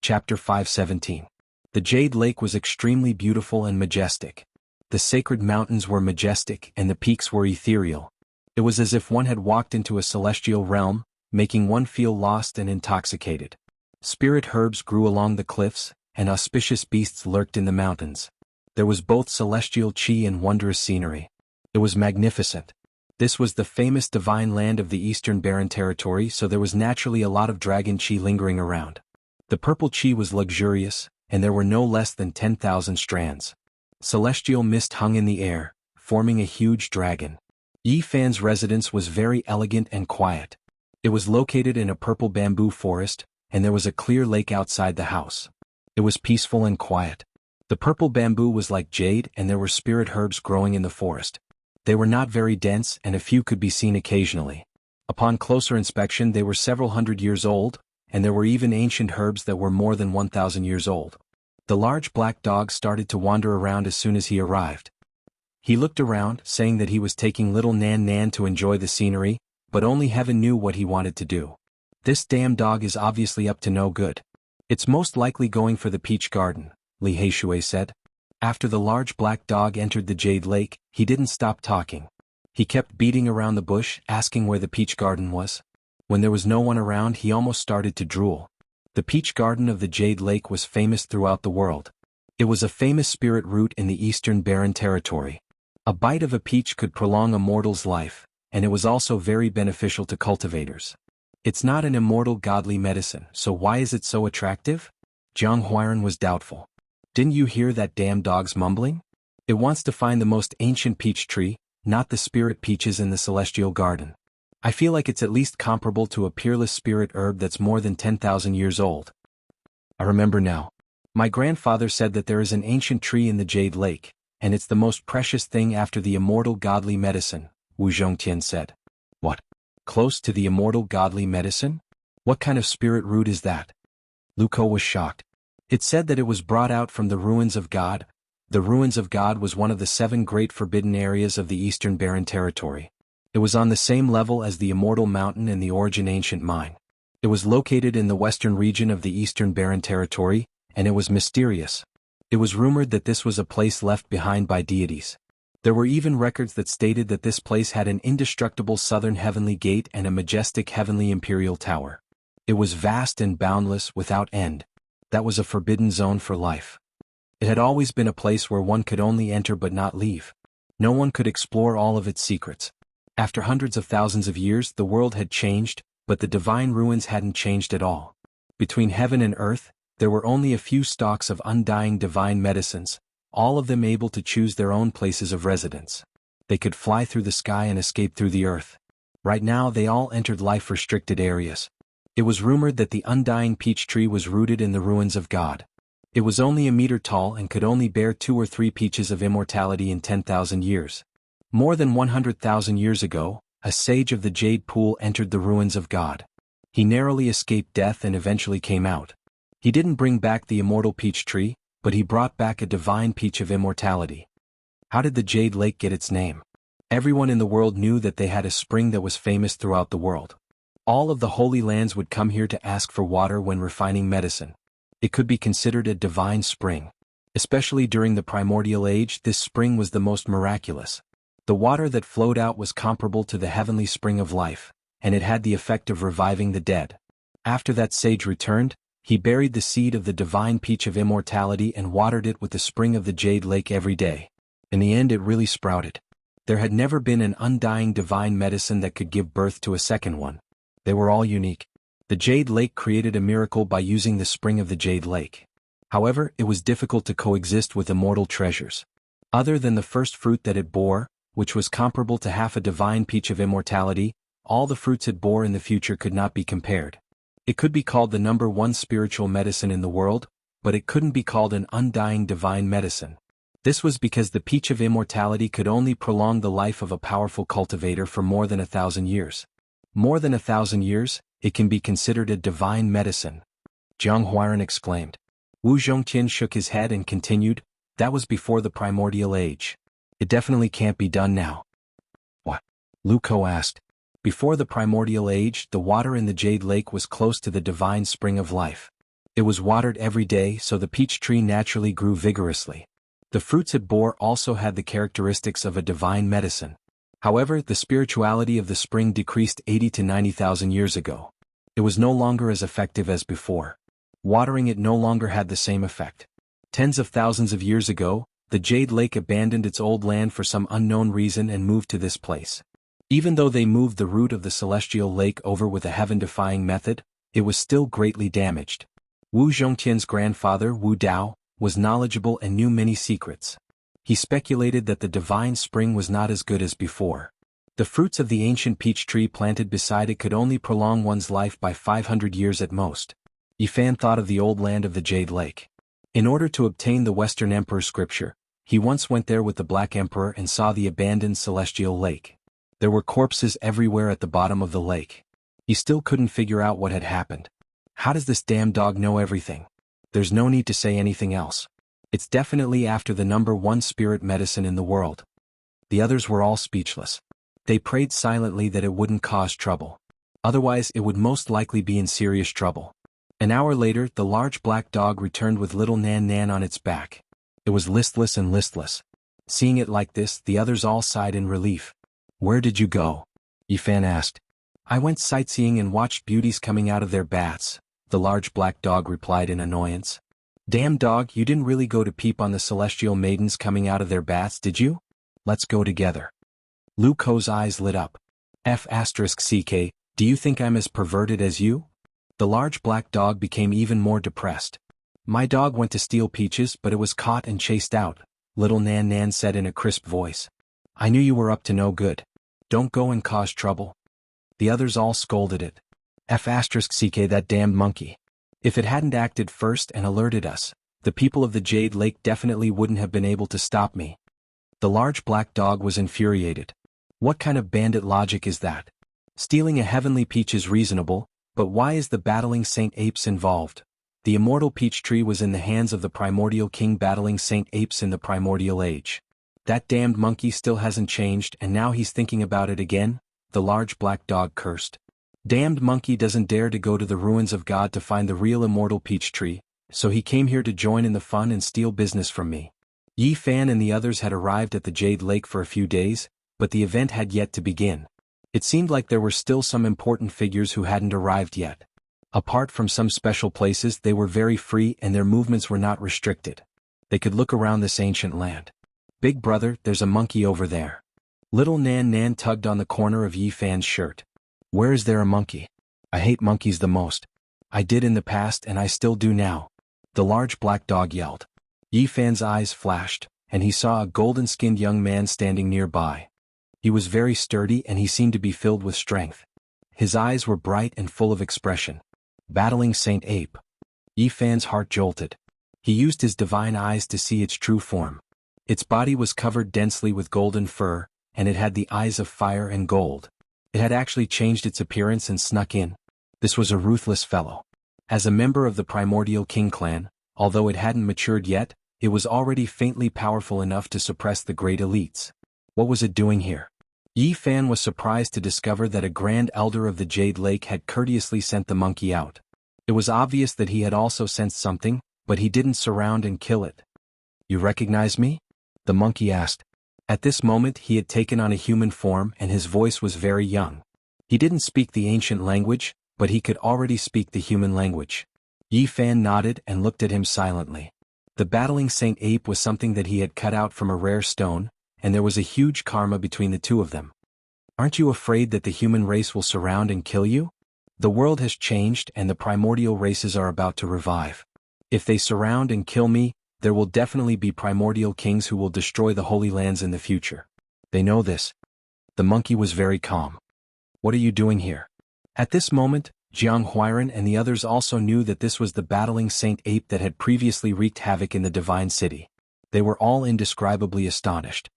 Chapter 517. The Jade Lake was extremely beautiful and majestic. The sacred mountains were majestic and the peaks were ethereal. It was as if one had walked into a celestial realm, making one feel lost and intoxicated. Spirit herbs grew along the cliffs, and auspicious beasts lurked in the mountains. There was both celestial chi and wondrous scenery. It was magnificent. This was the famous divine land of the Eastern Barren Territory, so there was naturally a lot of dragon chi lingering around. The purple chi was luxurious, and there were no less than 10,000 strands. Celestial mist hung in the air, forming a huge dragon. Yi Fan's residence was very elegant and quiet. It was located in a purple bamboo forest, and there was a clear lake outside the house. It was peaceful and quiet. The purple bamboo was like jade, and there were spirit herbs growing in the forest. They were not very dense, and a few could be seen occasionally. Upon closer inspection, they were several hundred years old, and there were even ancient herbs that were more than 1,000 years old. The large black dog started to wander around as soon as he arrived. He looked around, saying that he was taking little Nan Nan to enjoy the scenery, but only heaven knew what he wanted to do. This damn dog is obviously up to no good. It's most likely going for the peach garden, Li Heishui said. After the large black dog entered the Jade Lake, he didn't stop talking. He kept beating around the bush, asking where the peach garden was. When there was no one around, he almost started to drool. The peach garden of the Jade Lake was famous throughout the world. It was a famous spirit root in the Eastern Barren Territory. A bite of a peach could prolong a mortal's life, and it was also very beneficial to cultivators. It's not an immortal godly medicine, so why is it so attractive? Jianghu was doubtful. Didn't you hear that damn dog's mumbling? It wants to find the most ancient peach tree, not the spirit peaches in the celestial garden. I feel like it's at least comparable to a peerless spirit herb that's more than 10,000 years old. I remember now. My grandfather said that there is an ancient tree in the Jade Lake, and it's the most precious thing after the immortal godly medicine, Wu Zhongtian said. What? Close to the immortal godly medicine? What kind of spirit root is that? Lu Ko was shocked. It said that it was brought out from the ruins of God. The ruins of God was one of the 7 great forbidden areas of the Eastern Barren Territory. It was on the same level as the Immortal Mountain and the Origin Ancient Mine. It was located in the western region of the Eastern Barren Territory, and it was mysterious. It was rumored that this was a place left behind by deities. There were even records that stated that this place had an indestructible southern heavenly gate and a majestic heavenly imperial tower. It was vast and boundless, without end. That was a forbidden zone for life. It had always been a place where one could only enter but not leave. No one could explore all of its secrets. After hundreds of thousands of years, the world had changed, but the divine ruins hadn't changed at all. Between heaven and earth, there were only a few stalks of undying divine medicines, all of them able to choose their own places of residence. They could fly through the sky and escape through the earth. Right now they all entered life-restricted areas. It was rumored that the undying peach tree was rooted in the ruins of God. It was only a meter tall and could only bear 2 or 3 peaches of immortality in 10,000 years. More than 100,000 years ago, a sage of the Jade Pool entered the ruins of God. He narrowly escaped death and eventually came out. He didn't bring back the immortal peach tree, but he brought back a divine peach of immortality. How did the Jade Lake get its name? Everyone in the world knew that they had a spring that was famous throughout the world. All of the holy lands would come here to ask for water when refining medicine. It could be considered a divine spring. Especially during the primordial age, this spring was the most miraculous. The water that flowed out was comparable to the heavenly spring of life, and it had the effect of reviving the dead. After that sage returned, he buried the seed of the divine peach of immortality and watered it with the spring of the Jade Lake every day. In the end, it really sprouted. There had never been an undying divine medicine that could give birth to a second one. They were all unique. The Jade Lake created a miracle by using the spring of the Jade Lake. However, it was difficult to coexist with immortal treasures. Other than the first fruit that it bore, which was comparable to half a divine peach of immortality, all the fruits it bore in the future could not be compared. It could be called the number 1 spiritual medicine in the world, but it couldn't be called an undying divine medicine. This was because the peach of immortality could only prolong the life of a powerful cultivator for more than 1,000 years. More than 1,000 years, it can be considered a divine medicine. Jianghu exclaimed. Wu Zhongtian shook his head and continued, that was before the primordial age. It definitely can't be done now. What? Lu Ko asked. Before the primordial age, the water in the Jade Lake was close to the divine spring of life. It was watered every day, so the peach tree naturally grew vigorously. The fruits it bore also had the characteristics of a divine medicine. However, the spirituality of the spring decreased 80 to 90,000 years ago. It was no longer as effective as before. Watering it no longer had the same effect. Tens of thousands of years ago, the Jade Lake abandoned its old land for some unknown reason and moved to this place. Even though they moved the root of the celestial lake over with a heaven-defying method, it was still greatly damaged. Wu Zhongtian's grandfather, Wu Dao, was knowledgeable and knew many secrets. He speculated that the divine spring was not as good as before. The fruits of the ancient peach tree planted beside it could only prolong one's life by 500 years at most. Yifan thought of the old land of the Jade Lake. In order to obtain the Western Emperor's scripture, he once went there with the Black Emperor and saw the abandoned celestial lake. There were corpses everywhere at the bottom of the lake. He still couldn't figure out what had happened. How does this damn dog know everything? There's no need to say anything else. It's definitely after the #1 spirit medicine in the world. The others were all speechless. They prayed silently that it wouldn't cause trouble. Otherwise it would most likely be in serious trouble. An hour later, the large black dog returned with little Nan Nan on its back. It was listless and listless. Seeing it like this, the others all sighed in relief. "Where did you go?" Yifan asked. "I went sightseeing and watched beauties coming out of their baths," the large black dog replied in annoyance. "Damn dog, you didn't really go to peep on the celestial maidens coming out of their baths, did you? Let's go together." Lu Ko's eyes lit up. F***CK, do you think I'm as perverted as you? The large black dog became even more depressed. "My dog went to steal peaches, but it was caught and chased out," little Nan Nan said in a crisp voice. "I knew you were up to no good. Don't go and cause trouble." The others all scolded it. F***CK, that damned monkey. If it hadn't acted first and alerted us, the people of the Jade Lake definitely wouldn't have been able to stop me. The large black dog was infuriated. What kind of bandit logic is that? Stealing a heavenly peach is reasonable, but why is the battling Saint Apes involved? The immortal peach tree was in the hands of the primordial king battling Saint Apes in the primordial age. That damned monkey still hasn't changed and now he's thinking about it again, the large black dog cursed. Damned monkey doesn't dare to go to the ruins of God to find the real immortal peach tree, so he came here to join in the fun and steal business from me. Yifan and the others had arrived at the Jade Lake for a few days, but the event had yet to begin. It seemed like there were still some important figures who hadn't arrived yet. Apart from some special places, they were very free and their movements were not restricted. They could look around this ancient land. "Big brother, there's a monkey over there." Little Nan Nan tugged on the corner of Yifan's shirt. "Where is there a monkey? I hate monkeys the most. I did in the past and I still do now," the large black dog yelled. Yifan's eyes flashed, and he saw a golden-skinned young man standing nearby. He was very sturdy and he seemed to be filled with strength. His eyes were bright and full of expression. Battling Saint Ape. Yifan's heart jolted. He used his divine eyes to see its true form. Its body was covered densely with golden fur, and it had the eyes of fire and gold. It had actually changed its appearance and snuck in. This was a ruthless fellow. As a member of the primordial king clan, although it hadn't matured yet, it was already faintly powerful enough to suppress the great elites. What was it doing here? Yifan was surprised to discover that a grand elder of the Jade Lake had courteously sent the monkey out. It was obvious that he had also sensed something, but he didn't surround and kill it. "You recognize me?" the monkey asked. At this moment he had taken on a human form and his voice was very young. He didn't speak the ancient language, but he could already speak the human language. Yifan nodded and looked at him silently. The battling Saint Ape was something that he had cut out from a rare stone, and there was a huge karma between the two of them. "Aren't you afraid that the human race will surround and kill you? The world has changed and the primordial races are about to revive. If they surround and kill me, there will definitely be primordial kings who will destroy the Holy Lands in the future. They know this." The monkey was very calm. "What are you doing here?" At this moment, Jianghu and the others also knew that this was the battling Saint Ape that had previously wreaked havoc in the Divine City. They were all indescribably astonished.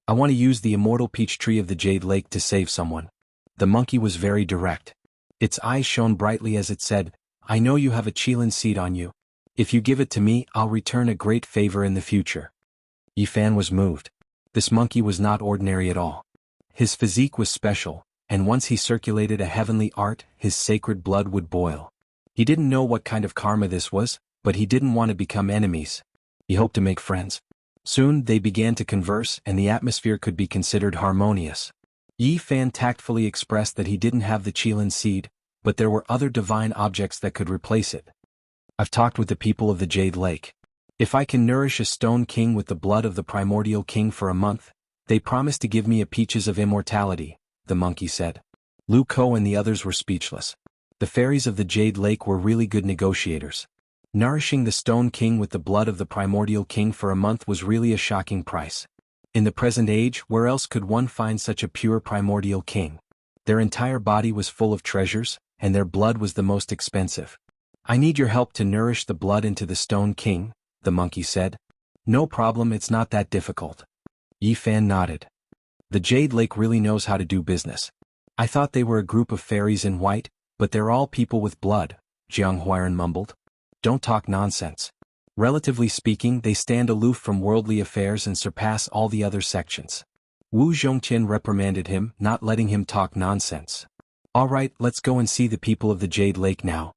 "I want to use the immortal peach tree of the Jade Lake to save someone." The monkey was very direct. Its eyes shone brightly as it said, "I know you have a Qilin seed on you. If you give it to me, I'll return a great favor in the future." Yifan was moved. This monkey was not ordinary at all. His physique was special, and once he circulated a heavenly art, his sacred blood would boil. He didn't know what kind of karma this was, but he didn't want to become enemies. He hoped to make friends. Soon they began to converse and the atmosphere could be considered harmonious. Yi Fan tactfully expressed that he didn't have the Qilin seed, but there were other divine objects that could replace it. I've talked with the people of the Jade Lake. If I can nourish a stone king with the blood of the primordial king for a month, they promise to give me a peaches of immortality, the monkey said. Lu Ko and the others were speechless. The fairies of the Jade Lake were really good negotiators. Nourishing the stone king with the blood of the primordial king for a month was really a shocking price. In the present age, where else could one find such a pure primordial king? Their entire body was full of treasures, and their blood was the most expensive. I need your help to nourish the blood into the stone king, the monkey said. No problem, it's not that difficult. Yi Fan nodded. The Jade Lake really knows how to do business. I thought they were a group of fairies in white, but they're all people with blood, Jianghu mumbled. Don't talk nonsense. Relatively speaking, they stand aloof from worldly affairs and surpass all the other sections. Wu Zhongqian reprimanded him, not letting him talk nonsense. All right, let's go and see the people of the Jade Lake now.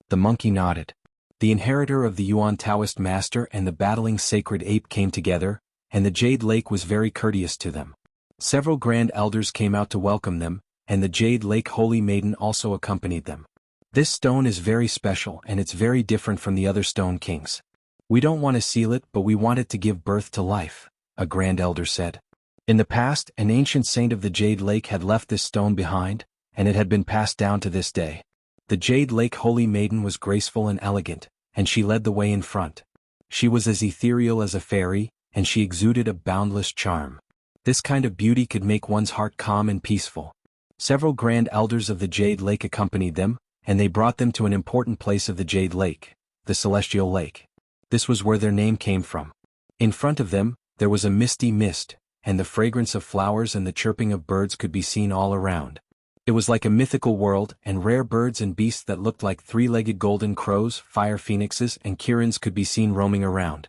The monkey nodded. The inheritor of the Yuan Taoist master and the battling sacred ape came together, and the Jade Lake was very courteous to them. Several grand elders came out to welcome them, and the Jade Lake Holy Maiden also accompanied them. This stone is very special and it's very different from the other stone kings. We don't want to seal it, but we want it to give birth to life, a grand elder said. In the past, an ancient saint of the Jade Lake had left this stone behind, and it had been passed down to this day. The Jade Lake Holy Maiden was graceful and elegant, and she led the way in front. She was as ethereal as a fairy, and she exuded a boundless charm. This kind of beauty could make one's heart calm and peaceful. Several grand elders of the Jade Lake accompanied them, and they brought them to an important place of the Jade Lake, the Celestial Lake. This was where their name came from. In front of them, there was a misty mist, and the fragrance of flowers and the chirping of birds could be seen all around. It was like a mythical world, and rare birds and beasts that looked like three-legged golden crows, fire phoenixes, and kirins could be seen roaming around.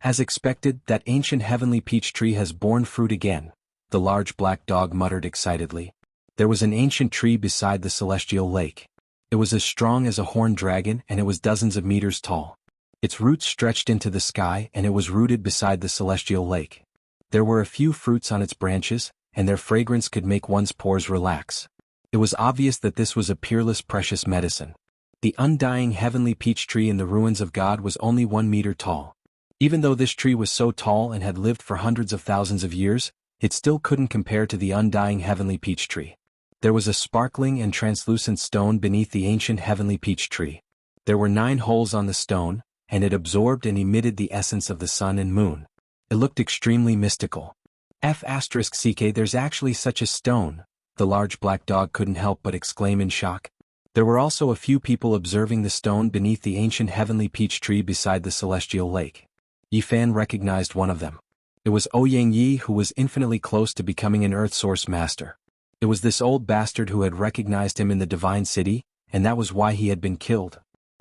As expected, that ancient heavenly peach tree has borne fruit again, the large black dog muttered excitedly. There was an ancient tree beside the Celestial Lake. It was as strong as a horned dragon and it was dozens of meters tall. Its roots stretched into the sky and it was rooted beside the Celestial Lake. There were a few fruits on its branches, and their fragrance could make one's pores relax. It was obvious that this was a peerless precious medicine. The undying heavenly peach tree in the ruins of God was only 1 meter tall. Even though this tree was so tall and had lived for hundreds of thousands of years, it still couldn't compare to the undying heavenly peach tree. There was a sparkling and translucent stone beneath the ancient heavenly peach tree. There were 9 holes on the stone, and it absorbed and emitted the essence of the sun and moon. It looked extremely mystical. F***ck, there's actually such a stone, the large black dog couldn't help but exclaim in shock. There were also a few people observing the stone beneath the ancient heavenly peach tree beside the Celestial Lake. Yi Fan recognized one of them. It was Ouyang Yi, who was infinitely close to becoming an Earth Source Master. It was this old bastard who had recognized him in the Divine City, and that was why he had been killed.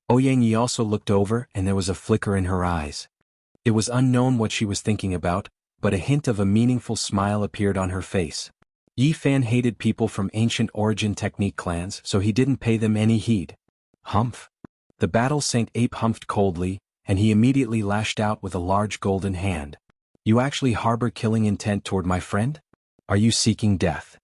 Ouyang Yi also looked over and there was a flicker in her eyes. It was unknown what she was thinking about, but a hint of a meaningful smile appeared on her face. Yi Fan hated people from ancient origin technique clans, so he didn't pay them any heed. Humph. The battle Saint Ape humphed coldly, and he immediately lashed out with a large golden hand. You actually harbor killing intent toward my friend? Are you seeking death?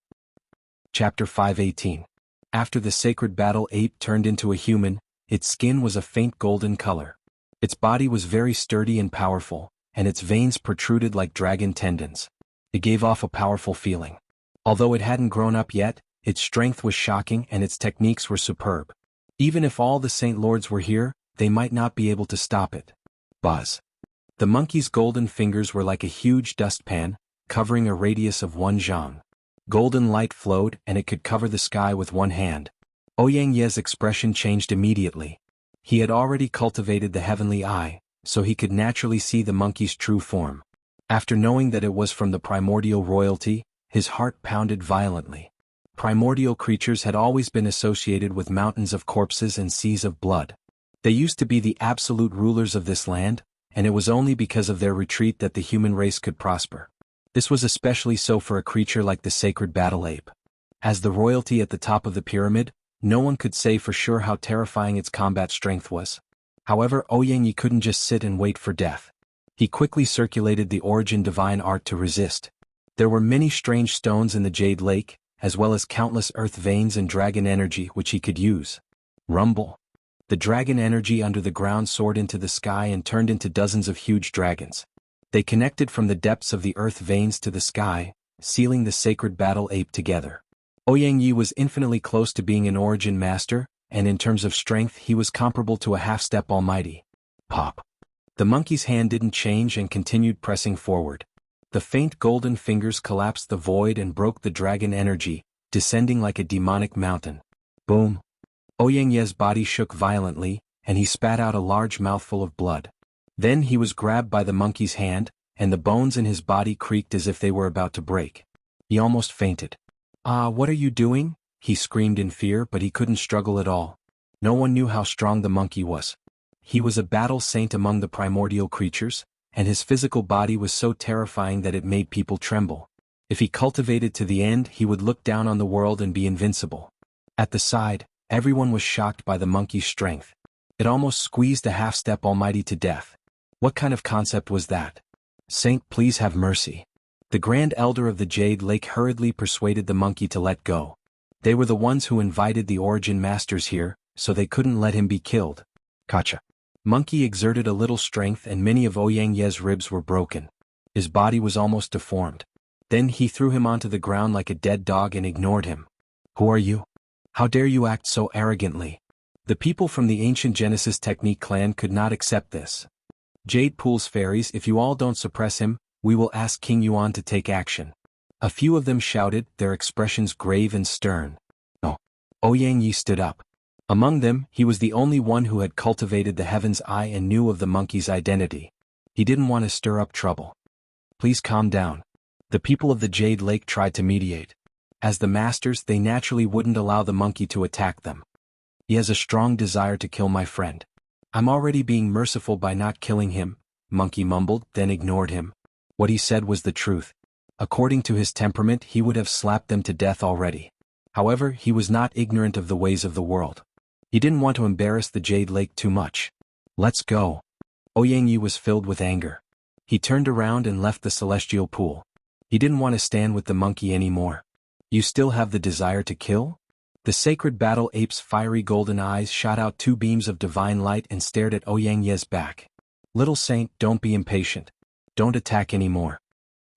Chapter 518. After the sacred battle, Ape turned into a human. Its skin was a faint golden color. Its body was very sturdy and powerful, and its veins protruded like dragon tendons. It gave off a powerful feeling. Although it hadn't grown up yet, its strength was shocking and its techniques were superb. Even if all the Saint Lords were here, they might not be able to stop it. Buzz. The monkey's golden fingers were like a huge dustpan, covering a radius of 1 zhang. Golden light flowed and it could cover the sky with one hand. Ouyang Ye's expression changed immediately. He had already cultivated the heavenly eye, so he could naturally see the monkey's true form. After knowing that it was from the primordial royalty, his heart pounded violently. Primordial creatures had always been associated with mountains of corpses and seas of blood. They used to be the absolute rulers of this land, and it was only because of their retreat that the human race could prosper. This was especially so for a creature like the sacred battle ape. As the royalty at the top of the pyramid, No one could say for sure how terrifying its combat strength was. However, Ouyang Yi couldn't just sit and wait for death. He quickly circulated the origin divine art to resist. There were many strange stones in the Jade Lake, as well as countless earth veins and dragon energy which he could use. Rumble. The dragon energy under the ground soared into the sky and turned into dozens of huge dragons. They connected from the depths of the earth veins to the sky, sealing the sacred battle ape together. Ouyang Yi was infinitely close to being an origin master, and in terms of strength he was comparable to a half-step almighty. Pop. The monkey's hand didn't change and continued pressing forward. The faint golden fingers collapsed the void and broke the dragon energy, descending like a demonic mountain. Boom. Ouyang Yi's body shook violently, and he spat out a large mouthful of blood. Then he was grabbed by the monkey's hand, and the bones in his body creaked as if they were about to break. He almost fainted. What are you doing?" he screamed in fear, but he couldn't struggle at all. No one knew how strong the monkey was. He was a battle saint among the primordial creatures, and his physical body was so terrifying that it made people tremble. If he cultivated to the end, he would look down on the world and be invincible. At the side, everyone was shocked by the monkey's strength. It almost squeezed a half-step almighty to death. What kind of concept was that? "Saint, please have mercy." The Grand Elder of the Jade Lake hurriedly persuaded the monkey to let go. They were the ones who invited the origin masters here, so they couldn't let him be killed. Gotcha. Monkey exerted a little strength and many of Ouyang Yi's ribs were broken. His body was almost deformed. Then he threw him onto the ground like a dead dog and ignored him. "Who are you? How dare you act so arrogantly?" The people from the ancient Genesis Technique clan could not accept this. "Jade Pool's fairies, if you all don't suppress him, we will ask King Yuan to take action." A few of them shouted, their expressions grave and stern. "Oh." Ouyang Yi stood up. Among them, he was the only one who had cultivated the Heaven's Eye and knew of the monkey's identity. He didn't want to stir up trouble. "Please calm down." The people of the Jade Lake tried to mediate. As the masters, they naturally wouldn't allow the monkey to attack them. "He has a strong desire to kill my friend. I'm already being merciful by not killing him," Monkey mumbled, then ignored him. What he said was the truth. According to his temperament, he would have slapped them to death already. However, he was not ignorant of the ways of the world. He didn't want to embarrass the Jade Lake too much. "Let's go." Ouyang Yi was filled with anger. He turned around and left the celestial pool. He didn't want to stand with the monkey anymore. "You still have the desire to kill?" The sacred battle ape's fiery golden eyes shot out two beams of divine light and stared at Ouyang Yi's back. "Little saint, don't be impatient. Don't attack anymore."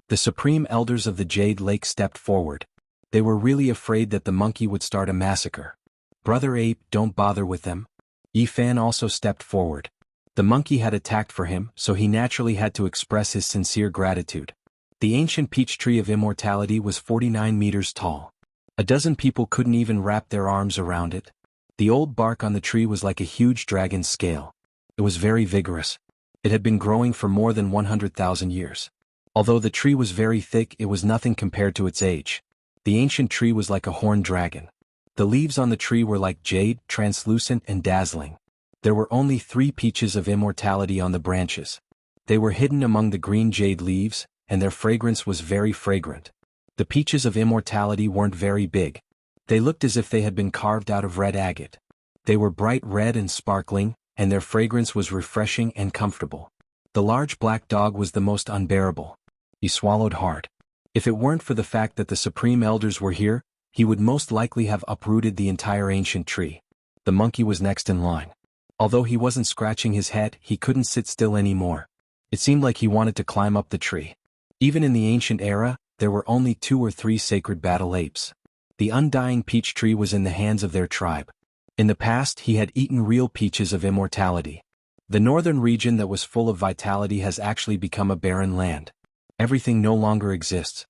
The supreme elders of the Jade Lake stepped forward. They were really afraid that the monkey would start a massacre. "Brother Ape, don't bother with them." Yi Fan also stepped forward. The monkey had attacked for him, so he naturally had to express his sincere gratitude. The ancient peach tree of immortality was 49 meters tall. A dozen people couldn't even wrap their arms around it. The old bark on the tree was like a huge dragon's scale. It was very vigorous. It had been growing for more than 100,000 years. Although the tree was very thick, it was nothing compared to its age. The ancient tree was like a horned dragon. The leaves on the tree were like jade, translucent and dazzling. There were only 3 peaches of immortality on the branches. They were hidden among the green jade leaves, and their fragrance was very fragrant. The peaches of immortality weren't very big. They looked as if they had been carved out of red agate. They were bright red and sparkling, and their fragrance was refreshing and comfortable. The large black dog was the most unbearable. He swallowed hard. If it weren't for the fact that the supreme elders were here, he would most likely have uprooted the entire ancient tree. The monkey was next in line. Although he wasn't scratching his head, he couldn't sit still anymore. It seemed like he wanted to climb up the tree. Even in the ancient era, there were only 2 or 3 sacred battle apes. The undying peach tree was in the hands of their tribe. In the past, he had eaten real peaches of immortality. The northern region that was full of vitality has actually become a barren land. Everything no longer exists.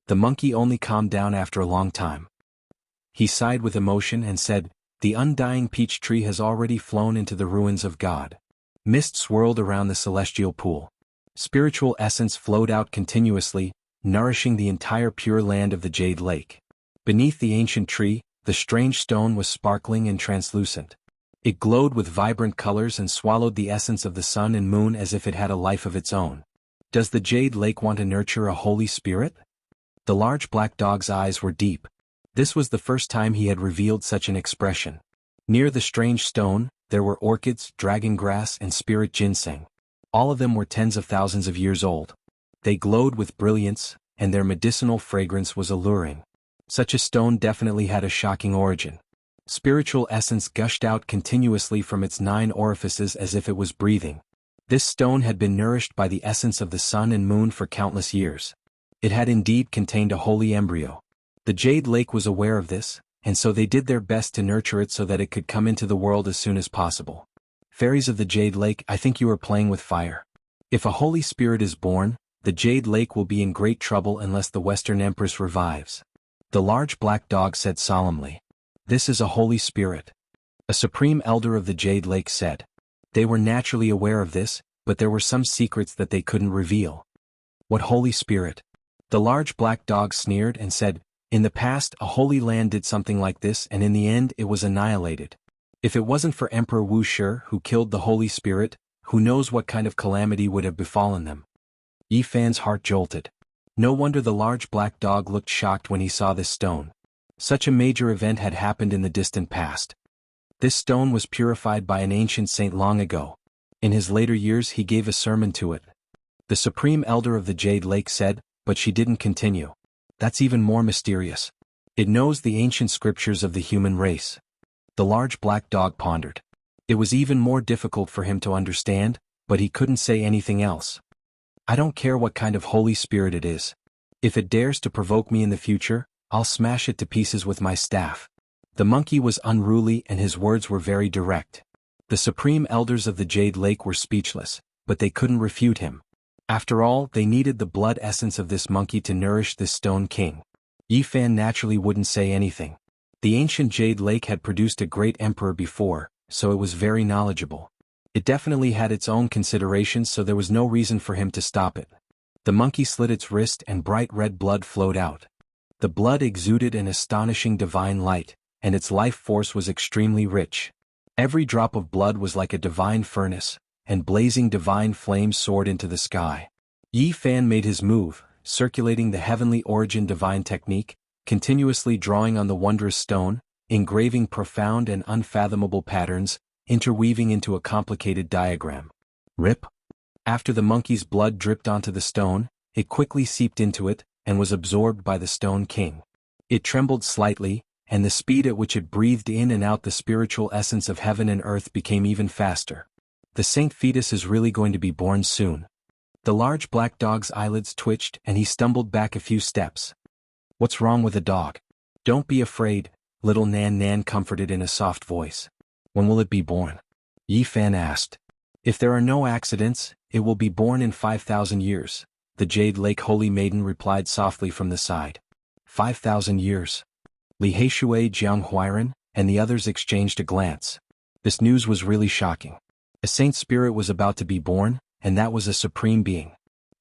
The monkey only calmed down after a long time. He sighed with emotion and said, "The undying peach tree has already flown into the ruins of God." Mist swirled around the celestial pool. Spiritual essence flowed out continuously, nourishing the entire pure land of the Jade Lake. Beneath the ancient tree, the strange stone was sparkling and translucent. It glowed with vibrant colors and swallowed the essence of the sun and moon as if it had a life of its own. "Does the Jade Lake want to nurture a holy spirit?" The large black dog's eyes were deep. This was the first time he had revealed such an expression. Near the strange stone, there were orchids, dragon grass, and spirit ginseng. All of them were tens of thousands of years old. They glowed with brilliance, and their medicinal fragrance was alluring. Such a stone definitely had a shocking origin. Spiritual essence gushed out continuously from its 9 orifices as if it was breathing. This stone had been nourished by the essence of the sun and moon for countless years. It had indeed contained a holy embryo. The Jade Lake was aware of this, and so they did their best to nurture it so that it could come into the world as soon as possible. Fairies of the Jade Lake, I think you are playing with fire. If a holy spirit is born, the Jade Lake will be in great trouble unless the Western Empress revives. The large black dog said solemnly. This is a holy spirit. A supreme elder of the Jade Lake said. They were naturally aware of this, but there were some secrets that they couldn't reveal. What holy spirit? The large black dog sneered and said, in the past a holy land did something like this and in the end it was annihilated. If it wasn't for Emperor Wuxia who killed the holy spirit, who knows what kind of calamity would have befallen them. Yi Fan's heart jolted. No wonder the large black dog looked shocked when he saw this stone. Such a major event had happened in the distant past. This stone was purified by an ancient saint long ago. In his later years he gave a sermon to it. The supreme elder of the Jade Lake said, but she didn't continue. That's even more mysterious. It knows the ancient scriptures of the human race. The large black dog pondered. It was even more difficult for him to understand, but he couldn't say anything else. I don't care what kind of holy spirit it is. If it dares to provoke me in the future, I'll smash it to pieces with my staff. The monkey was unruly and his words were very direct. The supreme elders of the Jade Lake were speechless, but they couldn't refute him. After all, they needed the blood essence of this monkey to nourish this stone king. Yi Fan naturally wouldn't say anything. The ancient Jade Lake had produced a great emperor before, so it was very knowledgeable. It definitely had its own considerations, so there was no reason for him to stop it. The monkey slit its wrist and bright red blood flowed out. The blood exuded an astonishing divine light, and its life force was extremely rich. Every drop of blood was like a divine furnace, and blazing divine flames soared into the sky. Yi Fan made his move, circulating the heavenly origin divine technique, continuously drawing on the wondrous stone, engraving profound and unfathomable patterns, interweaving into a complicated diagram. Rip. After the monkey's blood dripped onto the stone, it quickly seeped into it, and was absorbed by the Stone King. It trembled slightly, and the speed at which it breathed in and out the spiritual essence of heaven and earth became even faster. The saint fetus is really going to be born soon. The large black dog's eyelids twitched and he stumbled back a few steps. What's wrong with the dog? Don't be afraid, little Nan Nan comforted in a soft voice. When will it be born? Yi Fan asked. If there are no accidents, it will be born in 5,000 years. The Jade Lake Holy Maiden replied softly from the side. 5,000 years. Li Heishui, Jianghu, and the others exchanged a glance. This news was really shocking. A saint spirit was about to be born, and that was a supreme being.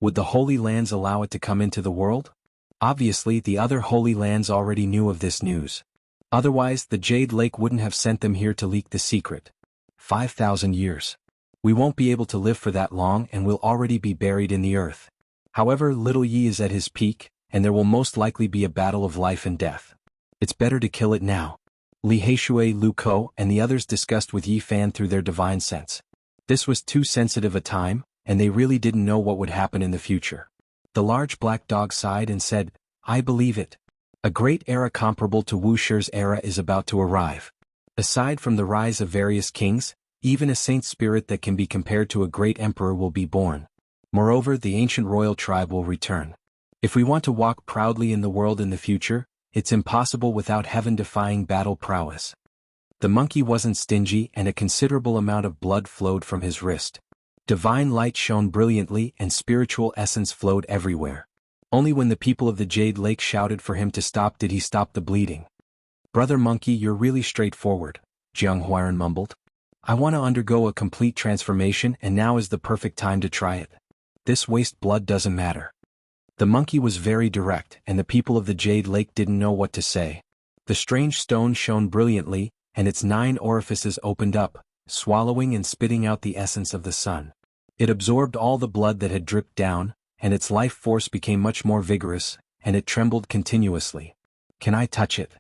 Would the Holy Lands allow it to come into the world? Obviously, the other Holy Lands already knew of this news. Otherwise, the Jade Lake wouldn't have sent them here to leak the secret. 5,000 years. We won't be able to live for that long and we'll already be buried in the earth. However, little Yi is at his peak, and there will most likely be a battle of life and death. It's better to kill it now. Li Heishui, Lu Ko, and the others discussed with Yi Fan through their divine sense. This was too sensitive a time, and they really didn't know what would happen in the future. The large black dog sighed and said, I believe it. A great era comparable to Wuxia's era is about to arrive. Aside from the rise of various kings, even a saint spirit that can be compared to a great emperor will be born. Moreover, the ancient royal tribe will return. If we want to walk proudly in the world in the future, it's impossible without heaven-defying battle prowess. The monkey wasn't stingy and a considerable amount of blood flowed from his wrist. Divine light shone brilliantly and spiritual essence flowed everywhere. Only when the people of the Jade Lake shouted for him to stop did he stop the bleeding. Brother Monkey, you're really straightforward, Jianghu mumbled. I want to undergo a complete transformation and now is the perfect time to try it. This waste blood doesn't matter. The monkey was very direct and the people of the Jade Lake didn't know what to say. The strange stone shone brilliantly, and its 9 orifices opened up, swallowing and spitting out the essence of the sun. It absorbed all the blood that had dripped down, and its life force became much more vigorous, and it trembled continuously. Can I touch it?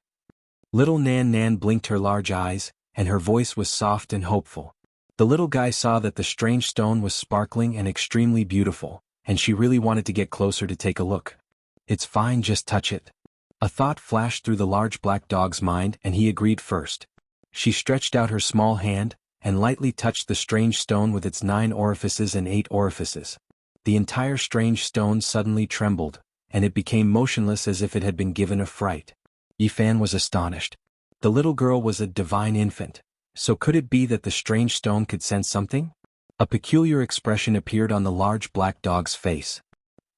Little Nan Nan blinked her large eyes, and her voice was soft and hopeful. The little guy saw that the strange stone was sparkling and extremely beautiful, and she really wanted to get closer to take a look. It's fine, just touch it. A thought flashed through the large black dog's mind, and he agreed first. She stretched out her small hand, and lightly touched the strange stone with its 9 orifices and 8 orifices. The entire strange stone suddenly trembled, and it became motionless as if it had been given a fright. Yifan was astonished. The little girl was a divine infant, so could it be that the strange stone could sense something? A peculiar expression appeared on the large black dog's face.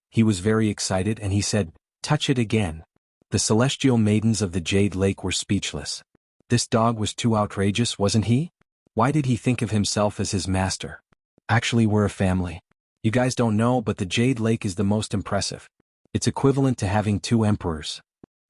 He was very excited and he said, "Touch it again." The celestial maidens of the Jade Lake were speechless. This dog was too outrageous, wasn't he? Why did he think of himself as his master? Actually, we're a family. You guys don't know, but the Jade Lake is the most impressive. It's equivalent to having 2 emperors.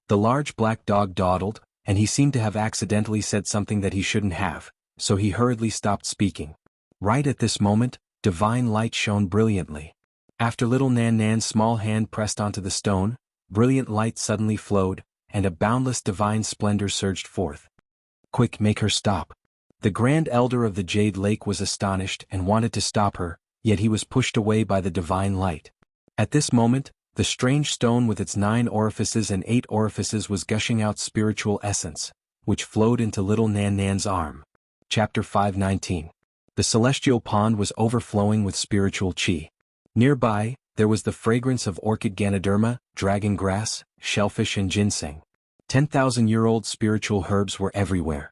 The large black dog dawdled, and he seemed to have accidentally said something that he shouldn't have, so he hurriedly stopped speaking. Right at this moment, divine light shone brilliantly. After little Nan Nan's small hand pressed onto the stone, brilliant light suddenly flowed, and a boundless divine splendor surged forth. Quick, make her stop. The Grand Elder of the Jade Lake was astonished and wanted to stop her, yet he was pushed away by the divine light. At this moment, the strange stone with its 9 orifices and 8 orifices was gushing out spiritual essence, which flowed into little Nan Nan's arm. Chapter 519. The celestial pond was overflowing with spiritual chi. Nearby, there was the fragrance of orchid ganoderma, dragon grass, shellfish and ginseng. 10,000-year-old spiritual herbs were everywhere.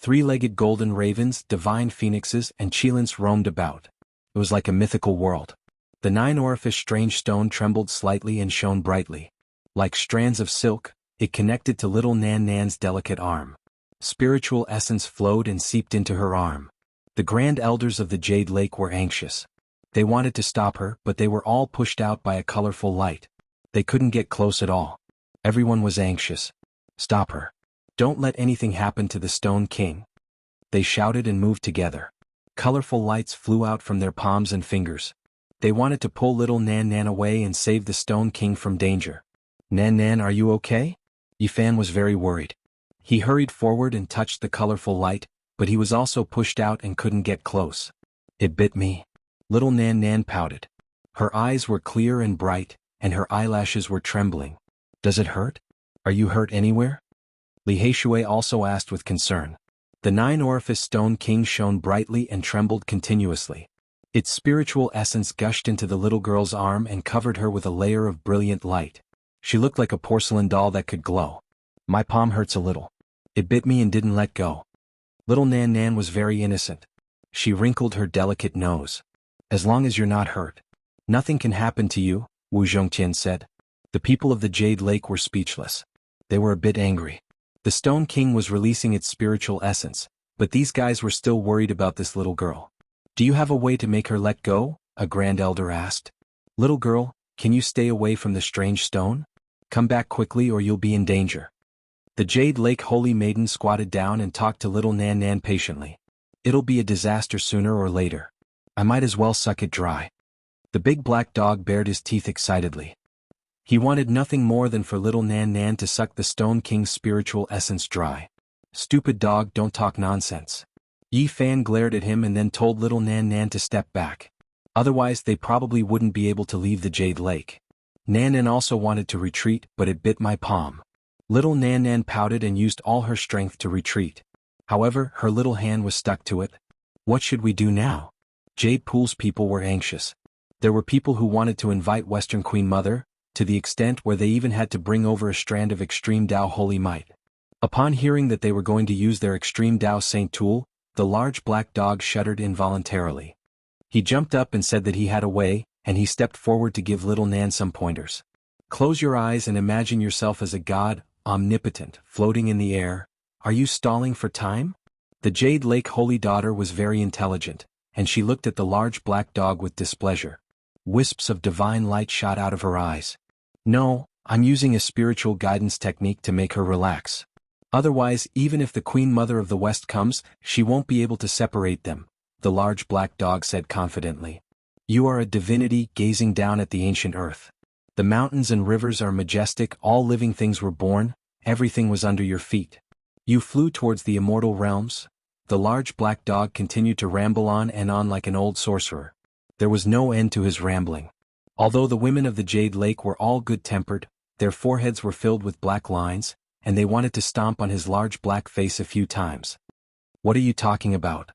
3-legged golden ravens, divine phoenixes, and chilins roamed about. It was like a mythical world. The 9-orifice strange stone trembled slightly and shone brightly. Like strands of silk, it connected to little Nan Nan's delicate arm. Spiritual essence flowed and seeped into her arm. The Grand Elders of the Jade Lake were anxious. They wanted to stop her, but they were all pushed out by a colorful light. They couldn't get close at all. Everyone was anxious. Stop her. Don't let anything happen to the Stone King. They shouted and moved together. Colorful lights flew out from their palms and fingers. They wanted to pull little Nan Nan away and save the Stone King from danger. Nan Nan, are you okay? Yifan was very worried. He hurried forward and touched the colorful light, but he was also pushed out and couldn't get close. It bit me. Little Nan Nan pouted. Her eyes were clear and bright, and her eyelashes were trembling. Does it hurt? Are you hurt anywhere? Li Haishui also asked with concern. The 9-orifice Stone King shone brightly and trembled continuously. Its spiritual essence gushed into the little girl's arm and covered her with a layer of brilliant light. She looked like a porcelain doll that could glow. My palm hurts a little. It bit me and didn't let go. Little Nan Nan was very innocent. She wrinkled her delicate nose. As long as you're not hurt, nothing can happen to you, Wu Zhongtian said. The people of the Jade Lake were speechless. They were a bit angry. The Stone King was releasing its spiritual essence, but these guys were still worried about this little girl. Do you have a way to make her let go? A Grand Elder asked. Little girl, can you stay away from the strange stone? Come back quickly or you'll be in danger. The Jade Lake Holy Maiden squatted down and talked to little Nan Nan patiently. It'll be a disaster sooner or later. I might as well suck it dry. The big black dog bared his teeth excitedly. He wanted nothing more than for little Nan Nan to suck the Stone King's spiritual essence dry. Stupid dog, don't talk nonsense. Yi Fan glared at him and then told little Nan Nan to step back. Otherwise they probably wouldn't be able to leave the Jade Lake. Nan Nan also wanted to retreat, but it bit my palm. Little Nan Nan pouted and used all her strength to retreat. However, her little hand was stuck to it. What should we do now? Jade Pool's people were anxious. There were people who wanted to invite Western Queen Mother, to the extent where they even had to bring over a strand of extreme Dao holy might. Upon hearing that they were going to use their extreme Dao Saint tool, the large black dog shuddered involuntarily. He jumped up and said that he had a way, and he stepped forward to give little Nan some pointers. Close your eyes and imagine yourself as a god, omnipotent, floating in the air. Are you stalling for time? The Jade Lake Holy Daughter was very intelligent, and she looked at the large black dog with displeasure. Wisps of divine light shot out of her eyes. No, I'm using a spiritual guidance technique to make her relax. Otherwise, even if the Queen Mother of the West comes, she won't be able to separate them, the large black dog said confidently. You are a divinity gazing down at the ancient earth. The mountains and rivers are majestic, all living things were born, everything was under your feet. You flew towards the immortal realms? The large black dog continued to ramble on and on like an old sorcerer. There was no end to his rambling. Although the women of the Jade Lake were all good-tempered, their foreheads were filled with black lines, and they wanted to stomp on his large black face a few times. What are you talking about?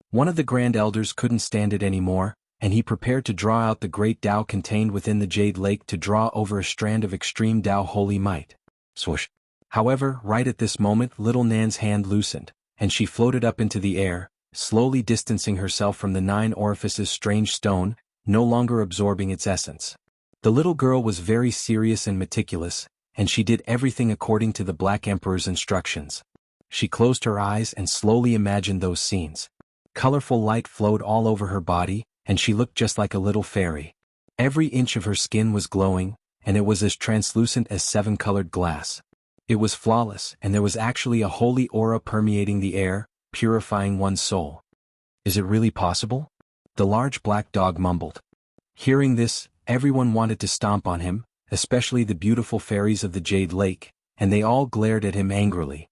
One of the Grand Elders couldn't stand it anymore, and he prepared to draw out the great Tao contained within the Jade Lake to draw over a strand of extreme Tao holy might. Swoosh. However, right at this moment little Nan's hand loosened, and she floated up into the air, slowly distancing herself from the 9 orifices strange stone, no longer absorbing its essence. The little girl was very serious and meticulous, and she did everything according to the Black Emperor's instructions. She closed her eyes and slowly imagined those scenes. Colorful light flowed all over her body, and she looked just like a little fairy. Every inch of her skin was glowing, and it was as translucent as 7-colored glass. It was flawless, and there was actually a holy aura permeating the air, purifying one's soul. Is it really possible? The large black dog mumbled. Hearing this, everyone wanted to stomp on him, especially the beautiful fairies of the Jade Lake, and they all glared at him angrily.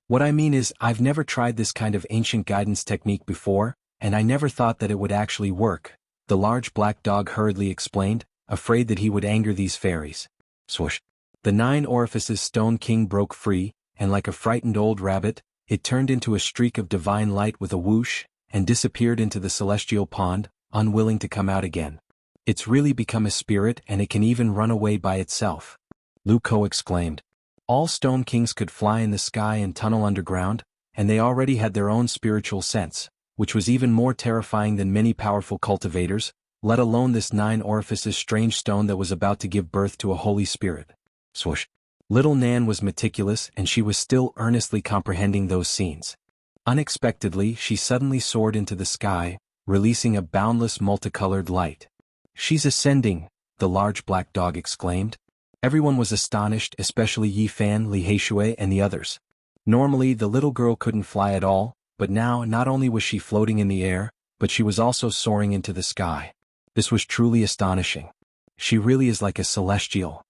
What I mean is, I've never tried this kind of ancient guidance technique before, and I never thought that it would actually work, the large black dog hurriedly explained, afraid that he would anger these fairies. Swoosh. The 9 orifices Stone King broke free, and like a frightened old rabbit, it turned into a streak of divine light with a whoosh, and disappeared into the celestial pond, unwilling to come out again. It's really become a spirit and it can even run away by itself. Lu Ko exclaimed. All Stone Kings could fly in the sky and tunnel underground, and they already had their own spiritual sense, which was even more terrifying than many powerful cultivators, let alone this 9 orifices strange stone that was about to give birth to a holy spirit. Swoosh. Little Nan was meticulous and she was still earnestly comprehending those scenes. Unexpectedly, she suddenly soared into the sky, releasing a boundless multicolored light. She's ascending, the large black dog exclaimed. Everyone was astonished, especially Yi Fan, Li Heishui, and the others. Normally, the little girl couldn't fly at all, but now not only was she floating in the air, but she was also soaring into the sky. This was truly astonishing. She really is like a celestial.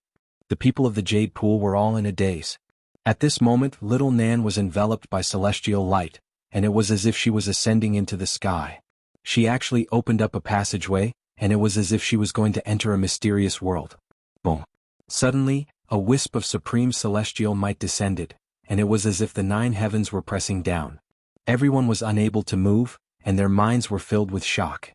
The people of the Jade Pool were all in a daze. At this moment, little Nan was enveloped by celestial light, and it was as if she was ascending into the sky. She actually opened up a passageway, and it was as if she was going to enter a mysterious world. Boom. Suddenly, a wisp of supreme celestial might descended, and it was as if the 9 heavens were pressing down. Everyone was unable to move, and their minds were filled with shock.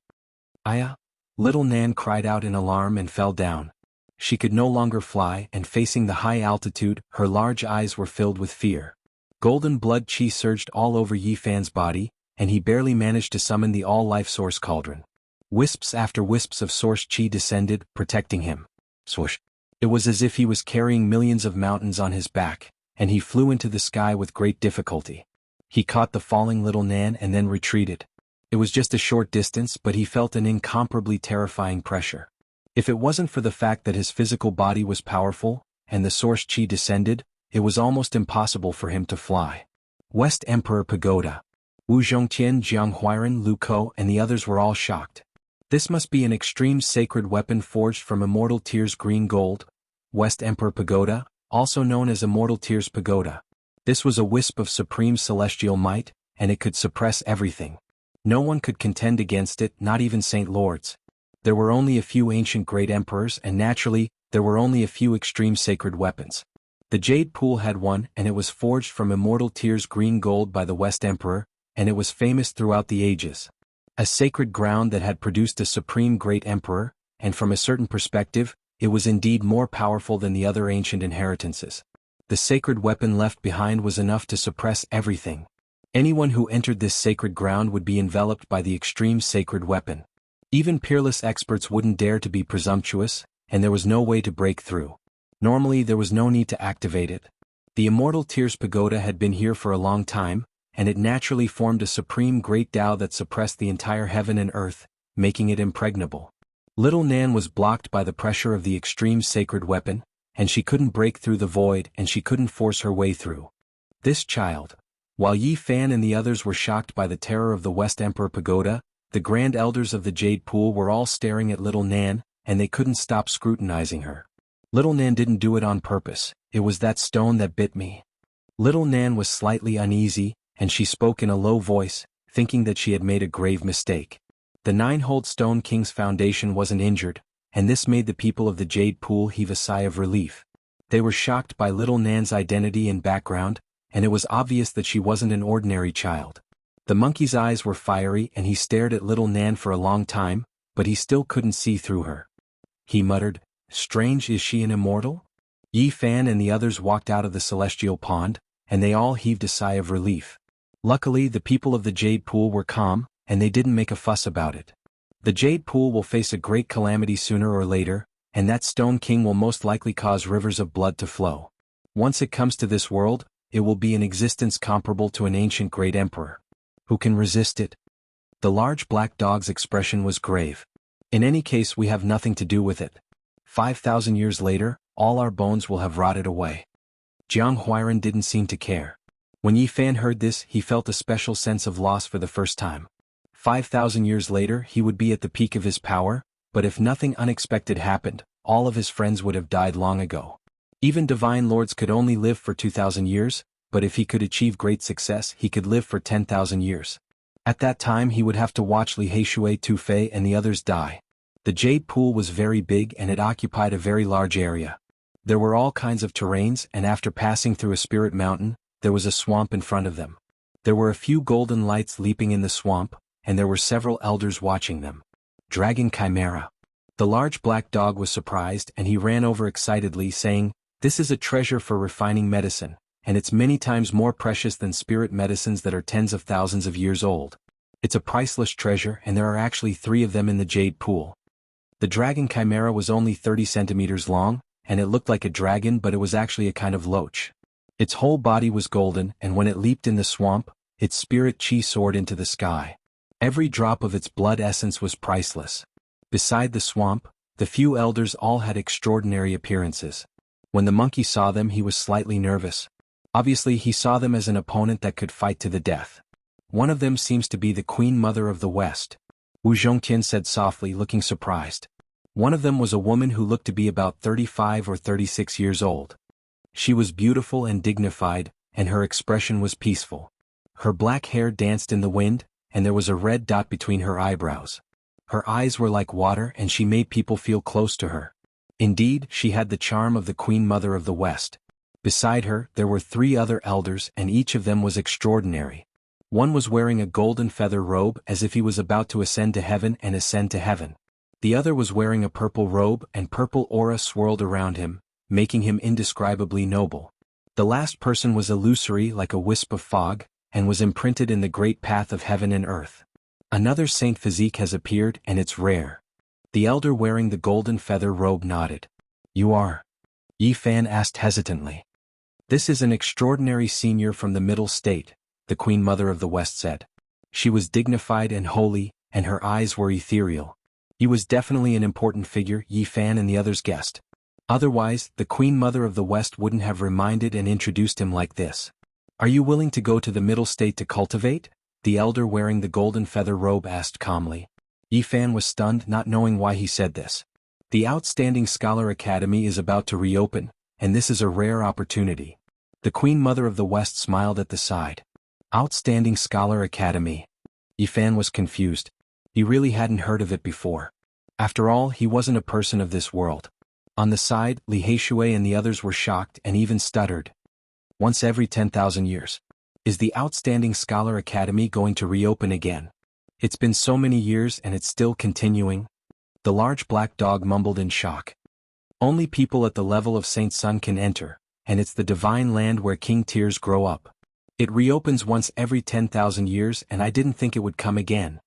Aya! Little Nan cried out in alarm and fell down. She could no longer fly, and facing the high altitude, her large eyes were filled with fear. Golden blood chi surged all over Yi Fan's body, and he barely managed to summon the all-life source cauldron. Wisps after wisps of source chi descended, protecting him. Swoosh. It was as if he was carrying millions of mountains on his back, and he flew into the sky with great difficulty. He caught the falling little Nan and then retreated. It was just a short distance, but he felt an incomparably terrifying pressure. If it wasn't for the fact that his physical body was powerful, and the source chi descended, it was almost impossible for him to fly. West Emperor Pagoda. Wu Zhongtian, Jiang Huiran, Lu Ko, and the others were all shocked. This must be an extreme sacred weapon forged from Immortal Tears green gold. West Emperor Pagoda, also known as Immortal Tears Pagoda. This was a wisp of supreme celestial might, and it could suppress everything. No one could contend against it, not even Saint Lords. There were only a few ancient great emperors, and naturally, there were only a few extreme sacred weapons. The Jade Pool had one, and it was forged from Immortal Tears green gold by the West Emperor, and it was famous throughout the ages. A sacred ground that had produced a supreme great emperor, and from a certain perspective, it was indeed more powerful than the other ancient inheritances. The sacred weapon left behind was enough to suppress everything. Anyone who entered this sacred ground would be enveloped by the extreme sacred weapon. Even peerless experts wouldn't dare to be presumptuous, and there was no way to break through. Normally there was no need to activate it. The Immortal Tears Pagoda had been here for a long time, and it naturally formed a supreme great Tao that suppressed the entire heaven and earth, making it impregnable. Little Nan was blocked by the pressure of the extreme sacred weapon, and she couldn't break through the void and she couldn't force her way through. This child. While Yi Fan and the others were shocked by the terror of the West Emperor Pagoda, the Grand Elders of the Jade Pool were all staring at Little Nan, and they couldn't stop scrutinizing her. Little Nan didn't do it on purpose, it was that stone that bit me. Little Nan was slightly uneasy, and she spoke in a low voice, thinking that she had made a grave mistake. The Nine-Holed Stone King's foundation wasn't injured, and this made the people of the Jade Pool heave a sigh of relief. They were shocked by Little Nan's identity and background, and it was obvious that she wasn't an ordinary child. The monkey's eyes were fiery and he stared at Little Nan for a long time, but he still couldn't see through her. He muttered, "Strange, is she an immortal?" Yi Fan and the others walked out of the celestial pond, and they all heaved a sigh of relief. Luckily, the people of the Jade Pool were calm, and they didn't make a fuss about it. The Jade Pool will face a great calamity sooner or later, and that Stone King will most likely cause rivers of blood to flow. Once it comes to this world, it will be an existence comparable to an ancient great emperor. Who can resist it? The large black dog's expression was grave. In any case, we have nothing to do with it. 5,000 years later, all our bones will have rotted away. Jianghu didn't seem to care. When Yi Fan heard this, he felt a special sense of loss for the first time. 5,000 years later, he would be at the peak of his power, but if nothing unexpected happened, all of his friends would have died long ago. Even divine lords could only live for 2,000 years, but if he could achieve great success, he could live for 10,000 years. At that time, he would have to watch Li Heishui, Tu Fei and the others die. The Jade Pool was very big and it occupied a very large area. There were all kinds of terrains, and after passing through a spirit mountain, there was a swamp in front of them. There were a few golden lights leaping in the swamp, and there were several elders watching them. Dragon Chimera. The large black dog was surprised and he ran over excitedly saying, "This is a treasure for refining medicine, and it's many times more precious than spirit medicines that are tens of thousands of years old. It's a priceless treasure, and there are actually 3 of them in the Jade Pool." The dragon chimera was only 30 centimeters long, and it looked like a dragon, but it was actually a kind of loach. Its whole body was golden, and when it leaped in the swamp, its spirit chi soared into the sky. Every drop of its blood essence was priceless. Beside the swamp, the few elders all had extraordinary appearances. When the monkey saw them, he was slightly nervous. Obviously, he saw them as an opponent that could fight to the death. One of them seems to be the Queen Mother of the West. Wu Zhongtian said softly, looking surprised. One of them was a woman who looked to be about 35 or 36 years old. She was beautiful and dignified, and her expression was peaceful. Her black hair danced in the wind, and there was a red dot between her eyebrows. Her eyes were like water, and she made people feel close to her. Indeed, she had the charm of the Queen Mother of the West. Beside her, there were 3 other elders, and each of them was extraordinary. One was wearing a golden feather robe as if he was about to ascend to heaven and ascend to heaven. The other was wearing a purple robe, and purple aura swirled around him, making him indescribably noble. The last person was illusory like a wisp of fog, and was imprinted in the great path of heaven and earth. Another saint physique has appeared, and it's rare. The elder wearing the golden feather robe nodded. "You are?" Yi Fan asked hesitantly. "This is an extraordinary senior from the Middle State," the Queen Mother of the West said. She was dignified and holy, and her eyes were ethereal. He was definitely an important figure, Yi Fan and the others guessed. Otherwise, the Queen Mother of the West wouldn't have reminded and introduced him like this. "Are you willing to go to the Middle State to cultivate?" the elder wearing the golden feather robe asked calmly. Yi Fan was stunned, not knowing why he said this. The Outstanding Scholar Academy is about to reopen, and this is a rare opportunity. The Queen Mother of the West smiled at the side. Outstanding Scholar Academy. Yi Fan was confused. He really hadn't heard of it before. After all, he wasn't a person of this world. On the side, Li Heishui and the others were shocked and even stuttered. Once every 10,000 years. Is the Outstanding Scholar Academy going to reopen again? It's been so many years and it's still continuing. The large black dog mumbled in shock. Only people at the level of Saint Sun can enter, and it's the divine land where King Tears grow up. It reopens once every 10,000 years, and I didn't think it would come again.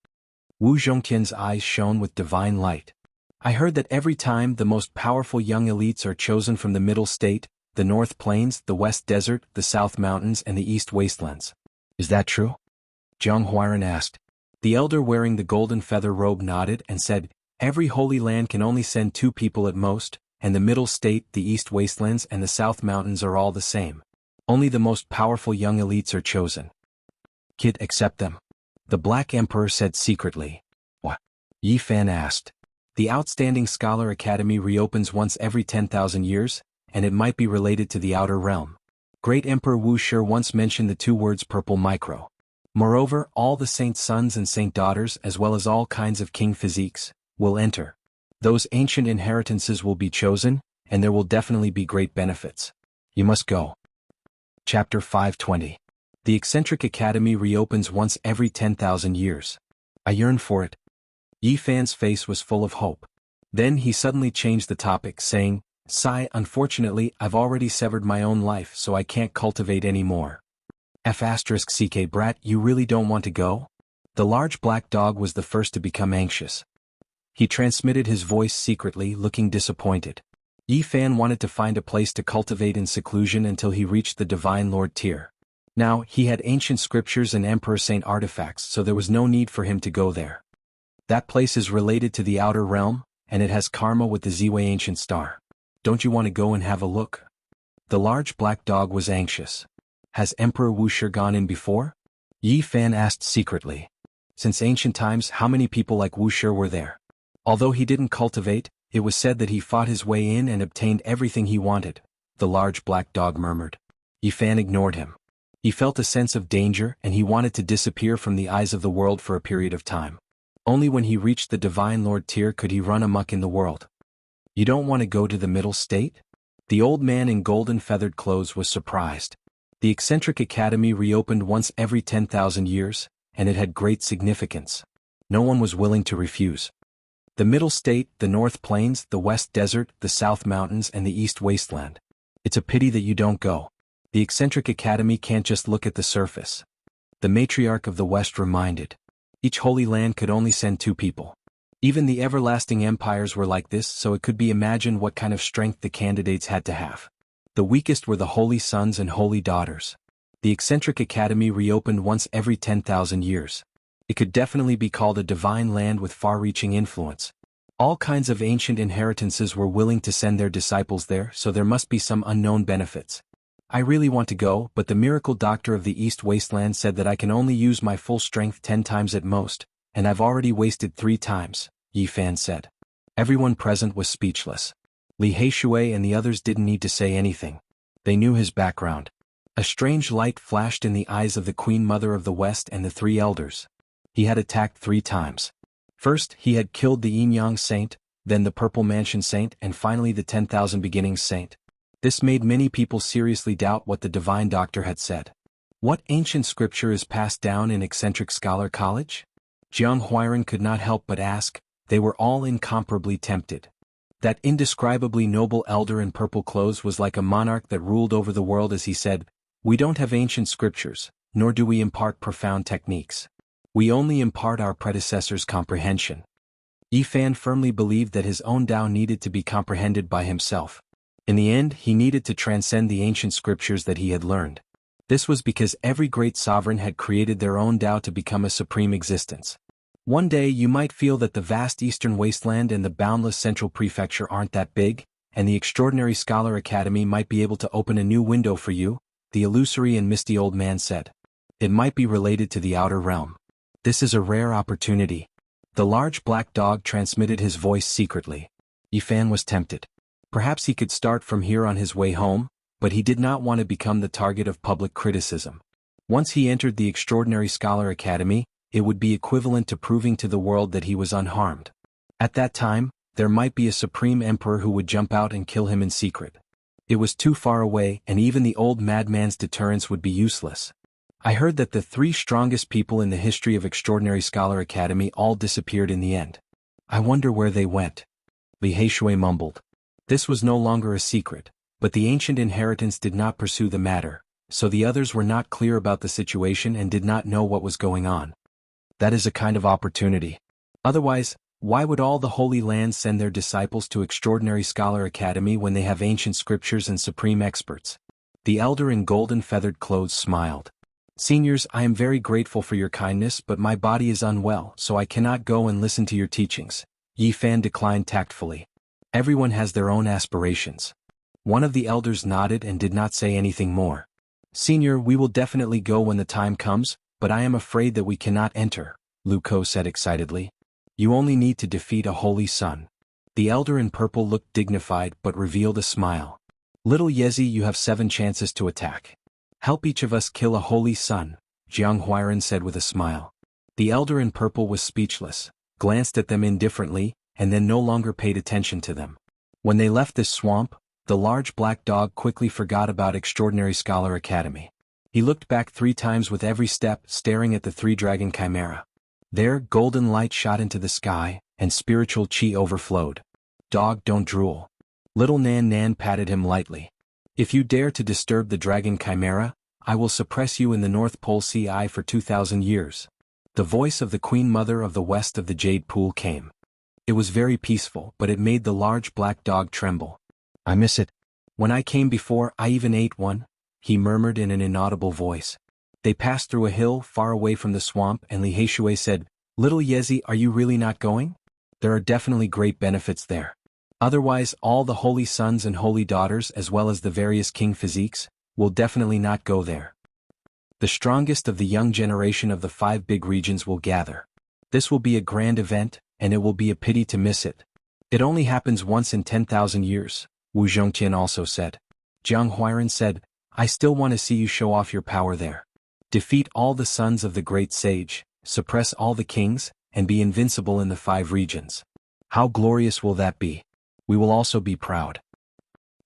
Wu Zhongtian's eyes shone with divine light. I heard that every time the most powerful young elites are chosen from the Middle State, the North Plains, the West Desert, the South Mountains and the East Wastelands. Is that true? Jianghu asked. The elder wearing the golden feather robe nodded and said, "Every holy land can only send 2 people at most, and the Middle State, the East Wastelands and the South Mountains are all the same. Only the most powerful young elites are chosen. Kid, accept them." The Black Emperor said secretly. "What?" Yi Fan asked. The Outstanding Scholar Academy reopens once every 10,000 years, and it might be related to the Outer Realm. Great Emperor Wuxia once mentioned the two words purple micro. Moreover, all the saint sons and saint daughters as well as all kinds of king physiques will enter. Those ancient inheritances will be chosen, and there will definitely be great benefits. You must go. Chapter 520. The Eccentric Academy reopens once every 10,000 years. I yearn for it. Yi Fan's face was full of hope. Then he suddenly changed the topic, saying, Sigh, unfortunately, I've already severed my own life, so I can't cultivate any more. F***ck brat, you really don't want to go? The large black dog was the first to become anxious. He transmitted his voice secretly, looking disappointed. Yi Fan wanted to find a place to cultivate in seclusion until he reached the Divine Lord tier. Now, he had ancient scriptures and Emperor Saint artifacts, so there was no need for him to go there. That place is related to the outer realm, and it has karma with the Ziwei ancient star. Don't you want to go and have a look? The large black dog was anxious. Has Emperor Wuxia gone in before? Yi Fan asked secretly. Since ancient times, how many people like Wuxia were there? Although he didn't cultivate, it was said that he fought his way in and obtained everything he wanted, the large black dog murmured. Yi Fan ignored him. He felt a sense of danger and he wanted to disappear from the eyes of the world for a period of time. Only when he reached the Divine Lord tier could he run amok in the world. You don't want to go to the middle state? The old man in golden feathered clothes was surprised. The Eccentric Academy reopened once every 10,000 years, and it had great significance. No one was willing to refuse. The middle state, the North Plains, the West Desert, the South Mountains and the East Wasteland. It's a pity that you don't go. The Eccentric Academy can't just look at the surface. The matriarch of the West reminded. Each holy land could only send 2 people. Even the everlasting empires were like this, so it could be imagined what kind of strength the candidates had to have. The weakest were the holy sons and holy daughters. The Eccentric Academy reopened once every 10,000 years. It could definitely be called a divine land with far-reaching influence. All kinds of ancient inheritances were willing to send their disciples there, so there must be some unknown benefits. I really want to go, but the miracle doctor of the East Wasteland said that I can only use my full strength 10 times at most, and I've already wasted 3 times, Yi Fan said. Everyone present was speechless. Li Heishui and the others didn't need to say anything. They knew his background. A strange light flashed in the eyes of the Queen Mother of the West and the 3 elders. He had attacked 3 times. First, he had killed the Yin Yang Saint, then the Purple Mansion Saint and finally the 10,000 Beginnings Saint. This made many people seriously doubt what the Divine Doctor had said. What ancient scripture is passed down in Eccentric Scholar College? Jianghu could not help but ask. They were all incomparably tempted. That indescribably noble elder in purple clothes was like a monarch that ruled over the world as he said, We don't have ancient scriptures, nor do we impart profound techniques. We only impart our predecessors' comprehension. Yi Fan firmly believed that his own Tao needed to be comprehended by himself. In the end, he needed to transcend the ancient scriptures that he had learned. This was because every great sovereign had created their own Tao to become a supreme existence. One day you might feel that the vast eastern wasteland and the boundless central prefecture aren't that big, and the Extraordinary Scholar Academy might be able to open a new window for you, the illusory and misty old man said. It might be related to the outer realm. This is a rare opportunity. The large black dog transmitted his voice secretly. Yi Fan was tempted. Perhaps he could start from here on his way home, but he did not want to become the target of public criticism. Once he entered the Extraordinary Scholar Academy, it would be equivalent to proving to the world that he was unharmed. At that time, there might be a supreme emperor who would jump out and kill him in secret. It was too far away, and even the old madman's deterrence would be useless. I heard that the 3 strongest people in the history of Extraordinary Scholar Academy all disappeared in the end. I wonder where they went. Li Heishui mumbled. This was no longer a secret, but the ancient inheritance did not pursue the matter, so the others were not clear about the situation and did not know what was going on. That is a kind of opportunity. Otherwise, why would all the Holy Lands send their disciples to Extraordinary Scholar Academy when they have ancient scriptures and supreme experts? The elder in golden feathered clothes smiled. Seniors, I am very grateful for your kindness, but my body is unwell, so I cannot go and listen to your teachings. Yi Fan declined tactfully. Everyone has their own aspirations. One of the elders nodded and did not say anything more. Senior, we will definitely go when the time comes, but I am afraid that we cannot enter, Lu Ko said excitedly. You only need to defeat a holy son. The elder in purple looked dignified but revealed a smile. Little Yezi, you have 7 chances to attack. Help each of us kill a holy son, Jianghu said with a smile. The elder in purple was speechless, glanced at them indifferently, and then no longer paid attention to them. When they left this swamp, the large black dog quickly forgot about Extraordinary Scholar Academy. He looked back 3 times with every step, staring at the 3-dragon chimera. There, golden light shot into the sky, and spiritual chi overflowed. Dog, don't drool. Little Nan Nan patted him lightly. If you dare to disturb the dragon chimera, I will suppress you in the North Pole Sea for 2,000 years. The voice of the Queen Mother of the West of the Jade Pool came. It was very peaceful, but it made the large black dog tremble. I miss it. When I came before, I even ate one, he murmured in an inaudible voice. They passed through a hill far away from the swamp, and Li Heishui said, Little Yezi, are you really not going? There are definitely great benefits there. Otherwise, all the holy sons and holy daughters as well as the various king physiques will definitely not go there. The strongest of the young generation of the 5 big regions will gather. This will be a grand event, and it will be a pity to miss it. It only happens once in 10,000 years, Wu Zhongqian also said. Jiang Huiran said, I still want to see you show off your power there. Defeat all the sons of the great sage, suppress all the kings, and be invincible in the 5 regions. How glorious will that be? We will also be proud.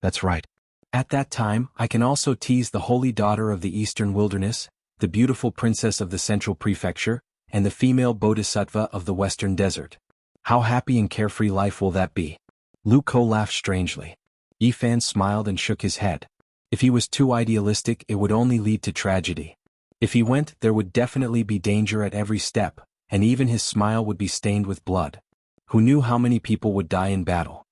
That's right. At that time, I can also tease the holy daughter of the eastern wilderness, the beautiful princess of the central prefecture, and the female bodhisattva of the western desert. How happy and carefree life will that be? Lu Ko laughed strangely. Yi Fan smiled and shook his head. If he was too idealistic, it would only lead to tragedy. If he went, there would definitely be danger at every step, and even his smile would be stained with blood. Who knew how many people would die in battle?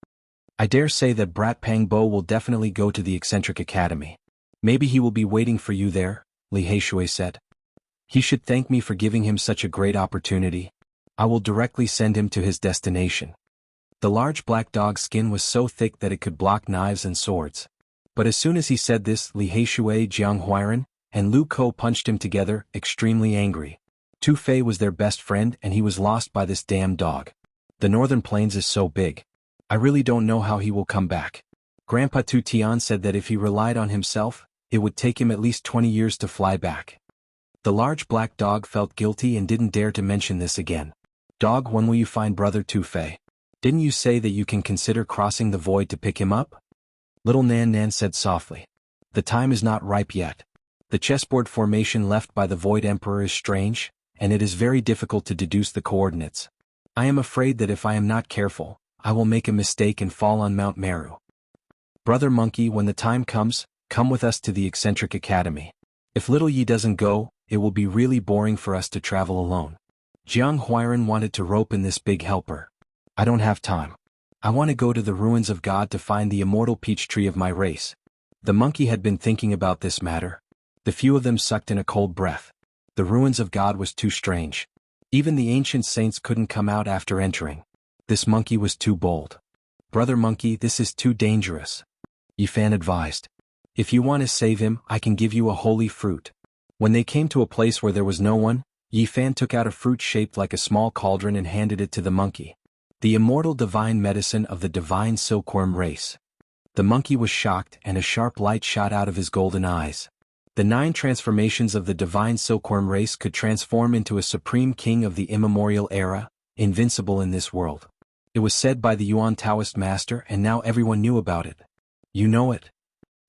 I dare say that Brat Pang Bo will definitely go to the eccentric academy. Maybe he will be waiting for you there, Li Heishui said. He should thank me for giving him such a great opportunity. I will directly send him to his destination. The large black dog's skin was so thick that it could block knives and swords. But as soon as he said this, Li Heishui, Jiang Huiran, and Lu Ko punched him together, extremely angry. Tu Fei was their best friend and he was lost by this damn dog. The northern plains is so big. I really don't know how he will come back. Grandpa Tu Tian said that if he relied on himself, it would take him at least 20 years to fly back. The large black dog felt guilty and didn't dare to mention this again. Dog, when will you find brother Tu Fei? Didn't you say that you can consider crossing the void to pick him up? Little Nan Nan said softly. The time is not ripe yet. The chessboard formation left by the Void Emperor is strange, and it is very difficult to deduce the coordinates. I am afraid that if I am not careful, I will make a mistake and fall on Mount Meru. Brother Monkey, when the time comes, come with us to the eccentric academy. If Little Yi doesn't go, it will be really boring for us to travel alone. Jiang Huiran wanted to rope in this big helper. I don't have time. I want to go to the ruins of God to find the immortal peach tree of my race. The monkey had been thinking about this matter. The few of them sucked in a cold breath. The ruins of God was too strange. Even the ancient saints couldn't come out after entering. This monkey was too bold. Brother Monkey, this is too dangerous. Yi Fan advised. If you want to save him, I can give you a holy fruit. When they came to a place where there was no one, Yi Fan took out a fruit shaped like a small cauldron and handed it to the monkey. The immortal divine medicine of the divine silkworm race. The monkey was shocked and a sharp light shot out of his golden eyes. The 9 transformations of the divine silkworm race could transform into a supreme king of the immemorial era, invincible in this world. It was said by the Yuan Taoist master and now everyone knew about it. You know it?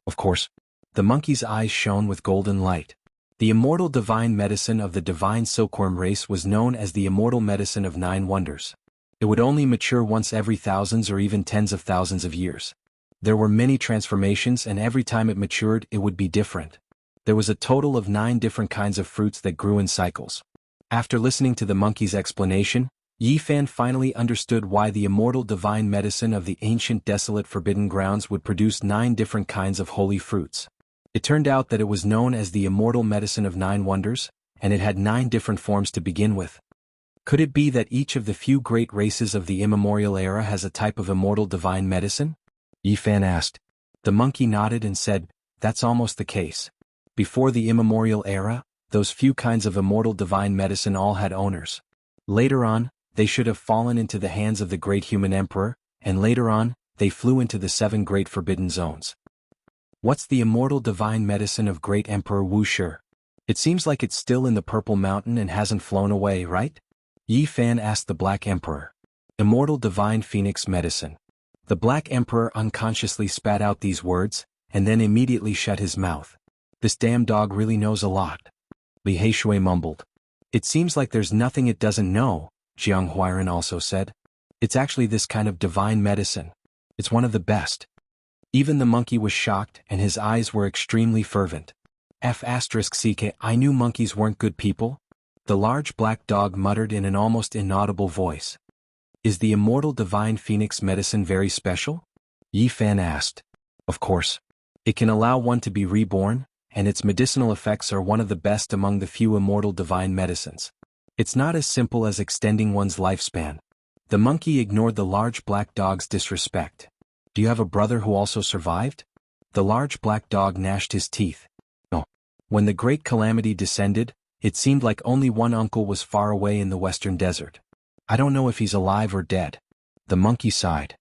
Of course. The monkey's eyes shone with golden light. The immortal divine medicine of the divine silkworm race was known as the immortal medicine of 9 wonders. It would only mature once every thousands or even tens of thousands of years. There were many transformations and every time it matured it would be different. There was a total of 9 different kinds of fruits that grew in cycles. After listening to the monkey's explanation, Yi Fan finally understood why the immortal divine medicine of the ancient desolate forbidden grounds would produce 9 different kinds of holy fruits. It turned out that it was known as the immortal medicine of 9 wonders, and it had 9 different forms to begin with. Could it be that each of the few great races of the immemorial era has a type of immortal divine medicine? Yi Fan asked. The monkey nodded and said, that's almost the case. Before the immemorial era, those few kinds of immortal divine medicine all had owners. Later on, they should have fallen into the hands of the great human emperor, and later on, they flew into the 7 great forbidden zones. What's the immortal divine medicine of great Emperor Wuxia? It seems like it's still in the Purple Mountain and hasn't flown away, right? Yi Fan asked the Black Emperor. Immortal divine phoenix medicine. The Black Emperor unconsciously spat out these words, and then immediately shut his mouth. This damn dog really knows a lot. Li Heishui mumbled. It seems like there's nothing it doesn't know, Jianghu also said. It's actually this kind of divine medicine. It's one of the best. Even the monkey was shocked and his eyes were extremely fervent. *CK I knew monkeys weren't good people? The large black dog muttered in an almost inaudible voice. Is the immortal divine phoenix medicine very special? Yi Fan asked. Of course. It can allow one to be reborn, and its medicinal effects are one of the best among the few immortal divine medicines. It's not as simple as extending one's lifespan. The monkey ignored the large black dog's disrespect. Do you have a brother who also survived? The large black dog gnashed his teeth. No. When the great calamity descended, it seemed like only one uncle was far away in the western desert. I don't know if he's alive or dead. The monkey sighed.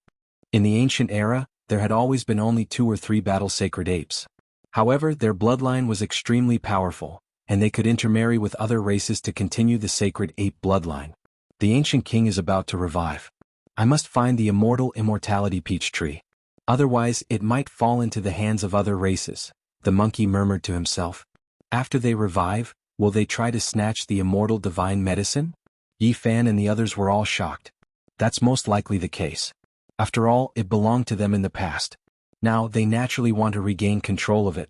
In the ancient era, there had always been only 2 or 3 battle-sacred apes. However, their bloodline was extremely powerful, and they could intermarry with other races to continue the sacred ape bloodline. The ancient king is about to revive. I must find the immortal immortality peach tree. Otherwise, it might fall into the hands of other races, the monkey murmured to himself. After they revive, will they try to snatch the immortal divine medicine? Yi Fan and the others were all shocked. That's most likely the case. After all, it belonged to them in the past. Now, they naturally want to regain control of it.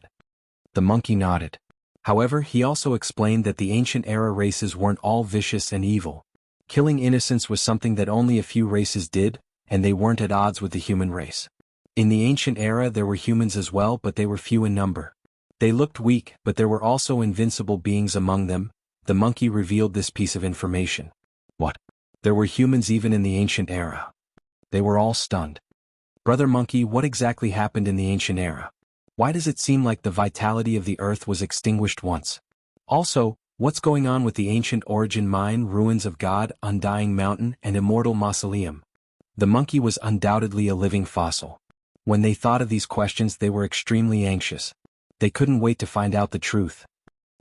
The monkey nodded. However, he also explained that the ancient era races weren't all vicious and evil. Killing innocents was something that only a few races did, and they weren't at odds with the human race. In the ancient era there were humans as well, but they were few in number. They looked weak, but there were also invincible beings among them. The monkey revealed this piece of information. What? There were humans even in the ancient era. They were all stunned. Brother Monkey, what exactly happened in the ancient era? Why does it seem like the vitality of the earth was extinguished once? Also, what's going on with the ancient origin mine, ruins of God, undying mountain, and immortal mausoleum? The monkey was undoubtedly a living fossil. When they thought of these questions they were extremely anxious. They couldn't wait to find out the truth.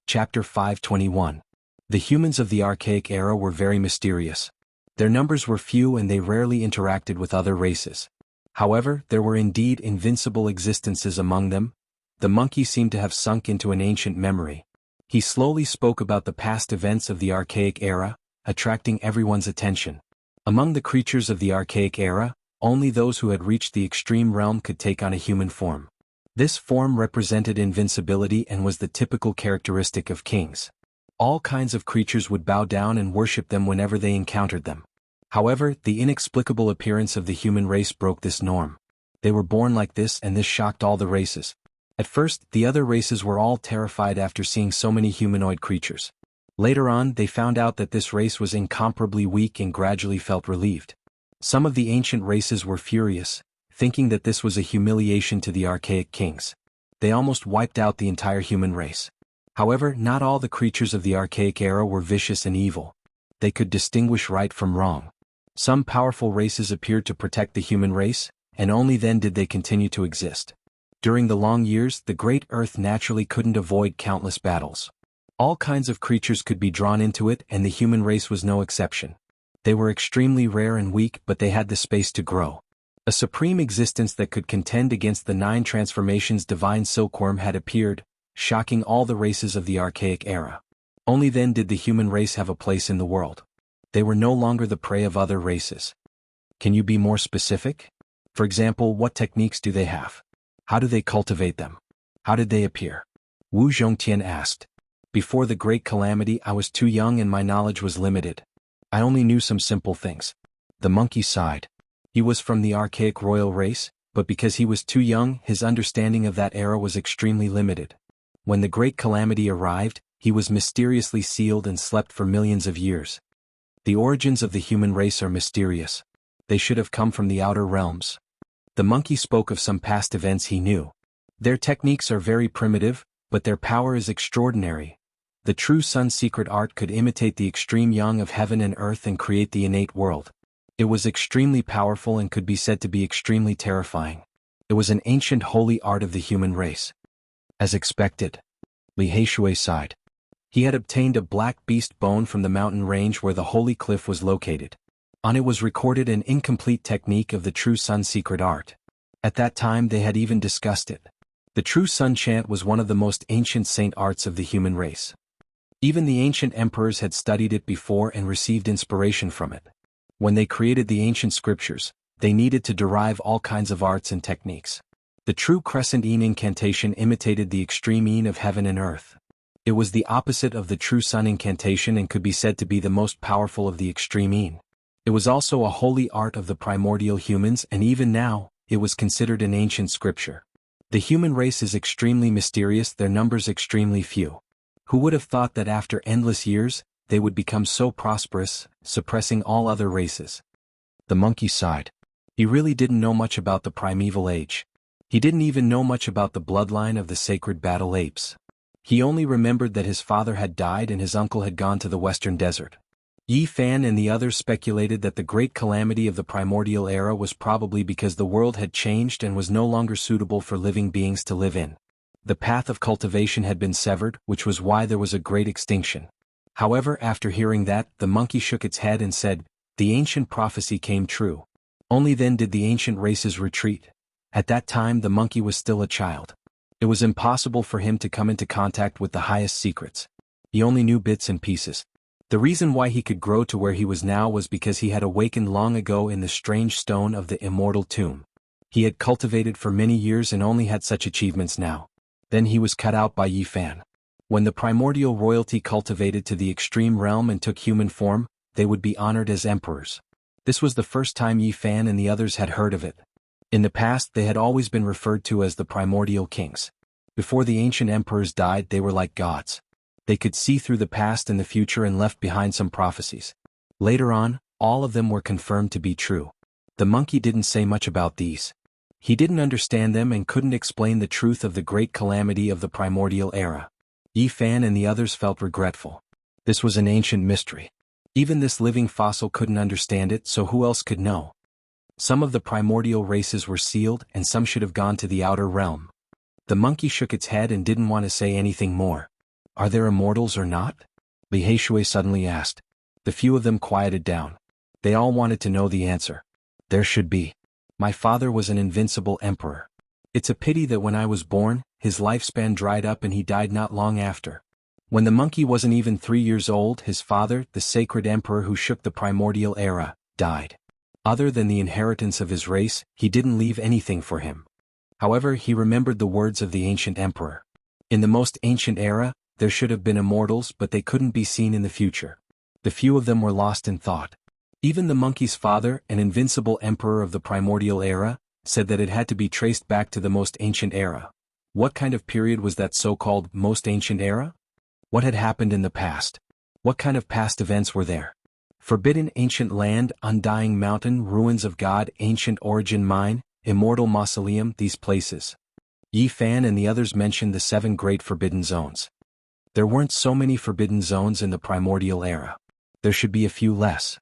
Chapter 521. The humans of the archaic era were very mysterious. Their numbers were few and they rarely interacted with other races. However, there were indeed invincible existences among them. The monkey seemed to have sunk into an ancient memory. He slowly spoke about the past events of the archaic era, attracting everyone's attention. Among the creatures of the archaic era, only those who had reached the extreme realm could take on a human form. This form represented invincibility and was the typical characteristic of kings. All kinds of creatures would bow down and worship them whenever they encountered them. However, the inexplicable appearance of the human race broke this norm. They were born like this and this shocked all the races. At first, the other races were all terrified after seeing so many humanoid creatures. Later on, they found out that this race was incomparably weak and gradually felt relieved. Some of the ancient races were furious, thinking that this was a humiliation to the archaic kings. They almost wiped out the entire human race. However, not all the creatures of the archaic era were vicious and evil. They could distinguish right from wrong. Some powerful races appeared to protect the human race, and only then did they continue to exist. During the long years, the great earth naturally couldn't avoid countless battles. All kinds of creatures could be drawn into it, and the human race was no exception. They were extremely rare and weak, but they had the space to grow. A supreme existence that could contend against the 9 transformations divine silkworm had appeared, shocking all the races of the archaic era. Only then did the human race have a place in the world. They were no longer the prey of other races. Can you be more specific? For example, what techniques do they have? How do they cultivate them? How did they appear? Wu Zhongtian asked. Before the great calamity I was too young and my knowledge was limited. I only knew some simple things. The monkey sighed. He was from the archaic royal race, but because he was too young, his understanding of that era was extremely limited. When the great calamity arrived, he was mysteriously sealed and slept for millions of years. The origins of the human race are mysterious. They should have come from the outer realms. The monkey spoke of some past events he knew. Their techniques are very primitive, but their power is extraordinary. The true sun's secret art could imitate the extreme yang of heaven and earth and create the innate world. It was extremely powerful and could be said to be extremely terrifying. It was an ancient holy art of the human race. As expected, Li Heishui sighed. He had obtained a black beast bone from the mountain range where the holy cliff was located. On it was recorded an incomplete technique of the True Sun secret art. At that time they had even discussed it. The True Sun chant was one of the most ancient saint arts of the human race. Even the ancient emperors had studied it before and received inspiration from it. When they created the ancient scriptures, they needed to derive all kinds of arts and techniques. The true crescent Yin incantation imitated the extreme Yin of heaven and earth. It was the opposite of the True Sun incantation and could be said to be the most powerful of the extreme Yin. It was also a holy art of the primordial humans, and even now, it was considered an ancient scripture. The human race is extremely mysterious, their numbers extremely few. Who would have thought that after endless years, they would become so prosperous, suppressing all other races? The monkey sighed. He really didn't know much about the primeval age. He didn't even know much about the bloodline of the sacred battle apes. He only remembered that his father had died and his uncle had gone to the western desert. Yi Fan and the others speculated that the great calamity of the primordial era was probably because the world had changed and was no longer suitable for living beings to live in. The path of cultivation had been severed, which was why there was a great extinction. However, after hearing that, the monkey shook its head and said, "The ancient prophecy came true." Only then did the ancient races retreat. At that time the monkey was still a child. It was impossible for him to come into contact with the highest secrets. He only knew bits and pieces. The reason why he could grow to where he was now was because he had awakened long ago in the strange stone of the immortal tomb. He had cultivated for many years and only had such achievements now. Then he was cut out by Yi Fan. When the primordial royalty cultivated to the extreme realm and took human form, they would be honored as emperors. This was the first time Yi Fan and the others had heard of it. In the past they had always been referred to as the primordial kings. Before the ancient emperors died they were like gods. They could see through the past and the future and left behind some prophecies. Later on, all of them were confirmed to be true. The monkey didn't say much about these. He didn't understand them and couldn't explain the truth of the great calamity of the primordial era. Yi Fan and the others felt regretful. This was an ancient mystery. Even this living fossil couldn't understand it, so who else could know? Some of the primordial races were sealed and some should have gone to the outer realm. The monkey shook its head and didn't want to say anything more. Are there immortals or not? Li Heishui suddenly asked. The few of them quieted down. They all wanted to know the answer. There should be. My father was an invincible emperor. It's a pity that when I was born, his lifespan dried up and he died not long after. When the monkey wasn't even 3 years old, his father, the sacred emperor who shook the primordial era, died. Other than the inheritance of his race, he didn't leave anything for him. However, he remembered the words of the ancient emperor. In the most ancient era, there should have been immortals, but they couldn't be seen in the future. The few of them were lost in thought. Even the monkey's father, an invincible emperor of the primordial era, said that it had to be traced back to the most ancient era. What kind of period was that so-called most ancient era? What had happened in the past? What kind of past events were there? Forbidden ancient land, undying mountain, ruins of God, ancient origin mine, immortal mausoleum, these places. Yi Fan and the others mentioned the 7 great forbidden zones. There weren't so many forbidden zones in the primordial era. There should be a few less.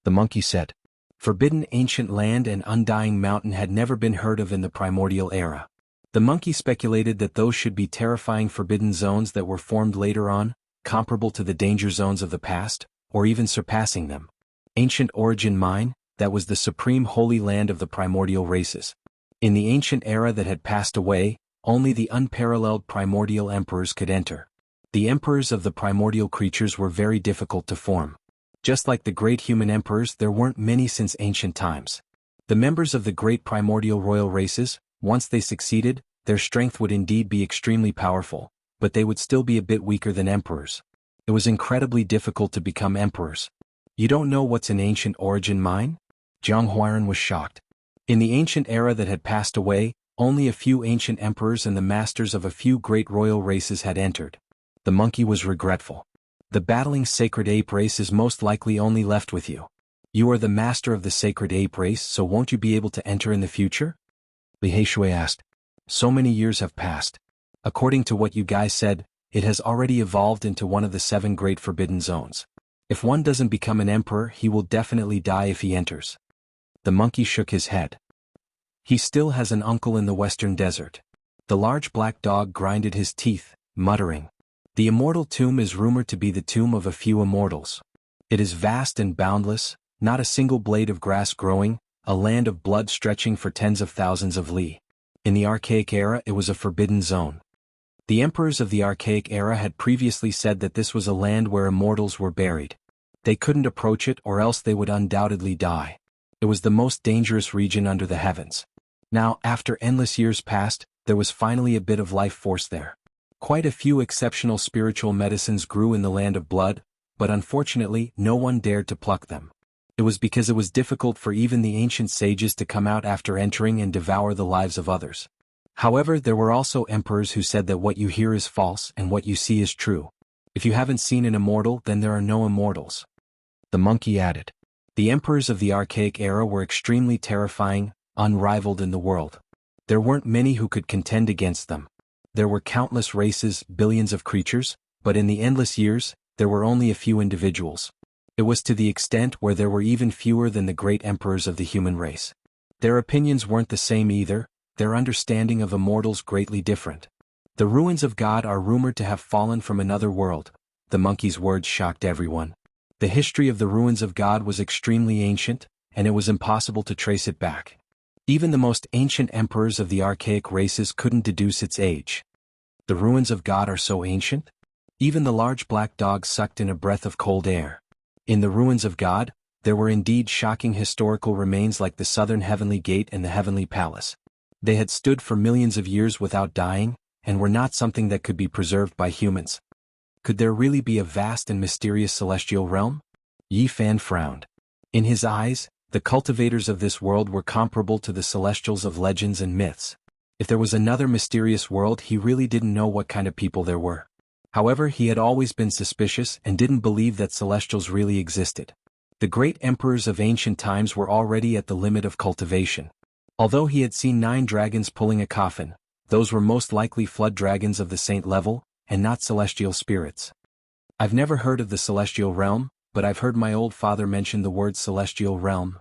The monkey said. Forbidden ancient land and undying mountain had never been heard of in the primordial era. The monkey speculated that those should be terrifying forbidden zones that were formed later on, comparable to the danger zones of the past, or even surpassing them. Ancient origin mine, that was the supreme holy land of the primordial races. In the ancient era that had passed away, only the unparalleled primordial emperors could enter. The emperors of the primordial creatures were very difficult to form. Just like the great human emperors, there weren't many since ancient times. The members of the great primordial royal races, once they succeeded, their strength would indeed be extremely powerful, but they would still be a bit weaker than emperors. It was incredibly difficult to become emperors. You don't know what's an ancient origin mine? Jianghu was shocked. In the ancient era that had passed away, only a few ancient emperors and the masters of a few great royal races had entered. The monkey was regretful. The battling sacred ape race is most likely only left with you. You are the master of the sacred ape race, so won't you be able to enter in the future? Li Heishui asked. So many years have passed. According to what you guys said, it has already evolved into one of the 7 great forbidden zones. If one doesn't become an emperor, he will definitely die if he enters. The monkey shook his head. He still has an uncle in the western desert. The large black dog grinded his teeth, muttering. The immortal tomb is rumored to be the tomb of a few immortals. It is vast and boundless, not a single blade of grass growing, a land of blood stretching for tens of thousands of li. In the Archaic era it was a forbidden zone. The emperors of the Archaic era had previously said that this was a land where immortals were buried. They couldn't approach it or else they would undoubtedly die. It was the most dangerous region under the heavens. Now, after endless years passed, there was finally a bit of life force there. Quite a few exceptional spiritual medicines grew in the land of blood, but unfortunately no one dared to pluck them. It was because it was difficult for even the ancient sages to come out after entering and devour the lives of others. However, there were also emperors who said that what you hear is false and what you see is true. If you haven't seen an immortal, then there are no immortals. The monkey added. The emperors of the Archaic era were extremely terrifying, unrivaled in the world. There weren't many who could contend against them. There were countless races, billions of creatures, but in the endless years, there were only a few individuals. It was to the extent where there were even fewer than the great emperors of the human race. Their opinions weren't the same either, their understanding of immortals greatly different. The ruins of God are rumored to have fallen from another world. The monkey's words shocked everyone. The history of the ruins of God was extremely ancient, and it was impossible to trace it back. Even the most ancient emperors of the archaic races couldn't deduce its age. The ruins of God are so ancient? Even the large black dog sucked in a breath of cold air. In the ruins of God, there were indeed shocking historical remains like the southern heavenly gate and the heavenly palace. They had stood for millions of years without dying, and were not something that could be preserved by humans. Could there really be a vast and mysterious celestial realm? Yi Fan frowned. In his eyes, the cultivators of this world were comparable to the celestials of legends and myths. If there was another mysterious world, he really didn't know what kind of people there were. However, he had always been suspicious and didn't believe that celestials really existed. The great emperors of ancient times were already at the limit of cultivation. Although he had seen 9 dragons pulling a coffin, those were most likely flood dragons of the saint level, and not celestial spirits. I've never heard of the celestial realm, but I've heard my old father mention the word celestial realm.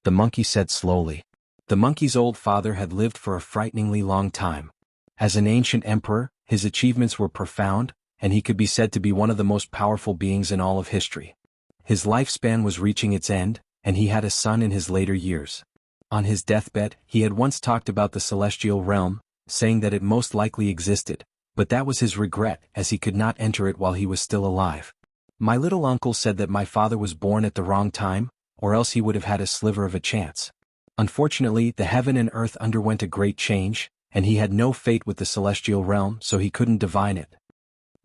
The monkey said slowly. The monkey's old father had lived for a frighteningly long time. As an ancient emperor, his achievements were profound, and he could be said to be one of the most powerful beings in all of history. His lifespan was reaching its end, and he had a son in his later years. On his deathbed, he had once talked about the celestial realm, saying that it most likely existed, but that was his regret as he could not enter it while he was still alive. My little uncle said that my father was born at the wrong time, or else he would have had a sliver of a chance. Unfortunately, the heaven and earth underwent a great change, and he had no fate with the celestial realm, so he couldn't divine it.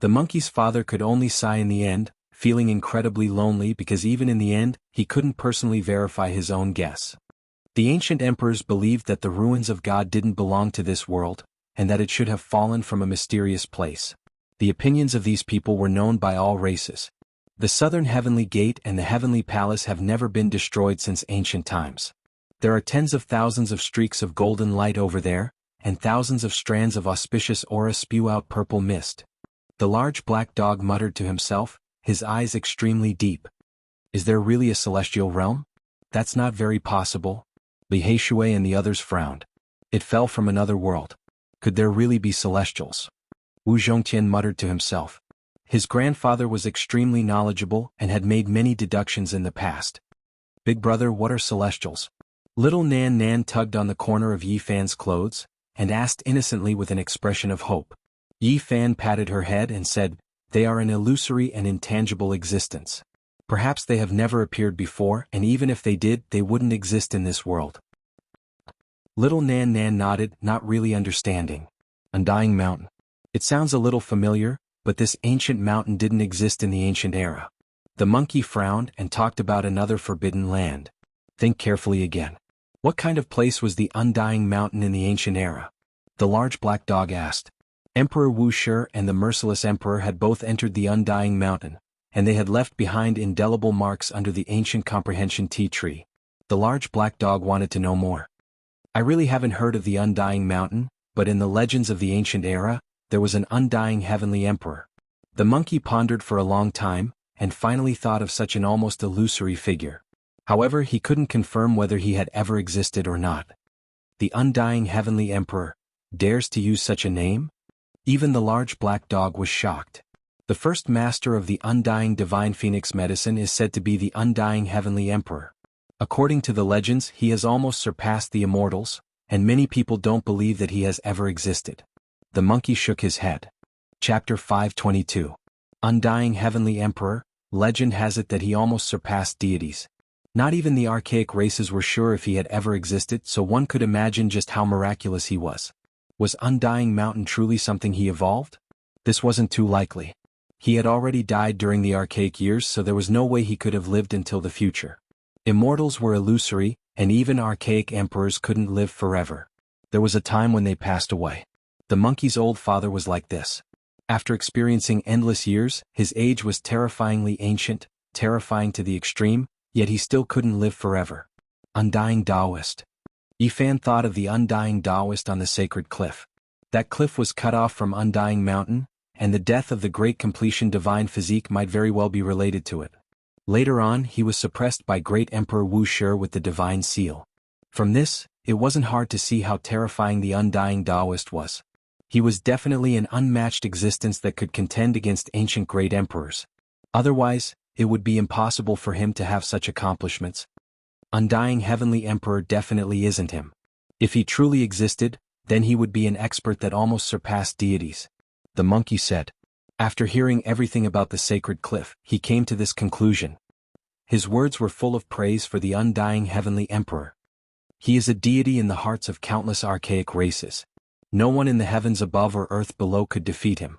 The monkey's father could only sigh in the end, feeling incredibly lonely because even in the end, he couldn't personally verify his own guess. The ancient emperors believed that the ruins of God didn't belong to this world, and that it should have fallen from a mysterious place. The opinions of these people were known by all races. The southern heavenly gate and the heavenly palace have never been destroyed since ancient times. There are tens of thousands of streaks of golden light over there, and thousands of strands of auspicious aura spew out purple mist. The large black dog muttered to himself, his eyes extremely deep. Is there really a celestial realm? That's not very possible. Li Heishui and the others frowned. It fell from another world. Could there really be celestials? Wu Zhongtian muttered to himself. His grandfather was extremely knowledgeable and had made many deductions in the past. Big brother, what are celestials? Little Nan Nan tugged on the corner of Yi Fan's clothes, and asked innocently with an expression of hope. Yi Fan patted her head and said, they are an illusory and intangible existence. Perhaps they have never appeared before, and even if they did, they wouldn't exist in this world. Little Nan Nan nodded, not really understanding. Undying Mountain. It sounds a little familiar, but this ancient mountain didn't exist in the ancient era. The monkey frowned and talked about another forbidden land. Think carefully again. What kind of place was the Undying Mountain in the ancient era? The large black dog asked. Emperor Wuxia and the merciless emperor had both entered the Undying Mountain, and they had left behind indelible marks under the ancient comprehension tea tree. The large black dog wanted to know more. I really haven't heard of the Undying Mountain, but in the legends of the ancient era, there was an undying heavenly emperor. The monkey pondered for a long time, and finally thought of such an almost illusory figure. However, he couldn't confirm whether he had ever existed or not. The undying heavenly emperor dares to use such a name? Even the large black dog was shocked. The first master of the undying divine phoenix medicine is said to be the undying heavenly emperor. According to the legends, he has almost surpassed the immortals, and many people don't believe that he has ever existed. The monkey shook his head. Chapter 522. Undying Heavenly Emperor. Legend has it that he almost surpassed deities. Not even the archaic races were sure if he had ever existed, so one could imagine just how miraculous he was. Was Undying Mountain truly something he evolved? This wasn't too likely. He had already died during the archaic years, so there was no way he could have lived until the future. Immortals were illusory, and even archaic emperors couldn't live forever. There was a time when they passed away. The monkey's old father was like this. After experiencing endless years, his age was terrifyingly ancient, terrifying to the extreme, yet he still couldn't live forever. Undying Taoist. Yifan thought of the undying Taoist on the sacred cliff. That cliff was cut off from Undying Mountain, and the death of the great completion divine physique might very well be related to it. Later on, he was suppressed by great Emperor Wuxia with the divine seal. From this, it wasn't hard to see how terrifying the undying Taoist was. He was definitely an unmatched existence that could contend against ancient great emperors. Otherwise, it would be impossible for him to have such accomplishments. Undying Heavenly Emperor definitely isn't him. If he truly existed, then he would be an expert that almost surpassed deities. The monkey said. After hearing everything about the sacred cliff, he came to this conclusion. His words were full of praise for the undying heavenly emperor. He is a deity in the hearts of countless archaic races. No one in the heavens above or earth below could defeat him.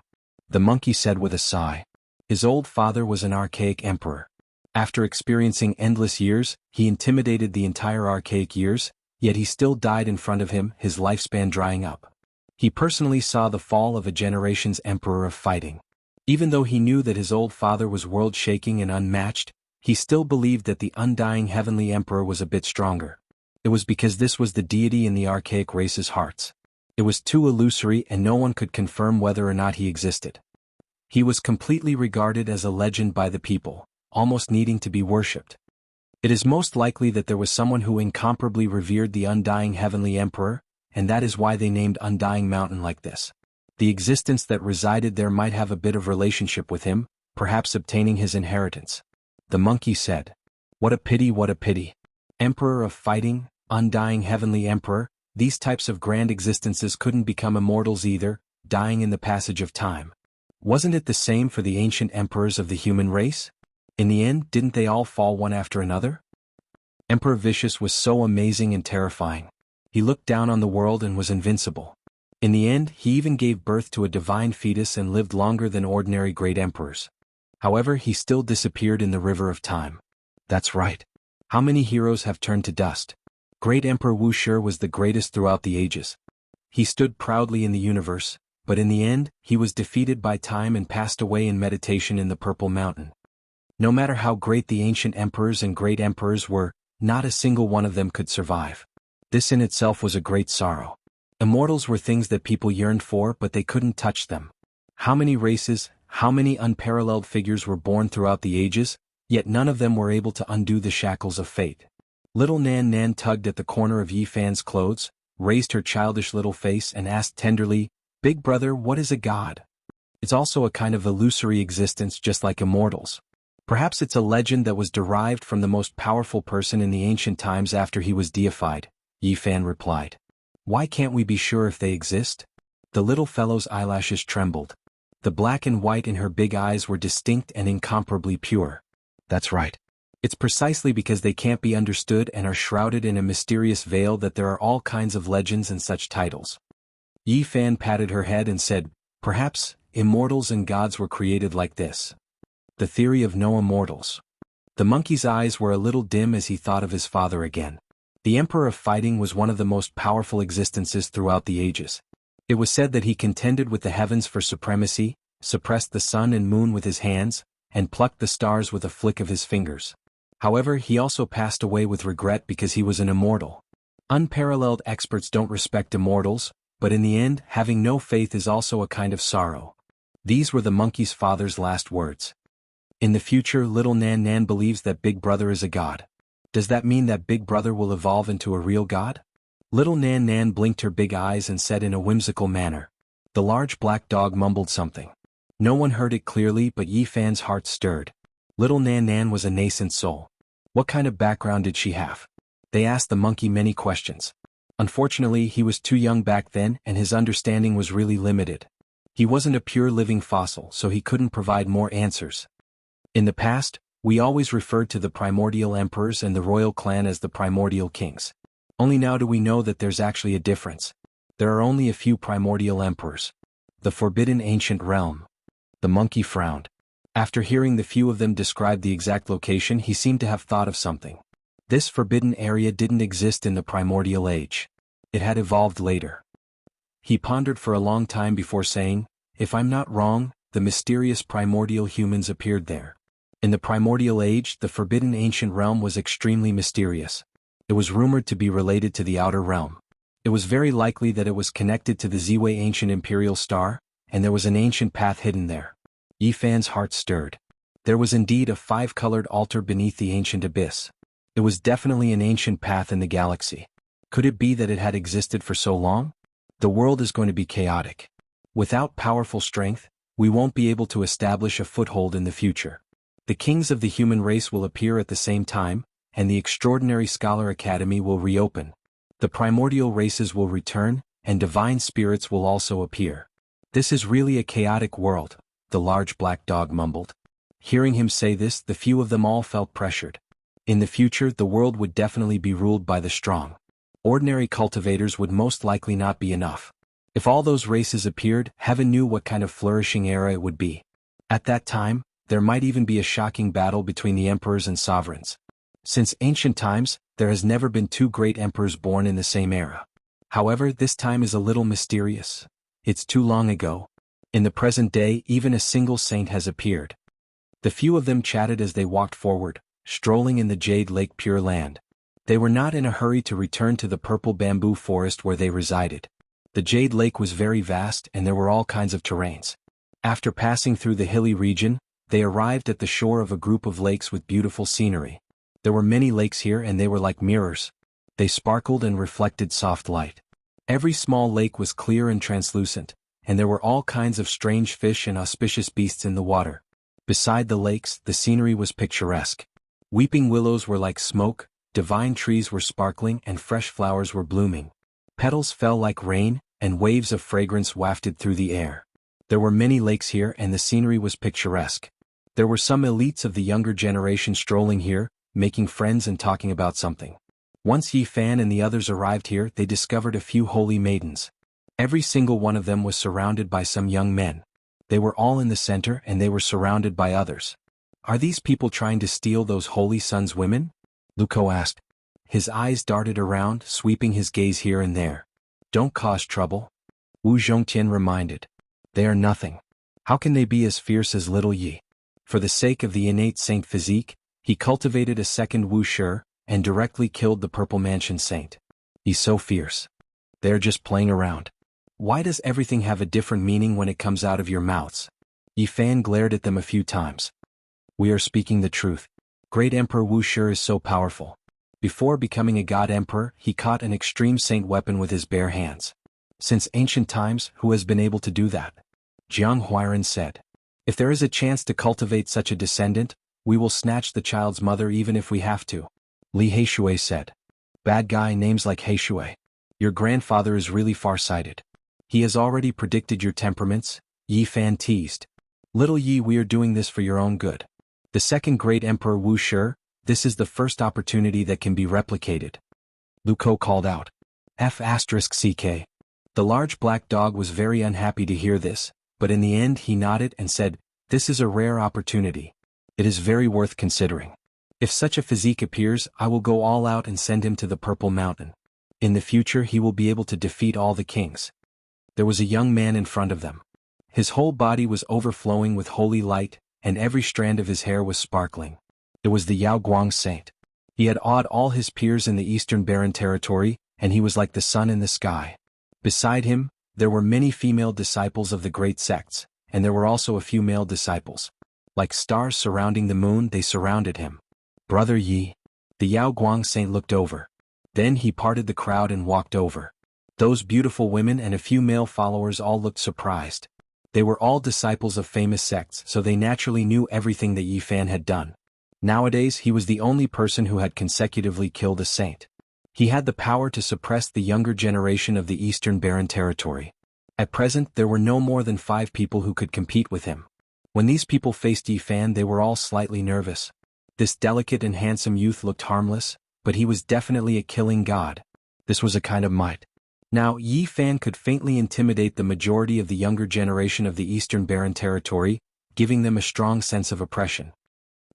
The monkey said with a sigh. His old father was an archaic emperor. After experiencing endless years, he intimidated the entire archaic years, yet he still died in front of him, his lifespan drying up. He personally saw the fall of a generation's emperor of fighting. Even though he knew that his old father was world-shaking and unmatched, he still believed that the undying heavenly emperor was a bit stronger. It was because this was the deity in the archaic race's hearts. It was too illusory and no one could confirm whether or not he existed. He was completely regarded as a legend by the people, almost needing to be worshipped. It is most likely that there was someone who incomparably revered the undying heavenly emperor, and that is why they named Undying Mountain like this. The existence that resided there might have a bit of relationship with him, perhaps obtaining his inheritance. The monkey said. What a pity, what a pity. Emperor of fighting, undying heavenly emperor, these types of grand existences couldn't become immortals either, dying in the passage of time. Wasn't it the same for the ancient emperors of the human race? In the end, didn't they all fall one after another? Emperor Vicious was so amazing and terrifying. He looked down on the world and was invincible. In the end, he even gave birth to a divine fetus and lived longer than ordinary great emperors. However, he still disappeared in the river of time. That's right. How many heroes have turned to dust? Great Emperor Wuxia was the greatest throughout the ages. He stood proudly in the universe, but in the end, he was defeated by time and passed away in meditation in the Purple Mountain. No matter how great the ancient emperors and great emperors were, not a single one of them could survive. This in itself was a great sorrow. Immortals were things that people yearned for, but they couldn't touch them. How many races, how many unparalleled figures were born throughout the ages, yet none of them were able to undo the shackles of fate. Little Nan Nan tugged at the corner of Yifan's clothes, raised her childish little face and asked tenderly, "Big brother, what is a god?" It's also a kind of illusory existence just like immortals. Perhaps it's a legend that was derived from the most powerful person in the ancient times after he was deified, Yifan replied. Why can't we be sure if they exist? The little fellow's eyelashes trembled. The black and white in her big eyes were distinct and incomparably pure. That's right. It's precisely because they can't be understood and are shrouded in a mysterious veil that there are all kinds of legends and such titles. Yifan patted her head and said, perhaps, immortals and gods were created like this. The theory of no immortals. The monkey's eyes were a little dim as he thought of his father again. The Emperor of Fighting was one of the most powerful existences throughout the ages. It was said that he contended with the heavens for supremacy, suppressed the sun and moon with his hands, and plucked the stars with a flick of his fingers. However, he also passed away with regret because he was an immortal. Unparalleled experts don't respect immortals, but in the end, having no faith is also a kind of sorrow. These were the monkey's father's last words. In the future, little Nan Nan believes that Big Brother is a god. Does that mean that Big Brother will evolve into a real god? Little Nan Nan blinked her big eyes and said in a whimsical manner. The large black dog mumbled something. No one heard it clearly, but Yi Fan's heart stirred. Little Nan Nan was a nascent soul. What kind of background did she have? They asked the monkey many questions. Unfortunately, he was too young back then and his understanding was really limited. He wasn't a pure living fossil, so he couldn't provide more answers. In the past, we always referred to the primordial emperors and the royal clan as the primordial kings. Only now do we know that there's actually a difference. There are only a few primordial emperors. The forbidden ancient realm. The monkey frowned. After hearing the few of them describe the exact location, he seemed to have thought of something. This forbidden area didn't exist in the primordial age. It had evolved later. He pondered for a long time before saying, if I'm not wrong, the mysterious primordial humans appeared there. In the primordial age, the forbidden ancient realm was extremely mysterious. It was rumored to be related to the outer realm. It was very likely that it was connected to the Ziwei ancient imperial star, and there was an ancient path hidden there. Yi Fan's heart stirred. There was indeed a 5-colored altar beneath the ancient abyss. It was definitely an ancient path in the galaxy. Could it be that it had existed for so long? The world is going to be chaotic. Without powerful strength, we won't be able to establish a foothold in the future. The kings of the human race will appear at the same time, and the Extraordinary Scholar Academy will reopen. The primordial races will return, and divine spirits will also appear. This is really a chaotic world, the large black dog mumbled. Hearing him say this, the few of them all felt pressured. In the future, the world would definitely be ruled by the strong. Ordinary cultivators would most likely not be enough. If all those races appeared, heaven knew what kind of flourishing era it would be. At that time, there might even be a shocking battle between the emperors and sovereigns. Since ancient times, there has never been 2 great emperors born in the same era. However, this time is a little mysterious. It's too long ago. In the present day, even a single saint has appeared. The few of them chatted as they walked forward, strolling in the Jade Lake Pure Land. They were not in a hurry to return to the purple bamboo forest where they resided. The Jade Lake was very vast and there were all kinds of terrains. After passing through the hilly region, they arrived at the shore of a group of lakes with beautiful scenery. There were many lakes here and they were like mirrors. They sparkled and reflected soft light. Every small lake was clear and translucent, and there were all kinds of strange fish and auspicious beasts in the water. Beside the lakes, the scenery was picturesque. Weeping willows were like smoke, divine trees were sparkling and fresh flowers were blooming. Petals fell like rain, and waves of fragrance wafted through the air. There were many lakes here and the scenery was picturesque. There were some elites of the younger generation strolling here, making friends and talking about something. Once Yi Fan and the others arrived here, they discovered a few holy maidens. Every single one of them was surrounded by some young men. They were all in the center and they were surrounded by others. Are these people trying to steal those holy sons' women? Luko asked. His eyes darted around, sweeping his gaze here and there. Don't cause trouble. Wu Zhongtian reminded. They are nothing. How can they be as fierce as little Yi? For the sake of the innate saint physique, he cultivated a second Wu Shi, and directly killed the Purple Mansion Saint. He's so fierce. They're just playing around. Why does everything have a different meaning when it comes out of your mouths? Yi Fan glared at them a few times. We are speaking the truth. Great Emperor Wu Shi is so powerful. Before becoming a god emperor, he caught an extreme saint weapon with his bare hands. Since ancient times, who has been able to do that? Jiang Huairan said. If there is a chance to cultivate such a descendant, we will snatch the child's mother even if we have to. Li Heishui said. Bad guy, names like Heishui. Your grandfather is really far-sighted. He has already predicted your temperaments, Yi Fan teased. Little Yi, we are doing this for your own good. The second great emperor Wu Shi, this is the first opportunity that can be replicated. Luko called out. F***CK. The large black dog was very unhappy to hear this, but in the end he nodded and said, this is a rare opportunity. It is very worth considering. If such a physique appears, I will go all out and send him to the Purple Mountain. In the future he will be able to defeat all the kings. There was a young man in front of them. His whole body was overflowing with holy light, and every strand of his hair was sparkling. It was the Yao Guang Saint. He had awed all his peers in the Eastern Barren Territory, and he was like the sun in the sky. Beside him, there were many female disciples of the great sects, and there were also a few male disciples. Like stars surrounding the moon, they surrounded him. Brother Yi. The Yao Guang Saint looked over. Then he parted the crowd and walked over. Those beautiful women and a few male followers all looked surprised. They were all disciples of famous sects, so they naturally knew everything that Yi Fan had done. Nowadays he was the only person who had consecutively killed a saint. He had the power to suppress the younger generation of the Eastern Barren Territory. At present there were no more than 5 people who could compete with him. When these people faced Yi Fan, they were all slightly nervous. This delicate and handsome youth looked harmless, but he was definitely a killing god. This was a kind of might. Now Yi Fan could faintly intimidate the majority of the younger generation of the Eastern Barren Territory, giving them a strong sense of oppression.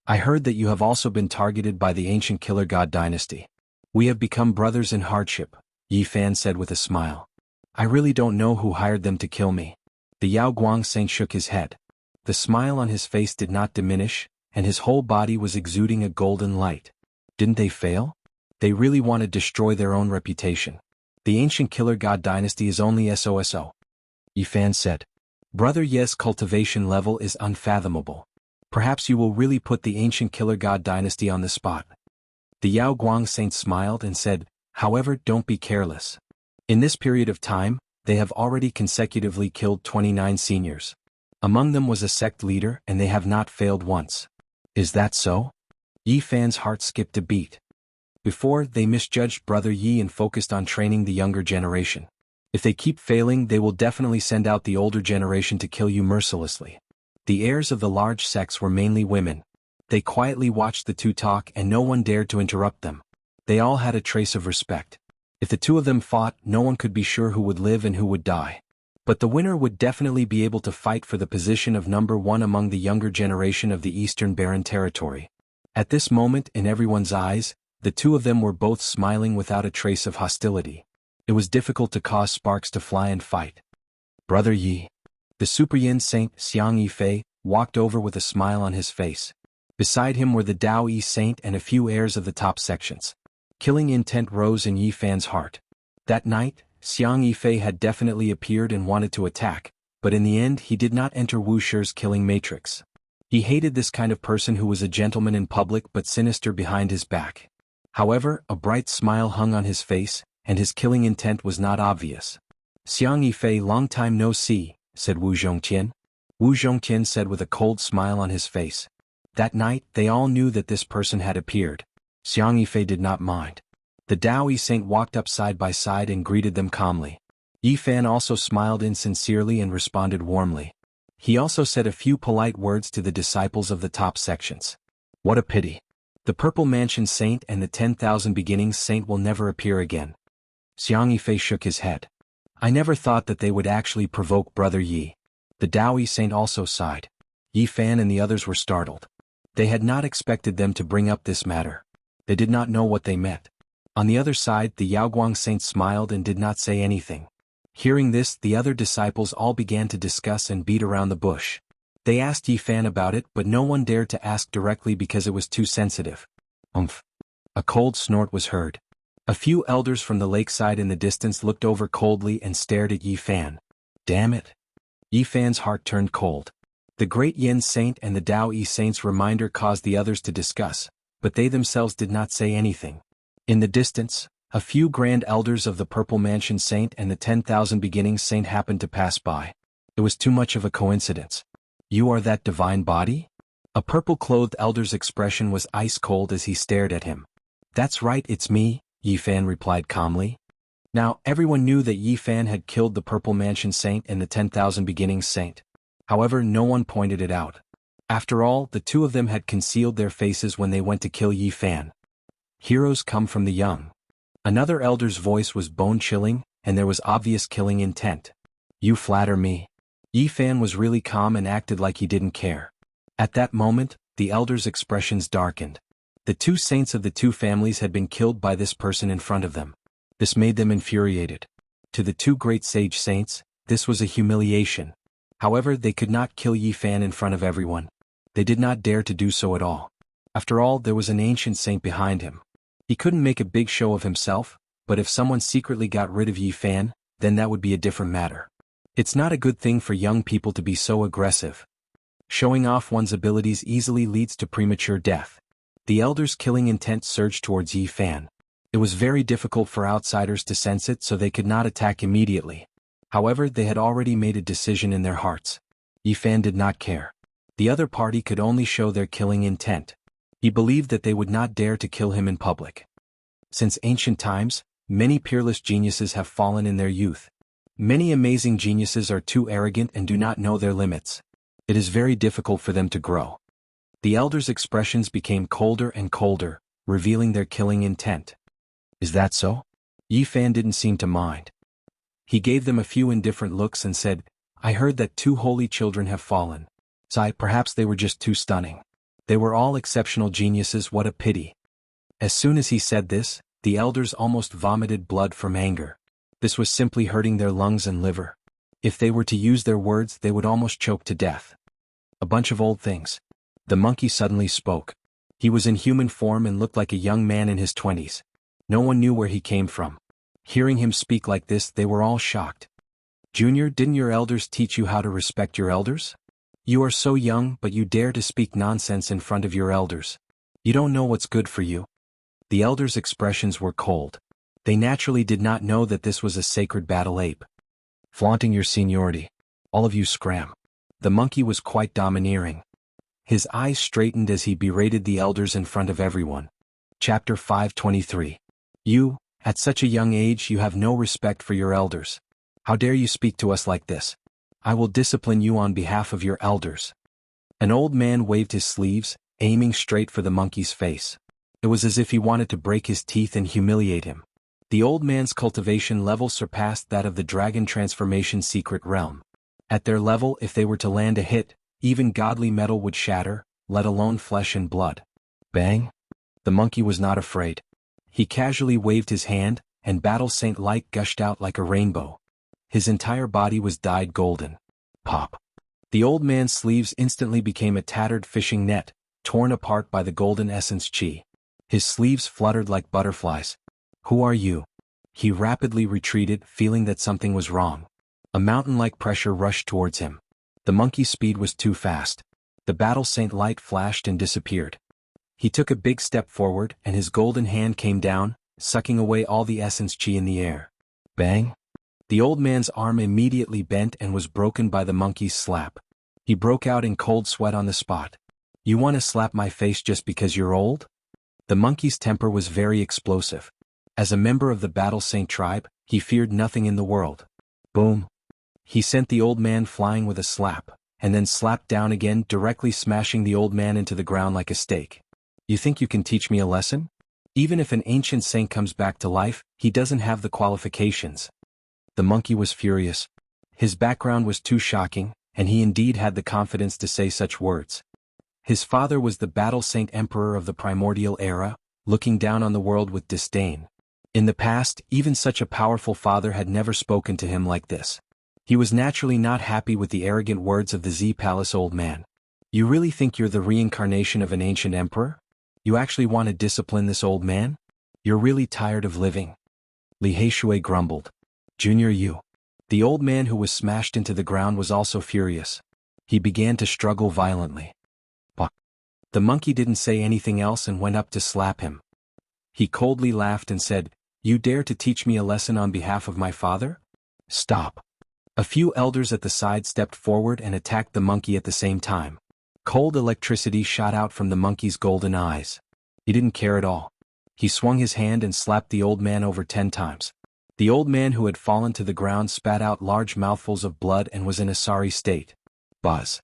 I heard that you have also been targeted by the ancient killer god dynasty. We have become brothers in hardship, Yi Fan said with a smile. I really don't know who hired them to kill me. The Yao Guang saint shook his head. The smile on his face did not diminish, and his whole body was exuding a golden light. Didn't they fail? They really want to destroy their own reputation. The ancient killer god dynasty is only SOSO. Yi Fan said. Brother Ye's cultivation level is unfathomable. Perhaps you will really put the ancient killer god dynasty on the spot. The Yao Guang saint smiled and said, however, don't be careless. In this period of time, they have already consecutively killed 29 seniors. Among them was a sect leader, and they have not failed once. Is that so? Yi Fan's heart skipped a beat. Before, they misjudged Brother Yi and focused on training the younger generation. If they keep failing, they will definitely send out the older generation to kill you mercilessly. The heirs of the large sects were mainly women. They quietly watched the two talk and no one dared to interrupt them. They all had a trace of respect. If the two of them fought, no one could be sure who would live and who would die. But the winner would definitely be able to fight for the position of number 1 among the younger generation of the Eastern Barren Territory. At this moment, in everyone's eyes, the two of them were both smiling without a trace of hostility. It was difficult to cause sparks to fly and fight. Brother Yi. The Super Yin Saint, Xiang Yifei, walked over with a smile on his face. Beside him were the Dao Yi Saint and a few heirs of the top sections. Killing intent rose in Yi Fan's heart. That night, Xiang Yifei had definitely appeared and wanted to attack, but in the end he did not enter Wuxia's killing matrix. He hated this kind of person who was a gentleman in public but sinister behind his back. However, a bright smile hung on his face, and his killing intent was not obvious. Xiang Yifei, long time no see, said Wu Zhongqian. Wu Zhongqian said with a cold smile on his face. That night, they all knew that this person had appeared. Xiang Yifei did not mind. The Dao Yi Saint walked up side by side and greeted them calmly. Yi Fan also smiled insincerely and responded warmly. He also said a few polite words to the disciples of the top sections. What a pity. The Purple Mansion Saint and the 10,000 Beginnings Saint will never appear again. Xiang Yifei shook his head. I never thought that they would actually provoke Brother Yi. The Dao Yi Saint also sighed. Yi Fan and the others were startled. They had not expected them to bring up this matter. They did not know what they meant. On the other side, the Yaoguang Saint smiled and did not say anything. Hearing this, the other disciples all began to discuss and beat around the bush. They asked Yi Fan about it, but no one dared to ask directly because it was too sensitive. Umph. A cold snort was heard. A few elders from the lakeside in the distance looked over coldly and stared at Yi Fan. Damn it. Yi Fan's heart turned cold. The Great Yin Saint and the Dao Yi Saint's reminder caused the others to discuss, but they themselves did not say anything. In the distance, a few grand elders of the Purple Mansion Saint and the 10,000 Beginnings Saint happened to pass by. It was too much of a coincidence. You are that divine body? A purple-clothed elder's expression was ice-cold as he stared at him. That's right, it's me, Yi Fan replied calmly. Now, everyone knew that Yi Fan had killed the Purple Mansion Saint and the 10,000 Beginnings Saint. However, no one pointed it out. After all, the two of them had concealed their faces when they went to kill Yi Fan. Heroes come from the young. Another elder's voice was bone-chilling, and there was obvious killing intent. You flatter me. Yi Fan was really calm and acted like he didn't care. At that moment, the elders' expressions darkened. The two saints of the two families had been killed by this person in front of them. This made them infuriated. To the two great sage saints, this was a humiliation. However, they could not kill Yi Fan in front of everyone. They did not dare to do so at all. After all, there was an ancient saint behind him. He couldn't make a big show of himself, but if someone secretly got rid of Yi Fan, then that would be a different matter. It's not a good thing for young people to be so aggressive. Showing off one's abilities easily leads to premature death. The elders' killing intent surged towards Yi Fan. It It was very difficult for outsiders to sense it, so they could not attack immediately. However, they had already made a decision in their hearts. Yifan did not care. The other party could only show their killing intent. He believed that they would not dare to kill him in public. Since ancient times, many peerless geniuses have fallen in their youth. Many amazing geniuses are too arrogant and do not know their limits. It is very difficult for them to grow. The elders' expressions became colder and colder, revealing their killing intent. Is that so? Yifan didn't seem to mind. He gave them a few indifferent looks and said, I heard that 2 holy children have fallen. Sigh, perhaps they were just too stunning. They were all exceptional geniuses, what a pity. As soon as he said this, the elders almost vomited blood from anger. This was simply hurting their lungs and liver. If they were to use their words, they would almost choke to death. A bunch of old things. The monkey suddenly spoke. He was in human form and looked like a young man in his 20s. No one knew where he came from. Hearing him speak like this, they were all shocked. Junior, didn't your elders teach you how to respect your elders? You are so young, but you dare to speak nonsense in front of your elders. You don't know what's good for you. The elders' expressions were cold. They naturally did not know that this was a sacred battle ape. Flaunting your seniority. All of you scram. The monkey was quite domineering. His eyes straightened as he berated the elders in front of everyone. Chapter 523. You, at such a young age, you have no respect for your elders. How dare you speak to us like this? I will discipline you on behalf of your elders. An old man waved his sleeves, aiming straight for the monkey's face. It was as if he wanted to break his teeth and humiliate him. The old man's cultivation level surpassed that of the dragon transformation secret realm. At their level, if they were to land a hit, even godly metal would shatter, let alone flesh and blood. Bang! The monkey was not afraid. He casually waved his hand, and Battle Saint light gushed out like a rainbow. His entire body was dyed golden. Pop! The old man's sleeves instantly became a tattered fishing net, torn apart by the golden essence chi. His sleeves fluttered like butterflies. Who are you? He rapidly retreated, feeling that something was wrong. A mountain-like pressure rushed towards him. The monkey's speed was too fast. The Battle Saint light flashed and disappeared. He took a big step forward, and his golden hand came down, sucking away all the essence chi in the air. Bang! The old man's arm immediately bent and was broken by the monkey's slap. He broke out in cold sweat on the spot. You want to slap my face just because you're old? The monkey's temper was very explosive. As a member of the Battle Saint tribe, he feared nothing in the world. Boom! He sent the old man flying with a slap, and then slapped down again, directly smashing the old man into the ground like a stake. You think you can teach me a lesson? Even if an ancient saint comes back to life, he doesn't have the qualifications. The monkey was furious. His background was too shocking, and he indeed had the confidence to say such words. His father was the Battle Saint Emperor of the primordial era, looking down on the world with disdain. In the past, even such a powerful father had never spoken to him like this. He was naturally not happy with the arrogant words of the Z Palace old man. You really think you're the reincarnation of an ancient emperor? You actually want to discipline this old man? You're really tired of living. Li Heishui grumbled. Junior, you. The old man who was smashed into the ground was also furious. He began to struggle violently. Bah! The monkey didn't say anything else and went up to slap him. He coldly laughed and said, You dare to teach me a lesson on behalf of my father? Stop. A few elders at the side stepped forward and attacked the monkey at the same time. Cold electricity shot out from the monkey's golden eyes. He didn't care at all. He swung his hand and slapped the old man over 10 times. The old man who had fallen to the ground spat out large mouthfuls of blood and was in a sorry state. Buzz.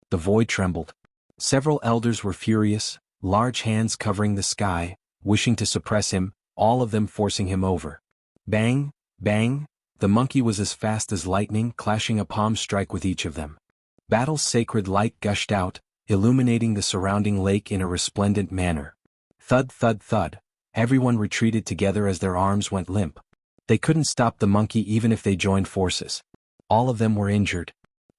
The void trembled. Several elders were furious, large hands covering the sky, wishing to suppress him, all of them forcing him over. Bang, bang, the monkey was as fast as lightning, clashing a palm strike with each of them. Battle's sacred light gushed out, illuminating the surrounding lake in a resplendent manner. Thud, thud, thud. Everyone retreated together as their arms went limp. They couldn't stop the monkey even if they joined forces. All of them were injured.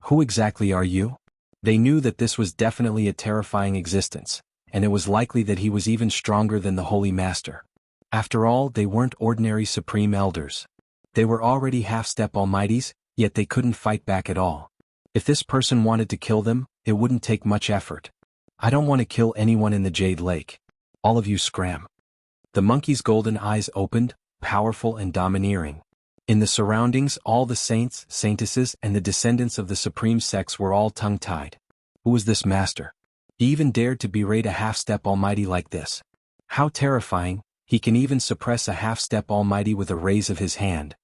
Who exactly are you? They knew that this was definitely a terrifying existence, and it was likely that he was even stronger than the Holy Master. After all, they weren't ordinary Supreme Elders. They were already half-step almighties, yet they couldn't fight back at all. If this person wanted to kill them, it wouldn't take much effort. I don't want to kill anyone in the Jade Lake. All of you scram. The monkey's golden eyes opened, powerful and domineering. In the surroundings, all the saints, saintesses, and the descendants of the supreme sex were all tongue-tied. Who was this master? He even dared to berate a half-step almighty like this. How terrifying, he can even suppress a half-step almighty with a raise of his hand.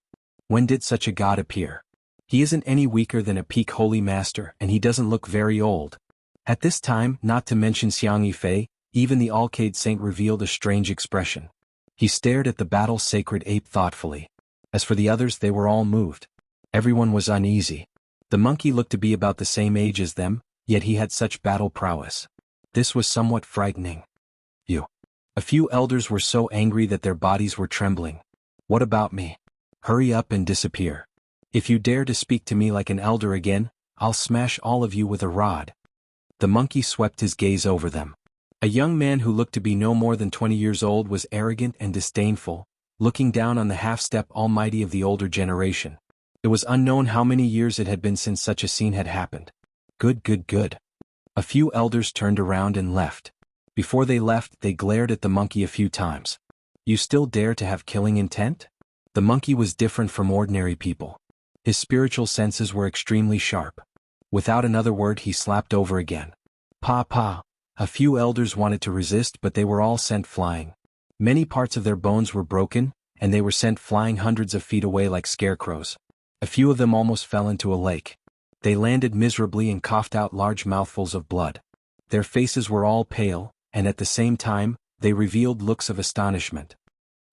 When did such a god appear? He isn't any weaker than a peak holy master, and he doesn't look very old. At this time, not to mention Xiang Yifei, even the Alcade Saint revealed a strange expression. He stared at the battle sacred ape thoughtfully. As for the others, they were all moved. Everyone was uneasy. The monkey looked to be about the same age as them, yet he had such battle prowess. This was somewhat frightening. A few elders were so angry that their bodies were trembling. What about me? Hurry up and disappear. If you dare to speak to me like an elder again, I'll smash all of you with a rod. The monkey swept his gaze over them. A young man who looked to be no more than 20 years old was arrogant and disdainful, looking down on the half-step almighty of the older generation. It was unknown how many years it had been since such a scene had happened. Good. A few elders turned around and left. Before they left, they glared at the monkey a few times. You still dare to have killing intent? The monkey was different from ordinary people. His spiritual senses were extremely sharp. Without another word, he slapped over again. Pa. A few elders wanted to resist, but they were all sent flying. Many parts of their bones were broken, and they were sent flying hundreds of feet away like scarecrows. A few of them almost fell into a lake. They landed miserably and coughed out large mouthfuls of blood. Their faces were all pale, and at the same time, they revealed looks of astonishment.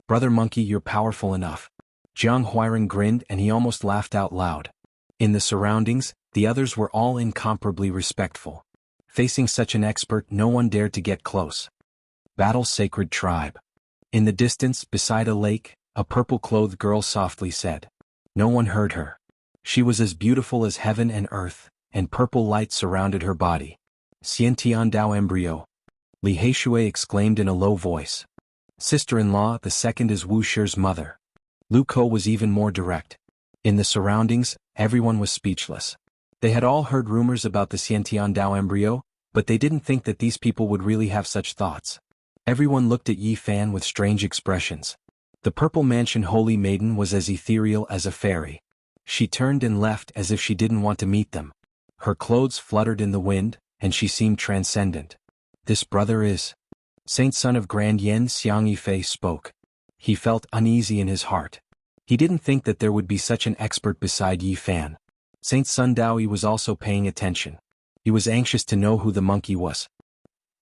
Brother Monkey, you're powerful enough. Jiang Huiren grinned and he almost laughed out loud. In the surroundings, the others were all incomparably respectful. Facing such an expert, no one dared to get close. Battle Sacred Tribe. In the distance, beside a lake, a purple-clothed girl softly said. No one heard her. She was as beautiful as heaven and earth, and purple light surrounded her body. Xiantian Dao embryo. Li Heishui exclaimed in a low voice. Sister-in-law, the second is Wu Shi's mother. Lu Ko was even more direct. In the surroundings, everyone was speechless. They had all heard rumors about the Xiantian Dao embryo, but they didn't think that these people would really have such thoughts. Everyone looked at Yi Fan with strange expressions. The Purple Mansion Holy Maiden was as ethereal as a fairy. She turned and left as if she didn't want to meet them. Her clothes fluttered in the wind, and she seemed transcendent. This brother is... Saint Son of Grand Yen. Xiang Yifei spoke. He felt uneasy in his heart. He didn't think that there would be such an expert beside Yi Fan. Saint Sun Daoyi was also paying attention. He was anxious to know who the monkey was.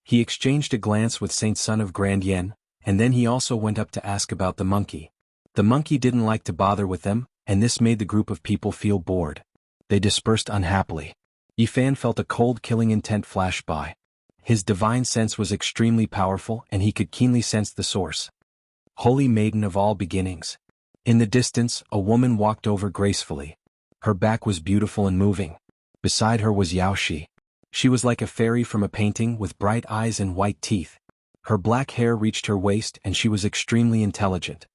He exchanged a glance with Saint Son of Grand Yen, and then he also went up to ask about the monkey. The monkey didn't like to bother with them, and this made the group of people feel bored. They dispersed unhappily. Yi Fan felt a cold killing intent flash by. His divine sense was extremely powerful and he could keenly sense the source. Holy Maiden of all beginnings. In the distance, a woman walked over gracefully. Her back was beautiful and moving. Beside her was Yao Shi. She was like a fairy from a painting with bright eyes and white teeth. Her black hair reached her waist and she was extremely intelligent.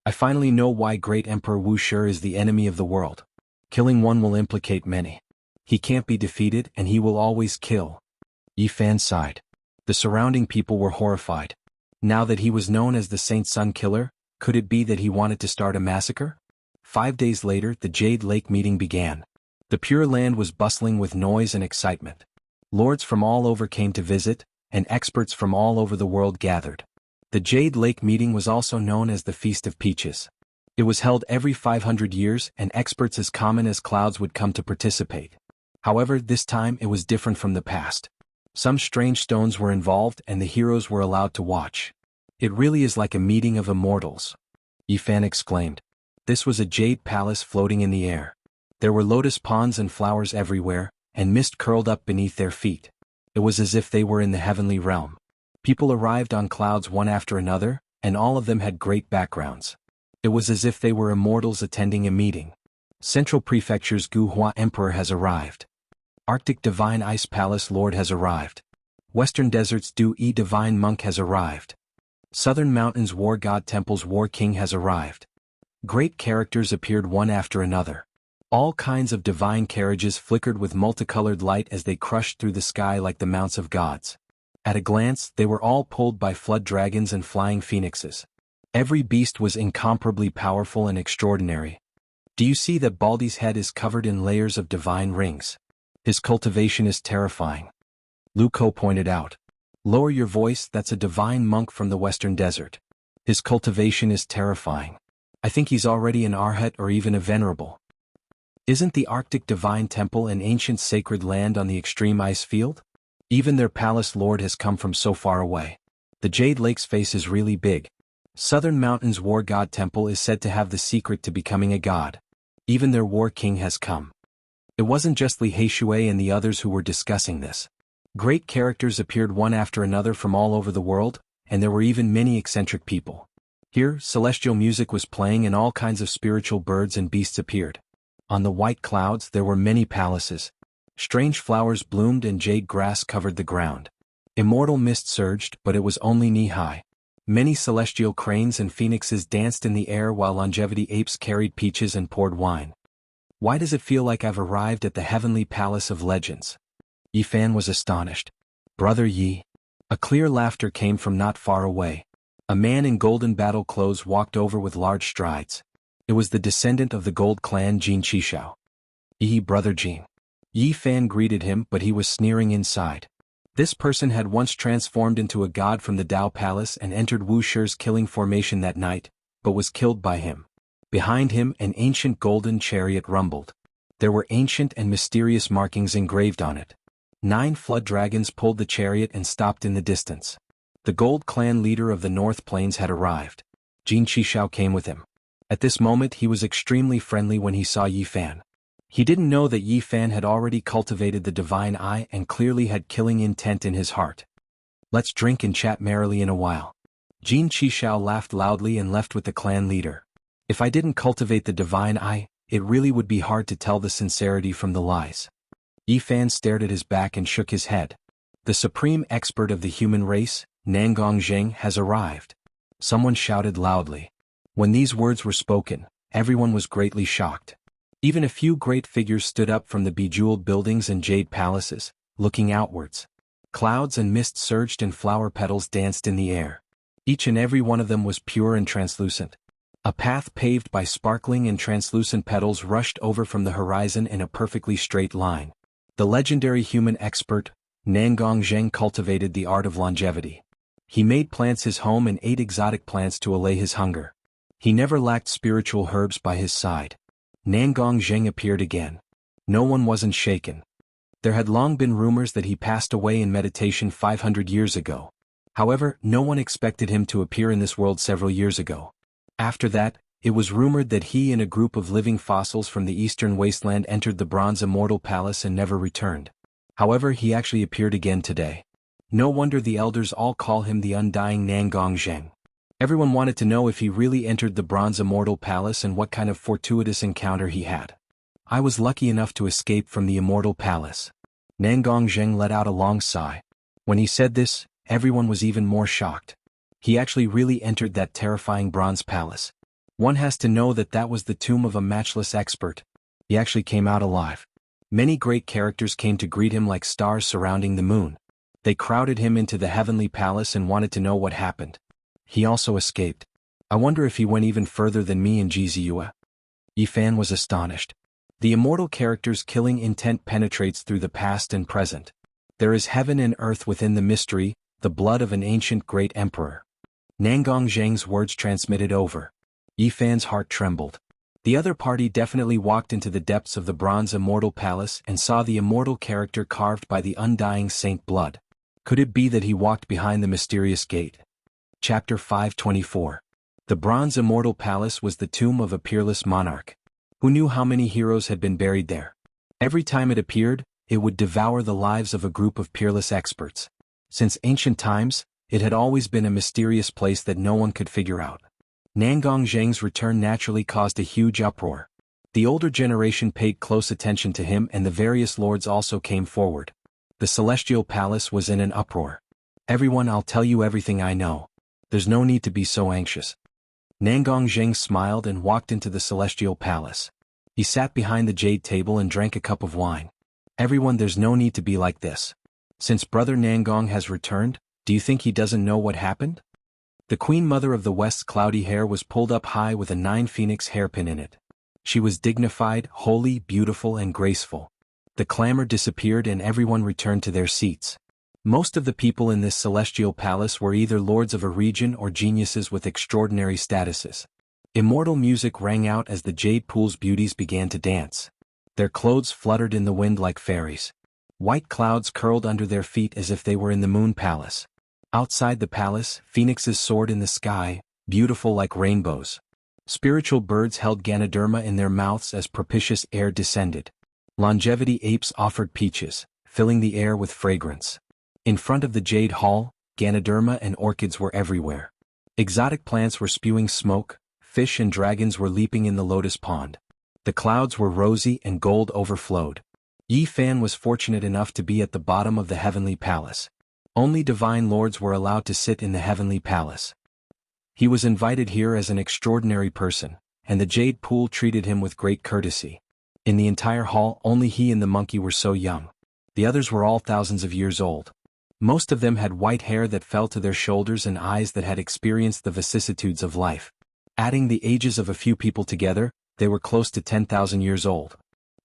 I finally know why Great Emperor Wu Shi is the enemy of the world. Killing one will implicate many. He can't be defeated and he will always kill. Yi Fan sighed. The surrounding people were horrified. Now that he was known as the Saint Sun Killer, could it be that he wanted to start a massacre? 5 days later, the Jade Lake meeting began. The Pure Land was bustling with noise and excitement. Lords from all over came to visit, and experts from all over the world gathered. The Jade Lake meeting was also known as the Feast of Peaches. It was held every 500 years and experts as common as clouds would come to participate. However, this time it was different from the past. Some strange stones were involved and the heroes were allowed to watch. It really is like a meeting of immortals. Yi Fan exclaimed. This was a jade palace floating in the air. There were lotus ponds and flowers everywhere, and mist curled up beneath their feet. It was as if they were in the heavenly realm. People arrived on clouds one after another, and all of them had great backgrounds. It was as if they were immortals attending a meeting. Central Prefecture's Gu Hua Emperor has arrived. Arctic Divine Ice Palace Lord has arrived. Western Desert's Du Yi Divine Monk has arrived. Southern Mountains War God Temple's War King has arrived. Great characters appeared one after another. All kinds of divine carriages flickered with multicolored light as they crushed through the sky like the mounts of gods. At a glance, they were all pulled by flood dragons and flying phoenixes. Every beast was incomparably powerful and extraordinary. Do you see that Baldy's head is covered in layers of divine rings? His cultivation is terrifying. Lu Ko pointed out. Lower your voice, that's a divine monk from the western desert. His cultivation is terrifying. I think he's already an arhat or even a venerable. Isn't the Arctic Divine Temple an ancient sacred land on the extreme ice field? Even their palace lord has come from so far away. The Jade Lake's face is really big. Southern Mountain's war god temple is said to have the secret to becoming a god. Even their war king has come. It wasn't just Li Heishui and the others who were discussing this. Great characters appeared one after another from all over the world, and there were even many eccentric people. Here, celestial music was playing and all kinds of spiritual birds and beasts appeared. On the white clouds there were many palaces. Strange flowers bloomed and jade grass covered the ground. Immortal mist surged, but it was only knee-high. Many celestial cranes and phoenixes danced in the air while longevity apes carried peaches and poured wine. Why does it feel like I've arrived at the heavenly palace of legends? Yi Fan was astonished. Brother Yi. A clear laughter came from not far away. A man in golden battle clothes walked over with large strides. It was the descendant of the Gold Clan Jin Qishao. Brother Jin. Yi Fan greeted him, but he was sneering inside. This person had once transformed into a god from the Dao Palace and entered Wuxia's killing formation that night, but was killed by him. Behind him, an ancient golden chariot rumbled. There were ancient and mysterious markings engraved on it. 9 flood dragons pulled the chariot and stopped in the distance. The Gold Clan leader of the North Plains had arrived. Jin Qishao came with him. At this moment he was extremely friendly when he saw Yi Fan. He didn't know that Yi Fan had already cultivated the divine eye and clearly had killing intent in his heart. Let's drink and chat merrily in a while. Jin Qishao laughed loudly and left with the clan leader. If I didn't cultivate the divine eye, it really would be hard to tell the sincerity from the lies. Yi Fan stared at his back and shook his head. The supreme expert of the human race, Nangong Zheng, has arrived. Someone shouted loudly. When these words were spoken, everyone was greatly shocked. Even a few great figures stood up from the bejeweled buildings and jade palaces, looking outwards. Clouds and mist surged and flower petals danced in the air. Each and every one of them was pure and translucent. A path paved by sparkling and translucent petals rushed over from the horizon in a perfectly straight line. The legendary human expert, Nangong Zheng, cultivated the art of longevity. He made plants his home and ate exotic plants to allay his hunger. He never lacked spiritual herbs by his side. Nangong Zheng appeared again. No one wasn't shaken. There had long been rumors that he passed away in meditation 500 years ago. However, no one expected him to appear in this world several years ago. After that, it was rumored that he and a group of living fossils from the eastern wasteland entered the Bronze Immortal Palace and never returned. However, he actually appeared again today. No wonder the elders all call him the undying Nangong Zheng. Everyone wanted to know if he really entered the Bronze Immortal Palace and what kind of fortuitous encounter he had. I was lucky enough to escape from the Immortal Palace. Nangong Zheng let out a long sigh. When he said this, everyone was even more shocked. He actually really entered that terrifying Bronze Palace. One has to know that that was the tomb of a matchless expert. He actually came out alive. Many great characters came to greet him like stars surrounding the moon. They crowded him into the heavenly palace and wanted to know what happened. He also escaped. I wonder if he went even further than me and Jiziua. Yi Fan was astonished. The immortal character's killing intent penetrates through the past and present. There is heaven and earth within the mystery, the blood of an ancient great emperor. Nangong Zheng's words transmitted over. Yi Fan's heart trembled. The other party definitely walked into the depths of the Bronze Immortal Palace and saw the immortal character carved by the undying Saint Blood. Could it be that he walked behind the mysterious gate? Chapter 524. The Bronze Immortal Palace was the tomb of a peerless monarch. Who knew how many heroes had been buried there? Every time it appeared, it would devour the lives of a group of peerless experts. Since ancient times, it had always been a mysterious place that no one could figure out. Nangong Zheng's return naturally caused a huge uproar. The older generation paid close attention to him and the various lords also came forward. The Celestial Palace was in an uproar. Everyone, I'll tell you everything I know. There's no need to be so anxious. Nangong Zheng smiled and walked into the Celestial Palace. He sat behind the jade table and drank a cup of wine. Everyone, there's no need to be like this. Since Brother Nangong has returned, do you think he doesn't know what happened? The Queen Mother of the West's cloudy hair was pulled up high with a 9-phoenix hairpin in it. She was dignified, holy, beautiful, and graceful. The clamor disappeared and everyone returned to their seats. Most of the people in this celestial palace were either lords of a region or geniuses with extraordinary statuses. Immortal music rang out as the jade pool's beauties began to dance. Their clothes fluttered in the wind like fairies. White clouds curled under their feet as if they were in the moon palace. Outside the palace, phoenixes soared in the sky, beautiful like rainbows. Spiritual birds held Ganoderma in their mouths as propitious air descended. Longevity apes offered peaches, filling the air with fragrance. In front of the Jade Hall, Ganoderma and orchids were everywhere. Exotic plants were spewing smoke, fish and dragons were leaping in the lotus pond. The clouds were rosy and gold overflowed. Yi Fan was fortunate enough to be at the bottom of the heavenly palace. Only divine lords were allowed to sit in the heavenly palace. He was invited here as an extraordinary person, and the jade pool treated him with great courtesy. In the entire hall, only he and the monkey were so young. The others were all thousands of years old. Most of them had white hair that fell to their shoulders and eyes that had experienced the vicissitudes of life. Adding the ages of a few people together, they were close to 10,000 years old.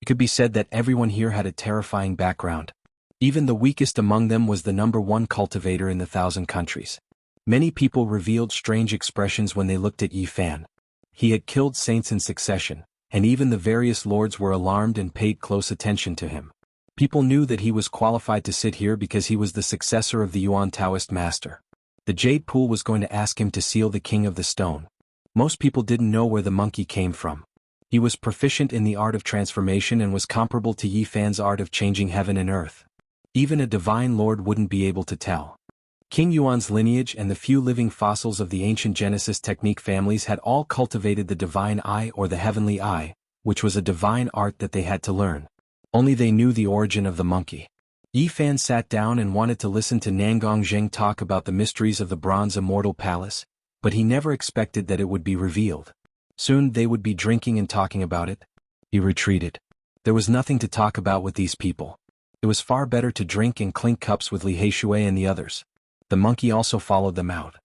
It could be said that everyone here had a terrifying background. Even the weakest among them was the #1 cultivator in the 1,000 countries. Many people revealed strange expressions when they looked at Yi Fan. He had killed saints in succession, and even the various lords were alarmed and paid close attention to him. People knew that he was qualified to sit here because he was the successor of the Yuan Taoist master. The jade pool was going to ask him to seal the king of the stone. Most people didn't know where the monkey came from. He was proficient in the art of transformation and was comparable to Yi Fan's art of changing heaven and earth. Even a divine lord wouldn't be able to tell. King Yuan's lineage and the few living fossils of the ancient Genesis technique families had all cultivated the divine eye or the heavenly eye, which was a divine art that they had to learn. Only they knew the origin of the monkey. Yi Fan sat down and wanted to listen to Nangong Zheng talk about the mysteries of the bronze immortal palace, but he never expected that it would be revealed. Soon they would be drinking and talking about it. He retreated. There was nothing to talk about with these people. It was far better to drink and clink cups with Li Heishui and the others. The monkey also followed them out.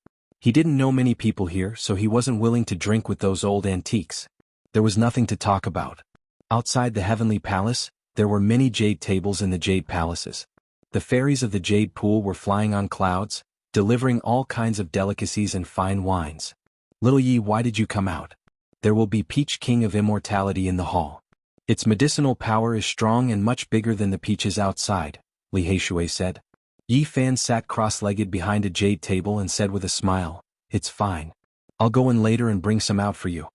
He didn't know many people here, so he wasn't willing to drink with those old antiques. There was nothing to talk about. Outside the heavenly palace, there were many jade tables in the jade palaces. The fairies of the jade pool were flying on clouds, delivering all kinds of delicacies and fine wines. Little Yi, why did you come out? There will be Peach King of Immortality in the hall. Its medicinal power is strong and much bigger than the peaches outside, Li Heishui said. Yi Fan sat cross-legged behind a jade table and said with a smile, "It's fine. I'll go in later and bring some out for you."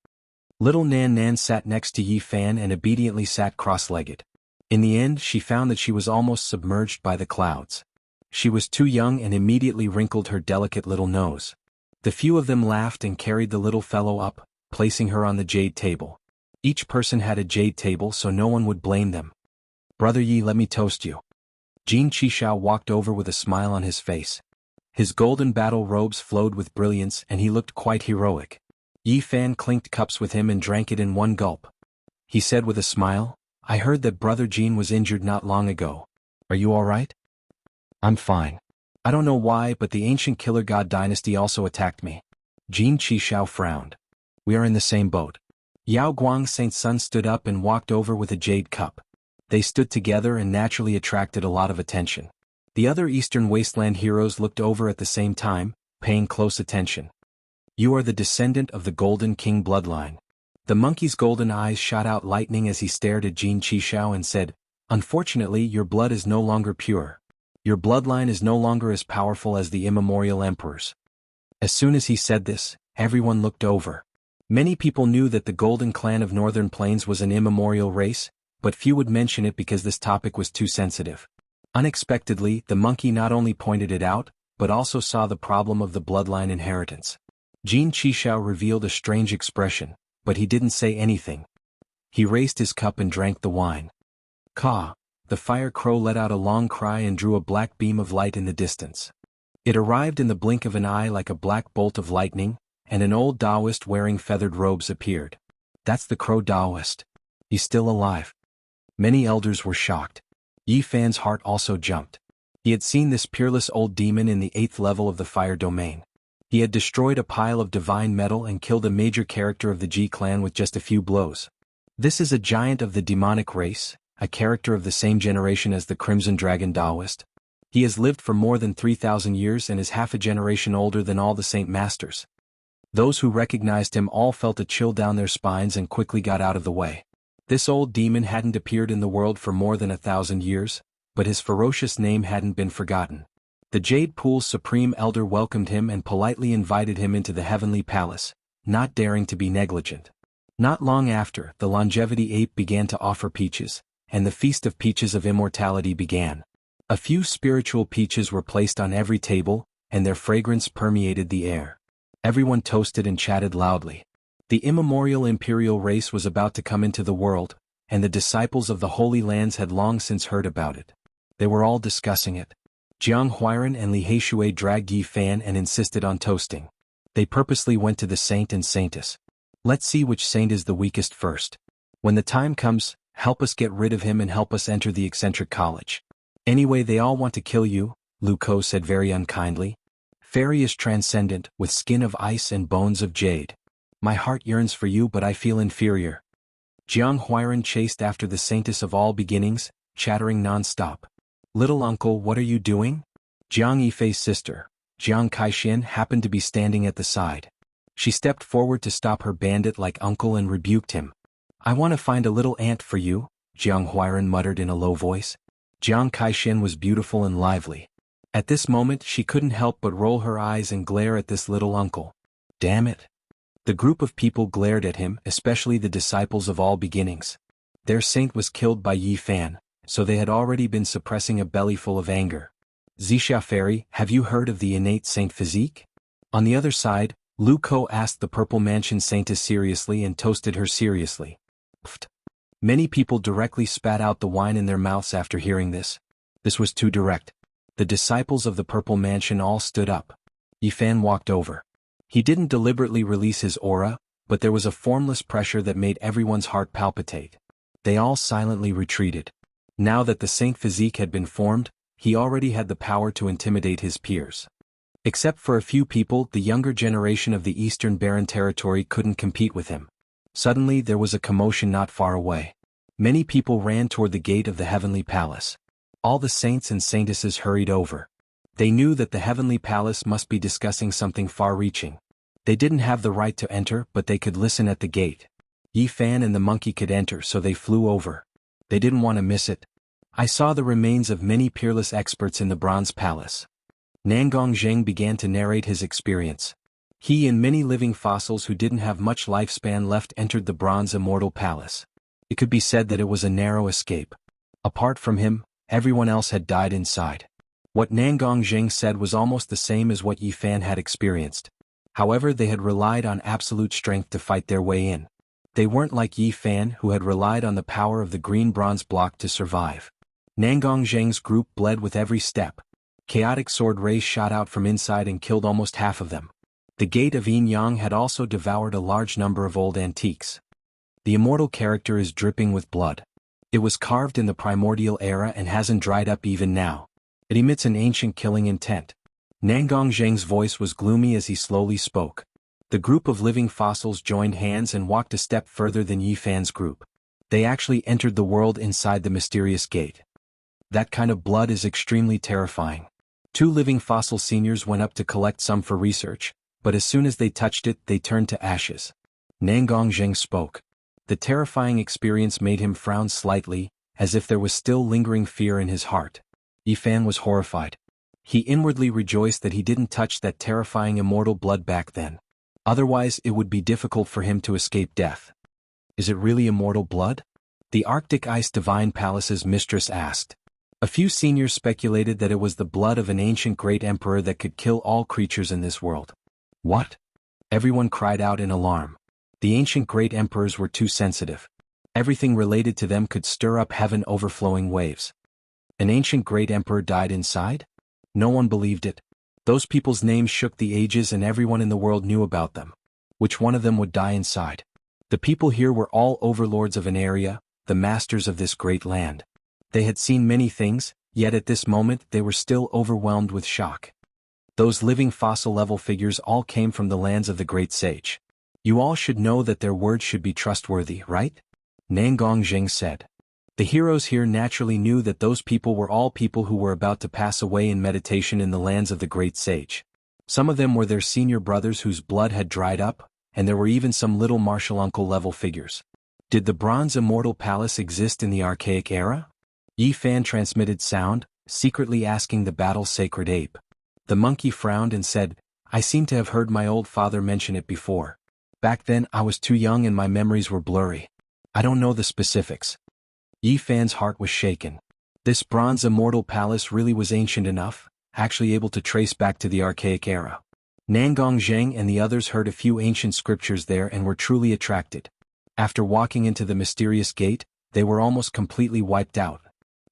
Little Nan Nan sat next to Yi Fan and obediently sat cross-legged. In the end, she found that she was almost submerged by the clouds. She was too young and immediately wrinkled her delicate little nose. The few of them laughed and carried the little fellow up, placing her on the jade table. Each person had a jade table so no one would blame them. "Brother Yi, let me toast you." Jin Qishao walked over with a smile on his face. His golden battle robes flowed with brilliance and he looked quite heroic. Yi Fan clinked cups with him and drank it in one gulp. He said with a smile, "I heard that Brother Jin was injured not long ago. Are you all right?" "I'm fine. I don't know why, but the ancient killer god dynasty also attacked me." Jin Qishao frowned. "We are in the same boat." Yao Guang Saint's son stood up and walked over with a jade cup. They stood together and naturally attracted a lot of attention. The other Eastern Wasteland heroes looked over at the same time, paying close attention. "You are the descendant of the Golden King bloodline." The monkey's golden eyes shot out lightning as he stared at Jin Qishao and said, "Unfortunately, your blood is no longer pure. Your bloodline is no longer as powerful as the immemorial emperors." As soon as he said this, everyone looked over. Many people knew that the Golden Clan of Northern Plains was an immemorial race, but few would mention it because this topic was too sensitive. Unexpectedly, the monkey not only pointed it out, but also saw the problem of the bloodline inheritance. Jin Qishao revealed a strange expression, but he didn't say anything. He raised his cup and drank the wine. Caw! The fire crow let out a long cry and drew a black beam of light in the distance. It arrived in the blink of an eye like a black bolt of lightning, and an old Taoist wearing feathered robes appeared. "That's the Crow Taoist. He's still alive." Many elders were shocked. Yi Fan's heart also jumped. He had seen this peerless old demon in the 8th level of the fire domain. He had destroyed a pile of divine metal and killed a major character of the Ji clan with just a few blows. This is a giant of the demonic race, a character of the same generation as the Crimson Dragon Taoist. He has lived for more than 3,000 years and is half a generation older than all the Saint Masters. Those who recognized him all felt a chill down their spines and quickly got out of the way. This old demon hadn't appeared in the world for more than 1,000 years, but his ferocious name hadn't been forgotten. The Jade Pool's Supreme Elder welcomed him and politely invited him into the Heavenly Palace, not daring to be negligent. Not long after, the Longevity Ape began to offer peaches, and the Feast of Peaches of Immortality began. A few spiritual peaches were placed on every table, and their fragrance permeated the air. Everyone toasted and chatted loudly. The immemorial imperial race was about to come into the world, and the disciples of the Holy Lands had long since heard about it. They were all discussing it. Jianghu and Li Heishui dragged Yi Fan and insisted on toasting. They purposely went to the saint and saintess. Let's see which saint is the weakest first. When the time comes, help us get rid of him and help us enter the eccentric college. Anyway, they all want to kill you, Lu Ko said very unkindly. Fairy is transcendent, with skin of ice and bones of jade. My heart yearns for you, but I feel inferior. Jiang Huiran chased after the saintess of all beginnings, chattering non-stop. Little uncle, what are you doing? Jiang Yifei's sister, Jiang Kaixin, happened to be standing at the side. She stepped forward to stop her bandit-like uncle and rebuked him. I want to find a little ant for you, Jiang Huiran muttered in a low voice. Jiang Kaixin was beautiful and lively. At this moment she couldn't help but roll her eyes and glare at this little uncle. Damn it. The group of people glared at him, especially the disciples of all beginnings. Their saint was killed by Yi Fan, so they had already been suppressing a bellyful of anger. Zixia Fairy, have you heard of the innate saint physique? On the other side, Lu Ko asked the Purple Mansion saintess seriously and toasted her seriously. Pfft. Many people directly spat out the wine in their mouths after hearing this. This was too direct. The disciples of the Purple Mansion all stood up. Yi Fan walked over. He didn't deliberately release his aura, but there was a formless pressure that made everyone's heart palpitate. They all silently retreated. Now that the saint physique had been formed, he already had the power to intimidate his peers. Except for a few people, the younger generation of the Eastern Barren Territory couldn't compete with him. Suddenly there was a commotion not far away. Many people ran toward the gate of the Heavenly Palace. All the saints and saintesses hurried over. They knew that the Heavenly Palace must be discussing something far-reaching. They didn't have the right to enter, but they could listen at the gate. Yi Fan and the monkey could enter, so they flew over. They didn't want to miss it. I saw the remains of many peerless experts in the Bronze Palace. Nangong Zheng began to narrate his experience. He and many living fossils who didn't have much lifespan left entered the Bronze Immortal Palace. It could be said that it was a narrow escape. Apart from him, everyone else had died inside. What Nangong Zheng said was almost the same as what Yi Fan had experienced. However, they had relied on absolute strength to fight their way in. They weren't like Yi Fan, who had relied on the power of the green bronze block to survive. Nangong Zheng's group bled with every step. Chaotic sword rays shot out from inside and killed almost half of them. The gate of Yin Yang had also devoured a large number of old antiques. The immortal character is dripping with blood. It was carved in the primordial era and hasn't dried up even now. It emits an ancient killing intent. Nangong Zheng's voice was gloomy as he slowly spoke. The group of living fossils joined hands and walked a step further than Yi Fan's group. They actually entered the world inside the mysterious gate. That kind of blood is extremely terrifying. Two living fossil seniors went up to collect some for research, but as soon as they touched it, they turned to ashes. Nangong Zheng spoke. The terrifying experience made him frown slightly, as if there was still lingering fear in his heart. Yi Fan was horrified. He inwardly rejoiced that he didn't touch that terrifying immortal blood back then. Otherwise, it would be difficult for him to escape death. Is it really immortal blood? The Arctic Ice Divine Palace's mistress asked. A few seniors speculated that it was the blood of an ancient great emperor that could kill all creatures in this world. What? Everyone cried out in alarm. The ancient great emperors were too sensitive. Everything related to them could stir up heaven overflowing waves. An ancient great emperor died inside? No one believed it. Those people's names shook the ages and everyone in the world knew about them. Which one of them would die inside? The people here were all overlords of an area, the masters of this great land. They had seen many things, Yet at this moment they were still overwhelmed with shock. Those living fossil-level figures all came from the lands of the great sage. You all should know that their words should be trustworthy, right? Nangongjing said. The heroes here naturally knew that those people were all people who were about to pass away in meditation in the lands of the great sage. Some of them were their senior brothers whose blood had dried up, and there were even some little martial uncle-level figures. Did the bronze immortal palace exist in the archaic era? Yi Fan transmitted sound, secretly asking the battle-sacred ape. The monkey frowned and said, I seem to have heard my old father mention it before. Back then I was too young and my memories were blurry. I don't know the specifics. Yi Fan's heart was shaken. This bronze immortal palace really was ancient enough, actually able to trace back to the archaic era. Nangongjing and the others heard a few ancient scriptures there and were truly attracted. After walking into the mysterious gate, they were almost completely wiped out.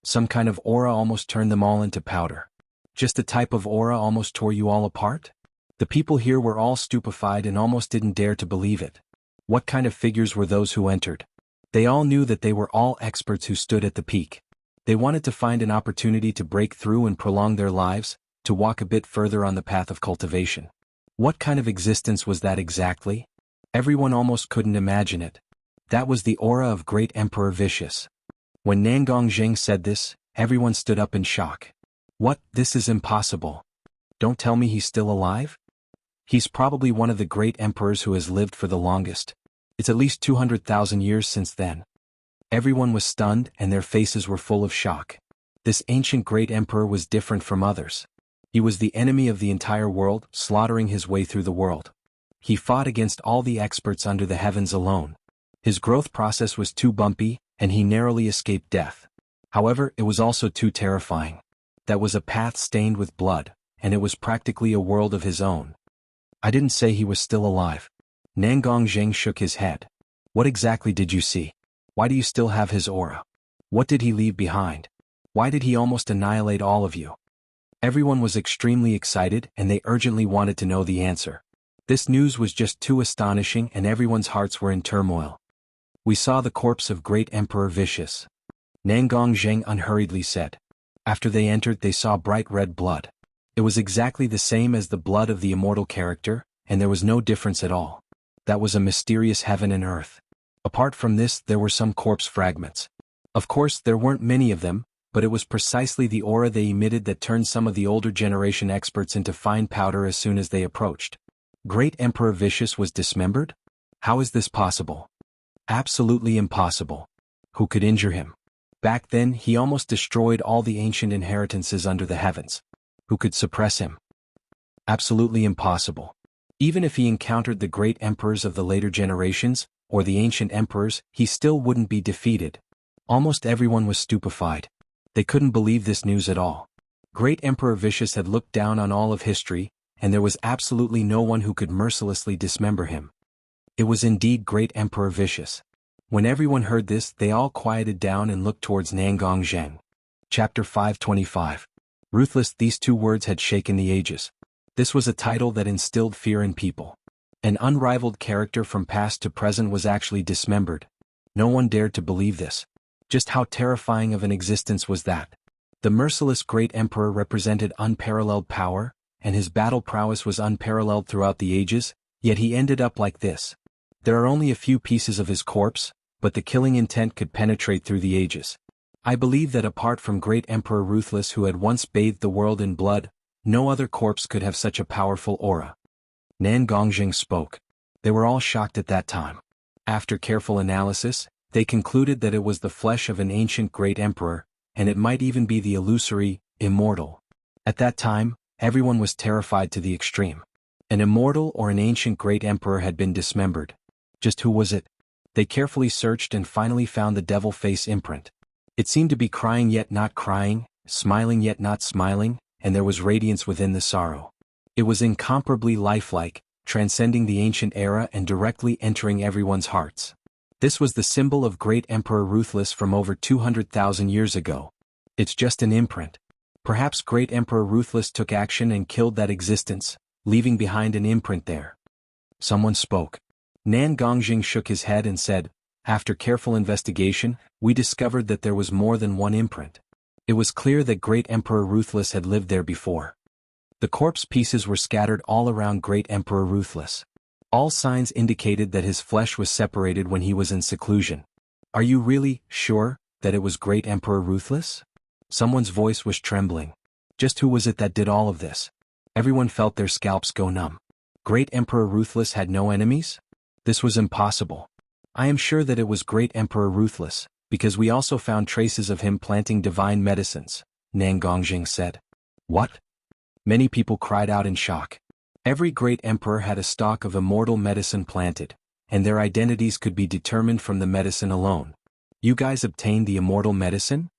Some kind of aura almost turned them all into powder. Just a type of aura almost tore you all apart? The people here were all stupefied and almost didn't dare to believe it. What kind of figures were those who entered? They all knew that they were all experts who stood at the peak. They wanted to find an opportunity to break through and prolong their lives, to walk a bit further on the path of cultivation. What kind of existence was that exactly? Everyone almost couldn't imagine it. That was the aura of Great Emperor Vicious. When Nangongjing said this, everyone stood up in shock. What? This is impossible. Don't tell me he's still alive? He's probably one of the great emperors who has lived for the longest. It's at least 200,000 years since then. Everyone was stunned and their faces were full of shock. This ancient great emperor was different from others. He was the enemy of the entire world, slaughtering his way through the world. He fought against all the experts under the heavens alone. His growth process was too bumpy, and he narrowly escaped death. However, it was also too terrifying. That was a path stained with blood, and it was practically a world of his own. I didn't say he was still alive. Nangongjing shook his head. What exactly did you see? Why do you still have his aura? What did he leave behind? Why did he almost annihilate all of you? Everyone was extremely excited and they urgently wanted to know the answer. This news was just too astonishing and everyone's hearts were in turmoil. We saw the corpse of Great Emperor Vicious. Nangongjing unhurriedly said. After they entered they saw bright red blood. It was exactly the same as the blood of the immortal character, and there was no difference at all. That was a mysterious heaven and earth. Apart from this there were some corpse fragments. Of course there weren't many of them, but it was precisely the aura they emitted that turned some of the older generation experts into fine powder as soon as they approached. Great Emperor Vicious was dismembered? How is this possible? Absolutely impossible. Who could injure him? Back then he almost destroyed all the ancient inheritances under the heavens. Who could suppress him? Absolutely impossible. Even if he encountered the great emperors of the later generations, or the ancient emperors, he still wouldn't be defeated. Almost everyone was stupefied. They couldn't believe this news at all. Great Emperor Vicious had looked down on all of history, and there was absolutely no one who could mercilessly dismember him. It was indeed Great Emperor Vicious. When everyone heard this, they all quieted down and looked towards Nangongjing. Chapter 525. Ruthless. These two words had shaken the ages. This was a title that instilled fear in people. An unrivaled character from past to present was actually dismembered. No one dared to believe this. Just how terrifying of an existence was that? The merciless great emperor represented unparalleled power, and his battle prowess was unparalleled throughout the ages, yet he ended up like this. There are only a few pieces of his corpse, but the killing intent could penetrate through the ages. I believe that apart from Great Emperor Ruthless who had once bathed the world in blood, no other corpse could have such a powerful aura. Nangongjing spoke. They were all shocked at that time. After careful analysis, they concluded that it was the flesh of an ancient great emperor, and it might even be the illusory, immortal. At that time, everyone was terrified to the extreme. An immortal or an ancient great emperor had been dismembered. Just who was it? They carefully searched and finally found the devil face imprint. It seemed to be crying yet not crying, smiling yet not smiling, and there was radiance within the sorrow. It was incomparably lifelike, transcending the ancient era and directly entering everyone's hearts. This was the symbol of Great Emperor Ruthless from over 200,000 years ago. It's just an imprint. Perhaps Great Emperor Ruthless took action and killed that existence, leaving behind an imprint there. Someone spoke. Nangongjing shook his head and said, after careful investigation, we discovered that there was more than one imprint. It was clear that Great Emperor Ruthless had lived there before. The corpse pieces were scattered all around Great Emperor Ruthless. All signs indicated that his flesh was separated when he was in seclusion. Are you really sure that it was Great Emperor Ruthless? Someone's voice was trembling. Just who was it that did all of this? Everyone felt their scalps go numb. Great Emperor Ruthless had no enemies? This was impossible. I am sure that it was Great Emperor Ruthless, because we also found traces of him planting divine medicines, Nangongjing said. What? Many people cried out in shock. Every great emperor had a stock of immortal medicine planted, and their identities could be determined from the medicine alone. You guys obtained the immortal medicine?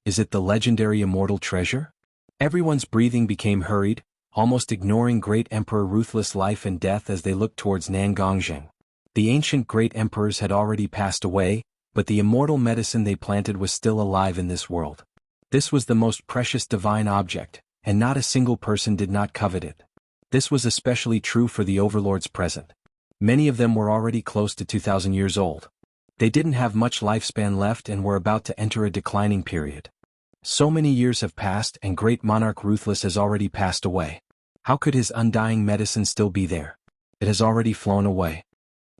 Is it the legendary immortal treasure? Everyone's breathing became hurried, almost ignoring Great Emperor Ruthless' life and death as they looked towards Nangongjing. The ancient great emperors had already passed away, but the immortal medicine they planted was still alive in this world. This was the most precious divine object, and not a single person did not covet it. This was especially true for the overlords present. Many of them were already close to 2,000 years old. They didn't have much lifespan left and were about to enter a declining period. So many years have passed and Great Monarch Ruthless has already passed away. How could his undying medicine still be there? It has already flown away.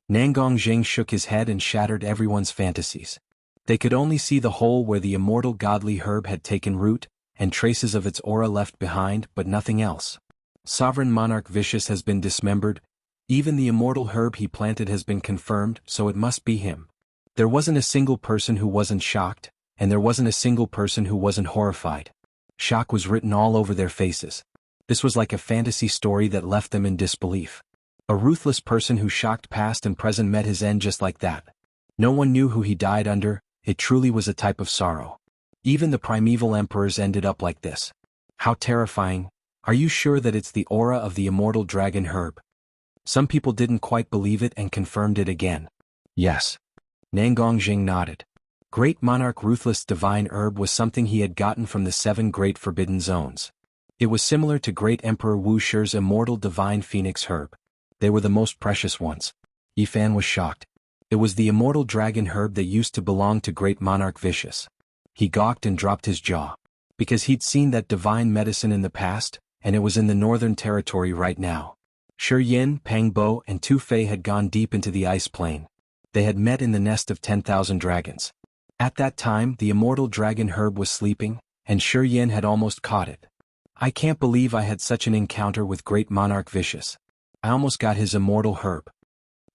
Nangongjing shook his head and shattered everyone's fantasies. They could only see the hole where the immortal godly herb had taken root, and traces of its aura left behind, but nothing else. Sovereign Monarch Vicious has been dismembered. Even the immortal herb he planted has been confirmed, so it must be him. There wasn't a single person who wasn't shocked, and there wasn't a single person who wasn't horrified. Shock was written all over their faces. This was like a fantasy story that left them in disbelief. A ruthless person who shocked past and present met his end just like that. No one knew who he died under. It truly was a type of sorrow. Even the primeval emperors ended up like this. How terrifying. Are you sure that it's the aura of the immortal dragon herb? Some people didn't quite believe it and confirmed it again. Yes. Nangongjing nodded. Great Monarch Ruthless divine herb was something he had gotten from the 7 great forbidden zones. It was similar to Great Emperor Wuxia's immortal divine phoenix herb. They were the most precious ones. Yifan was shocked. It was the immortal dragon herb that used to belong to Great Monarch Vicious. He gawked and dropped his jaw. Because he'd seen that divine medicine in the past, and it was in the northern territory right now. Shi Yin, Pang Bo, and Tu Fei had gone deep into the ice plain. They had met in the nest of 10,000 dragons. At that time, the immortal dragon herb was sleeping, and Shi Yin had almost caught it. I can't believe I had such an encounter with Great Monarch Vicious. I almost got his immortal herb.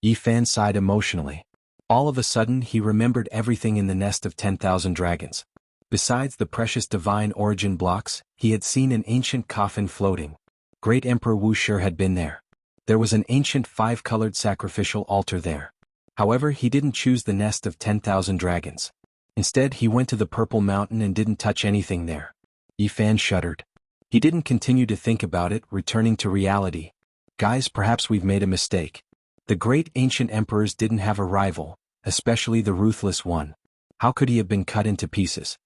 Yifan sighed emotionally. All of a sudden he remembered everything in the nest of 10,000 dragons. Besides the precious divine origin blocks, he had seen an ancient coffin floating. Great Emperor Wuxia had been there. There was an ancient 5-colored sacrificial altar there. However, he didn't choose the nest of 10,000 dragons. Instead, he went to the Purple Mountain and didn't touch anything there. Yifan shuddered. He didn't continue to think about it, returning to reality. Guys, perhaps we've made a mistake. The great ancient emperors didn't have a rival, especially the ruthless one. How could he have been cut into pieces?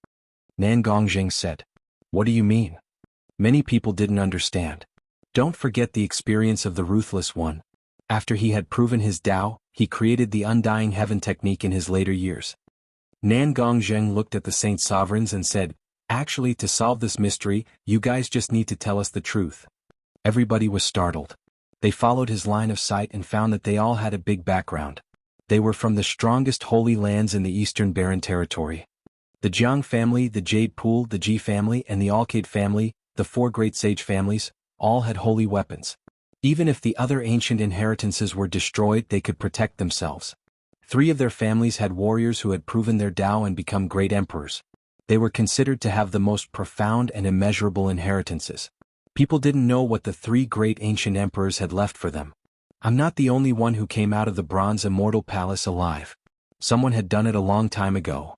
Nangongjing said. What do you mean? Many people didn't understand. Don't forget the experience of the ruthless one. After he had proven his Tao, he created the undying heaven technique in his later years. Nangongjing looked at the Saint Sovereigns and said, actually, to solve this mystery, you guys just need to tell us the truth. Everybody was startled. They followed his line of sight and found that they all had a big background. They were from the strongest holy lands in the Eastern Barren Territory. The Jiang family, the Jade Pool, the Ji family, and the Alcade family, the 4 great sage families, all had holy weapons. Even if the other ancient inheritances were destroyed, they could protect themselves. 3 of their families had warriors who had proven their Tao and become great emperors. They were considered to have the most profound and immeasurable inheritances. People didn't know what the 3 great ancient emperors had left for them. I'm not the only one who came out of the Bronze Immortal Palace alive. Someone had done it a long time ago.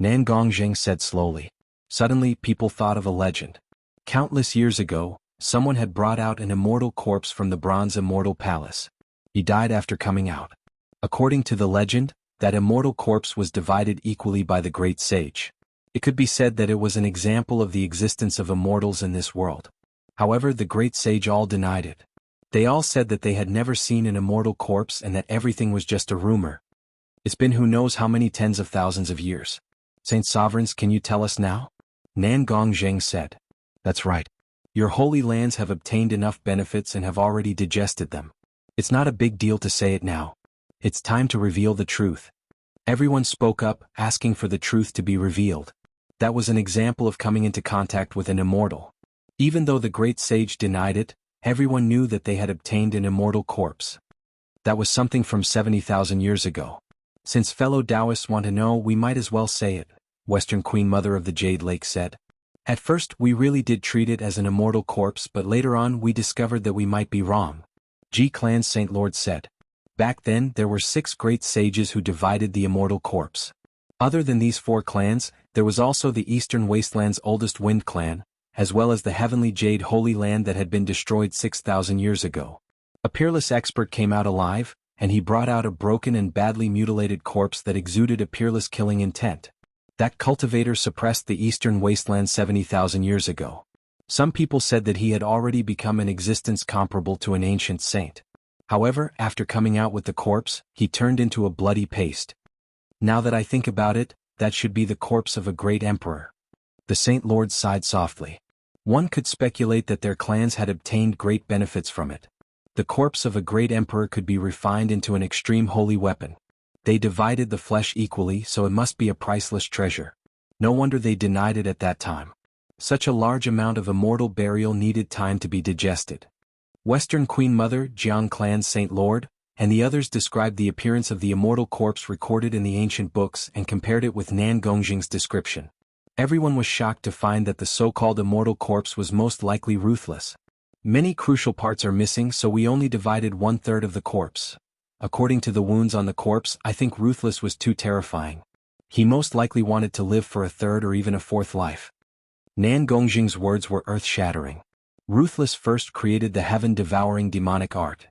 Nangongjing said slowly. Suddenly, people thought of a legend. Countless years ago, someone had brought out an immortal corpse from the Bronze Immortal Palace. He died after coming out. According to the legend, that immortal corpse was divided equally by the great sage. It could be said that it was an example of the existence of immortals in this world. However, the great sage all denied it. They all said that they had never seen an immortal corpse and that everything was just a rumor. It's been who knows how many tens of thousands of years. Saint Sovereigns, can you tell us now? Nan Gongzheng said. That's right. Your holy lands have obtained enough benefits and have already digested them. It's not a big deal to say it now. It's time to reveal the truth. Everyone spoke up, asking for the truth to be revealed. That was an example of coming into contact with an immortal. Even though the great sage denied it, everyone knew that they had obtained an immortal corpse. That was something from 70,000 years ago. Since fellow Taoists want to know, we might as well say it, Western Queen Mother of the Jade Lake said. At first we really did treat it as an immortal corpse, but later on we discovered that we might be wrong. Ji Clan's Saint Lord said. Back then there were 6 great sages who divided the immortal corpse. Other than these 4 clans, there was also the Eastern Wasteland's oldest Wind Clan, as well as the Heavenly Jade Holy Land that had been destroyed 6,000 years ago. A peerless expert came out alive, and he brought out a broken and badly mutilated corpse that exuded a peerless killing intent. That cultivator suppressed the Eastern Wasteland 70,000 years ago. Some people said that he had already become an existence comparable to an ancient saint. However, after coming out with the corpse, he turned into a bloody paste. Now that I think about it, that should be the corpse of a great emperor. The Saint Lord sighed softly. One could speculate that their clans had obtained great benefits from it. The corpse of a great emperor could be refined into an extreme holy weapon. They divided the flesh equally, so it must be a priceless treasure. No wonder they denied it at that time. Such a large amount of immortal burial needed time to be digested. Western Queen Mother, Jiang Clan's Saint Lord, and the others described the appearance of the immortal corpse recorded in the ancient books and compared it with Nan Gongzheng's description. Everyone was shocked to find that the so-called immortal corpse was most likely ruthless. Many crucial parts are missing, so we only divided 1/3 of the corpse. According to the wounds on the corpse, I think Ruthless was too terrifying. He most likely wanted to live for a 3rd or even a 4th life. Nan Gongzheng's words were earth-shattering. Ruthless first created the heaven-devouring demonic art.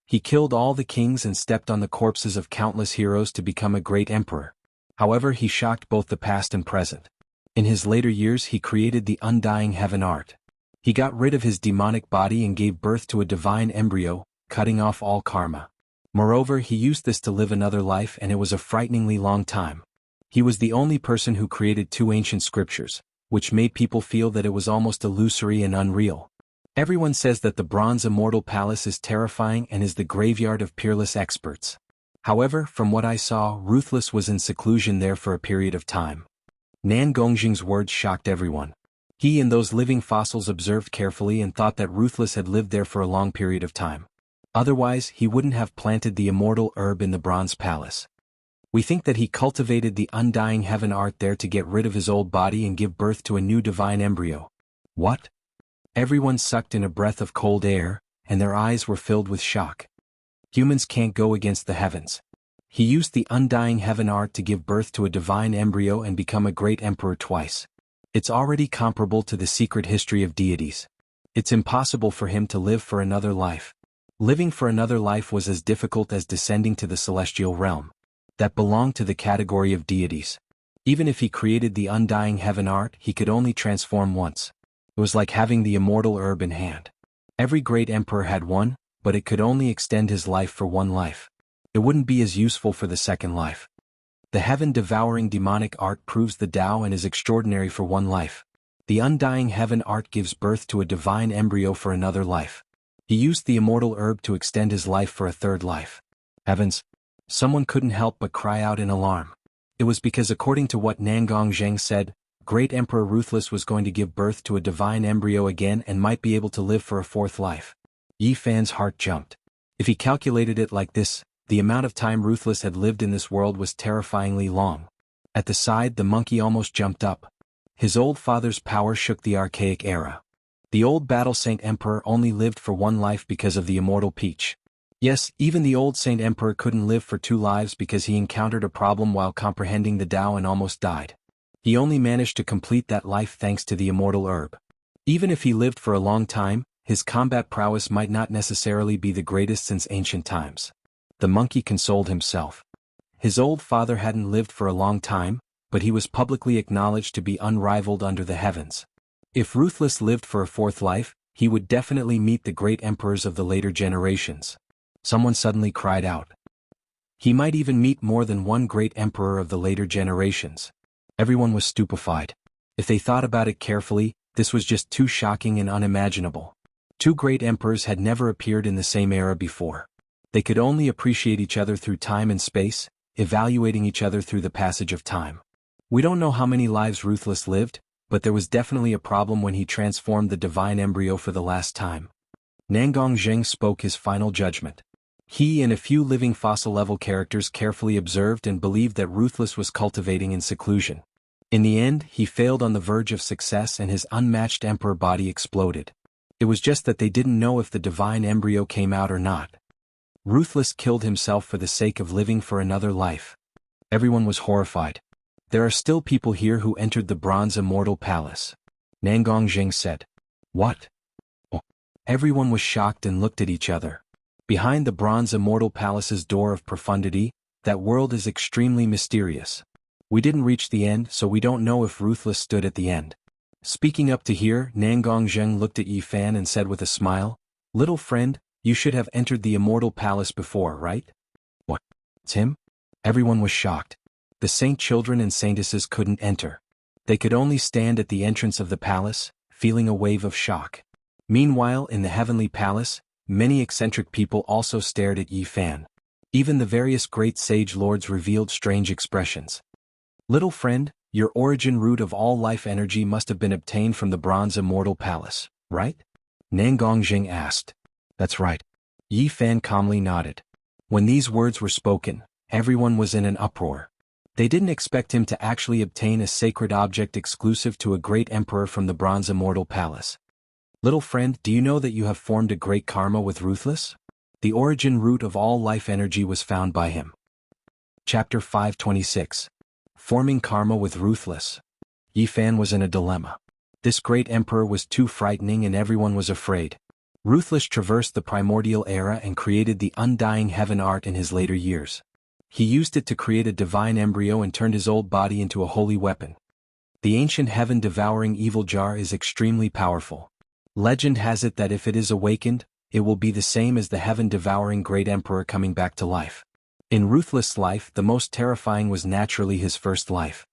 He killed all the kings and stepped on the corpses of countless heroes to become a great emperor. However, he shocked both the past and present. In his later years he created the undying heaven art. He got rid of his demonic body and gave birth to a divine embryo, cutting off all karma. Moreover, he used this to live another life, and it was a frighteningly long time. He was the only person who created 2 ancient scriptures, which made people feel that it was almost illusory and unreal. Everyone says that the Bronze Immortal Palace is terrifying and is the graveyard of peerless experts. However, from what I saw, Ruthless was in seclusion there for a period of time. Nan Gongzheng's words shocked everyone. He and those living fossils observed carefully and thought that Ruthless had lived there for a long period of time. Otherwise, he wouldn't have planted the immortal herb in the Bronze Palace. We think that he cultivated the undying heaven art there to get rid of his old body and give birth to a new divine embryo. What? Everyone sucked in a breath of cold air, and their eyes were filled with shock. Humans can't go against the heavens. He used the undying heaven art to give birth to a divine embryo and become a great emperor twice. It's already comparable to the secret history of deities. It's impossible for him to live for another life. Living for another life was as difficult as descending to the celestial realm. That belonged to the category of deities. Even if he created the undying heaven art, he could only transform once. It was like having the immortal herb in hand. Every great emperor had one, but it could only extend his life for one life. It wouldn't be as useful for the second life. The heaven-devouring demonic art proves the Tao and is extraordinary for one life. The undying heaven art gives birth to a divine embryo for another life. He used the immortal herb to extend his life for a 3rd life. Heavens! Someone couldn't help but cry out in alarm. It was because, according to what Nan Gongzheng said, Great Emperor Ruthless was going to give birth to a divine embryo again and might be able to live for a 4th life. Yi Fan's heart jumped. If he calculated it like this, the amount of time Ruthless had lived in this world was terrifyingly long. At the side, the monkey almost jumped up. His old father's power shook the archaic era. The old Battle Saint Emperor only lived for 1 life because of the immortal peach. Yes, even the old Saint Emperor couldn't live for 2 lives because he encountered a problem while comprehending the Tao and almost died. He only managed to complete that life thanks to the immortal herb. Even if he lived for a long time, his combat prowess might not necessarily be the greatest since ancient times. The monkey consoled himself. His old father hadn't lived for a long time, but he was publicly acknowledged to be unrivaled under the heavens. If Ruthless lived for a 4th life, he would definitely meet the great emperors of the later generations. Someone suddenly cried out. He might even meet more than one great emperor of the later generations. Everyone was stupefied. If they thought about it carefully, this was just too shocking and unimaginable. Two great emperors had never appeared in the same era before. They could only appreciate each other through time and space, evaluating each other through the passage of time. We don't know how many lives Ruthless lived, but there was definitely a problem when he transformed the divine embryo for the last time. Nangong Zheng spoke his final judgment. He and a few living fossil-level characters carefully observed and believed that Ruthless was cultivating in seclusion. In the end, he failed on the verge of success and his unmatched emperor body exploded. It was just that they didn't know if the divine embryo came out or not. Ruthless killed himself for the sake of living for another life. Everyone was horrified. There are still people here who entered the Bronze Immortal Palace. Nangong Zheng said. What? Oh. Everyone was shocked and looked at each other. Behind the Bronze Immortal Palace's door of profundity, that world is extremely mysterious. We didn't reach the end, so we don't know if Ruthless stood at the end. Speaking up to hear, Nangong Zheng looked at Yi Fan and said with a smile, Little friend, you should have entered the Immortal Palace before, right? What? It's him? Everyone was shocked. The saint children and saintesses couldn't enter. They could only stand at the entrance of the palace, feeling a wave of shock. Meanwhile, in the heavenly palace, many eccentric people also stared at Yi Fan. Even the various great sage lords revealed strange expressions. Little friend, your origin root of all life energy must have been obtained from the Bronze Immortal Palace, right? Nangong Zheng asked. That's right. Yi Fan calmly nodded. When these words were spoken, everyone was in an uproar. They didn't expect him to actually obtain a sacred object exclusive to a great emperor from the Bronze Immortal Palace. Little friend, do you know that you have formed a great karma with Ruthless? The origin root of all life energy was found by him. Chapter 526. Forming karma with Ruthless. Yi Fan was in a dilemma. This great emperor was too frightening and everyone was afraid. Ruthless traversed the primordial era and created the undying heaven art in his later years. He used it to create a divine embryo and turned his old body into a holy weapon. The ancient heaven-devouring evil jar is extremely powerful. Legend has it that if it is awakened, it will be the same as the heaven-devouring great emperor coming back to life. In Ruthless' life, the most terrifying was naturally his first life.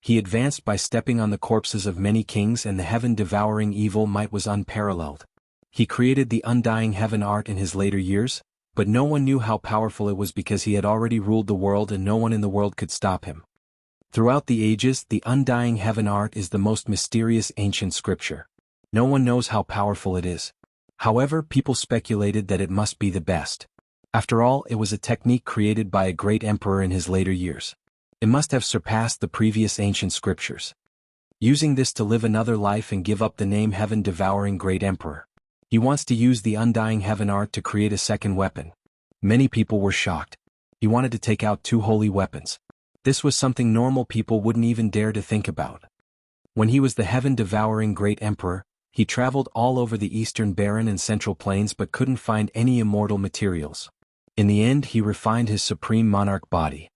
He advanced by stepping on the corpses of many kings and the heaven-devouring evil might was unparalleled. He created the undying heaven art in his later years, but no one knew how powerful it was because he had already ruled the world and no one in the world could stop him. Throughout the ages, the undying heaven art is the most mysterious ancient scripture. No one knows how powerful it is. However, people speculated that it must be the best. After all, it was a technique created by a great emperor in his later years. It must have surpassed the previous ancient scriptures. Using this to live another life and give up the name heaven-devouring great emperor. He wants to use the undying heaven art to create a second weapon. Many people were shocked. He wanted to take out two holy weapons. This was something normal people wouldn't even dare to think about. When he was the heaven-devouring great emperor, he traveled all over the eastern barren and central plains but couldn't find any immortal materials. In the end, he refined his supreme monarch body.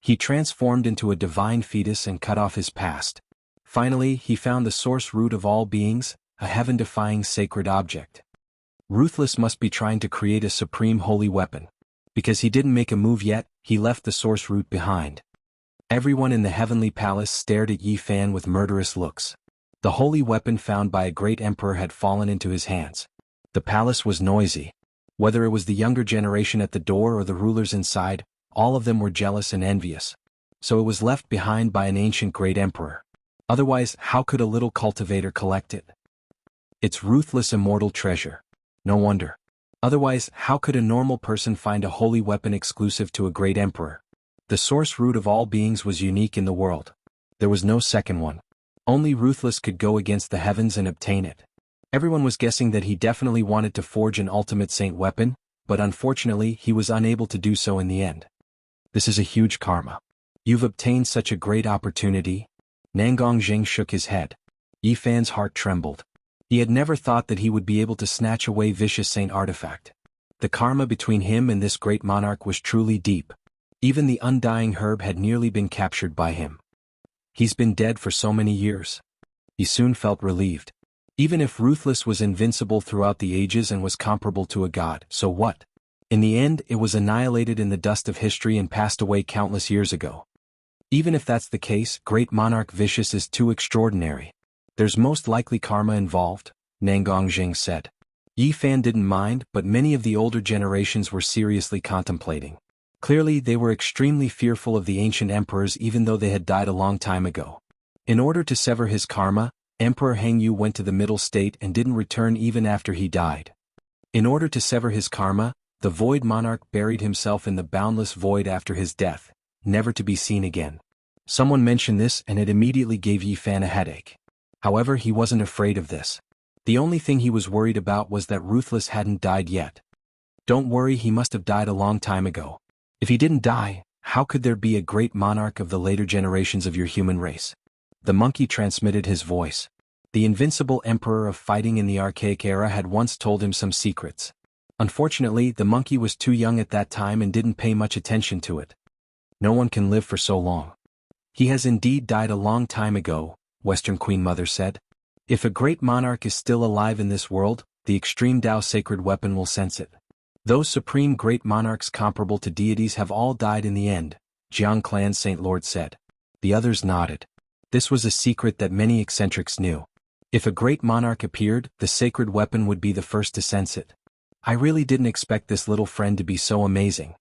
He transformed into a divine fetus and cut off his past. Finally, he found the source root of all beings, a heaven-defying sacred object. Ruthless must be trying to create a supreme holy weapon. Because he didn't make a move yet, he left the source root behind. Everyone in the heavenly palace stared at Yi Fan with murderous looks. The holy weapon found by a great emperor had fallen into his hands. The palace was noisy. Whether it was the younger generation at the door or the rulers inside, all of them were jealous and envious. So it was left behind by an ancient great emperor. Otherwise, how could a little cultivator collect it? It's Ruthless immortal treasure. No wonder. Otherwise, how could a normal person find a holy weapon exclusive to a great emperor? The source root of all beings was unique in the world. There was no second one. Only Ruthless could go against the heavens and obtain it. Everyone was guessing that he definitely wanted to forge an ultimate saint weapon, but unfortunately he was unable to do so in the end. This is a huge karma. You've obtained such a great opportunity. Nangong Zheng shook his head. Yi Fan's heart trembled. He had never thought that he would be able to snatch away vicious saint artifact. The karma between him and this great monarch was truly deep. Even the undying herb had nearly been captured by him. He's been dead for so many years. He soon felt relieved. Even if Ruthless was invincible throughout the ages and was comparable to a god, so what? In the end, it was annihilated in the dust of history and passed away countless years ago. Even if that's the case, Great Monarch Vicious is too extraordinary. There's most likely karma involved, Nangongjing said. Yi Fan didn't mind, but many of the older generations were seriously contemplating. Clearly they were extremely fearful of the ancient emperors even though they had died a long time ago. In order to sever his karma, Emperor Hengyu went to the middle state and didn't return even after he died. In order to sever his karma, the Void Monarch buried himself in the boundless void after his death, never to be seen again. Someone mentioned this and it immediately gave Yi Fan a headache. However, he wasn't afraid of this. The only thing he was worried about was that Ruthless hadn't died yet. Don't worry, he must have died a long time ago. If he didn't die, how could there be a great monarch of the later generations of your human race? The monkey transmitted his voice. The invincible emperor of fighting in the archaic era had once told him some secrets. Unfortunately, the monkey was too young at that time and didn't pay much attention to it. No one can live for so long. He has indeed died a long time ago, Western Queen Mother said. If a great monarch is still alive in this world, the extreme Tao sacred weapon will sense it. Those supreme great monarchs comparable to deities have all died in the end, Jiang Clan's Saint Lord said. The others nodded. This was a secret that many eccentrics knew. If a great monarch appeared, the sacred weapon would be the first to sense it. I really didn't expect this little friend to be so amazing.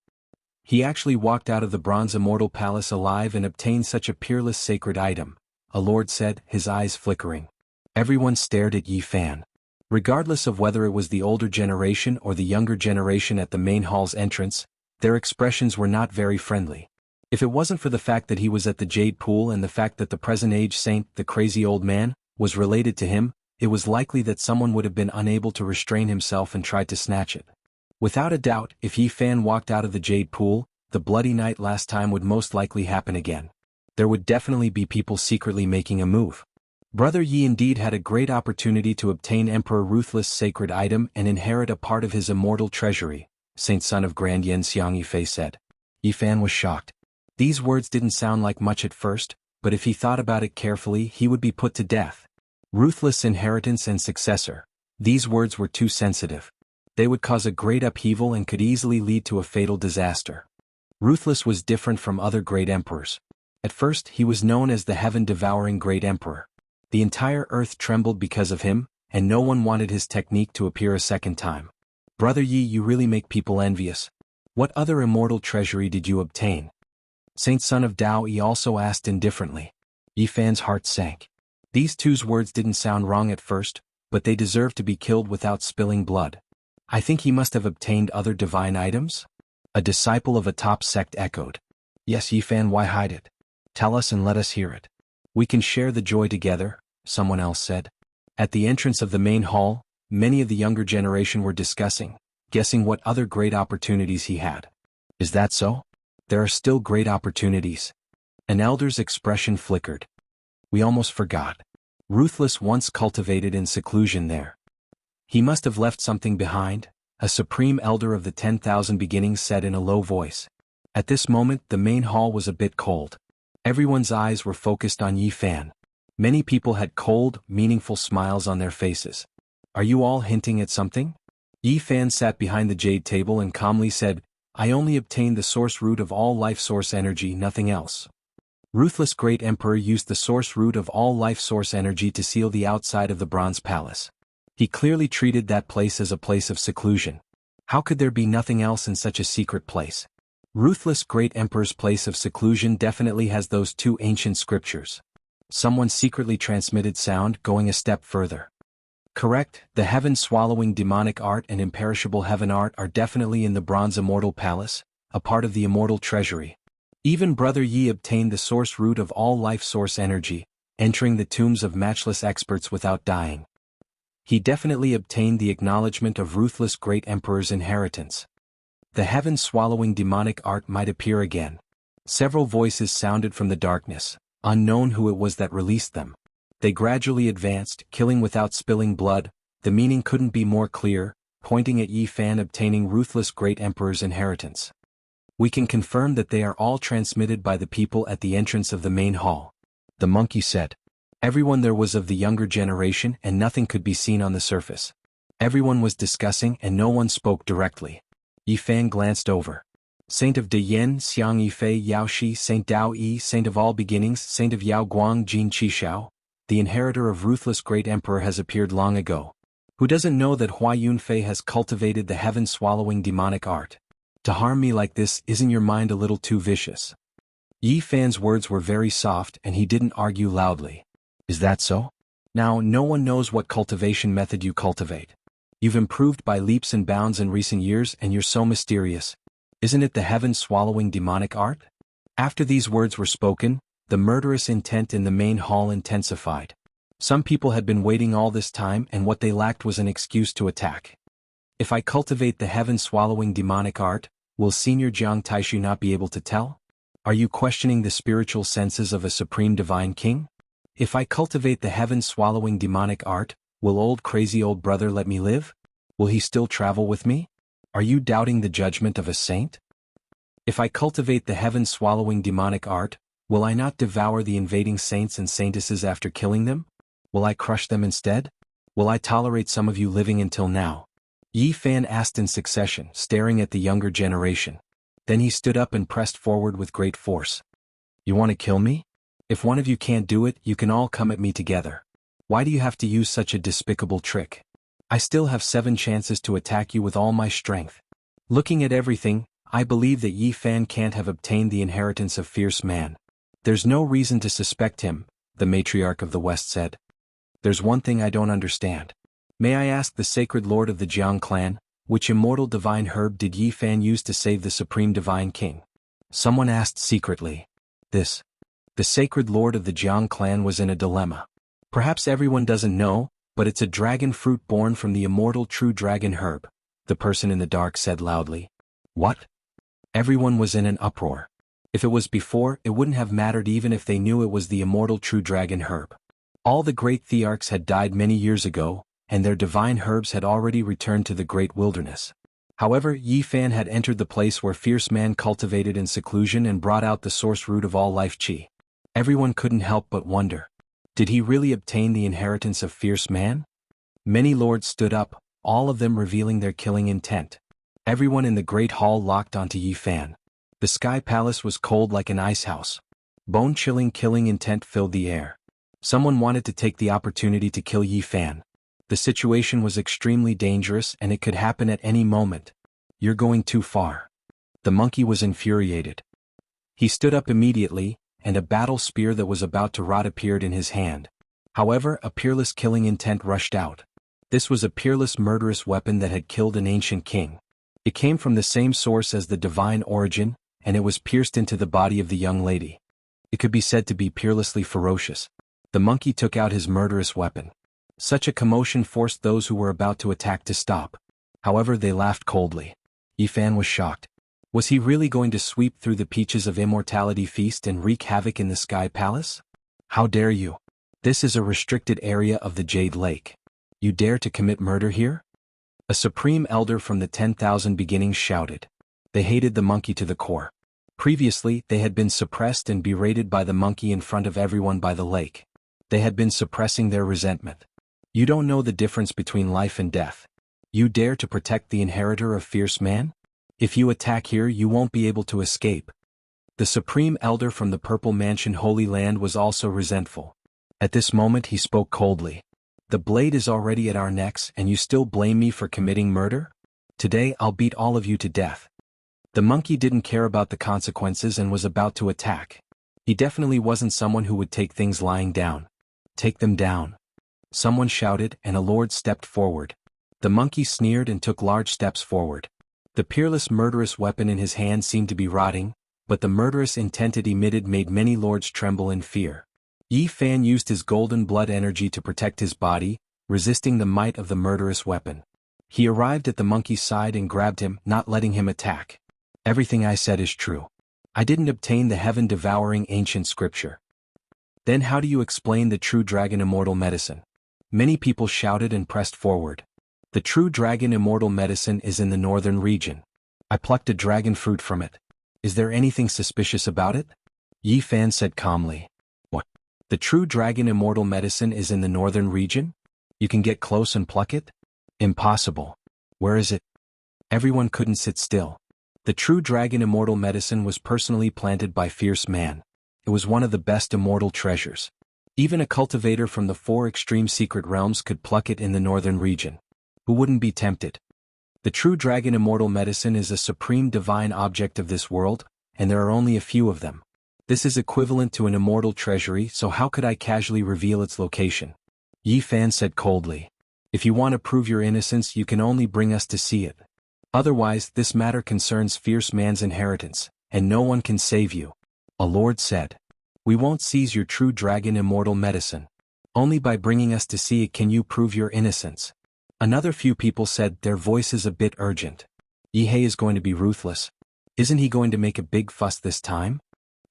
He actually walked out of the Bronze Immortal Palace alive and obtained such a peerless sacred item, a lord said, his eyes flickering. Everyone stared at Yi Fan. Regardless of whether it was the older generation or the younger generation at the main hall's entrance, their expressions were not very friendly. If it wasn't for the fact that he was at the Jade Pool and the fact that the present-age saint, the crazy old man, was related to him, it was likely that someone would have been unable to restrain himself and tried to snatch it. Without a doubt, if Yi Fan walked out of the Jade Pool, the bloody night last time would most likely happen again. There would definitely be people secretly making a move. Brother Yi indeed had a great opportunity to obtain Emperor Ruthless' sacred item and inherit a part of his immortal treasury, Saint Son of Grand Yen Xiang Yifei said. Yi Fan was shocked. These words didn't sound like much at first, but if he thought about it carefully he would be put to death. Ruthless inheritance and successor. These words were too sensitive. They would cause a great upheaval and could easily lead to a fatal disaster. Ruthless was different from other great emperors. At first he was known as the heaven-devouring great emperor. The entire earth trembled because of him, and no one wanted his technique to appear a second time. Brother Yi, you really make people envious. What other immortal treasury did you obtain? Saint Son of Tao Yi also asked indifferently. Yi Fan's heart sank. These two words didn't sound wrong at first, but they deserved to be killed without spilling blood. I think he must have obtained other divine items? A disciple of a top sect echoed. Yes, Yi Fan, why hide it? Tell us and let us hear it. We can share the joy together, someone else said. At the entrance of the main hall, many of the younger generation were discussing, guessing what other great opportunities he had. Is that so? There are still great opportunities. An elder's expression flickered. We almost forgot. Ruthless once cultivated in seclusion there. He must have left something behind, a supreme elder of the 10,000 beginnings said in a low voice. At this moment the main hall was a bit cold. Everyone's eyes were focused on Yi Fan. Many people had cold, meaningful smiles on their faces. Are you all hinting at something? Yi Fan sat behind the jade table and calmly said, I only obtained the source root of all life source energy, nothing else. Ruthless Great Emperor used the source root of all life source energy to seal the outside of the Bronze Palace. He clearly treated that place as a place of seclusion. How could there be nothing else in such a secret place? Ruthless Great Emperor's place of seclusion definitely has those two ancient scriptures. Someone secretly transmitted sound, going a step further. Correct, the heaven-swallowing demonic art and imperishable heaven art are definitely in the Bronze Immortal Palace, a part of the immortal treasury. Even Brother Yi obtained the source root of all life source energy, entering the tombs of matchless experts without dying. He definitely obtained the acknowledgement of Ruthless Great Emperor's inheritance. The heaven-swallowing demonic art might appear again. Several voices sounded from the darkness, unknown who it was that released them. They gradually advanced, killing without spilling blood. The meaning couldn't be more clear, pointing at Yi Fan obtaining Ruthless Great Emperor's inheritance. We can confirm that they are all transmitted by the people at the entrance of the main hall. The monkey said. Everyone there was of the younger generation and nothing could be seen on the surface. Everyone was discussing and no one spoke directly. Yi Fan glanced over. Saint of Deyin, Xiang Yifei, Yao Shi, Saint Dao Yi, Saint of all beginnings, Saint of Yao Guang, Jin Qishao, the inheritor of ruthless great emperor has appeared long ago. Who doesn't know that Hua Yunfei has cultivated the heaven-swallowing demonic art? To harm me like this, isn't your mind a little too vicious? Yi Fan's words were very soft and he didn't argue loudly. Is that so? Now, no one knows what cultivation method you cultivate. You've improved by leaps and bounds in recent years and you're so mysterious. Isn't it the heaven-swallowing demonic art? After these words were spoken, the murderous intent in the main hall intensified. Some people had been waiting all this time and what they lacked was an excuse to attack. If I cultivate the heaven-swallowing demonic art, will Senior Jiang Taishu not be able to tell? Are you questioning the spiritual senses of a supreme divine king? If I cultivate the heaven-swallowing demonic art, will old crazy old brother let me live? Will he still travel with me? Are you doubting the judgment of a saint? If I cultivate the heaven-swallowing demonic art, will I not devour the invading saints and saintesses after killing them? Will I crush them instead? Will I tolerate some of you living until now? Yi Fan asked in succession, staring at the younger generation. Then he stood up and pressed forward with great force. You want to kill me? If one of you can't do it, you can all come at me together. Why do you have to use such a despicable trick? I still have 7 chances to attack you with all my strength. Looking at everything, I believe that Yi Fan can't have obtained the inheritance of fierce man. There's no reason to suspect him, the matriarch of the West said. There's one thing I don't understand. May I ask the sacred lord of the Jiang clan, which immortal divine herb did Yi Fan use to save the supreme divine king? Someone asked secretly. The sacred lord of the Jiang clan was in a dilemma. Perhaps everyone doesn't know, but it's a dragon fruit born from the immortal true dragon herb, the person in the dark said loudly. What? Everyone was in an uproar. If it was before, it wouldn't have mattered even if they knew it was the immortal true dragon herb. All the great thearchs had died many years ago, and their divine herbs had already returned to the great wilderness. However, Yi Fan had entered the place where fierce man cultivated in seclusion and brought out the source root of all life qi. Everyone couldn't help but wonder. Did he really obtain the inheritance of fierce man? Many lords stood up, all of them revealing their killing intent. Everyone in the great hall locked onto Yi Fan. The sky palace was cold like an ice house. Bone-chilling killing intent filled the air. Someone wanted to take the opportunity to kill Yi Fan. The situation was extremely dangerous and it could happen at any moment. You're going too far. The monkey was infuriated. He stood up immediately, and a battle spear that was about to rot appeared in his hand. However, a peerless killing intent rushed out. This was a peerless murderous weapon that had killed an ancient king. It came from the same source as the divine origin, and it was pierced into the body of the young lady. It could be said to be peerlessly ferocious. The monkey took out his murderous weapon. Such a commotion forced those who were about to attack to stop. However, they laughed coldly. Yi Fan was shocked. Was he really going to sweep through the peaches of Immortality feast and wreak havoc in the Sky Palace? How dare you? This is a restricted area of the Jade Lake. You dare to commit murder here? A supreme elder from the 10,000 beginnings shouted. They hated the monkey to the core. Previously, they had been suppressed and berated by the monkey in front of everyone by the lake. They had been suppressing their resentment. You don't know the difference between life and death. You dare to protect the inheritor of fierce man? If you attack here, you won't be able to escape. The supreme elder from the Purple Mansion Holy Land was also resentful. At this moment he spoke coldly. The blade is already at our necks and you still blame me for committing murder? Today I'll beat all of you to death. The monkey didn't care about the consequences and was about to attack. He definitely wasn't someone who would take things lying down. Take them down. Someone shouted and a lord stepped forward. The monkey sneered and took large steps forward. The peerless murderous weapon in his hand seemed to be rotting, but the murderous intent it emitted made many lords tremble in fear. Yi Fan used his golden blood energy to protect his body, resisting the might of the murderous weapon. He arrived at the monkey's side and grabbed him, not letting him attack. Everything I said is true. I didn't obtain the heaven-devouring ancient scripture. Then how do you explain the true dragon immortal medicine? Many people shouted and pressed forward. The true dragon immortal medicine is in the northern region. I plucked a dragon fruit from it. Is there anything suspicious about it? Yi Fan said calmly. What? The true dragon immortal medicine is in the northern region? You can get close and pluck it? Impossible. Where is it? Everyone couldn't sit still. The true dragon immortal medicine was personally planted by fierce man. It was one of the best immortal treasures. Even a cultivator from the 4 extreme secret realms could pluck it in the northern region. Who wouldn't be tempted? The true dragon immortal medicine is a supreme divine object of this world, and there are only a few of them. This is equivalent to an immortal treasury, so how could I casually reveal its location? Yi Fan said coldly. If you want to prove your innocence, you can only bring us to see it. Otherwise, this matter concerns fierce man's inheritance, and no one can save you. A lord said. We won't seize your true dragon immortal medicine. Only by bringing us to see it can you prove your innocence. Another few people said, their voices a bit urgent. Yihei is going to be ruthless. Isn't he going to make a big fuss this time?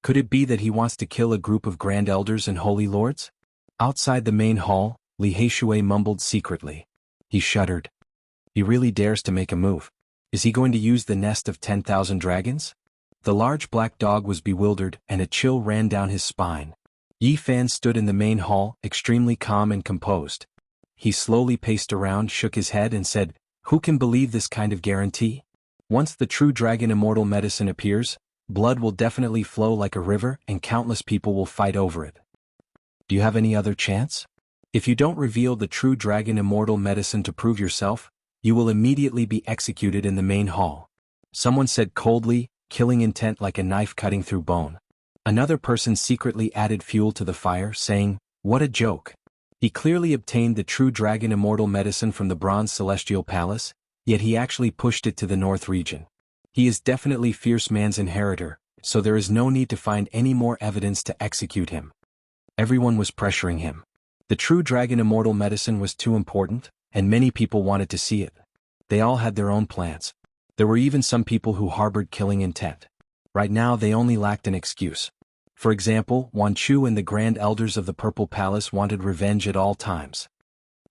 Could it be that he wants to kill a group of grand elders and holy lords? Outside the main hall, Li Heishui mumbled secretly. He shuddered. He really dares to make a move. Is he going to use the nest of 10,000 dragons? The large black dog was bewildered, and a chill ran down his spine. Yi Fan stood in the main hall, extremely calm and composed. He slowly paced around, shook his head and said, who can believe this kind of guarantee? Once the true dragon immortal medicine appears, blood will definitely flow like a river and countless people will fight over it. Do you have any other chance? If you don't reveal the true dragon immortal medicine to prove yourself, you will immediately be executed in the main hall. Someone said coldly, killing intent like a knife cutting through bone. Another person secretly added fuel to the fire, saying, what a joke. He clearly obtained the true dragon immortal medicine from the bronze celestial palace, yet he actually pushed it to the north region. He is definitely fierce man's inheritor, so there is no need to find any more evidence to execute him. Everyone was pressuring him. The true dragon immortal medicine was too important, and many people wanted to see it. They all had their own plans. There were even some people who harbored killing intent. Right now they only lacked an excuse. For example, Wan Chu and the Grand Elders of the Purple Palace wanted revenge at all times.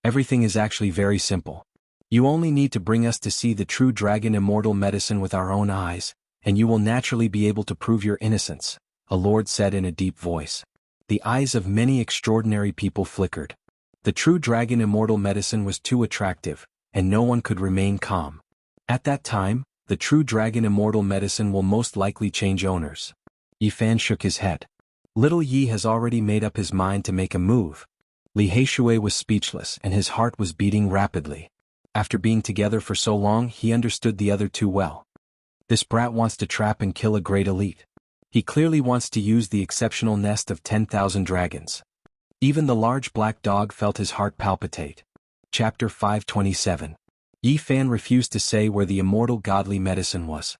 Everything is actually very simple. You only need to bring us to see the true dragon immortal medicine with our own eyes, and you will naturally be able to prove your innocence, a lord said in a deep voice. The eyes of many extraordinary people flickered. The true dragon immortal medicine was too attractive, and no one could remain calm. At that time, the true dragon immortal medicine will most likely change owners. Yi Fan shook his head. Little Yi has already made up his mind to make a move. Li Heishui was speechless and his heart was beating rapidly. After being together for so long, he understood the other two well. This brat wants to trap and kill a great elite. He clearly wants to use the exceptional nest of 10,000 dragons. Even the large black dog felt his heart palpitate. Chapter 527. Yi Fan refused to say where the immortal godly medicine was.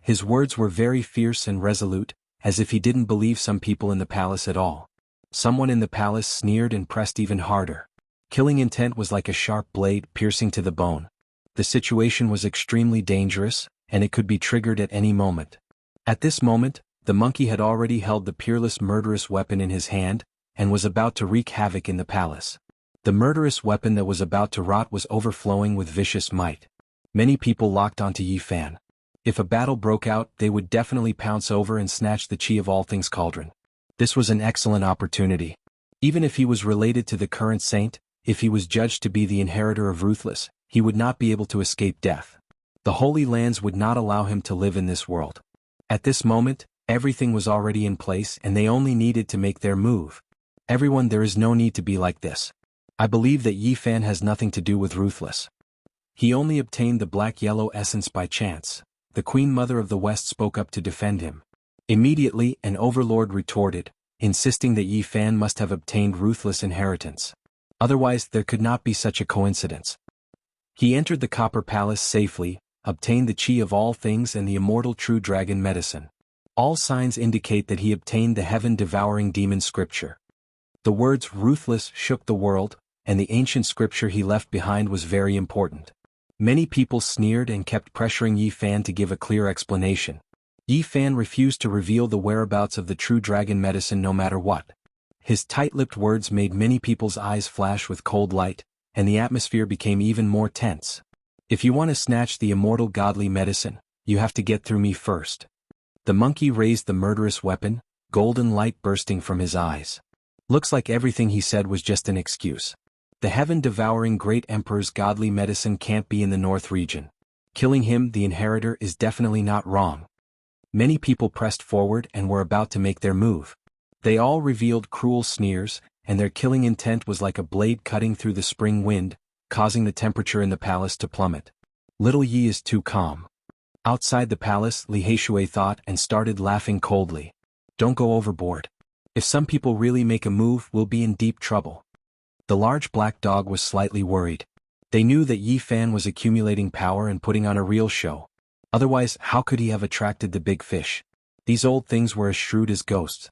His words were very fierce and resolute, as if he didn't believe some people in the palace at all. Someone in the palace sneered and pressed even harder. Killing intent was like a sharp blade piercing to the bone. The situation was extremely dangerous, and it could be triggered at any moment. At this moment, the monkey had already held the peerless murderous weapon in his hand, and was about to wreak havoc in the palace. The murderous weapon that was about to rot was overflowing with vicious might. Many people locked onto Yi Fan. If a battle broke out, they would definitely pounce over and snatch the chi of all things cauldron. This was an excellent opportunity. Even if he was related to the current saint, if he was judged to be the inheritor of Ruthless, he would not be able to escape death. The Holy Lands would not allow him to live in this world. At this moment, everything was already in place and they only needed to make their move. Everyone, there is no need to be like this. I believe that Yi Fan has nothing to do with Ruthless. He only obtained the black-yellow essence by chance. The Queen Mother of the West spoke up to defend him. Immediately, an overlord retorted, insisting that Yi Fan must have obtained Ruthless inheritance. Otherwise, there could not be such a coincidence. He entered the Copper Palace safely, obtained the chi of all things and the immortal true dragon medicine. All signs indicate that he obtained the heaven-devouring demon scripture. The words Ruthless shook the world, and the ancient scripture he left behind was very important. Many people sneered and kept pressuring Yi Fan to give a clear explanation. Yi Fan refused to reveal the whereabouts of the true dragon medicine no matter what. His tight-lipped words made many people's eyes flash with cold light, and the atmosphere became even more tense. If you want to snatch the immortal godly medicine, you have to get through me first. The monkey raised the murderous weapon, golden light bursting from his eyes. Looks like everything he said was just an excuse. The heaven-devouring great emperor's godly medicine can't be in the north region. Killing him, the inheritor, is definitely not wrong. Many people pressed forward and were about to make their move. They all revealed cruel sneers, and their killing intent was like a blade cutting through the spring wind, causing the temperature in the palace to plummet. Little Yi is too calm. Outside the palace, Li Heishui thought and started laughing coldly. Don't go overboard. If some people really make a move, we'll be in deep trouble. The large black dog was slightly worried. They knew that Yi Fan was accumulating power and putting on a real show. Otherwise, how could he have attracted the big fish? These old things were as shrewd as ghosts.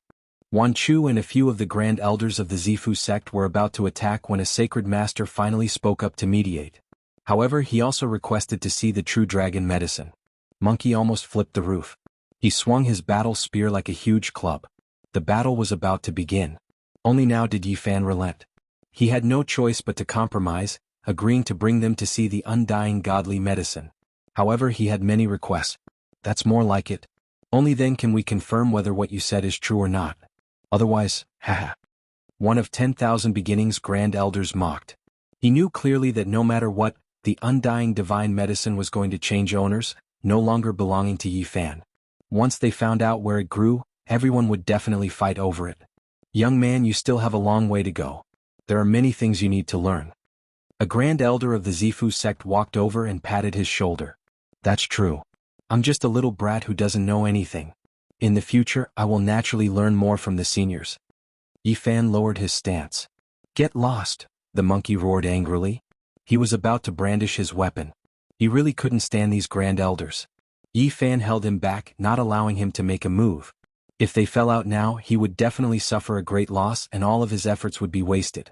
Wan Chu and a few of the grand elders of the Zifu sect were about to attack when a sacred master finally spoke up to mediate. However, he also requested to see the true dragon medicine. Monkey almost flipped the roof. He swung his battle spear like a huge club. The battle was about to begin. Only now did Yi Fan relent. He had no choice but to compromise, agreeing to bring them to see the undying godly medicine. However, he had many requests. That's more like it. Only then can we confirm whether what you said is true or not. Otherwise, haha. One of 10,000 beginnings grand elders mocked. He knew clearly that no matter what, the undying divine medicine was going to change owners, no longer belonging to Yi Fan. Once they found out where it grew, everyone would definitely fight over it. Young man, you still have a long way to go. There are many things you need to learn. A grand elder of the Zifu sect walked over and patted his shoulder. That's true. I'm just a little brat who doesn't know anything. In the future, I will naturally learn more from the seniors. Yi Fan lowered his stance. Get lost, the monkey roared angrily. He was about to brandish his weapon. He really couldn't stand these grand elders. Yi Fan held him back, not allowing him to make a move. If they fell out now, he would definitely suffer a great loss and all of his efforts would be wasted.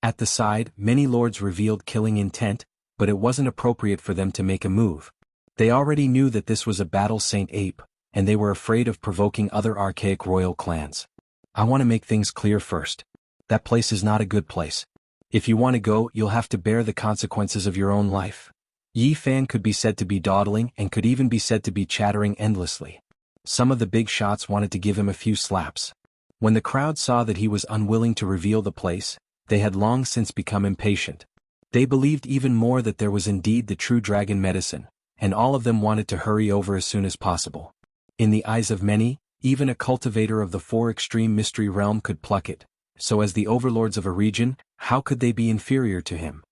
At the side, many lords revealed killing intent, but it wasn't appropriate for them to make a move. They already knew that this was a battle Saint Ape, and they were afraid of provoking other archaic royal clans. I want to make things clear first. That place is not a good place. If you want to go, you'll have to bear the consequences of your own life. Yi Fan could be said to be dawdling and could even be said to be chattering endlessly. Some of the big shots wanted to give him a few slaps. When the crowd saw that he was unwilling to reveal the place, they had long since become impatient. They believed even more that there was indeed the true dragon medicine, and all of them wanted to hurry over as soon as possible. In the eyes of many, even a cultivator of the four extreme mystery realm could pluck it, so as the overlords of a region, how could they be inferior to him?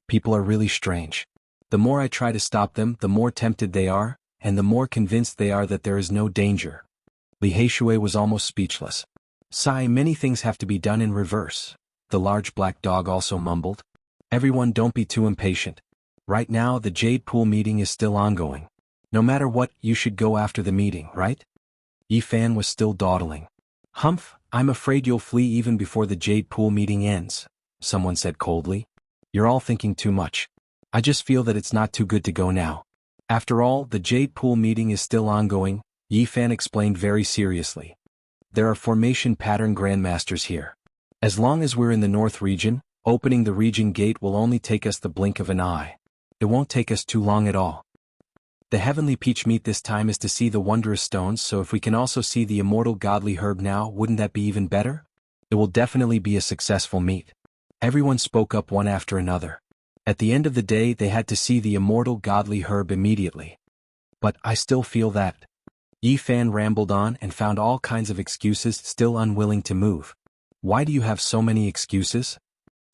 People are really strange. The more I try to stop them, the more tempted they are, and the more convinced they are that there is no danger. Li Heishui was almost speechless. Sigh, many things have to be done in reverse, the large black dog also mumbled. Everyone, don't be too impatient. Right now, the Jade Pool meeting is still ongoing. No matter what, you should go after the meeting, right? Yi Fan was still dawdling. Humph, I'm afraid you'll flee even before the Jade Pool meeting ends, someone said coldly. You're all thinking too much. I just feel that it's not too good to go now. After all, the Jade Pool meeting is still ongoing, Yi Fan explained very seriously. There are formation pattern grandmasters here. As long as we're in the North region, opening the region gate will only take us the blink of an eye. It won't take us too long at all. The heavenly peach meat this time is to see the wondrous stones, so if we can also see the immortal godly herb now, wouldn't that be even better? It will definitely be a successful meet. Everyone spoke up one after another. At the end of the day, they had to see the immortal godly herb immediately. But I still feel that. Yi Fan rambled on and found all kinds of excuses, still unwilling to move. Why do you have so many excuses?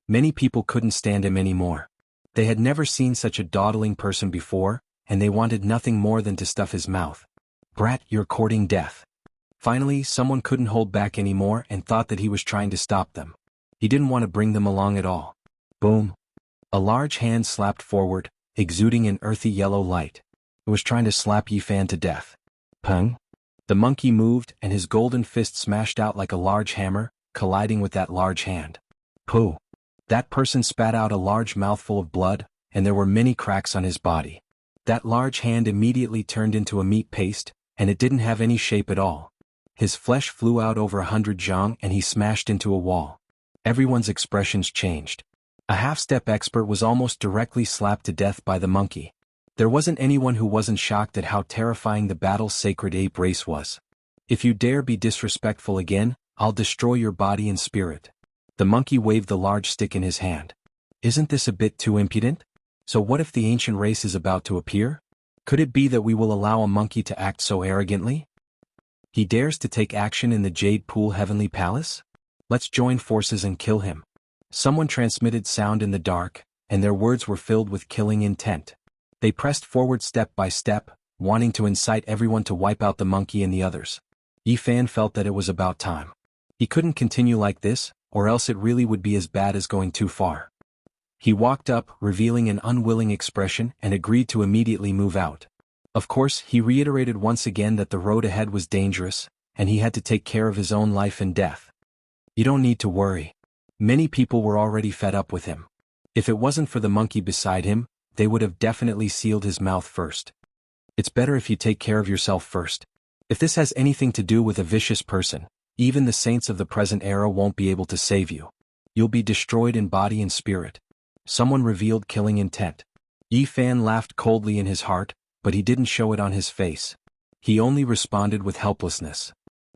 Many people couldn't stand him anymore. They had never seen such a dawdling person before, and they wanted nothing more than to stuff his mouth. Brat, you're courting death. Finally, someone couldn't hold back anymore and thought that he was trying to stop them. He didn't want to bring them along at all. Boom. A large hand slapped forward, exuding an earthy yellow light. It was trying to slap Yi Fan to death. Pung. The monkey moved and his golden fist smashed out like a large hammer, colliding with that large hand. Pooh. That person spat out a large mouthful of blood, and there were many cracks on his body. That large hand immediately turned into a meat paste, and it didn't have any shape at all. His flesh flew out over 100 zhang and he smashed into a wall. Everyone's expressions changed. A half-step expert was almost directly slapped to death by the monkey. There wasn't anyone who wasn't shocked at how terrifying the battle's sacred ape race was. If you dare be disrespectful again, I'll destroy your body and spirit. The monkey waved the large stick in his hand. Isn't this a bit too impudent? So what if the ancient race is about to appear? Could it be that we will allow a monkey to act so arrogantly? He dares to take action in the Jade Pool Heavenly Palace? Let's join forces and kill him. Someone transmitted sound in the dark, and their words were filled with killing intent. They pressed forward step by step, wanting to incite everyone to wipe out the monkey and the others. Yi Fan felt that it was about time. He couldn't continue like this, or else it really would be as bad as going too far. He walked up, revealing an unwilling expression, and agreed to immediately move out. Of course, he reiterated once again that the road ahead was dangerous, and he had to take care of his own life and death. You don't need to worry. Many people were already fed up with him. If it wasn't for the monkey beside him, they would have definitely sealed his mouth first. It's better if you take care of yourself first. If this has anything to do with a vicious person, even the saints of the present era won't be able to save you. You'll be destroyed in body and spirit. Someone revealed killing intent. Yi Fan laughed coldly in his heart, but he didn't show it on his face. He only responded with helplessness.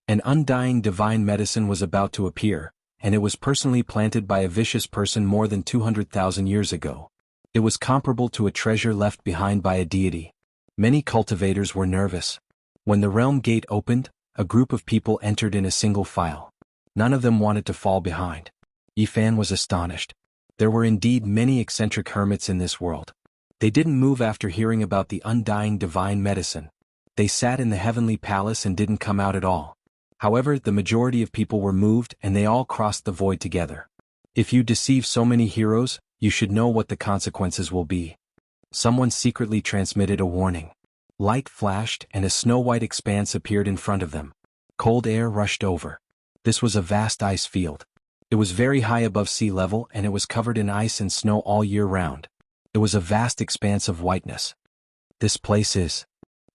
An undying divine medicine was about to appear, and it was personally planted by a vicious person more than 200,000 years ago. It was comparable to a treasure left behind by a deity. Many cultivators were nervous. When the realm gate opened, a group of people entered in a single file. None of them wanted to fall behind. Yi Fan was astonished. There were indeed many eccentric hermits in this world. They didn't move after hearing about the undying divine medicine. They sat in the heavenly palace and didn't come out at all. However, the majority of people were moved and they all crossed the void together. If you deceive so many heroes, you should know what the consequences will be. Someone secretly transmitted a warning. Light flashed and a snow-white expanse appeared in front of them. Cold air rushed over. This was a vast ice field. It was very high above sea level and it was covered in ice and snow all year round. It was a vast expanse of whiteness. This place is...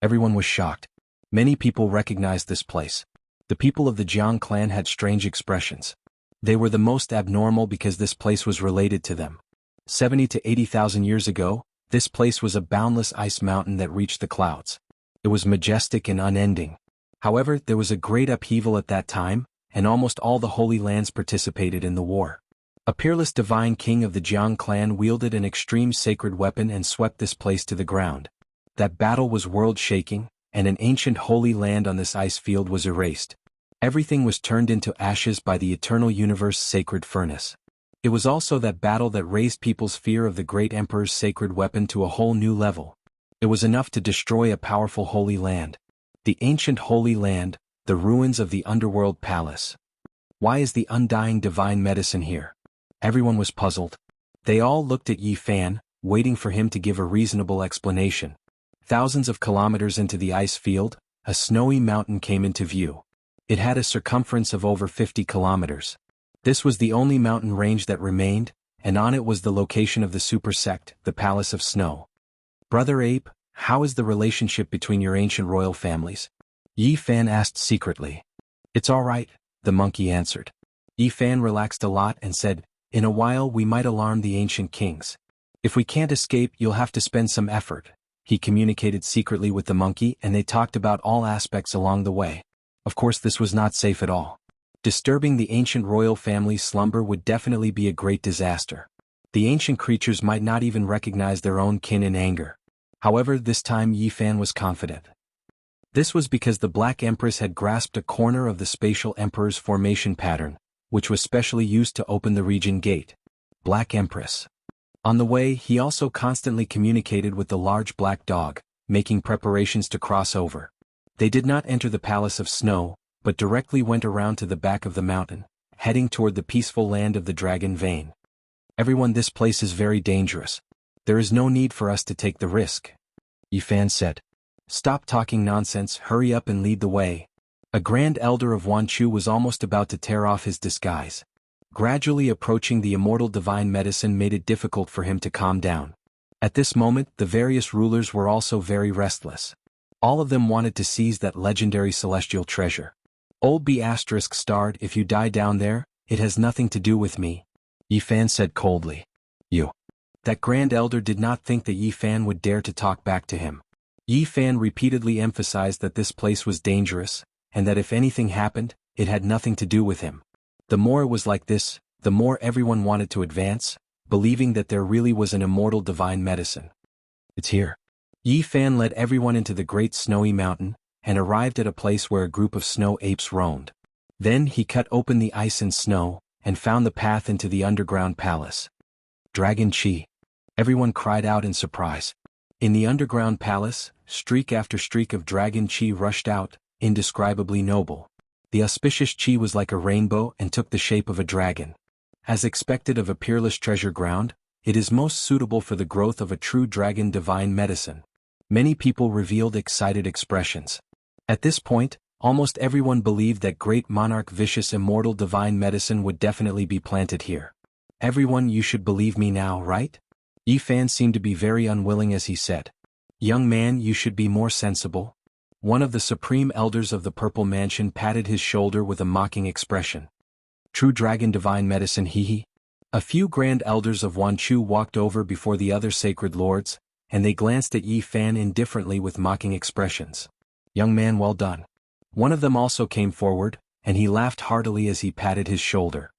Everyone was shocked. Many people recognized this place. The people of the Jiang clan had strange expressions. They were the most abnormal because this place was related to them. 70 to 80,000 years ago, this place was a boundless ice mountain that reached the clouds. It was majestic and unending. However, there was a great upheaval at that time, and almost all the Holy Lands participated in the war. A peerless divine king of the Jiang clan wielded an extreme sacred weapon and swept this place to the ground. That battle was world-shaking, and an ancient holy land on this ice field was erased. Everything was turned into ashes by the eternal universe's sacred furnace. It was also that battle that raised people's fear of the great emperor's sacred weapon to a whole new level. It was enough to destroy a powerful holy land. The ancient holy land, the ruins of the underworld palace. Why is the undying divine medicine here? Everyone was puzzled. They all looked at Yi Fan, waiting for him to give a reasonable explanation. Thousands of kilometers into the ice field, a snowy mountain came into view. It had a circumference of over 50 kilometers. This was the only mountain range that remained, and on it was the location of the super sect, the Palace of Snow. Brother Ape, how is the relationship between your ancient royal families? Yi Fan asked secretly. It's all right, the monkey answered. Yi Fan relaxed a lot and said, in a while we might alarm the ancient kings. If we can't escape, you'll have to spend some effort. He communicated secretly with the monkey and they talked about all aspects along the way. Of course, this was not safe at all. Disturbing the ancient royal family's slumber would definitely be a great disaster. The ancient creatures might not even recognize their own kin in anger. However, this time Yi Fan was confident. This was because the Black Empress had grasped a corner of the Spatial Emperor's formation pattern, which was specially used to open the region gate. Black Empress. On the way, he also constantly communicated with the large black dog, making preparations to cross over. They did not enter the Palace of Snow, but directly went around to the back of the mountain, heading toward the peaceful land of the Dragon Vein. Everyone, this place is very dangerous. There is no need for us to take the risk. Yi Fan said. Stop talking nonsense, hurry up and lead the way. A grand elder of Wanchu was almost about to tear off his disguise. Gradually approaching the immortal divine medicine made it difficult for him to calm down. At this moment, the various rulers were also very restless. All of them wanted to seize that legendary celestial treasure. Old B** starred, if you die down there, it has nothing to do with me. Yi Fan said coldly. You. That grand elder did not think that Yi Fan would dare to talk back to him. Yi Fan repeatedly emphasized that this place was dangerous, and that if anything happened, it had nothing to do with him. The more it was like this, the more everyone wanted to advance, believing that there really was an immortal divine medicine. It's here. Yi Fan led everyone into the great snowy mountain, and arrived at a place where a group of snow apes roamed. Then he cut open the ice and snow, and found the path into the underground palace. Dragon Chi! Everyone cried out in surprise. In the underground palace, streak after streak of dragon Chi rushed out, indescribably noble. The auspicious Chi was like a rainbow and took the shape of a dragon. As expected of a peerless treasure ground, it is most suitable for the growth of a true dragon divine medicine. Many people revealed excited expressions. At this point, almost everyone believed that great monarch vicious immortal divine medicine would definitely be planted here. Everyone, you should believe me now, right? Yi Fan seemed to be very unwilling as he said. Young man, you should be more sensible. One of the supreme elders of the Purple Mansion patted his shoulder with a mocking expression. True dragon divine medicine, hee. A few grand elders of Wanchu walked over before the other sacred lords, and they glanced at Yi Fan indifferently with mocking expressions. Young man, well done. One of them also came forward, and he laughed heartily as he patted his shoulder.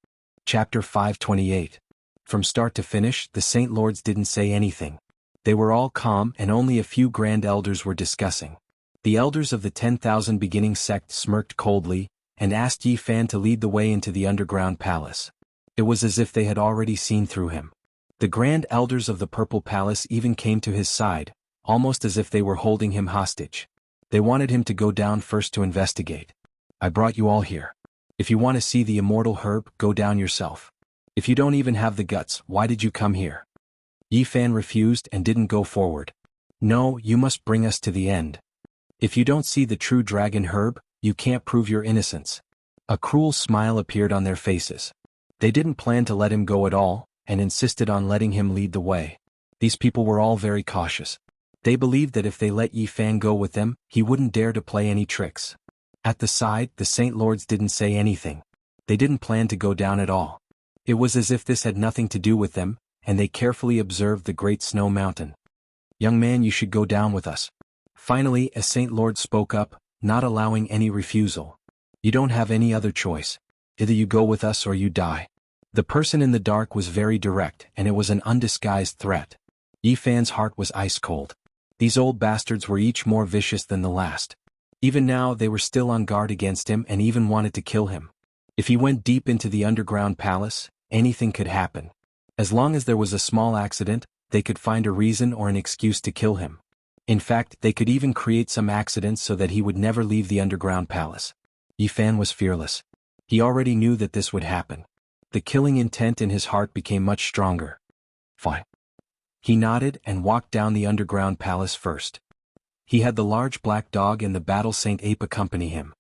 Chapter 528. From start to finish, the Saint Lords didn't say anything. They were all calm and only a few grand elders were discussing. The elders of the 10,000 beginning sect smirked coldly, and asked Yi Fan to lead the way into the underground palace. It was as if they had already seen through him. The grand elders of the Purple Palace even came to his side, almost as if they were holding him hostage. They wanted him to go down first to investigate. I brought you all here. If you want to see the immortal herb, go down yourself. If you don't even have the guts, why did you come here? Yi Fan refused and didn't go forward. No, you must bring us to the end. If you don't see the true dragon herb, you can't prove your innocence. A cruel smile appeared on their faces. They didn't plan to let him go at all, and insisted on letting him lead the way. These people were all very cautious. They believed that if they let Yi Fan go with them, he wouldn't dare to play any tricks. At the side, the Saint Lords didn't say anything. They didn't plan to go down at all. It was as if this had nothing to do with them, and they carefully observed the great snow mountain. Young man, you should go down with us. Finally, a Saint Lord spoke up, not allowing any refusal. You don't have any other choice. Either you go with us or you die. The person in the dark was very direct, and it was an undisguised threat. Yi Fan's heart was ice cold. These old bastards were each more vicious than the last. Even now they were still on guard against him and even wanted to kill him. If he went deep into the underground palace, anything could happen. As long as there was a small accident, they could find a reason or an excuse to kill him. In fact, they could even create some accidents so that he would never leave the underground palace. Yi Fan was fearless. He already knew that this would happen. The killing intent in his heart became much stronger. Fine. He nodded and walked down the underground palace first. He had the large black dog and the battle Saint Ape accompany him.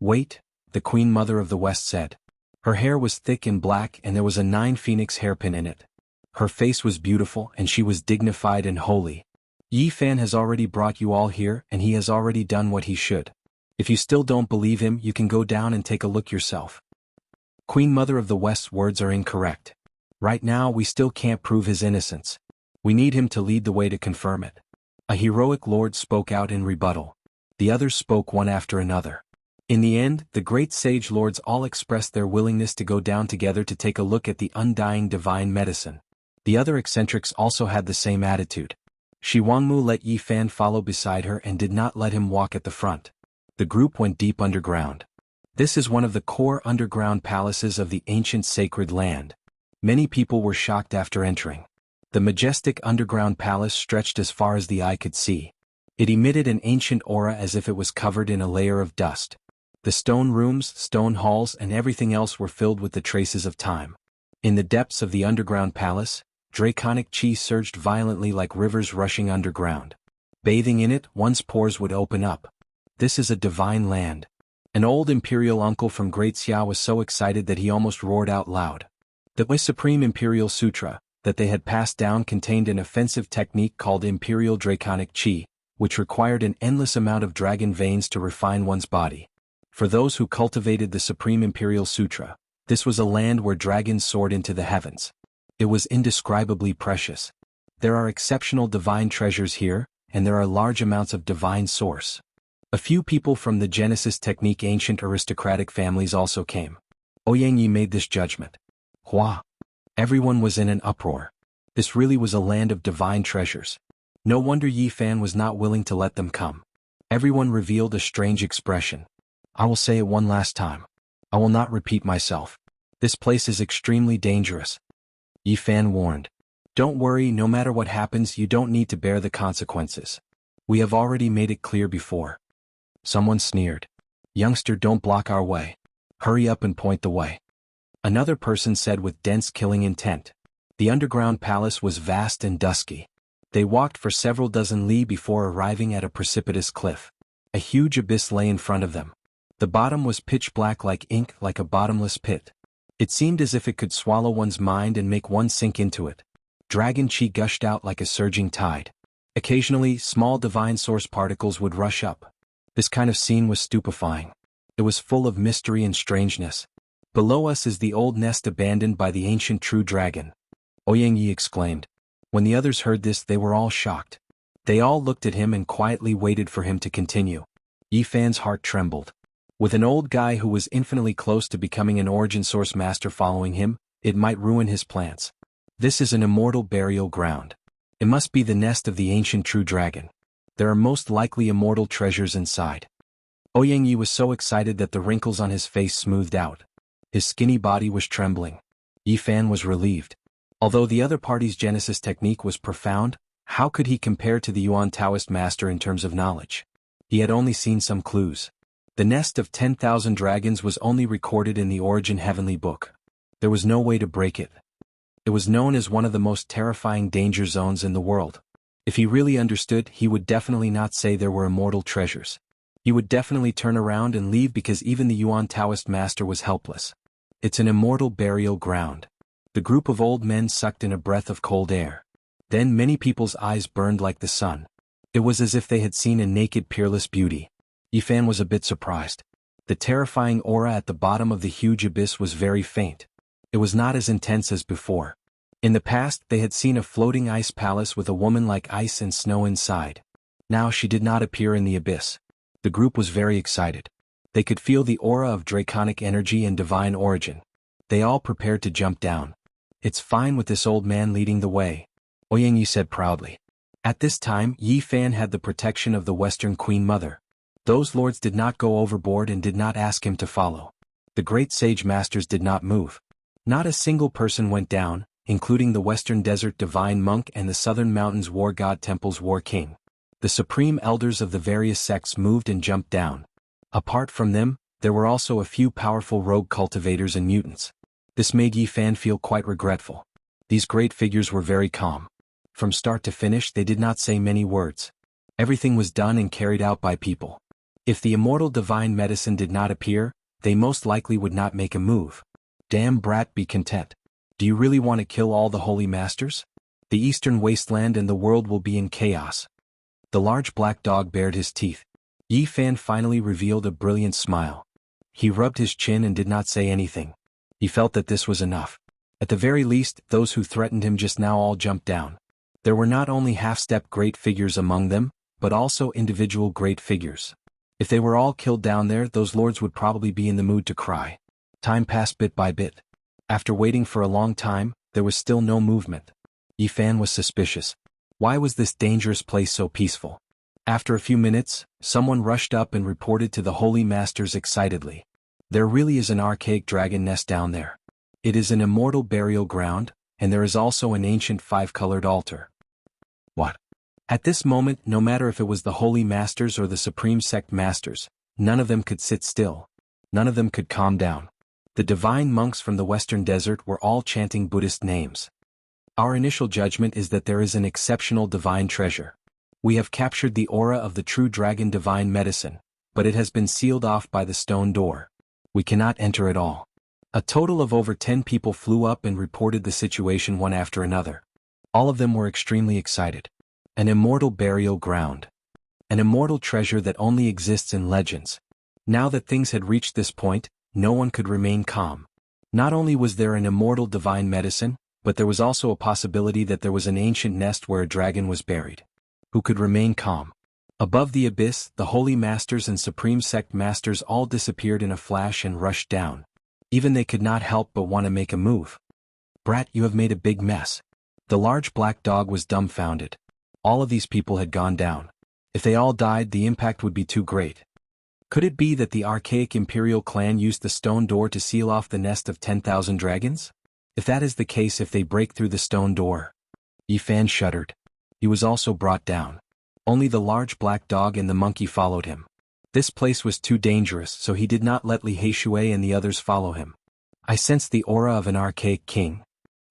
Wait, the Queen Mother of the West said. Her hair was thick and black and there was a 9 phoenix hairpin in it. Her face was beautiful and she was dignified and holy. Yi Fan has already brought you all here and he has already done what he should. If you still don't believe him, you can go down and take a look yourself. Queen Mother of the West's words are incorrect. Right now we still can't prove his innocence. We need him to lead the way to confirm it. A heroic lord spoke out in rebuttal. The others spoke one after another. In the end, the great sage lords all expressed their willingness to go down together to take a look at the undying divine medicine. The other eccentrics also had the same attitude. Shi Wangmu let Yi Fan follow beside her and did not let him walk at the front. The group went deep underground. This is one of the core underground palaces of the ancient sacred land. Many people were shocked after entering. The majestic underground palace stretched as far as the eye could see. It emitted an ancient aura as if it was covered in a layer of dust. The stone rooms, stone halls and everything else were filled with the traces of time. In the depths of the underground palace, draconic chi surged violently like rivers rushing underground. Bathing in it, one's pores would open up. This is a divine land. An old imperial uncle from Great Xia was so excited that he almost roared out loud. The Supreme Imperial Sutra that they had passed down contained an offensive technique called Imperial Draconic Chi, which required an endless amount of dragon veins to refine one's body. For those who cultivated the Supreme Imperial Sutra, this was a land where dragons soared into the heavens. It was indescribably precious. There are exceptional divine treasures here, and there are large amounts of divine source. A few people from the Genesis Technique ancient aristocratic families also came. Ouyang Yi made this judgment. Hua! Everyone was in an uproar. This really was a land of divine treasures. No wonder Yi Fan was not willing to let them come. Everyone revealed a strange expression. I will say it one last time. I will not repeat myself. This place is extremely dangerous. Yi Fan warned. Don't worry, no matter what happens, you don't need to bear the consequences. We have already made it clear before. Someone sneered. Youngster, don't block our way. Hurry up and point the way. Another person said with dense killing intent. The underground palace was vast and dusky. They walked for several dozen li before arriving at a precipitous cliff. A huge abyss lay in front of them. The bottom was pitch black like ink, like a bottomless pit. It seemed as if it could swallow one's mind and make one sink into it. Dragon chi gushed out like a surging tide. Occasionally, small divine source particles would rush up. This kind of scene was stupefying. It was full of mystery and strangeness. Below us is the old nest abandoned by the ancient true dragon. Ouyang Yi exclaimed. When the others heard this, they were all shocked. They all looked at him and quietly waited for him to continue. Yi Fan's heart trembled. With an old guy who was infinitely close to becoming an origin source master following him, it might ruin his plans. This is an immortal burial ground. It must be the nest of the ancient true dragon. There are most likely immortal treasures inside. Ouyang Yi was so excited that the wrinkles on his face smoothed out. His skinny body was trembling. Yi Fan was relieved. Although the other party's Genesis technique was profound, how could he compare to the Yuan Taoist master in terms of knowledge? He had only seen some clues. The nest of 10,000 dragons was only recorded in the Origin Heavenly Book. There was no way to break it. It was known as one of the most terrifying danger zones in the world. If he really understood, he would definitely not say there were immortal treasures. He would definitely turn around and leave because even the Yuan Taoist master was helpless. It's an immortal burial ground. The group of old men sucked in a breath of cold air. Then many people's eyes burned like the sun. It was as if they had seen a naked, peerless beauty. Yi Fan was a bit surprised. The terrifying aura at the bottom of the huge abyss was very faint. It was not as intense as before. In the past, they had seen a floating ice palace with a woman like ice and snow inside. Now she did not appear in the abyss. The group was very excited. They could feel the aura of draconic energy and divine origin. They all prepared to jump down. It's fine with this old man leading the way, Ouyang Yi said proudly. At this time, Yi Fan had the protection of the Western Queen Mother. Those lords did not go overboard and did not ask him to follow. The great sage masters did not move. Not a single person went down, including the Western Desert Divine Monk and the Southern Mountains War God Temple's War King. The supreme elders of the various sects moved and jumped down. Apart from them, there were also a few powerful rogue cultivators and mutants. This made Yi Fan feel quite regretful. These great figures were very calm. From start to finish, they did not say many words. Everything was done and carried out by people. If the immortal divine medicine did not appear, they most likely would not make a move. Damn brat, be content. Do you really want to kill all the holy masters? The eastern wasteland and the world will be in chaos. The large black dog bared his teeth. Yi Fan finally revealed a brilliant smile. He rubbed his chin and did not say anything. He felt that this was enough. At the very least, those who threatened him just now all jumped down. There were not only half-step great figures among them, but also individual great figures. If they were all killed down there, those lords would probably be in the mood to cry. Time passed bit by bit. After waiting for a long time, there was still no movement. Yi Fan was suspicious. Why was this dangerous place so peaceful? After a few minutes, someone rushed up and reported to the holy masters excitedly. There really is an archaic dragon nest down there. It is an immortal burial ground, and there is also an ancient five-colored altar. What? At this moment, no matter if it was the holy masters or the supreme sect masters, none of them could sit still. None of them could calm down. The divine monks from the Western Desert were all chanting Buddhist names. Our initial judgment is that there is an exceptional divine treasure. We have captured the aura of the true dragon divine medicine, but it has been sealed off by the stone door. We cannot enter at all. A total of over 10 people flew up and reported the situation one after another. All of them were extremely excited. An immortal burial ground. An immortal treasure that only exists in legends. Now that things had reached this point, no one could remain calm. Not only was there an immortal divine medicine, but there was also a possibility that there was an ancient nest where a dragon was buried. Who could remain calm? Above the abyss, the holy masters and supreme sect masters all disappeared in a flash and rushed down. Even they could not help but want to make a move. Brat, you have made a big mess. The large black dog was dumbfounded. All of these people had gone down. If they all died, the impact would be too great. Could it be that the archaic imperial clan used the stone door to seal off the nest of 10,000 dragons? If that is the case, if they break through the stone door... Yi Fan shuddered. He was also brought down. Only the large black dog and the monkey followed him. This place was too dangerous, so he did not let Li Heishui and the others follow him. I sensed the aura of an archaic king.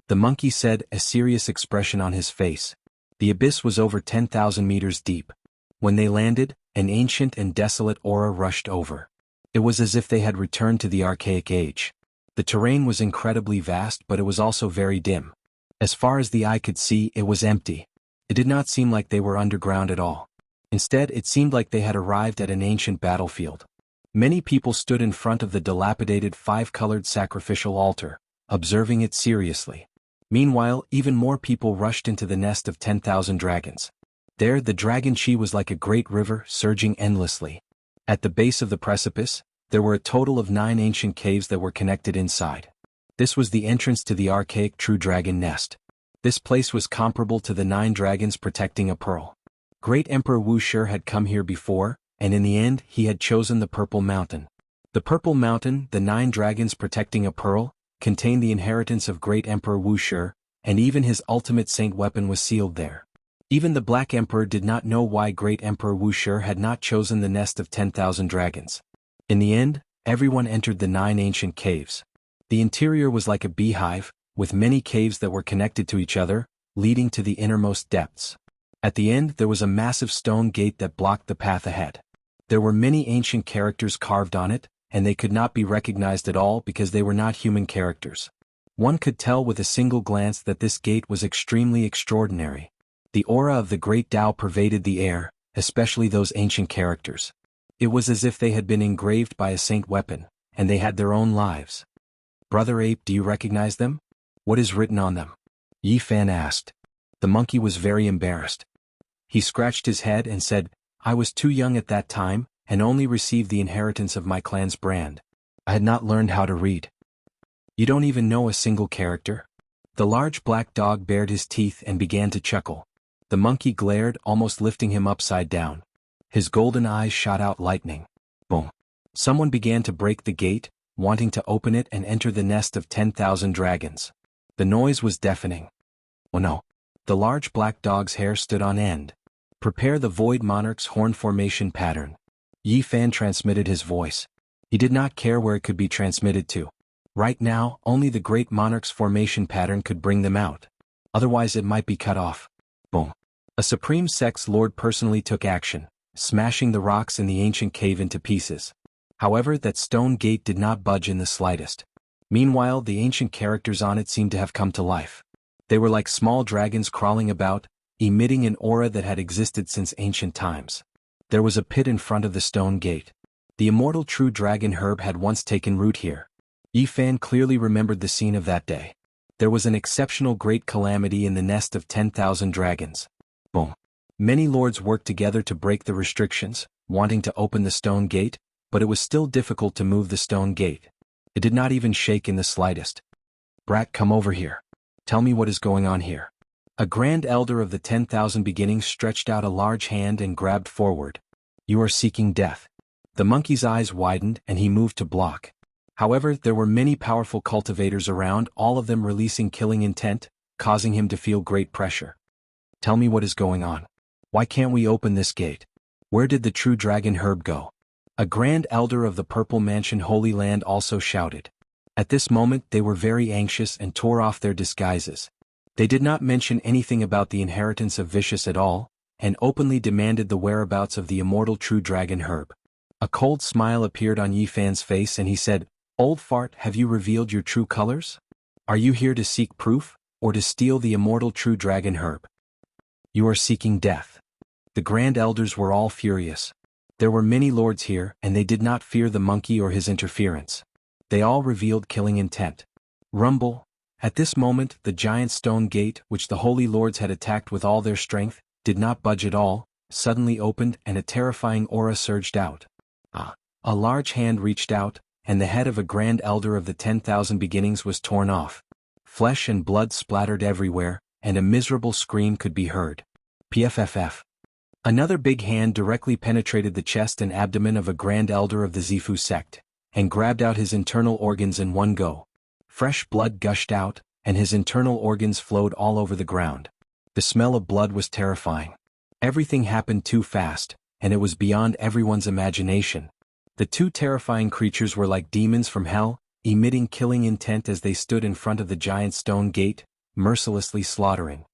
The monkey said, a serious expression on his face. The abyss was over 10,000 meters deep. When they landed, an ancient and desolate aura rushed over. It was as if they had returned to the archaic age. The terrain was incredibly vast, but it was also very dim. As far as the eye could see, it was empty. It did not seem like they were underground at all. Instead, it seemed like they had arrived at an ancient battlefield. Many people stood in front of the dilapidated five-colored sacrificial altar, observing it seriously. Meanwhile, even more people rushed into the nest of 10,000 dragons. There, the dragon chi was like a great river, surging endlessly. At the base of the precipice, there were a total of 9 ancient caves that were connected inside. This was the entrance to the archaic true dragon nest. This place was comparable to the 9 dragons protecting a pearl. Great Emperor Wuxia had come here before, and in the end he had chosen the Purple Mountain. The Purple Mountain, the 9 dragons protecting a pearl, contained the inheritance of Great Emperor Wuxia, and even his ultimate saint weapon was sealed there. Even the Black Emperor did not know why Great Emperor Wuxia had not chosen the nest of 10,000 dragons. In the end, everyone entered the 9 ancient caves. The interior was like a beehive, with many caves that were connected to each other, leading to the innermost depths. At the end there was a massive stone gate that blocked the path ahead. There were many ancient characters carved on it, and they could not be recognized at all because they were not human characters. One could tell with a single glance that this gate was extremely extraordinary. The aura of the great Tao pervaded the air, especially those ancient characters. It was as if they had been engraved by a saint weapon, and they had their own lives. Brother Ape, do you recognize them? What is written on them? Yi Fan asked. The monkey was very embarrassed. He scratched his head and said, I was too young at that time, and only received the inheritance of my clan's brand. I had not learned how to read. You don't even know a single character? The large black dog bared his teeth and began to chuckle. The monkey glared, almost lifting him upside down. His golden eyes shot out lightning. Boom. Someone began to break the gate, wanting to open it and enter the nest of 10,000 dragons. The noise was deafening. Oh no. The large black dog's hair stood on end. Prepare the Void Monarch's horn formation pattern. Yi Fan transmitted his voice. He did not care where it could be transmitted to. Right now, only the Great Monarch's formation pattern could bring them out. Otherwise it might be cut off. Boom. A Supreme Sex Lord personally took action, smashing the rocks in the ancient cave into pieces. However, that stone gate did not budge in the slightest. Meanwhile, the ancient characters on it seemed to have come to life. They were like small dragons crawling about, emitting an aura that had existed since ancient times. There was a pit in front of the stone gate. The immortal true dragon herb had once taken root here. Yi Fan clearly remembered the scene of that day. There was an exceptional great calamity in the nest of 10,000 dragons. Boom. Many lords worked together to break the restrictions, wanting to open the stone gate, but it was still difficult to move the stone gate. It did not even shake in the slightest. Brat, come over here. Tell me what is going on here. A grand elder of the 10,000 beginnings stretched out a large hand and grabbed forward. You are seeking death. The monkey's eyes widened and he moved to block. However, there were many powerful cultivators around, all of them releasing killing intent, causing him to feel great pressure. Tell me what is going on. Why can't we open this gate? Where did the true dragon herb go? A grand elder of the Purple Mansion Holy Land also shouted. At this moment they were very anxious and tore off their disguises. They did not mention anything about the inheritance of Vicious at all, and openly demanded the whereabouts of the immortal true dragon herb. A cold smile appeared on Yi Fan's face and he said, Old fart, have you revealed your true colors? Are you here to seek proof, or to steal the immortal true dragon herb? You are seeking death. The grand elders were all furious. There were many lords here, and they did not fear the monkey or his interference. They all revealed killing intent. Rumble. At this moment, the giant stone gate, which the holy lords had attacked with all their strength, did not budge at all, suddenly opened and a terrifying aura surged out. A large hand reached out, and the head of a grand elder of the 10,000 beginnings was torn off. Flesh and blood splattered everywhere, and a miserable scream could be heard. Pfff. Another big hand directly penetrated the chest and abdomen of a grand elder of the Zifu sect, and grabbed out his internal organs in one go. Fresh blood gushed out, and his internal organs flowed all over the ground. The smell of blood was terrifying. Everything happened too fast, and it was beyond everyone's imagination. The two terrifying creatures were like demons from hell, emitting killing intent as they stood in front of the giant stone gate, mercilessly slaughtering.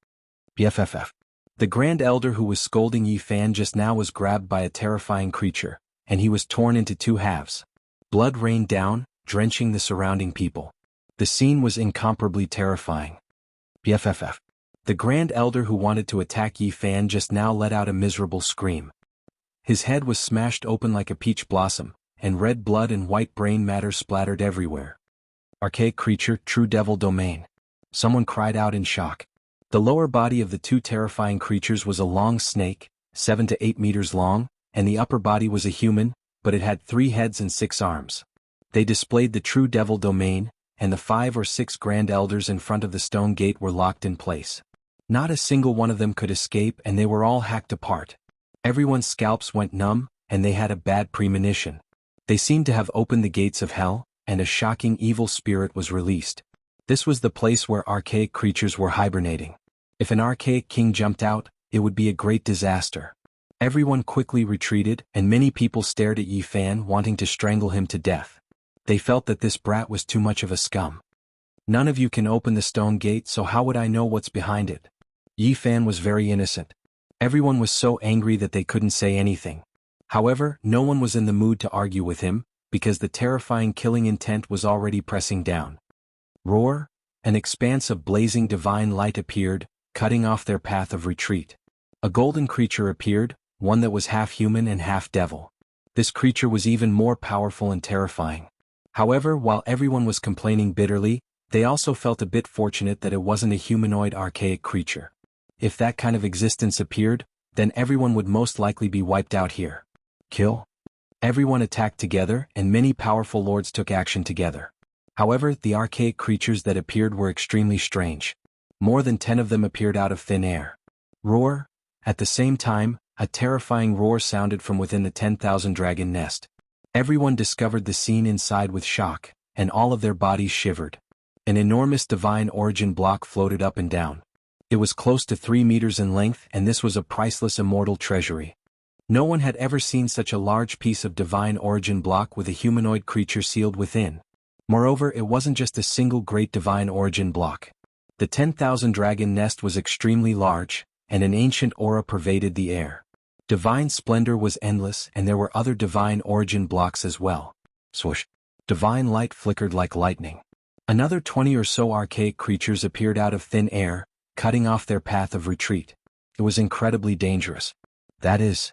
Pfff. The Grand Elder who was scolding Yi Fan just now was grabbed by a terrifying creature, and he was torn into two halves. Blood rained down, drenching the surrounding people. The scene was incomparably terrifying. Pfff. The Grand Elder who wanted to attack Yi Fan just now let out a miserable scream. His head was smashed open like a peach blossom, and red blood and white brain matter splattered everywhere. Archaic creature, true devil domain. Someone cried out in shock. The lower body of the two terrifying creatures was a long snake, 7 to 8 meters long, and the upper body was a human, but it had 3 heads and 6 arms. They displayed the true devil domain, and the 5 or 6 grand elders in front of the stone gate were locked in place. Not a single one of them could escape, and they were all hacked apart. Everyone's scalps went numb, and they had a bad premonition. They seemed to have opened the gates of hell, and a shocking evil spirit was released. This was the place where archaic creatures were hibernating. If an archaic king jumped out, it would be a great disaster. Everyone quickly retreated, and many people stared at Yi Fan wanting to strangle him to death. They felt that this brat was too much of a scum. None of you can open the stone gate, so how would I know what's behind it? Yi Fan was very innocent. Everyone was so angry that they couldn't say anything. However, no one was in the mood to argue with him, because the terrifying killing intent was already pressing down. Roar! An expanse of blazing divine light appeared, cutting off their path of retreat. A golden creature appeared, one that was half human and half devil. This creature was even more powerful and terrifying. However, while everyone was complaining bitterly, they also felt a bit fortunate that it wasn't a humanoid archaic creature. If that kind of existence appeared, then everyone would most likely be wiped out here. Kill? Everyone attacked together, and many powerful lords took action together. However, the archaic creatures that appeared were extremely strange. More than 10 of them appeared out of thin air. Roar! At the same time, a terrifying roar sounded from within the 10,000 dragon nest. Everyone discovered the scene inside with shock, and all of their bodies shivered. An enormous divine origin block floated up and down. It was close to 3 meters in length, and this was a priceless immortal treasury. No one had ever seen such a large piece of divine origin block with a humanoid creature sealed within. Moreover, it wasn't just a single great divine origin block. The 10,000 dragon nest was extremely large, and an ancient aura pervaded the air. Divine splendor was endless, and there were other divine origin blocks as well. Swoosh! Divine light flickered like lightning. Another 20 or so archaic creatures appeared out of thin air, cutting off their path of retreat. It was incredibly dangerous. That is.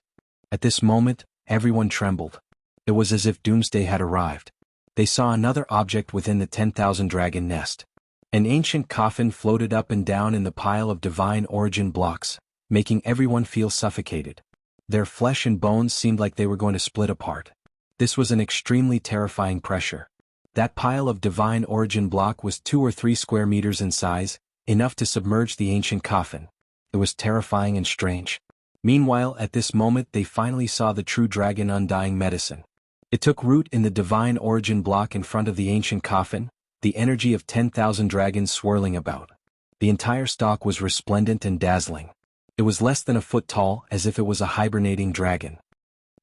At this moment, everyone trembled. It was as if doomsday had arrived. They saw another object within the 10,000 dragon nest. An ancient coffin floated up and down in the pile of divine origin blocks, making everyone feel suffocated. Their flesh and bones seemed like they were going to split apart. This was an extremely terrifying pressure. That pile of divine origin block was 2 or 3 square meters in size, enough to submerge the ancient coffin. It was terrifying and strange. Meanwhile, at this moment they finally saw the true dragon undying medicine. It took root in the divine origin block in front of the ancient coffin, the energy of 10,000 dragons swirling about. The entire stalk was resplendent and dazzling. It was less than a foot tall, as if it was a hibernating dragon.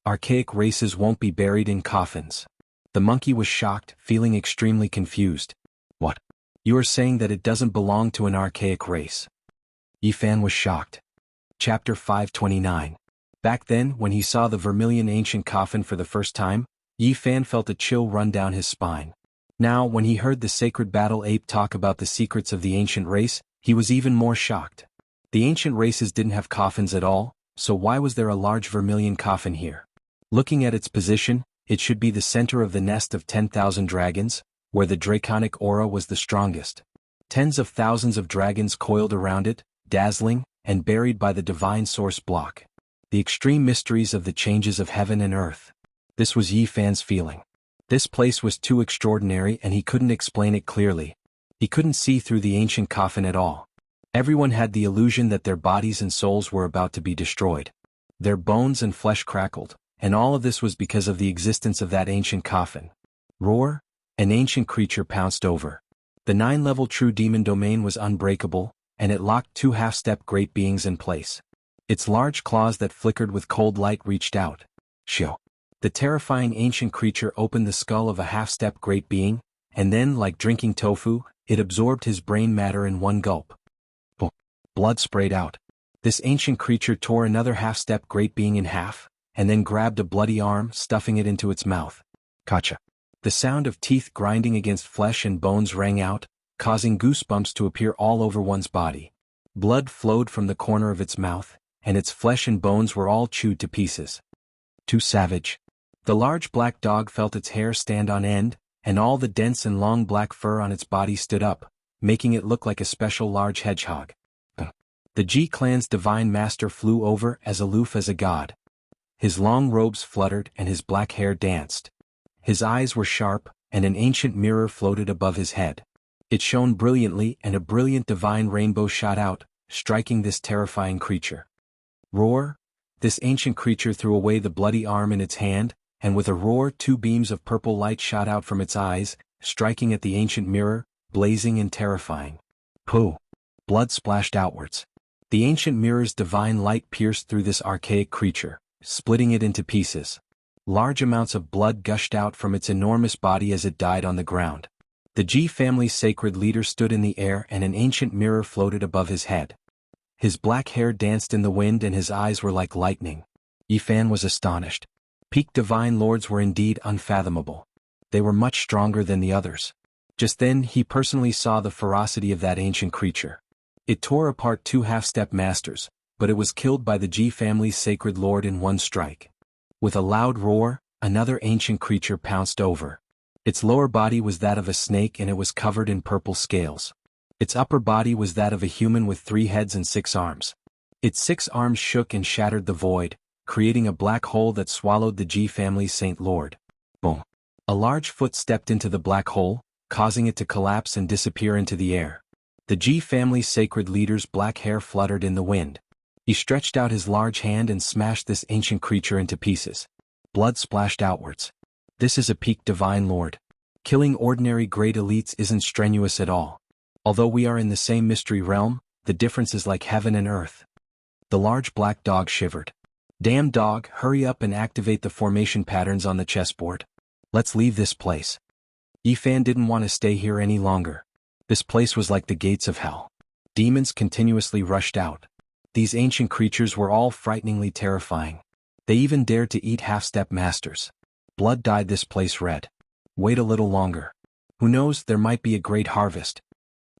Archaic races won't be buried in coffins. The monkey was shocked, feeling extremely confused. What? You are saying that it doesn't belong to an archaic race? Yi Fan was shocked. Chapter 529. Back then, when he saw the vermilion ancient coffin for the first time, Yi Fan felt a chill run down his spine. Now, when he heard the sacred battle ape talk about the secrets of the ancient race, he was even more shocked. The ancient races didn't have coffins at all, so why was there a large vermilion coffin here? Looking at its position, it should be the center of the nest of 10,000 dragons, where the draconic aura was the strongest. Tens of thousands of dragons coiled around it, dazzling, and buried by the divine source block. The extreme mysteries of the changes of heaven and earth. This was Yi Fan's feeling. This place was too extraordinary and he couldn't explain it clearly. He couldn't see through the ancient coffin at all. Everyone had the illusion that their bodies and souls were about to be destroyed. Their bones and flesh crackled, and all of this was because of the existence of that ancient coffin. Roar! An ancient creature pounced over. The 9-level true demon domain was unbreakable, and it locked 2 half-step great beings in place. Its large claws that flickered with cold light reached out. Shoo! The terrifying ancient creature opened the skull of a half-step great being, and then, like drinking tofu, it absorbed his brain matter in one gulp. Boom! Blood sprayed out. This ancient creature tore another half-step great being in half, and then grabbed a bloody arm, stuffing it into its mouth. Gotcha! The sound of teeth grinding against flesh and bones rang out, causing goosebumps to appear all over one's body. Blood flowed from the corner of its mouth, and its flesh and bones were all chewed to pieces. Too savage. The large black dog felt its hair stand on end, and all the dense and long black fur on its body stood up, making it look like a special large hedgehog. The G clan's divine master flew over as aloof as a god. His long robes fluttered and his black hair danced. His eyes were sharp, and an ancient mirror floated above his head. It shone brilliantly, and a brilliant divine rainbow shot out, striking this terrifying creature. Roar! This ancient creature threw away the bloody arm in its hand, and with a roar 2 beams of purple light shot out from its eyes, striking at the ancient mirror, blazing and terrifying. Pooh! Blood splashed outwards. The ancient mirror's divine light pierced through this archaic creature, splitting it into pieces. Large amounts of blood gushed out from its enormous body as it died on the ground. The G family's sacred leader stood in the air and an ancient mirror floated above his head. His black hair danced in the wind and his eyes were like lightning. Yifan was astonished. Peak divine lords were indeed unfathomable. They were much stronger than the others. Just then he personally saw the ferocity of that ancient creature. It tore apart 2 half-step masters, but it was killed by the G family's sacred lord in one strike. With a loud roar, another ancient creature pounced over. Its lower body was that of a snake and it was covered in purple scales. Its upper body was that of a human with 3 heads and 6 arms. Its 6 arms shook and shattered the void, creating a black hole that swallowed the G family's Saint Lord. Boom! A large foot stepped into the black hole, causing it to collapse and disappear into the air. The G family's sacred leader's black hair fluttered in the wind. He stretched out his large hand and smashed this ancient creature into pieces. Blood splashed outwards. This is a peak divine lord. Killing ordinary great elites isn't strenuous at all. Although we are in the same mystery realm, the difference is like heaven and earth. The large black dog shivered. Damn dog, hurry up and activate the formation patterns on the chessboard. Let's leave this place. Yifan didn't want to stay here any longer. This place was like the gates of hell. Demons continuously rushed out. These ancient creatures were all frighteningly terrifying. They even dared to eat half-step masters. Blood dyed this place red. Wait a little longer. Who knows, there might be a great harvest.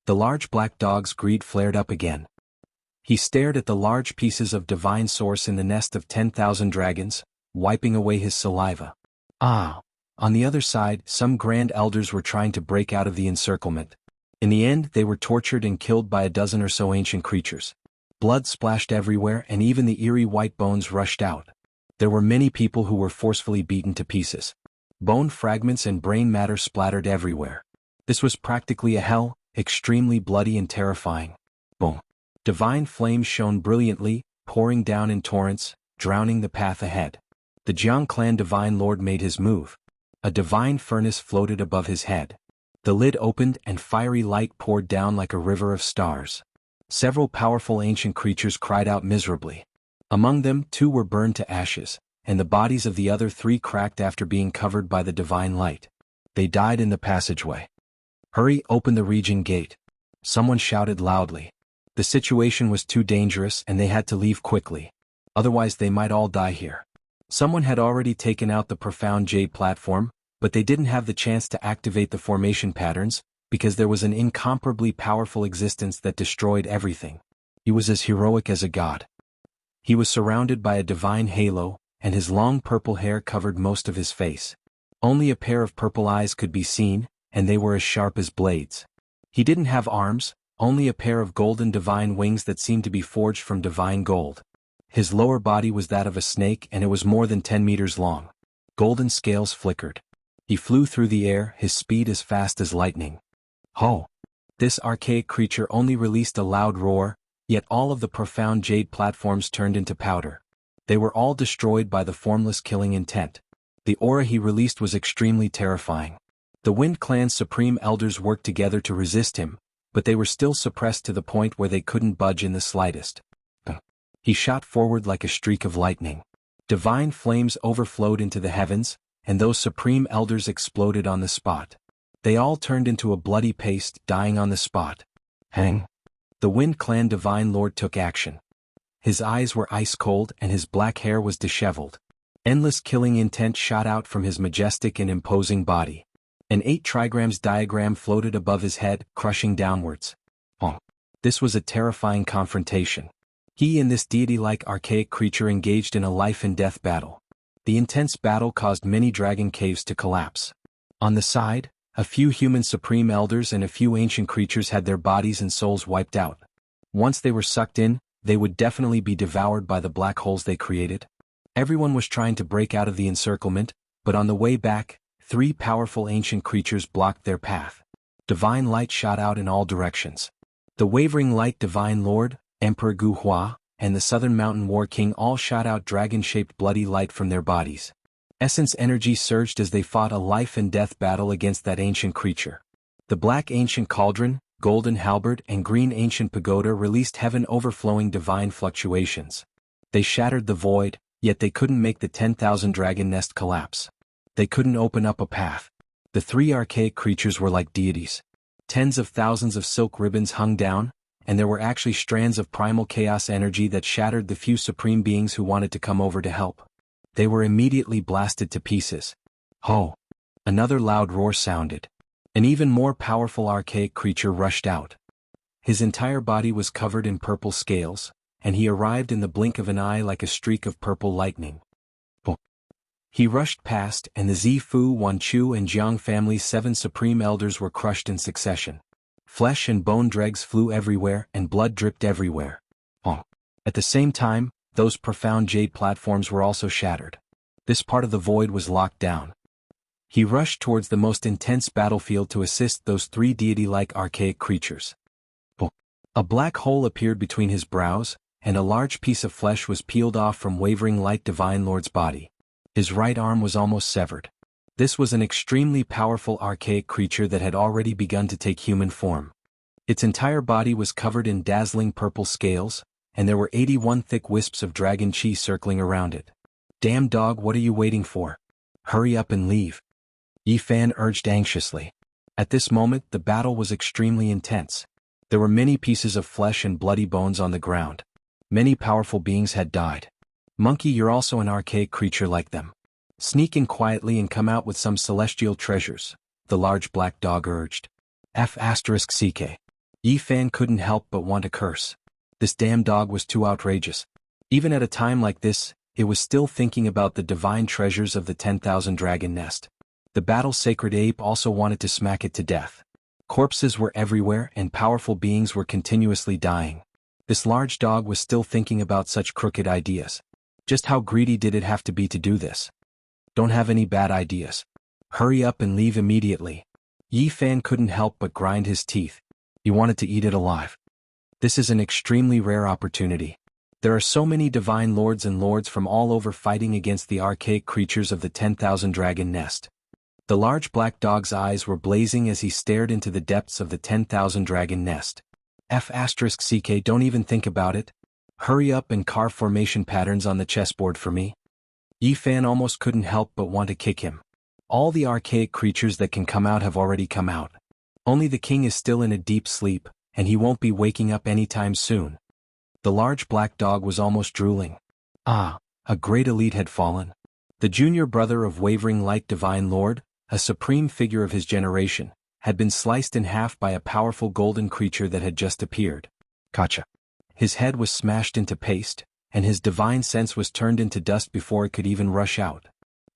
The large black dog's greed flared up again. He stared at the large pieces of divine source in the nest of 10,000 dragons, wiping away his saliva. Ah! On the other side, some grand elders were trying to break out of the encirclement. In the end, they were tortured and killed by a dozen or so ancient creatures. Blood splashed everywhere and even the eerie white bones rushed out. There were many people who were forcefully beaten to pieces. Bone fragments and brain matter splattered everywhere. This was practically a hell, extremely bloody and terrifying. Boom! Divine flames shone brilliantly, pouring down in torrents, drowning the path ahead. The Jianghu clan divine lord made his move. A divine furnace floated above his head. The lid opened and fiery light poured down like a river of stars. Several powerful ancient creatures cried out miserably. Among them, 2 were burned to ashes, and the bodies of the other 3 cracked after being covered by the divine light. They died in the passageway. Hurry, open the region gate. Someone shouted loudly. The situation was too dangerous and they had to leave quickly. Otherwise they might all die here. Someone had already taken out the profound jade platform, but they didn't have the chance to activate the formation patterns, because there was an incomparably powerful existence that destroyed everything. He was as heroic as a god. He was surrounded by a divine halo, and his long purple hair covered most of his face. Only a pair of purple eyes could be seen, and they were as sharp as blades. He didn't have arms, only a pair of golden divine wings that seemed to be forged from divine gold. His lower body was that of a snake and it was more than 10 meters long. Golden scales flickered. He flew through the air, his speed as fast as lightning. Ho! This archaic creature only released a loud roar, yet all of the profound jade platforms turned into powder. They were all destroyed by the formless killing intent. The aura he released was extremely terrifying. The Wind Clan's supreme elders worked together to resist him, but they were still suppressed to the point where they couldn't budge in the slightest. He shot forward like a streak of lightning. Divine flames overflowed into the heavens, and those supreme elders exploded on the spot. They all turned into a bloody paste, dying on the spot. Hang! The Wind Clan Divine Lord took action. His eyes were ice cold and his black hair was disheveled. Endless killing intent shot out from his majestic and imposing body. An 8 trigrams diagram floated above his head, crushing downwards. This was a terrifying confrontation. He and this deity-like archaic creature engaged in a life-and-death battle. The intense battle caused many dragon caves to collapse. On the side, a few human supreme elders and a few ancient creatures had their bodies and souls wiped out. Once they were sucked in, they would definitely be devoured by the black holes they created. Everyone was trying to break out of the encirclement, but on the way back, 3 powerful ancient creatures blocked their path. Divine light shot out in all directions. The Wavering Light Divine Lord, Emperor Gu Hua, and the Southern Mountain War King all shot out dragon-shaped bloody light from their bodies. Essence energy surged as they fought a life-and-death battle against that ancient creature. The Black Ancient Cauldron, Golden Halberd and Green Ancient Pagoda released heaven-overflowing divine fluctuations. They shattered the void, yet they couldn't make the 10,000 dragon nest collapse. They couldn't open up a path. The 3 archaic creatures were like deities. Tens of thousands of silk ribbons hung down, and there were actually strands of primal chaos energy that shattered the few supreme beings who wanted to come over to help. They were immediately blasted to pieces. Ho! Another loud roar sounded. An even more powerful archaic creature rushed out. His entire body was covered in purple scales, and he arrived in the blink of an eye like a streak of purple lightning. He rushed past, and the Zifu, Wanchu and Jiang family's 7 supreme elders were crushed in succession. Flesh and bone dregs flew everywhere and blood dripped everywhere. At the same time, those profound jade platforms were also shattered. This part of the void was locked down. He rushed towards the most intense battlefield to assist those 3 deity-like archaic creatures. A black hole appeared between his brows, and a large piece of flesh was peeled off from Wavering Light Divine Lord's body. His right arm was almost severed. This was an extremely powerful archaic creature that had already begun to take human form. Its entire body was covered in dazzling purple scales, and there were 81 thick wisps of dragon chi circling around it. Damn dog, what are you waiting for? Hurry up and leave. Yi Fan urged anxiously. At this moment the battle was extremely intense. There were many pieces of flesh and bloody bones on the ground. Many powerful beings had died. Monkey, you're also an archaic creature like them. Sneak in quietly and come out with some celestial treasures, the large black dog urged. F***CK. Yi Fan couldn't help but want to curse. This damn dog was too outrageous. Even at a time like this, it was still thinking about the divine treasures of the 10,000 dragon nest. The battle sacred ape also wanted to smack it to death. Corpses were everywhere and powerful beings were continuously dying. This large dog was still thinking about such crooked ideas. Just how greedy did it have to be to do this? Don't have any bad ideas. Hurry up and leave immediately. Yi Fan couldn't help but grind his teeth. He wanted to eat it alive. This is an extremely rare opportunity. There are so many divine lords and lords from all over fighting against the archaic creatures of the 10,000 dragon nest. The large black dog's eyes were blazing as he stared into the depths of the 10,000 dragon nest. F***CK, don't even think about it. Hurry up and carve formation patterns on the chessboard for me. Yi Fan almost couldn't help but want to kick him. All the archaic creatures that can come out have already come out. Only the king is still in a deep sleep, and he won't be waking up anytime soon. The large black dog was almost drooling. Ah, a great elite had fallen. The junior brother of Wavering Light Divine Lord, a supreme figure of his generation, had been sliced in half by a powerful golden creature that had just appeared. Gotcha. His head was smashed into paste, and his divine sense was turned into dust before it could even rush out.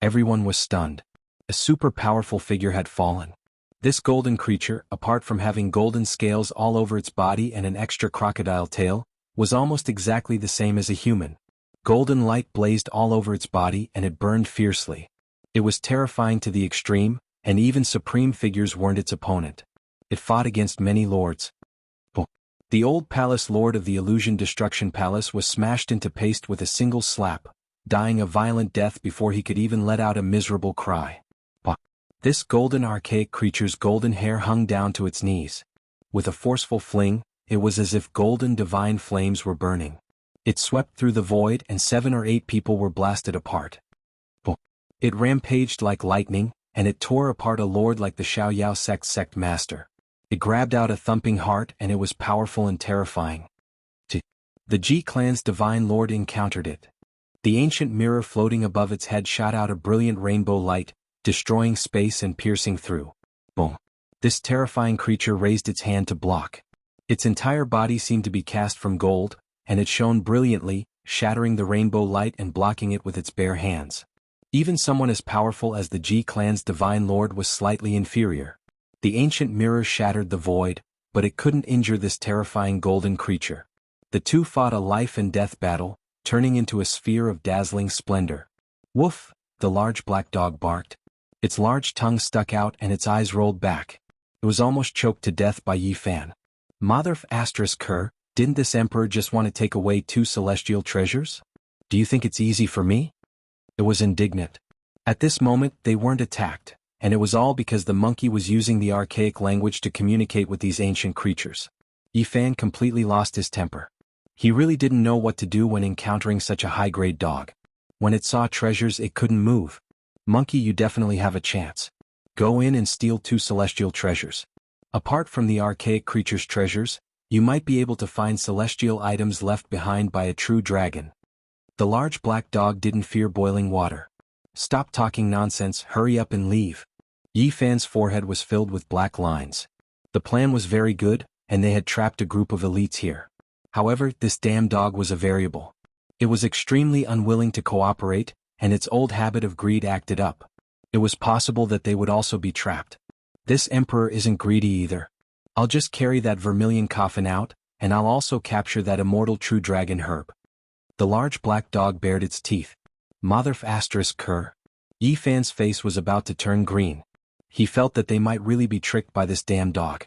Everyone was stunned. A super powerful figure had fallen. This golden creature, apart from having golden scales all over its body and an extra crocodile tail, was almost exactly the same as a human. Golden light blazed all over its body and it burned fiercely. It was terrifying to the extreme, and even supreme figures weren't its opponent. It fought against many lords. The old palace lord of the Illusion Destruction Palace was smashed into paste with a single slap, dying a violent death before he could even let out a miserable cry. This golden archaic creature's golden hair hung down to its knees. With a forceful fling, it was as if golden divine flames were burning. It swept through the void and 7 or 8 people were blasted apart. It rampaged like lightning, and it tore apart a lord like the Xiaoyao sect master. It grabbed out a thumping heart and it was powerful and terrifying. The Ji clan's divine lord encountered it. The ancient mirror floating above its head shot out a brilliant rainbow light, destroying space and piercing through. Boom. This terrifying creature raised its hand to block. Its entire body seemed to be cast from gold, and it shone brilliantly, shattering the rainbow light and blocking it with its bare hands. Even someone as powerful as the Ji clan's divine lord was slightly inferior. The ancient mirror shattered the void, but it couldn't injure this terrifying golden creature. The two fought a life and death battle, turning into a sphere of dazzling splendor. Woof, the large black dog barked. Its large tongue stuck out and its eyes rolled back. It was almost choked to death by Yi Fan. Motherf *Ker, didn't this emperor just want to take away 2 celestial treasures? Do you think it's easy for me? It was indignant. At this moment they weren't attacked, and it was all because the monkey was using the archaic language to communicate with these ancient creatures. Yi Fan completely lost his temper. He really didn't know what to do when encountering such a high-grade dog. When it saw treasures it couldn't move. Monkey, you definitely have a chance. Go in and steal 2 celestial treasures. Apart from the archaic creature's treasures, you might be able to find celestial items left behind by a true dragon. The large black dog didn't fear boiling water. Stop talking nonsense, hurry up and leave. Yi Fan's forehead was filled with black lines. The plan was very good, and they had trapped a group of elites here. However, this damn dog was a variable. It was extremely unwilling to cooperate, and its old habit of greed acted up. It was possible that they would also be trapped. This emperor isn't greedy either. I'll just carry that vermilion coffin out, and I'll also capture that immortal true dragon herb. The large black dog bared its teeth. Motherf *Ker. Yi Fan's face was about to turn green. He felt that they might really be tricked by this damn dog.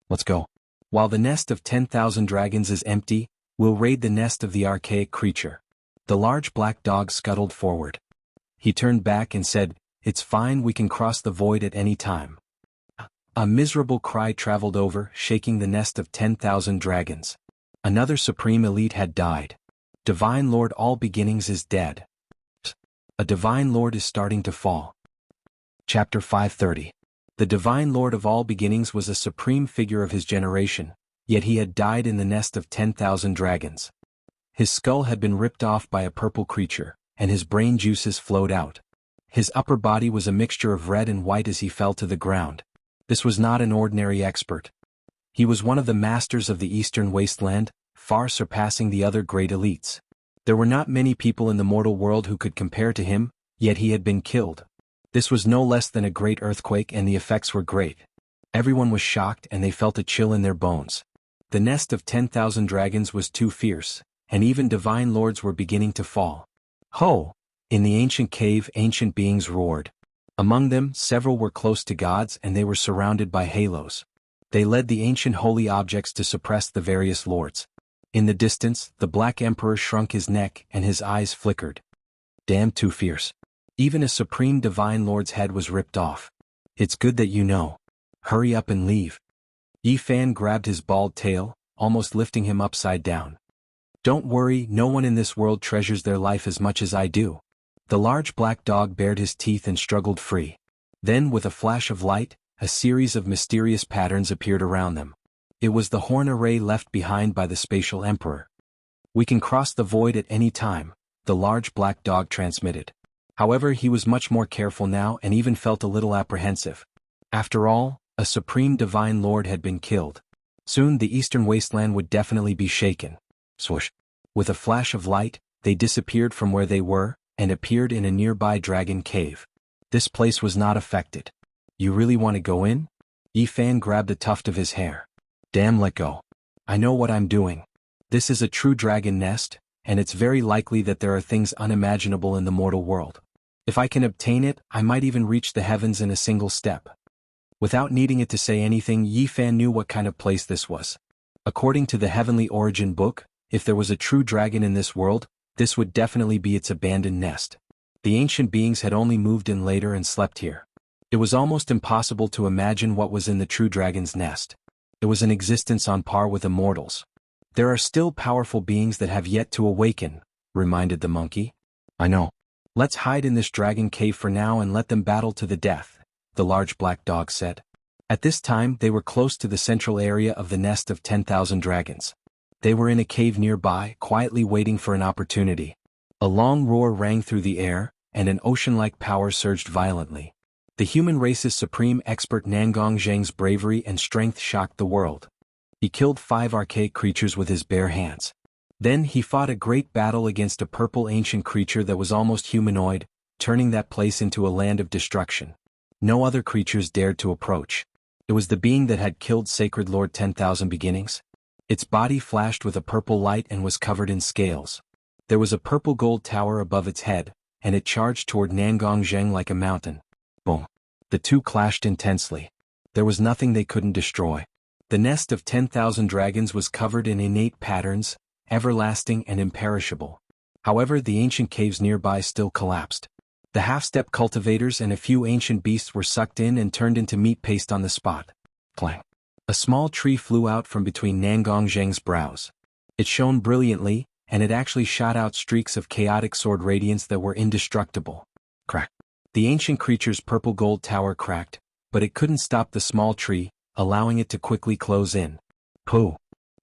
Let's go. While the nest of 10,000 dragons is empty, we'll raid the nest of the archaic creature. The large black dog scuttled forward. He turned back and said, "It's fine, we can cross the void at any time." A miserable cry traveled over, shaking the nest of 10,000 dragons. Another supreme elite had died. Divine Lord All Beginnings is dead. A Divine Lord is starting to fall. Chapter 530. The Divine Lord of All Beginnings was a supreme figure of his generation, yet he had died in the nest of 10,000 dragons. His skull had been ripped off by a purple creature, and his brain juices flowed out. His upper body was a mixture of red and white as he fell to the ground. This was not an ordinary expert. He was one of the masters of the Eastern Wasteland, far surpassing the other great elites. There were not many people in the mortal world who could compare to him, yet he had been killed. This was no less than a great earthquake, and the effects were great. Everyone was shocked and they felt a chill in their bones. The nest of 10,000 dragons was too fierce, and even divine lords were beginning to fall. Ho! In the ancient cave, ancient beings roared. Among them, several were close to gods and they were surrounded by halos. They led the ancient holy objects to suppress the various lords. In the distance, the Black Emperor shrunk his neck and his eyes flickered. Damn, too fierce. Even a supreme divine lord's head was ripped off. It's good that you know. Hurry up and leave. Yi Fan grabbed his bald tail, almost lifting him upside down. Don't worry, no one in this world treasures their life as much as I do. The large black dog bared his teeth and struggled free. Then, with a flash of light, a series of mysterious patterns appeared around them. It was the horn array left behind by the spatial emperor. We can cross the void at any time, the large black dog transmitted. However, he was much more careful now and even felt a little apprehensive. After all, a supreme divine lord had been killed. Soon the eastern wasteland would definitely be shaken. Swoosh! With a flash of light, they disappeared from where they were, and appeared in a nearby dragon cave. This place was not affected. You really want to go in? Yi Fan grabbed a tuft of his hair. Damn, let go. I know what I'm doing. This is a true dragon nest, and it's very likely that there are things unimaginable in the mortal world. If I can obtain it, I might even reach the heavens in a single step. Without needing it to say anything, Yi Fan knew what kind of place this was. According to the Heavenly Origin book, if there was a true dragon in this world, this would definitely be its abandoned nest. The ancient beings had only moved in later and slept here. It was almost impossible to imagine what was in the true dragon's nest. It was an existence on par with immortals. There are still powerful beings that have yet to awaken, reminded the monkey. I know. Let's hide in this dragon cave for now and let them battle to the death, the large black dog said. At this time they were close to the central area of the nest of 10,000 dragons. They were in a cave nearby, quietly waiting for an opportunity. A long roar rang through the air, and an ocean-like power surged violently. The human race's supreme expert Nangong Zheng's bravery and strength shocked the world. He killed 5 archaic creatures with his bare hands. Then he fought a great battle against a purple ancient creature that was almost humanoid, turning that place into a land of destruction. No other creatures dared to approach. It was the being that had killed Sacred Lord 10,000 Beginnings. Its body flashed with a purple light and was covered in scales. There was a purple gold tower above its head, and it charged toward Nangong Zheng like a mountain. Boom. The two clashed intensely. There was nothing they couldn't destroy. The nest of 10,000 dragons was covered in innate patterns, everlasting and imperishable. However, the ancient caves nearby still collapsed. The half-step cultivators and a few ancient beasts were sucked in and turned into meat paste on the spot. Clang. A small tree flew out from between Nangong Zheng's brows. It shone brilliantly, and it actually shot out streaks of chaotic sword radiance that were indestructible. Crack. The ancient creature's purple gold tower cracked, but it couldn't stop the small tree, allowing it to quickly close in. Pooh.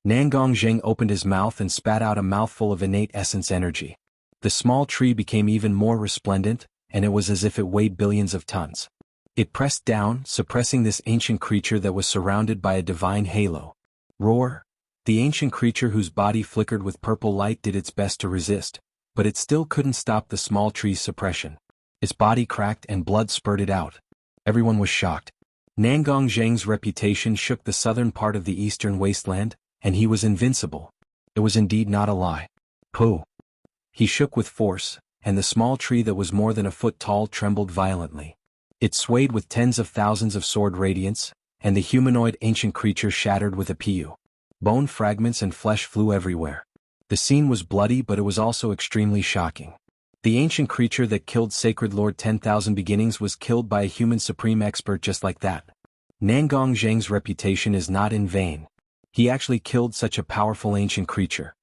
Nangong Zheng opened his mouth and spat out a mouthful of innate essence energy. The small tree became even more resplendent, and it was as if it weighed billions of tons. It pressed down, suppressing this ancient creature that was surrounded by a divine halo. Roar. The ancient creature whose body flickered with purple light did its best to resist, but it still couldn't stop the small tree's suppression. Its body cracked and blood spurted out. Everyone was shocked. Nangong Zheng's reputation shook the southern part of the eastern wasteland, and he was invincible. It was indeed not a lie. Pooh. He shook with force, and the small tree that was more than a foot tall trembled violently. It swayed with tens of thousands of sword radiance, and the humanoid ancient creature shattered with a pew. Bone fragments and flesh flew everywhere. The scene was bloody, but it was also extremely shocking. The ancient creature that killed Sacred Lord 10,000 Beginnings was killed by a human supreme expert just like that. Nangong Zheng's reputation is not in vain. He actually killed such a powerful ancient creature.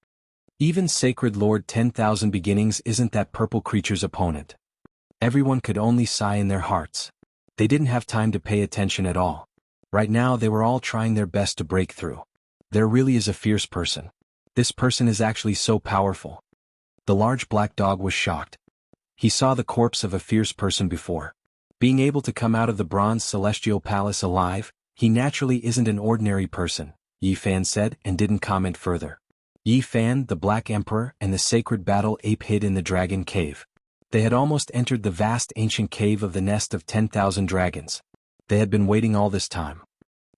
Even Sacred Lord 10,000 Beginnings isn't that purple creature's opponent. Everyone could only sigh in their hearts. They didn't have time to pay attention at all. Right now they were all trying their best to break through. There really is a fierce person. This person is actually so powerful. The large black dog was shocked. He saw the corpse of a fierce person before. Being able to come out of the bronze celestial palace alive, he naturally isn't an ordinary person, Yi Fan said and didn't comment further. Yi Fan, the Black Emperor, and the sacred battle ape hid in the dragon cave. They had almost entered the vast ancient cave of the nest of 10,000 dragons. They had been waiting all this time.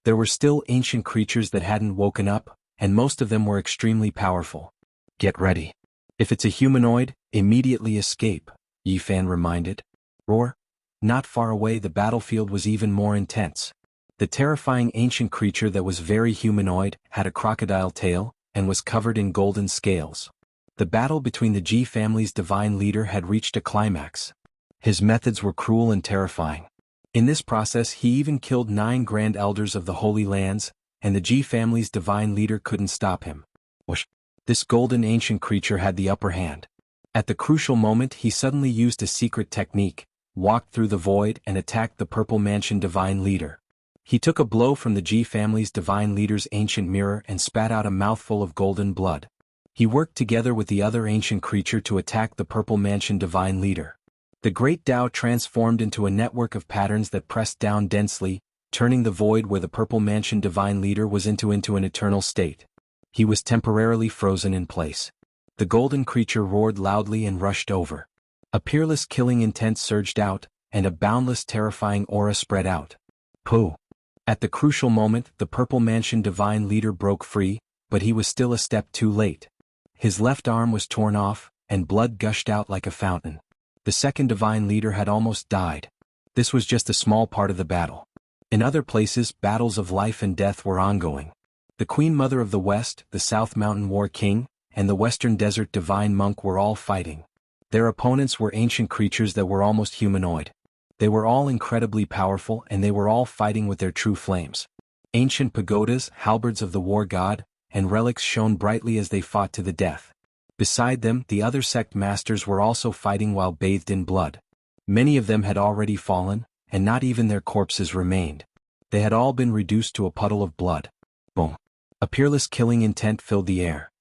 There were still ancient creatures that hadn't woken up, and most of them were extremely powerful. Get ready. If it's a humanoid, immediately escape, Yi Fan reminded. Roar. Not far away the battlefield was even more intense. The terrifying ancient creature that was very humanoid had a crocodile tail, and was covered in golden scales. The battle between the Ji family's divine leader had reached a climax. His methods were cruel and terrifying. In this process he even killed 9 grand elders of the Holy Lands, and the Ji family's divine leader couldn't stop him. Whoosh. This golden ancient creature had the upper hand. At the crucial moment he suddenly used a secret technique, walked through the void and attacked the Purple Mansion divine leader. He took a blow from the Ji family's divine leader's ancient mirror and spat out a mouthful of golden blood. He worked together with the other ancient creature to attack the Purple Mansion divine leader. The great Tao transformed into a network of patterns that pressed down densely, turning the void where the Purple Mansion divine leader was into an eternal state. He was temporarily frozen in place. The golden creature roared loudly and rushed over. A peerless killing intent surged out, and a boundless terrifying aura spread out. Pooh. At the crucial moment the Purple Mansion divine leader broke free, but he was still a step too late. His left arm was torn off, and blood gushed out like a fountain. The second divine leader had almost died. This was just a small part of the battle. In other places, battles of life and death were ongoing. The Queen Mother of the West, the South Mountain War King, and the Western Desert Divine Monk were all fighting. Their opponents were ancient creatures that were almost humanoid. They were all incredibly powerful and they were all fighting with their true flames. Ancient pagodas, halberds of the war god, and relics shone brightly as they fought to the death. Beside them, the other sect masters were also fighting while bathed in blood. Many of them had already fallen, and not even their corpses remained. They had all been reduced to a puddle of blood. Boom. A peerless killing intent filled the air.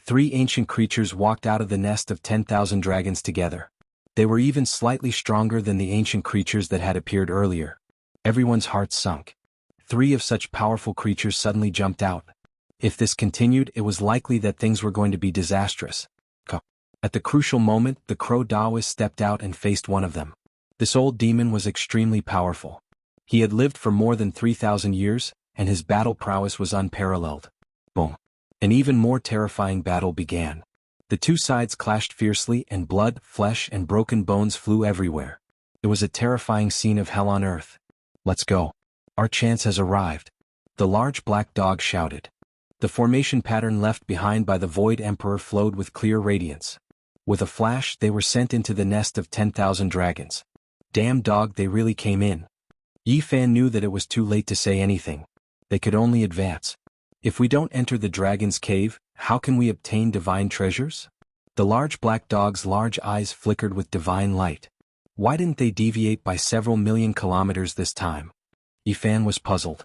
3 ancient creatures walked out of the nest of 10,000 dragons together. They were even slightly stronger than the ancient creatures that had appeared earlier. Everyone's hearts sunk. 3 of such powerful creatures suddenly jumped out. If this continued, it was likely that things were going to be disastrous. At the crucial moment, the Crow Daoist stepped out and faced one of them. This old demon was extremely powerful. He had lived for more than 3,000 years, and his battle prowess was unparalleled. Boom. An even more terrifying battle began. The 2 sides clashed fiercely and blood, flesh and broken bones flew everywhere. It was a terrifying scene of hell on earth. Let's go. Our chance has arrived. The large black dog shouted. The formation pattern left behind by the Void Emperor flowed with clear radiance. With a flash, they were sent into the nest of 10,000 dragons. Damn dog, they really came in. Yi Fan knew that it was too late to say anything. They could only advance. If we don't enter the dragon's cave, how can we obtain divine treasures? The large black dog's large eyes flickered with divine light. Why didn't they deviate by several million kilometers this time? Yi Fan was puzzled.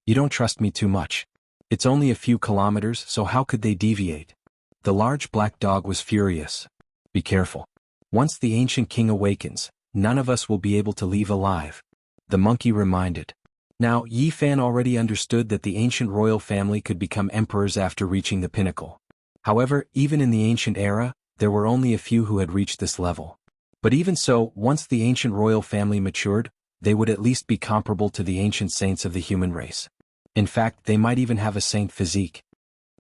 You don't trust me too much. It's only a few kilometers, so how could they deviate? The large black dog was furious. Be careful. Once the ancient king awakens, none of us will be able to leave alive. The monkey reminded. Now, Yi Fan already understood that the ancient royal family could become emperors after reaching the pinnacle. However, even in the ancient era, there were only a few who had reached this level. But even so, once the ancient royal family matured, they would at least be comparable to the ancient saints of the human race. In fact, they might even have a saint physique.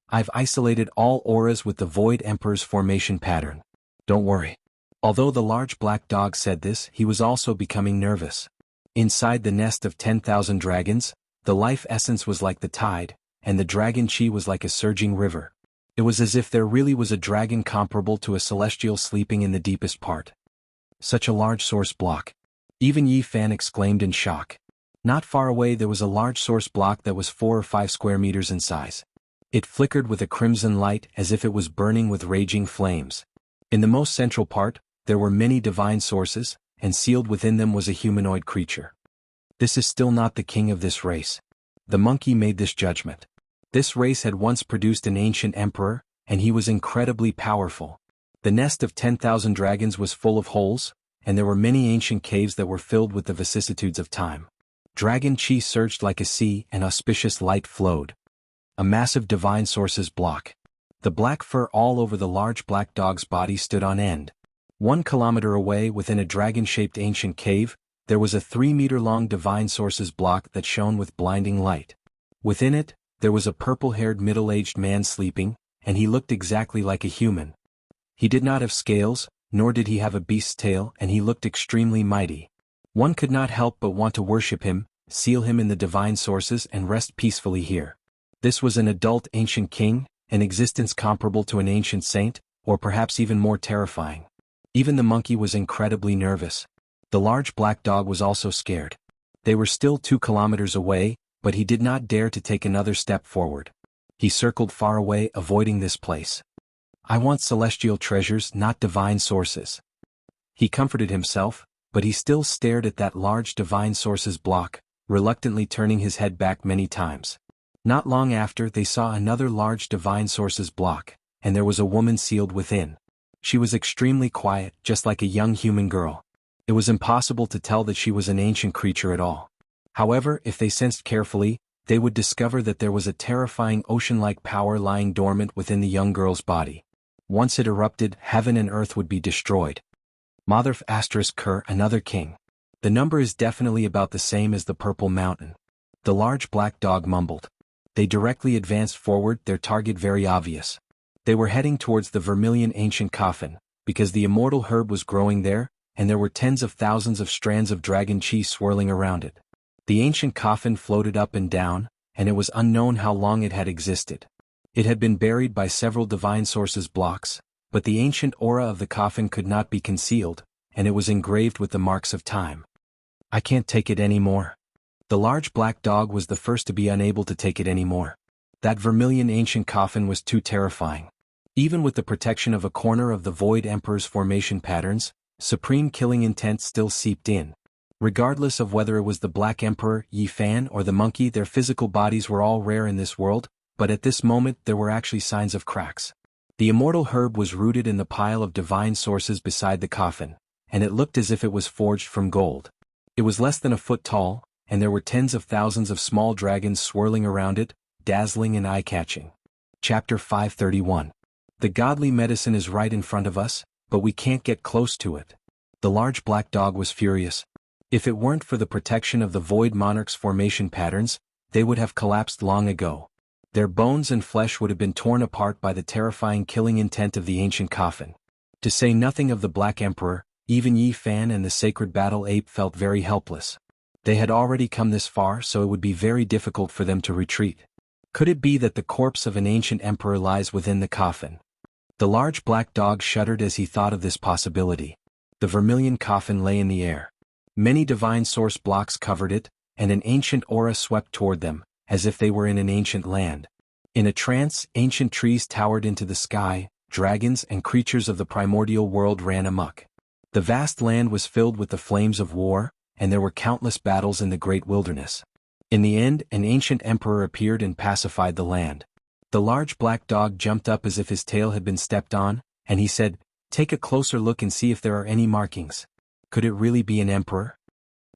I've isolated all auras with the Void Emperor's formation pattern. Don't worry. Although the large black dog said this, he was also becoming nervous. Inside the nest of 10,000 dragons, the life essence was like the tide, and the dragon chi was like a surging river. It was as if there really was a dragon comparable to a celestial sleeping in the deepest part. Such a large source block. Even Yi Fan exclaimed in shock. Not far away there was a large source block that was 4 or 5 square meters in size. It flickered with a crimson light as if it was burning with raging flames. In the most central part, there were many divine sources, and sealed within them was a humanoid creature. This is still not the king of this race. The monkey made this judgment. This race had once produced an ancient emperor, and he was incredibly powerful. The nest of 10,000 dragons was full of holes, and there were many ancient caves that were filled with the vicissitudes of time. Dragon chi surged like a sea and auspicious light flowed. A massive divine sources block. The black fur all over the large black dog's body stood on end. 1 kilometer away within a dragon-shaped ancient cave, there was a 3-meter-long divine sources block that shone with blinding light. Within it, there was a purple-haired middle-aged man sleeping, and he looked exactly like a human. He did not have scales, nor did he have a beast's tail, and he looked extremely mighty. One could not help but want to worship him, seal him in the divine sources and rest peacefully here. This was an adult ancient king, an existence comparable to an ancient saint, or perhaps even more terrifying. Even the monkey was incredibly nervous. The large black dog was also scared. They were still 2 kilometers away, but he did not dare to take another step forward. He circled far away, avoiding this place. I want celestial treasures, not divine sources. He comforted himself, but he still stared at that large divine sources block, reluctantly turning his head back many times. Not long after, they saw another large divine sources block, and there was a woman sealed within. She was extremely quiet, just like a young human girl. It was impossible to tell that she was an ancient creature at all. However, if they sensed carefully, they would discover that there was a terrifying ocean-like power lying dormant within the young girl's body. Once it erupted, heaven and earth would be destroyed. Motherf *Ker, another king. The number is definitely about the same as the Purple Mountain. The large black dog mumbled. They directly advanced forward, their target very obvious. They were heading towards the Vermilion Ancient Coffin, because the immortal herb was growing there, and there were tens of thousands of strands of dragon chi swirling around it. The ancient coffin floated up and down, and it was unknown how long it had existed. It had been buried by several divine sources' blocks, but the ancient aura of the coffin could not be concealed, and it was engraved with the marks of time. I can't take it anymore. The large black dog was the first to be unable to take it anymore. That vermilion ancient coffin was too terrifying. Even with the protection of a corner of the Void Emperor's formation patterns, supreme killing intent still seeped in. Regardless of whether it was the Black Emperor, Yi Fan, or the monkey, their physical bodies were all rare in this world, but at this moment there were actually signs of cracks. The immortal herb was rooted in the pile of divine sources beside the coffin, and it looked as if it was forged from gold. It was less than a foot tall, and there were tens of thousands of small dragons swirling around it, dazzling and eye-catching. Chapter 531. The godly medicine is right in front of us, but we can't get close to it. The large black dog was furious. If it weren't for the protection of the Void Monarch's formation patterns, they would have collapsed long ago. Their bones and flesh would have been torn apart by the terrifying killing intent of the ancient coffin. To say nothing of the Black Emperor, even Yi Fan and the sacred battle ape felt very helpless. They had already come this far, so it would be very difficult for them to retreat. Could it be that the corpse of an ancient emperor lies within the coffin? The large black dog shuddered as he thought of this possibility. The vermilion coffin lay in the air. Many divine source blocks covered it, and an ancient aura swept toward them, as if they were in an ancient land. In a trance, ancient trees towered into the sky, dragons and creatures of the primordial world ran amok. The vast land was filled with the flames of war, and there were countless battles in the great wilderness. In the end, an ancient emperor appeared and pacified the land. The large black dog jumped up as if his tail had been stepped on, and he said, "Take a closer look and see if there are any markings. Could it really be an emperor?"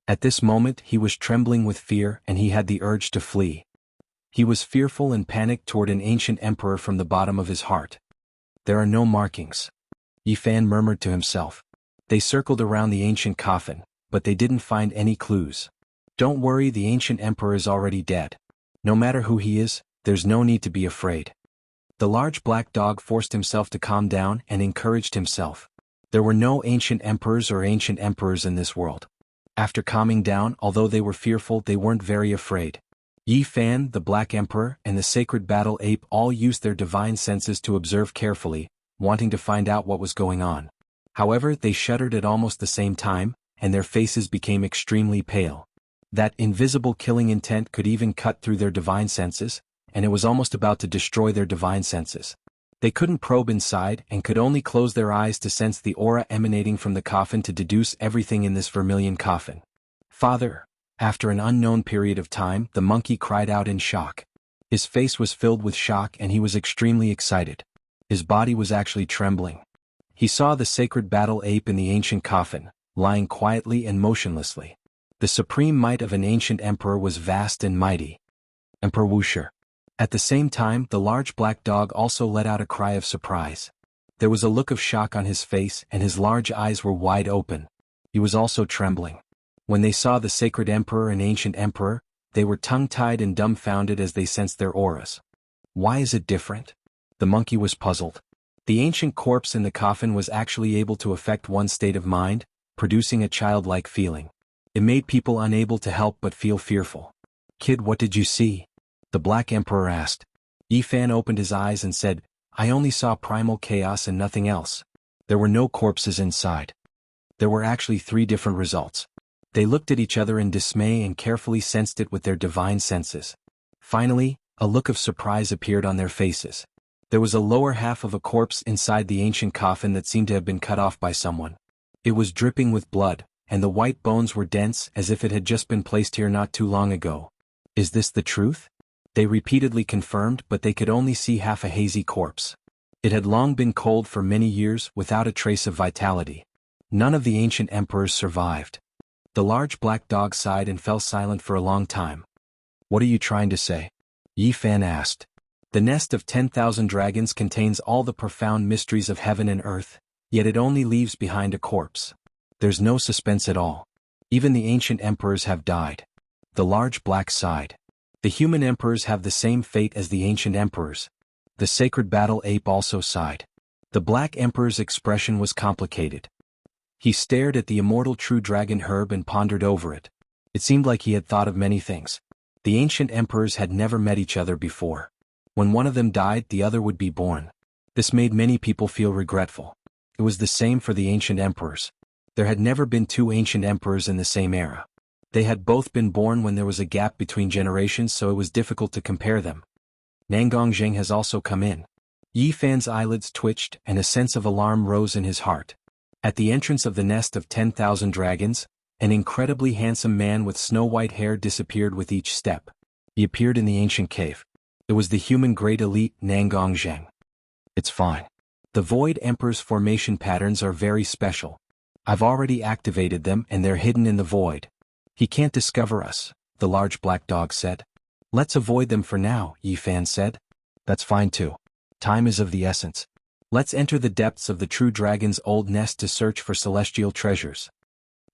At this moment he was trembling with fear and he had the urge to flee. He was fearful and panicked toward an ancient emperor from the bottom of his heart. "There are no markings," Yi Fan murmured to himself. They circled around the ancient coffin, but they didn't find any clues. "Don't worry, the ancient emperor is already dead. No matter who he is, there's no need to be afraid." The large black dog forced himself to calm down and encouraged himself. There were no ancient emperors or ancient emperors in this world. After calming down, although they were fearful, they weren't very afraid. Yi Fan, the Black Emperor, and the sacred battle ape all used their divine senses to observe carefully, wanting to find out what was going on. However, they shuddered at almost the same time, and their faces became extremely pale. That invisible killing intent could even cut through their divine senses, and it was almost about to destroy their divine senses. They couldn't probe inside and could only close their eyes to sense the aura emanating from the coffin to deduce everything in this vermilion coffin. "Father!" After an unknown period of time, the monkey cried out in shock. His face was filled with shock and he was extremely excited. His body was actually trembling. He saw the sacred battle ape in the ancient coffin, lying quietly and motionlessly. The supreme might of an ancient emperor was vast and mighty. Emperor Wuxia. At the same time, the large black dog also let out a cry of surprise. There was a look of shock on his face and his large eyes were wide open. He was also trembling. When they saw the sacred emperor and ancient emperor, they were tongue-tied and dumbfounded as they sensed their auras. "Why is it different?" The monkey was puzzled. The ancient corpse in the coffin was actually able to affect one's state of mind, producing a childlike feeling. It made people unable to help but feel fearful. "Kid, what did you see?" the Black Emperor asked. Yi Fan opened his eyes and said, "I only saw primal chaos and nothing else. There were no corpses inside." There were actually 3 different results. They looked at each other in dismay and carefully sensed it with their divine senses. Finally, a look of surprise appeared on their faces. There was a lower half of a corpse inside the ancient coffin that seemed to have been cut off by someone. It was dripping with blood, and the white bones were dense as if it had just been placed here not too long ago. "Is this the truth?" They repeatedly confirmed, but they could only see half a hazy corpse. It had long been cold for many years without a trace of vitality. None of the ancient emperors survived. The large black dog sighed and fell silent for a long time. "What are you trying to say?" Yi Fan asked. "The nest of 10,000 dragons contains all the profound mysteries of heaven and earth, yet it only leaves behind a corpse. There's no suspense at all. Even the ancient emperors have died." The large black sighed. "The human emperors have the same fate as the ancient emperors." The sacred battle ape also sighed. The Black Emperor's expression was complicated. He stared at the immortal true dragon herb and pondered over it. It seemed like he had thought of many things. The ancient emperors had never met each other before. When one of them died, the other would be born. This made many people feel regretful. It was the same for the ancient emperors. There had never been two ancient emperors in the same era. They had both been born when there was a gap between generations, so it was difficult to compare them. Nangong Zheng has also come in. Yi Fan's eyelids twitched and a sense of alarm rose in his heart. At the entrance of the nest of 10,000 dragons, an incredibly handsome man with snow-white hair disappeared with each step. He appeared in the ancient cave. It was the human great elite Nangong Zheng. It's fine. The Void Emperor's formation patterns are very special. I've already activated them and they're hidden in the void. He can't discover us, the large black dog said. Let's avoid them for now, Yi Fan said. That's fine too. Time is of the essence. Let's enter the depths of the true dragon's old nest to search for celestial treasures.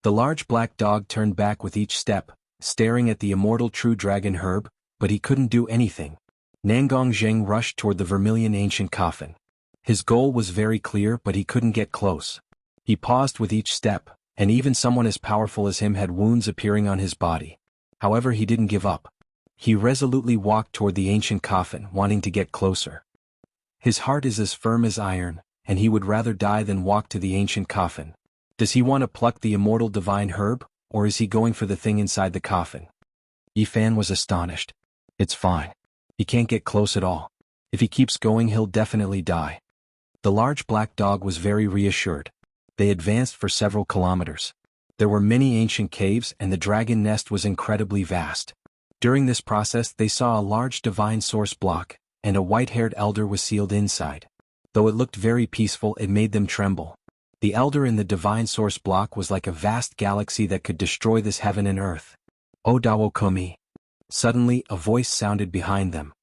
The large black dog turned back with each step, staring at the immortal true dragon herb, but he couldn't do anything. Nangong Zheng rushed toward the vermilion ancient coffin. His goal was very clear, but he couldn't get close. He paused with each step, and even someone as powerful as him had wounds appearing on his body. However, he didn't give up. He resolutely walked toward the ancient coffin, wanting to get closer. His heart is as firm as iron, and he would rather die than walk to the ancient coffin. Does he want to pluck the immortal divine herb, or is he going for the thing inside the coffin? Yi Fan was astonished. It's fine. He can't get close at all. If he keeps going, he'll definitely die. The large black dog was very reassured. They advanced for several kilometers. There were many ancient caves and the dragon nest was incredibly vast. During this process they saw a large divine source block, and a white-haired elder was sealed inside. Though it looked very peaceful, it made them tremble. The elder in the divine source block was like a vast galaxy that could destroy this heaven and earth. O Dawo Komi. Suddenly, a voice sounded behind them.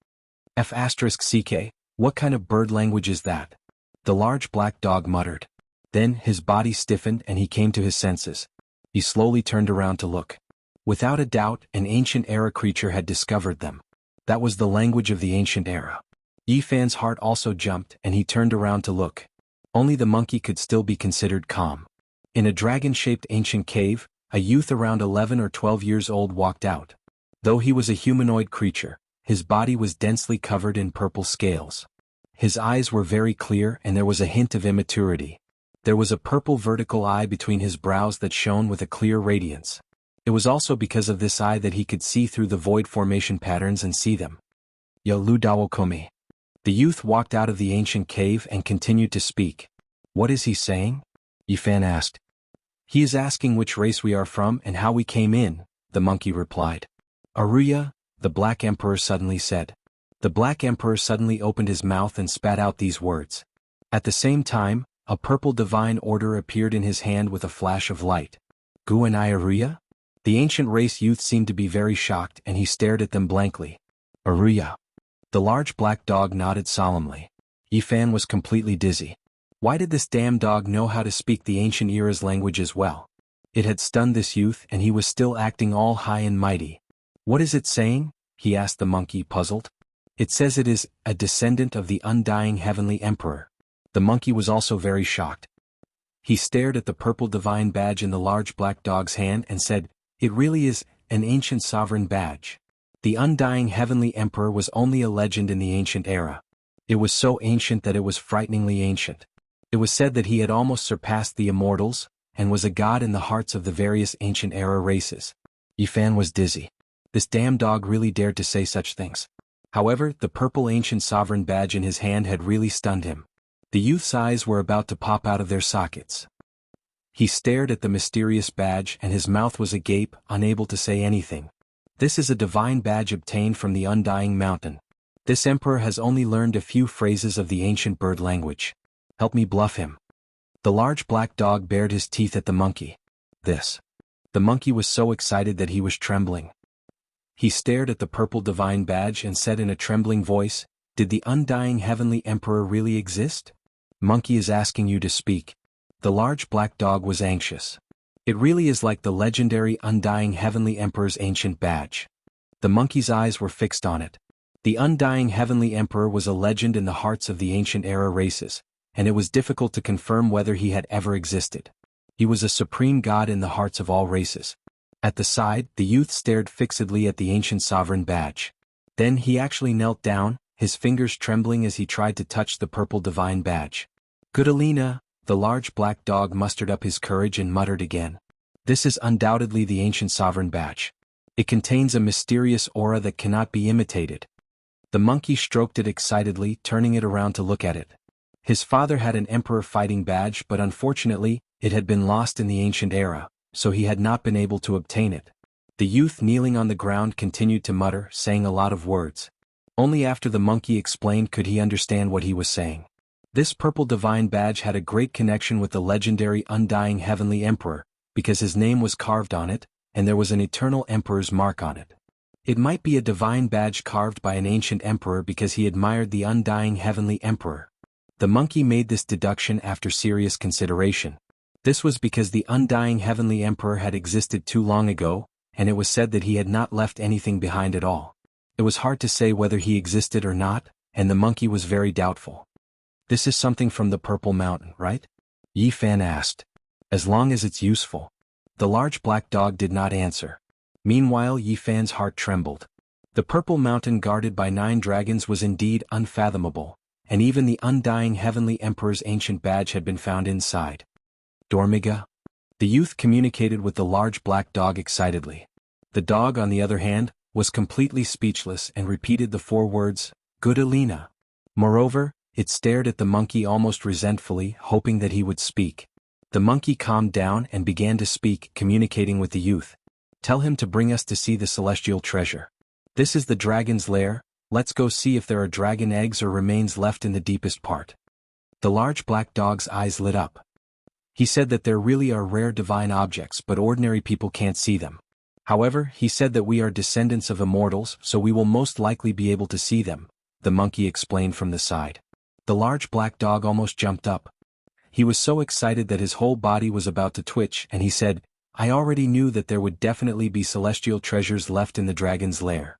F***CK, what kind of bird language is that? The large black dog muttered. Then, his body stiffened and he came to his senses. He slowly turned around to look. Without a doubt, an ancient era creature had discovered them. That was the language of the ancient era. Yi Fan's heart also jumped and he turned around to look. Only the monkey could still be considered calm. In a dragon-shaped ancient cave, a youth around 11 or 12 years old walked out. Though he was a humanoid creature, his body was densely covered in purple scales. His eyes were very clear and there was a hint of immaturity. There was a purple vertical eye between his brows that shone with a clear radiance. It was also because of this eye that he could see through the void formation patterns and see them. Yo Lu Dawo Komi. The youth walked out of the ancient cave and continued to speak. What is he saying? Yi Fan asked. He is asking which race we are from and how we came in, the monkey replied. Aruya, the Black Emperor suddenly said. The Black Emperor suddenly opened his mouth and spat out these words. At the same time, a purple divine order appeared in his hand with a flash of light. Gu and I Aruya? The ancient race youth seemed to be very shocked and he stared at them blankly. Aruya. The large black dog nodded solemnly. Yi Fan was completely dizzy. Why did this damn dog know how to speak the ancient era's language as well? It had stunned this youth and he was still acting all high and mighty. What is it saying? He asked the monkey, puzzled. It says it is a descendant of the undying heavenly emperor. The monkey was also very shocked. He stared at the purple divine badge in the large black dog's hand and said, It really is an ancient sovereign badge. The undying heavenly emperor was only a legend in the ancient era. It was so ancient that it was frighteningly ancient. It was said that he had almost surpassed the immortals, and was a god in the hearts of the various ancient era races. Yi Fan was dizzy. This damn dog really dared to say such things. However, the purple ancient sovereign badge in his hand had really stunned him. The youth's eyes were about to pop out of their sockets. He stared at the mysterious badge and his mouth was agape, unable to say anything. This is a divine badge obtained from the undying mountain. This emperor has only learned a few phrases of the ancient bird language. Help me bluff him. The large black dog bared his teeth at the monkey. This. The monkey was so excited that he was trembling. He stared at the purple divine badge and said in a trembling voice, Did the undying heavenly emperor really exist? Monkey is asking you to speak. The large black dog was anxious. It really is like the legendary undying heavenly emperor's ancient badge. The monkey's eyes were fixed on it. The undying heavenly emperor was a legend in the hearts of the ancient era races, and it was difficult to confirm whether he had ever existed. He was a supreme god in the hearts of all races. At the side, the youth stared fixedly at the ancient sovereign badge. Then he actually knelt down, his fingers trembling as he tried to touch the purple divine badge. Good Alina, the large black dog mustered up his courage and muttered again. This is undoubtedly the ancient sovereign badge. It contains a mysterious aura that cannot be imitated. The monkey stroked it excitedly, turning it around to look at it. His father had an emperor fighting badge, but unfortunately, it had been lost in the ancient era, so he had not been able to obtain it. The youth kneeling on the ground continued to mutter, saying a lot of words. Only after the monkey explained could he understand what he was saying. This purple divine badge had a great connection with the legendary undying heavenly emperor, because his name was carved on it, and there was an eternal emperor's mark on it. It might be a divine badge carved by an ancient emperor because he admired the undying heavenly emperor. The monkey made this deduction after serious consideration. This was because the undying heavenly emperor had existed too long ago, and it was said that he had not left anything behind at all. It was hard to say whether he existed or not, and the monkey was very doubtful. This is something from the Purple Mountain, right? Yi Fan asked. As long as it's useful. The large black dog did not answer. Meanwhile, Yi Fan's heart trembled. The Purple Mountain guarded by 9 dragons was indeed unfathomable, and even the undying heavenly emperor's ancient badge had been found inside. Dormiga? The youth communicated with the large black dog excitedly. The dog, on the other hand, was completely speechless and repeated the 4 words, Good Alina. Moreover, it stared at the monkey almost resentfully, hoping that he would speak. The monkey calmed down and began to speak, communicating with the youth. Tell him to bring us to see the celestial treasure. This is the dragon's lair, let's go see if there are dragon eggs or remains left in the deepest part. The large black dog's eyes lit up. He said that there really are rare divine objects, but ordinary people can't see them. However, he said that we are descendants of immortals, so we will most likely be able to see them, the monkey explained from the side. The large black dog almost jumped up. He was so excited that his whole body was about to twitch, and he said, I already knew that there would definitely be celestial treasures left in the dragon's lair.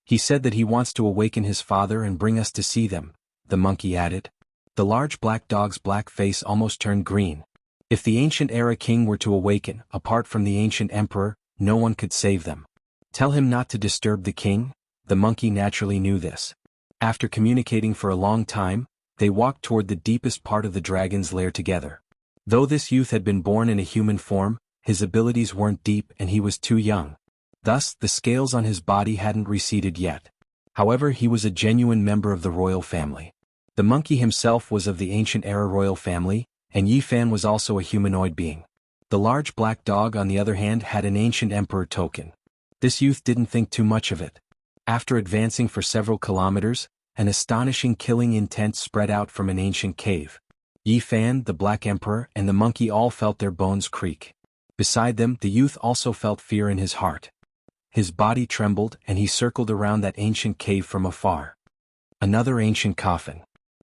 He said that he wants to awaken his father and bring us to see them, the monkey added. The large black dog's black face almost turned green. If the ancient era king were to awaken, apart from the ancient emperor, no one could save them. Tell him not to disturb the king, the monkey naturally knew this. After communicating for a long time, they walked toward the deepest part of the dragon's lair together. Though this youth had been born in a human form, his abilities weren't deep and he was too young. Thus, the scales on his body hadn't receded yet. However, he was a genuine member of the royal family. The monkey himself was of the ancient era royal family, and Yi Fan was also a humanoid being. The large black dog, on the other hand, had an ancient emperor token. This youth didn't think too much of it. After advancing for several kilometers, an astonishing killing intent spread out from an ancient cave. Yi Fan, the black emperor, and the monkey all felt their bones creak. Beside them, the youth also felt fear in his heart. His body trembled, and he circled around that ancient cave from afar. Another ancient coffin.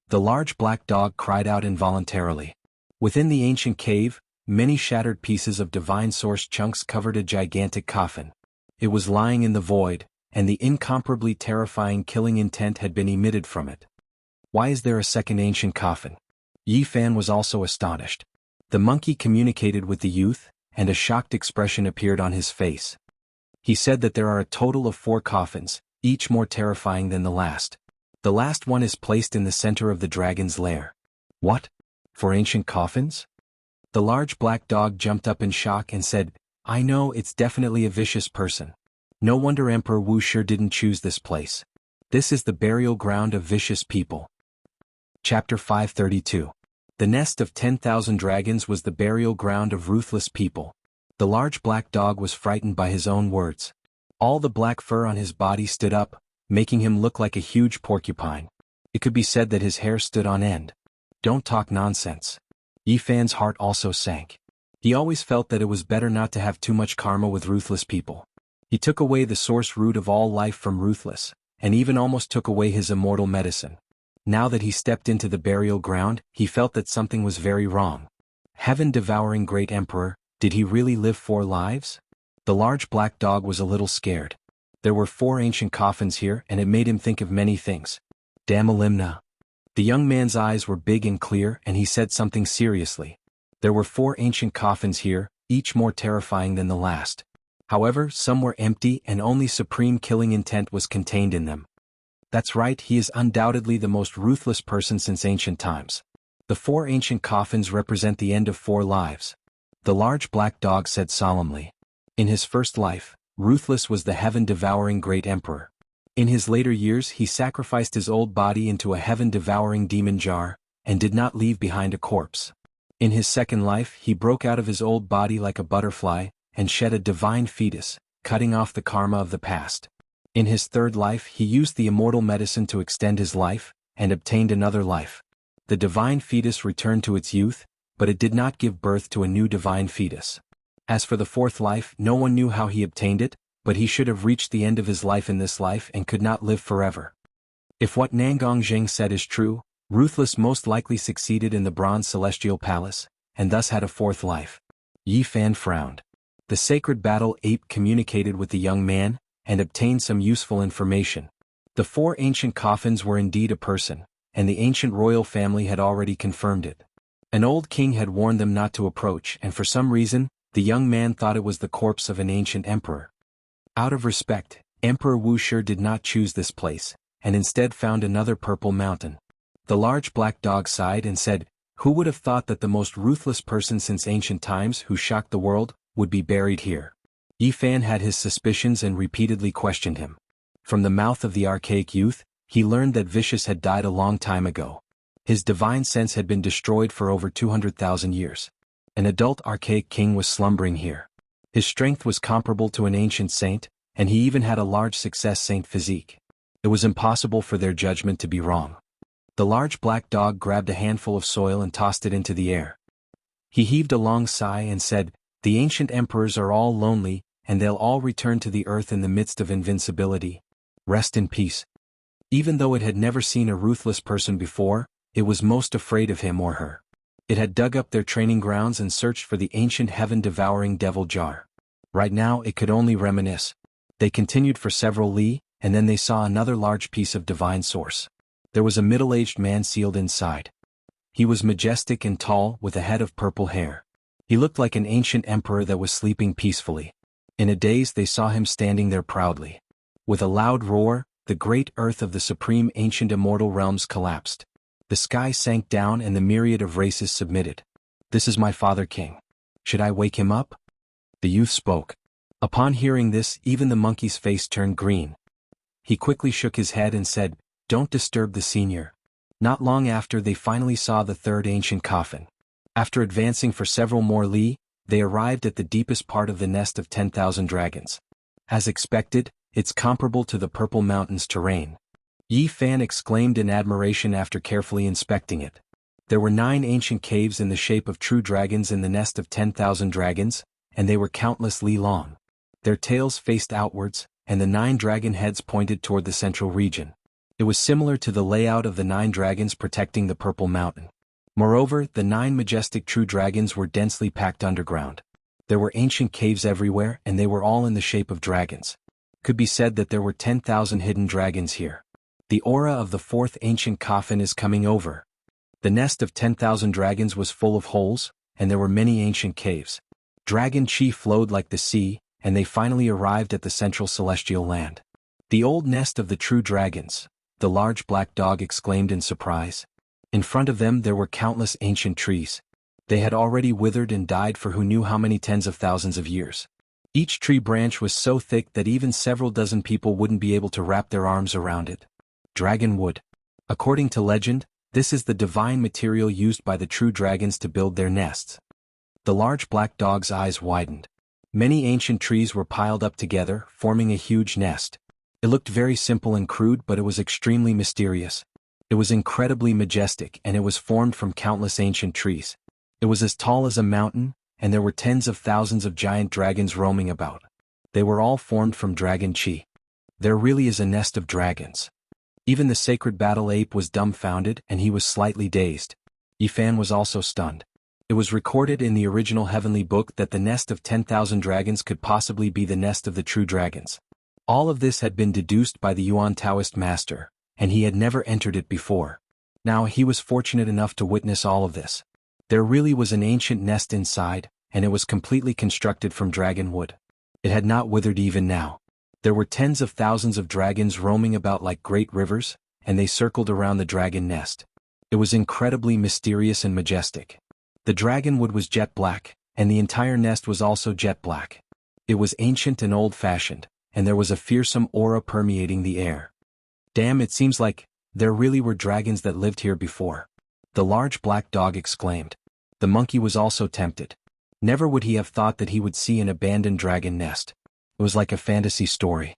The large black dog cried out involuntarily. Within the ancient cave, many shattered pieces of divine source chunks covered a gigantic coffin. It was lying in the void, and the incomparably terrifying killing intent had been emitted from it. Why is there a second ancient coffin? Yi Fan was also astonished. The monkey communicated with the youth, and a shocked expression appeared on his face. He said that there are a total of 4 coffins, each more terrifying than the last. The last one is placed in the center of the dragon's lair. What? 4 ancient coffins? The large black dog jumped up in shock and said, I know, it's definitely a vicious person. No wonder Emperor Wuxia didn't choose this place. This is the burial ground of vicious people. Chapter 532. The nest of 10,000 dragons was the burial ground of ruthless people. The large black dog was frightened by his own words. All the black fur on his body stood up, making him look like a huge porcupine. It could be said that his hair stood on end. Don't talk nonsense. Yi Fan's heart also sank. He always felt that it was better not to have too much karma with ruthless people. He took away the source root of all life from ruthless, and even almost took away his immortal medicine. Now that he stepped into the burial ground, he felt that something was very wrong. Heaven-devouring great emperor, did he really live 4 lives? The large black dog was a little scared. There were 4 ancient coffins here, and it made him think of many things. Damn Alimna. The young man's eyes were big and clear, and he said something seriously. There were 4 ancient coffins here, each more terrifying than the last. However, some were empty and only supreme killing intent was contained in them. That's right, he is undoubtedly the most ruthless person since ancient times. The 4 ancient coffins represent the end of 4 lives. The large black dog said solemnly. In his first life, Ruthless was the heaven-devouring great emperor. In his later years he sacrificed his old body into a heaven-devouring demon jar, and did not leave behind a corpse. In his second life he broke out of his old body like a butterfly, and shed a divine fetus, cutting off the karma of the past. In his third life he used the immortal medicine to extend his life, and obtained another life. The divine fetus returned to its youth, but it did not give birth to a new divine fetus. As for the fourth life, no one knew how he obtained it, but he should have reached the end of his life in this life and could not live forever. If what Nangong Jing said is true, Ruthless most likely succeeded in the Bronze Celestial Palace, and thus had a fourth life. Yi Fan frowned. The sacred battle ape communicated with the young man, and obtained some useful information. The 4 ancient coffins were indeed a person, and the ancient royal family had already confirmed it. An old king had warned them not to approach, and for some reason, the young man thought it was the corpse of an ancient emperor. Out of respect, Emperor Wuxia did not choose this place, and instead found another purple mountain. The large black dog sighed and said, "Who would have thought that the most ruthless person since ancient times who shocked the world, would be buried here?" Yi Fan had his suspicions and repeatedly questioned him. From the mouth of the archaic youth, he learned that Vicious had died a long time ago. His divine sense had been destroyed for over 200,000 years. An adult archaic king was slumbering here. His strength was comparable to an ancient saint, and he even had a large success saint physique. It was impossible for their judgment to be wrong. The large black dog grabbed a handful of soil and tossed it into the air. He heaved a long sigh and said, "The ancient emperors are all lonely, and they'll all return to the earth in the midst of invincibility. Rest in peace." Even though it had never seen a ruthless person before, it was most afraid of him or her. It had dug up their training grounds and searched for the ancient heaven-devouring devil jar. Right now it could only reminisce. They continued for several li, and then they saw another large piece of divine source. There was a middle-aged man sealed inside. He was majestic and tall, with a head of purple hair. He looked like an ancient emperor that was sleeping peacefully. In a daze they saw him standing there proudly. With a loud roar, the great earth of the supreme ancient immortal realms collapsed. The sky sank down and the myriad of races submitted. "This is my father king. Should I wake him up?" The youth spoke. Upon hearing this, even the monkey's face turned green. He quickly shook his head and said, "Don't disturb the senior." Not long after they finally saw the third ancient coffin. After advancing for several more li, they arrived at the deepest part of the nest of 10,000 dragons. As expected, it's comparable to the Purple Mountains terrain. Yi Fan exclaimed in admiration after carefully inspecting it. There were 9 ancient caves in the shape of true dragons in the nest of 10,000 dragons, and they were countless li long. Their tails faced outwards, and the 9 dragon heads pointed toward the central region. It was similar to the layout of the 9 dragons protecting the Purple Mountain. Moreover, the 9 majestic true dragons were densely packed underground. There were ancient caves everywhere, and they were all in the shape of dragons. Could be said that there were 10,000 hidden dragons here. The aura of the 4th ancient coffin is coming over. The nest of 10,000 dragons was full of holes, and there were many ancient caves. Dragon chi flowed like the sea, and they finally arrived at the central celestial land. "The old nest of the true dragons," the large black dog exclaimed in surprise. In front of them there were countless ancient trees. They had already withered and died for who knew how many tens of thousands of years. Each tree branch was so thick that even several dozen people wouldn't be able to wrap their arms around it. Dragon wood. According to legend, this is the divine material used by the true dragons to build their nests. The large black dog's eyes widened. Many ancient trees were piled up together, forming a huge nest. It looked very simple and crude, but it was extremely mysterious. It was incredibly majestic, and it was formed from countless ancient trees. It was as tall as a mountain, and there were tens of thousands of giant dragons roaming about. They were all formed from dragon chi. There really is a nest of dragons. Even the sacred battle ape was dumbfounded, and he was slightly dazed. Yi Fan was also stunned. It was recorded in the original heavenly book that the nest of 10,000 dragons could possibly be the nest of the true dragons. All of this had been deduced by the Yuan Taoist master, and he had never entered it before. Now he was fortunate enough to witness all of this. There really was an ancient nest inside, and it was completely constructed from dragon wood. It had not withered even now. There were tens of thousands of dragons roaming about like great rivers, and they circled around the dragon nest. It was incredibly mysterious and majestic. The dragon wood was jet black, and the entire nest was also jet black. It was ancient and old-fashioned, and there was a fearsome aura permeating the air. Damn, it seems like there really were dragons that lived here before. The large black dog exclaimed. The monkey was also tempted. Never would he have thought that he would see an abandoned dragon nest. It was like a fantasy story.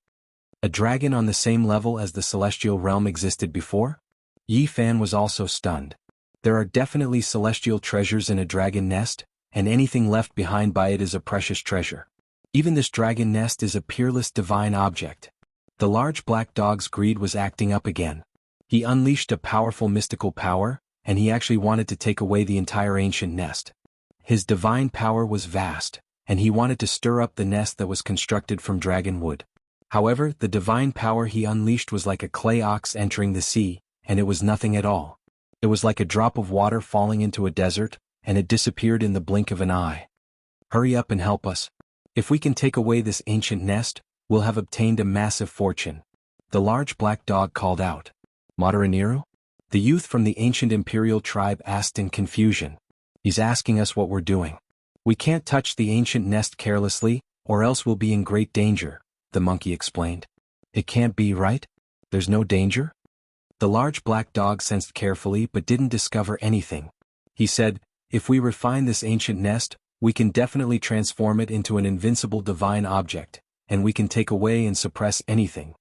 A dragon on the same level as the celestial realm existed before? Yi Fan was also stunned. There are definitely celestial treasures in a dragon nest, and anything left behind by it is a precious treasure. Even this dragon nest is a peerless divine object. The large black dog's greed was acting up again. He unleashed a powerful mystical power, and he actually wanted to take away the entire ancient nest. His divine power was vast, and he wanted to stir up the nest that was constructed from dragon wood. However, the divine power he unleashed was like a clay ox entering the sea, and it was nothing at all. It was like a drop of water falling into a desert, and it disappeared in the blink of an eye. Hurry up and help us. If we can take away this ancient nest, we'll have obtained a massive fortune. The large black dog called out. Moderaniru? The youth from the ancient imperial tribe asked in confusion. He's asking us what we're doing. We can't touch the ancient nest carelessly, or else we'll be in great danger, the monkey explained. It can't be, right? There's no danger? The large black dog sensed carefully but didn't discover anything. He said, if we refine this ancient nest, we can definitely transform it into an invincible divine object, and we can take away and suppress anything.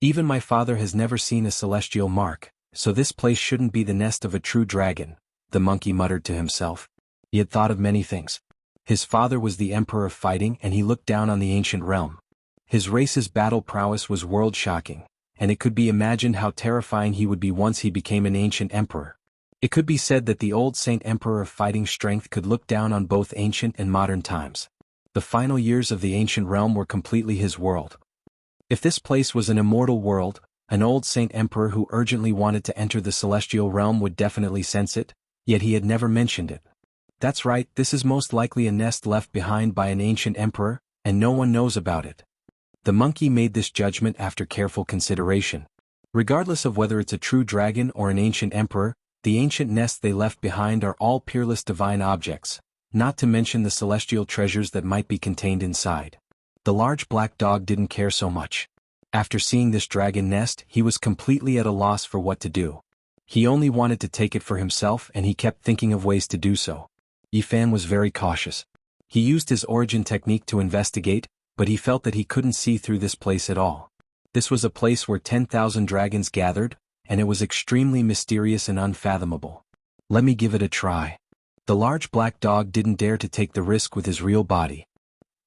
Even my father has never seen a celestial mark, so this place shouldn't be the nest of a true dragon, the monkey muttered to himself. He had thought of many things. His father was the emperor of fighting and he looked down on the ancient realm. His race's battle prowess was world-shocking, and it could be imagined how terrifying he would be once he became an ancient emperor. It could be said that the old Saint Emperor of fighting strength could look down on both ancient and modern times. The final years of the ancient realm were completely his world. If this place was an immortal world, an old Saint Emperor who urgently wanted to enter the celestial realm would definitely sense it, yet he had never mentioned it. That's right, this is most likely a nest left behind by an ancient emperor, and no one knows about it. The monkey made this judgment after careful consideration. Regardless of whether it's a true dragon or an ancient emperor, the ancient nests they left behind are all peerless divine objects, not to mention the celestial treasures that might be contained inside. The large black dog didn't care so much. After seeing this dragon nest, he was completely at a loss for what to do. He only wanted to take it for himself and he kept thinking of ways to do so. Yi Fan was very cautious. He used his origin technique to investigate, but he felt that he couldn't see through this place at all. This was a place where 10,000 dragons gathered, and it was extremely mysterious and unfathomable. Let me give it a try. The large black dog didn't dare to take the risk with his real body.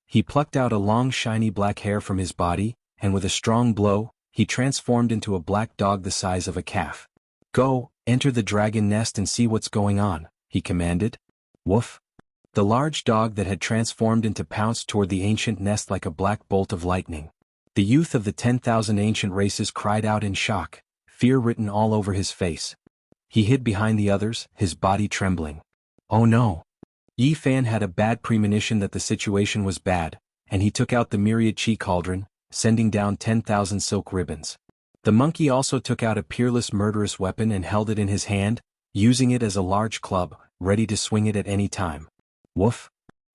He plucked out a long shiny black hair from his body, and with a strong blow, he transformed into a black dog the size of a calf. Go, enter the dragon nest and see what's going on, he commanded. Woof. The large dog that had transformed into pounced toward the ancient nest like a black bolt of lightning. The youth of the 10,000 ancient races cried out in shock, fear written all over his face. He hid behind the others, his body trembling. Oh no! Yi Fan had a bad premonition that the situation was bad, and he took out the myriad chi cauldron, sending down 10,000 silk ribbons. The monkey also took out a peerless murderous weapon and held it in his hand, using it as a large club, ready to swing it at any time. Woof!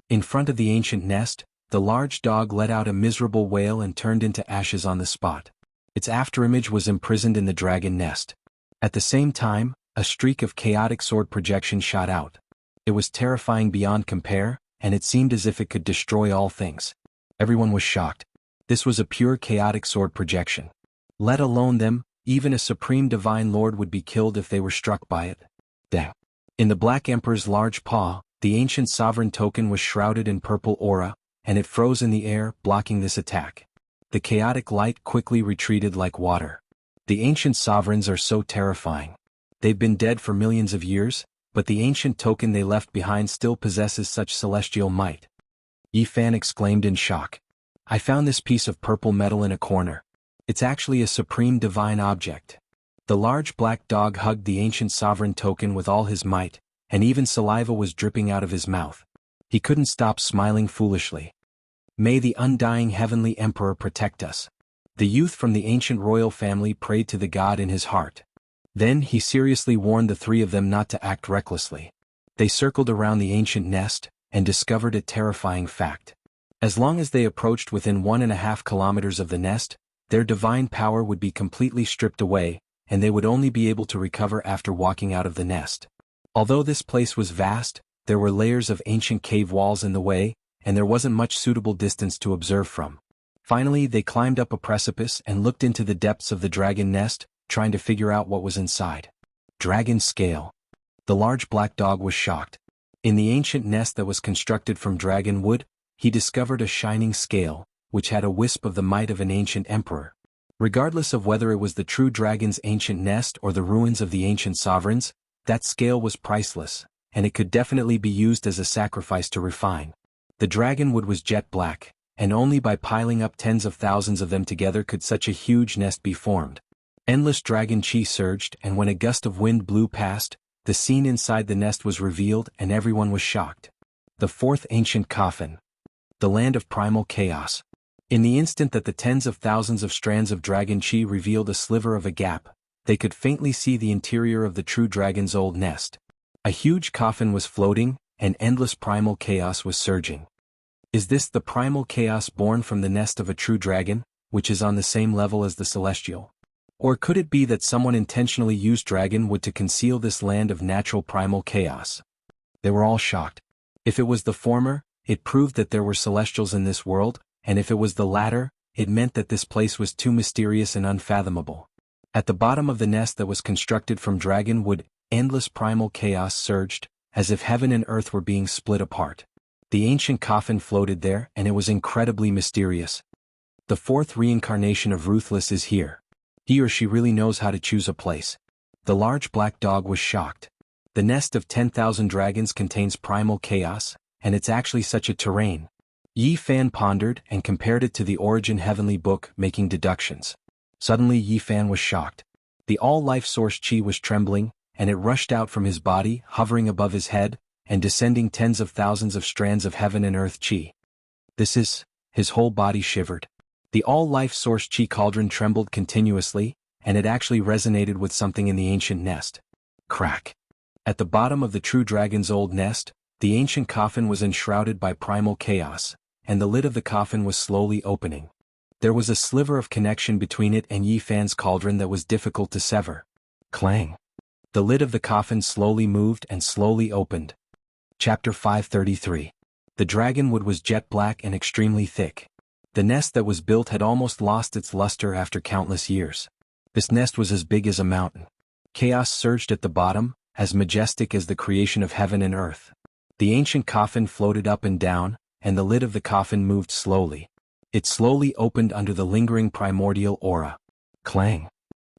In front of the ancient nest, the large dog let out a miserable wail and turned into ashes on the spot. Its afterimage was imprisoned in the dragon nest. At the same time, a streak of chaotic sword projection shot out. It was terrifying beyond compare, and it seemed as if it could destroy all things. Everyone was shocked. This was a pure chaotic sword projection. Let alone them, even a supreme divine lord would be killed if they were struck by it. Damn. In the Black Emperor's large paw, the ancient sovereign token was shrouded in purple aura, and it froze in the air, blocking this attack. The chaotic light quickly retreated like water. The ancient sovereigns are so terrifying. They've been dead for millions of years, but the ancient token they left behind still possesses such celestial might. Yi Fan exclaimed in shock. I found this piece of purple metal in a corner. It's actually a supreme divine object. The large black dog hugged the ancient sovereign token with all his might, and even saliva was dripping out of his mouth. He couldn't stop smiling foolishly. May the undying heavenly emperor protect us. The youth from the ancient royal family prayed to the god in his heart. Then he seriously warned the three of them not to act recklessly. They circled around the ancient nest, and discovered a terrifying fact. As long as they approached within 1.5 kilometers of the nest, their divine power would be completely stripped away, and they would only be able to recover after walking out of the nest. Although this place was vast, there were layers of ancient cave walls in the way, and there wasn't much suitable distance to observe from. Finally, they climbed up a precipice and looked into the depths of the dragon nest, trying to figure out what was inside. Dragon scale. The large black dog was shocked. In the ancient nest that was constructed from dragon wood, he discovered a shining scale, which had a wisp of the might of an ancient emperor. Regardless of whether it was the true dragon's ancient nest or the ruins of the ancient sovereigns, that scale was priceless, and it could definitely be used as a sacrifice to refine. The dragon wood was jet black, and only by piling up tens of thousands of them together could such a huge nest be formed. Endless dragon chi surged, and when a gust of wind blew past, the scene inside the nest was revealed and everyone was shocked. The fourth ancient coffin. The land of primal chaos. In the instant that the tens of thousands of strands of dragon chi revealed a sliver of a gap, they could faintly see the interior of the true dragon's old nest. A huge coffin was floating, and endless primal chaos was surging. Is this the primal chaos born from the nest of a true dragon, which is on the same level as the celestial? Or could it be that someone intentionally used dragon wood to conceal this land of natural primal chaos? They were all shocked. If it was the former, it proved that there were celestials in this world, and if it was the latter, it meant that this place was too mysterious and unfathomable. At the bottom of the nest that was constructed from dragon wood, endless primal chaos surged, as if heaven and earth were being split apart. The ancient coffin floated there, and it was incredibly mysterious. The fourth reincarnation of Ruthless is here. He or she really knows how to choose a place. The large black dog was shocked. The nest of 10,000 dragons contains primal chaos, and it's actually such a terrain. Yi Fan pondered and compared it to the Origin Heavenly Book, making deductions. Suddenly Yi Fan was shocked. The all-life source chi was trembling, and it rushed out from his body, hovering above his head, and descending tens of thousands of strands of heaven and earth chi. His whole body shivered. The all-life source chi cauldron trembled continuously, and it actually resonated with something in the ancient nest. Crack. At the bottom of the true dragon's old nest, the ancient coffin was enshrouded by primal chaos, and the lid of the coffin was slowly opening. There was a sliver of connection between it and Yi Fan's cauldron that was difficult to sever. Clang. The lid of the coffin slowly moved and slowly opened. Chapter 533. The dragon wood was jet black and extremely thick. The nest that was built had almost lost its luster after countless years. This nest was as big as a mountain. Chaos surged at the bottom, as majestic as the creation of heaven and earth. The ancient coffin floated up and down, and the lid of the coffin moved slowly. It slowly opened under the lingering primordial aura. Clang.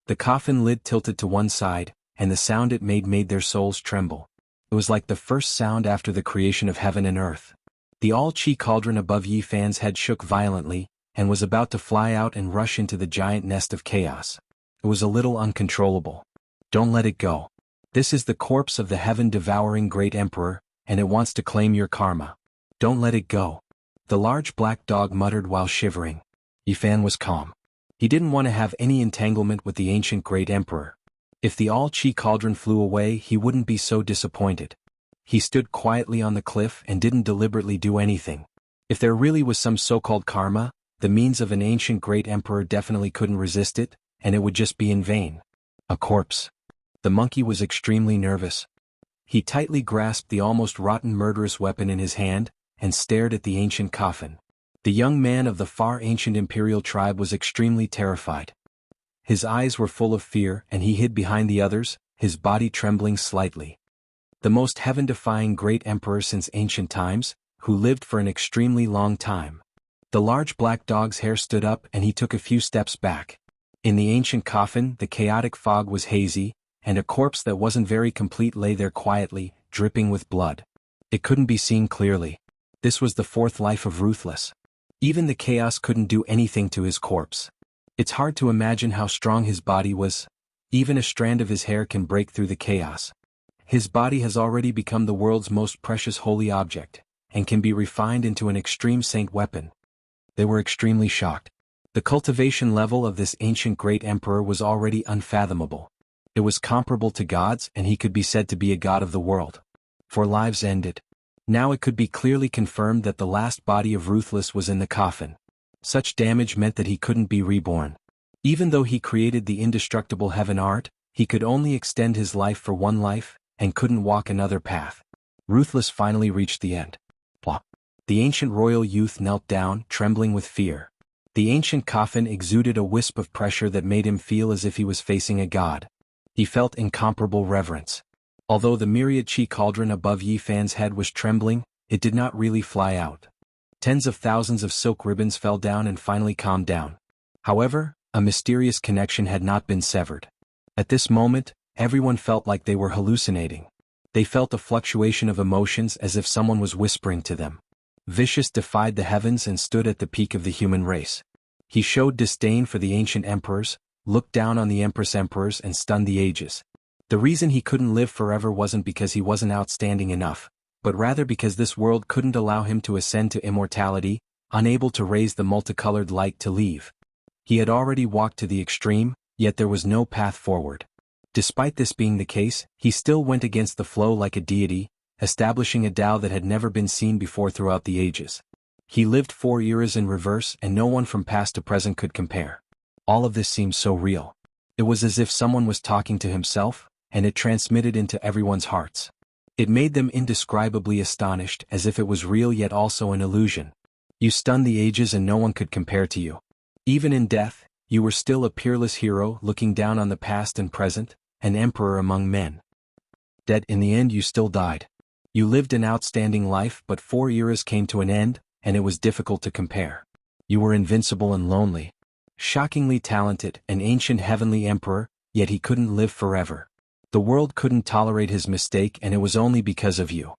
The coffin lid tilted to one side, and the sound it made their souls tremble. It was like the first sound after the creation of heaven and earth. The all-chi cauldron above Yi Fan's head shook violently, and was about to fly out and rush into the giant nest of chaos. It was a little uncontrollable. Don't let it go. This is the corpse of the heaven-devouring great emperor, and it wants to claim your karma. Don't let it go. The large black dog muttered while shivering. Yi Fan was calm. He didn't want to have any entanglement with the ancient great emperor. If the all-chi cauldron flew away, he wouldn't be so disappointed. He stood quietly on the cliff and didn't deliberately do anything. If there really was some so-called karma, the means of an ancient great emperor definitely couldn't resist it, and it would just be in vain. A corpse. The monkey was extremely nervous. He tightly grasped the almost rotten murderous weapon in his hand, and stared at the ancient coffin. The young man of the far ancient imperial tribe was extremely terrified. His eyes were full of fear, and he hid behind the others, his body trembling slightly. The most heaven-defying great emperor since ancient times, who lived for an extremely long time. The large black dog's hair stood up and he took a few steps back. In the ancient coffin, the chaotic fog was hazy, and a corpse that wasn't very complete lay there quietly, dripping with blood. It couldn't be seen clearly. This was the fourth life of Ruthless. Even the chaos couldn't do anything to his corpse. It's hard to imagine how strong his body was. Even a strand of his hair can break through the chaos. His body has already become the world's most precious holy object, and can be refined into an extreme saint weapon. They were extremely shocked. The cultivation level of this ancient great emperor was already unfathomable. It was comparable to gods, and he could be said to be a god of the world. For lives ended. Now it could be clearly confirmed that the last body of Ruthless was in the coffin. Such damage meant that he couldn't be reborn. Even though he created the indestructible heaven art, he could only extend his life for one life, and couldn't walk another path. Ruthless finally reached the end. Plop. The ancient royal youth knelt down, trembling with fear. The ancient coffin exuded a wisp of pressure that made him feel as if he was facing a god. He felt incomparable reverence. Although the myriad chi cauldron above Yi Fan's head was trembling, it did not really fly out. Tens of thousands of silk ribbons fell down and finally calmed down. However, a mysterious connection had not been severed. At this moment, everyone felt like they were hallucinating. They felt a fluctuation of emotions as if someone was whispering to them. Vicious defied the heavens and stood at the peak of the human race. He showed disdain for the ancient emperors, looked down on the emperors and stunned the ages. The reason he couldn't live forever wasn't because he wasn't outstanding enough, but rather because this world couldn't allow him to ascend to immortality, unable to raise the multicolored light to leave. He had already walked to the extreme, yet there was no path forward. Despite this being the case, he still went against the flow like a deity, establishing a Tao that had never been seen before throughout the ages. He lived 4 eras in reverse, and no one from past to present could compare. All of this seemed so real. It was as if someone was talking to himself, and it transmitted into everyone's hearts. It made them indescribably astonished, as if it was real yet also an illusion. You stunned the ages and no one could compare to you. Even in death, you were still a peerless hero looking down on the past and present, an emperor among men. Dead in the end you still died. You lived an outstanding life, but 4 eras came to an end, and it was difficult to compare. You were invincible and lonely. Shockingly talented, an ancient heavenly emperor, yet he couldn't live forever. The world couldn't tolerate his mistake, and it was only because of you.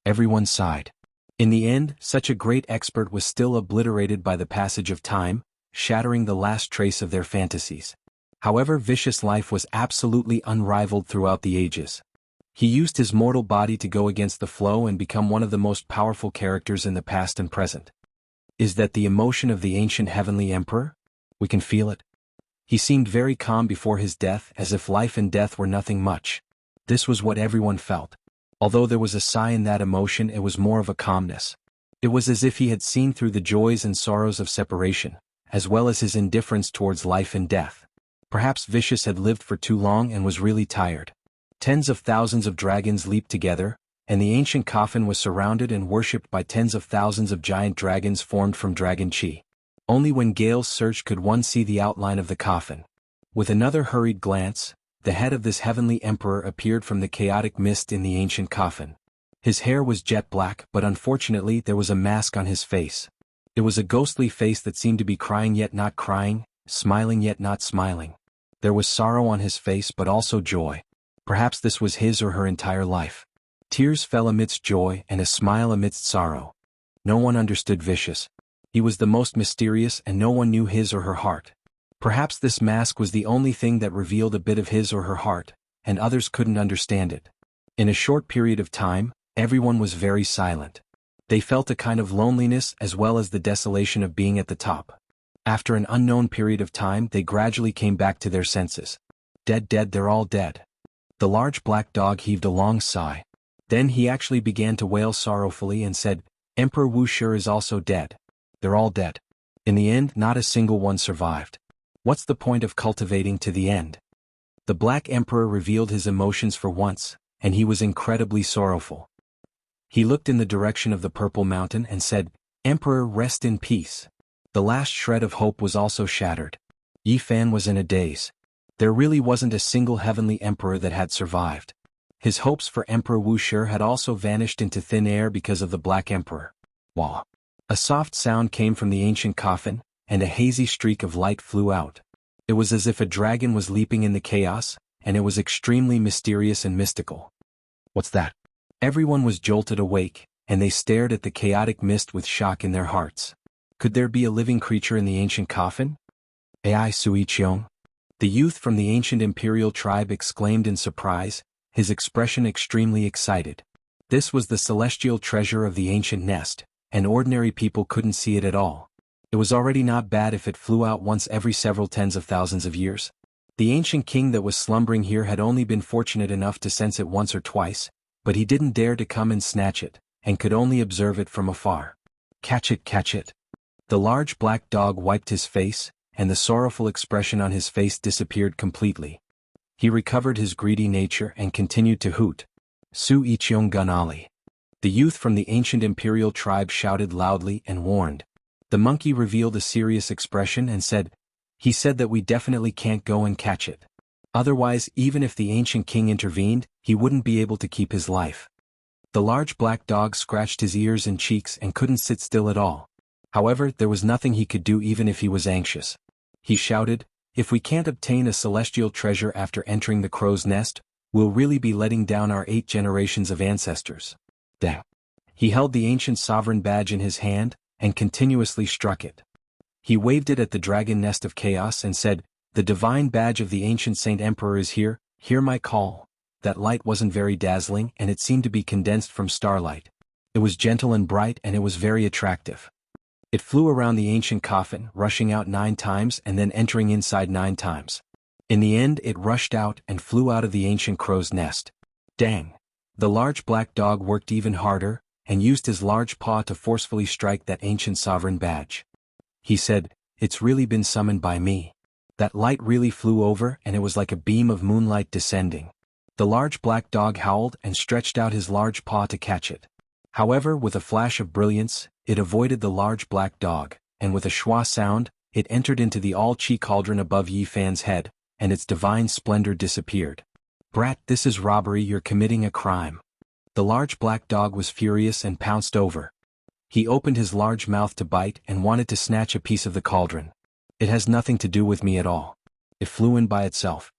Everyone sighed. In the end, such a great expert was still obliterated by the passage of time, shattering the last trace of their fantasies. However, Vicious' life was absolutely unrivaled throughout the ages. He used his mortal body to go against the flow and become one of the most powerful characters in the past and present. Is that the emotion of the ancient heavenly emperor? We can feel it. He seemed very calm before his death, as if life and death were nothing much. This was what everyone felt. Although there was a sigh in that emotion, it was more of a calmness. It was as if he had seen through the joys and sorrows of separation, as well as his indifference towards life and death. Perhaps Vicious had lived for too long and was really tired. Tens of thousands of dragons leaped together, and the ancient coffin was surrounded and worshipped by tens of thousands of giant dragons formed from dragon chi. Only when gales surged could one see the outline of the coffin. With another hurried glance, the head of this heavenly emperor appeared from the chaotic mist in the ancient coffin. His hair was jet black, but unfortunately there was a mask on his face. It was a ghostly face that seemed to be crying yet not crying, smiling yet not smiling. There was sorrow on his face but also joy. Perhaps this was his or her entire life. Tears fell amidst joy and a smile amidst sorrow. No one understood Vicious. He was the most mysterious and no one knew his or her heart. Perhaps this mask was the only thing that revealed a bit of his or her heart, and others couldn't understand it. In a short period of time, everyone was very silent. They felt a kind of loneliness as well as the desolation of being at the top. After an unknown period of time, they gradually came back to their senses. Dead, they're all dead. The large black dog heaved a long sigh. Then he actually began to wail sorrowfully and said, "Emperor Wuxia is also dead. They're all dead. In the end, not a single one survived. What's the point of cultivating to the end?" The Black Emperor revealed his emotions for once, and he was incredibly sorrowful. He looked in the direction of the Purple Mountain and said, "Emperor, rest in peace." The last shred of hope was also shattered. Yi Fan was in a daze. There really wasn't a single heavenly emperor that had survived. His hopes for Emperor Wuxia had also vanished into thin air because of the Black Emperor. Wah! A soft sound came from the ancient coffin, and a hazy streak of light flew out. It was as if a dragon was leaping in the chaos, and it was extremely mysterious and mystical. What's that? Everyone was jolted awake, and they stared at the chaotic mist with shock in their hearts. Could there be a living creature in the ancient coffin? Ai Sui Qiong? The youth from the ancient imperial tribe exclaimed in surprise, his expression extremely excited. This was the celestial treasure of the ancient nest, and ordinary people couldn't see it at all. It was already not bad if it flew out once every several tens of thousands of years. The ancient king that was slumbering here had only been fortunate enough to sense it once or twice, but he didn't dare to come and snatch it, and could only observe it from afar. Catch it, catch it. The large black dog wiped his face, and the sorrowful expression on his face disappeared completely. He recovered his greedy nature and continued to hoot. Su Ichiong Gunali. The youth from the ancient imperial tribe shouted loudly and warned. The monkey revealed a serious expression and said, "He said that we definitely can't go and catch it. Otherwise, even if the ancient king intervened, he wouldn't be able to keep his life." The large black dog scratched his ears and cheeks and couldn't sit still at all. However, there was nothing he could do even if he was anxious. He shouted, "If we can't obtain a celestial treasure after entering the crow's nest, we'll really be letting down our 8 generations of ancestors." Dang. He held the ancient sovereign badge in his hand, and continuously struck it. He waved it at the dragon nest of chaos and said, "The divine badge of the ancient Saint Emperor is here, hear my call." That light wasn't very dazzling and it seemed to be condensed from starlight. It was gentle and bright and it was very attractive. It flew around the ancient coffin, rushing out 9 times and then entering inside 9 times. In the end it rushed out and flew out of the ancient crow's nest. Dang! The large black dog worked even harder, and used his large paw to forcefully strike that ancient sovereign badge. He said, "It's really been summoned by me." That light really flew over and it was like a beam of moonlight descending. The large black dog howled and stretched out his large paw to catch it. However, with a flash of brilliance, it avoided the large black dog, and with a schwa sound, it entered into the all-chi cauldron above Yi Fan's head, and its divine splendor disappeared. "Brat, this is robbery, you're committing a crime." The large black dog was furious and pounced over. He opened his large mouth to bite and wanted to snatch a piece of the cauldron. "It has nothing to do with me at all." It flew in by itself.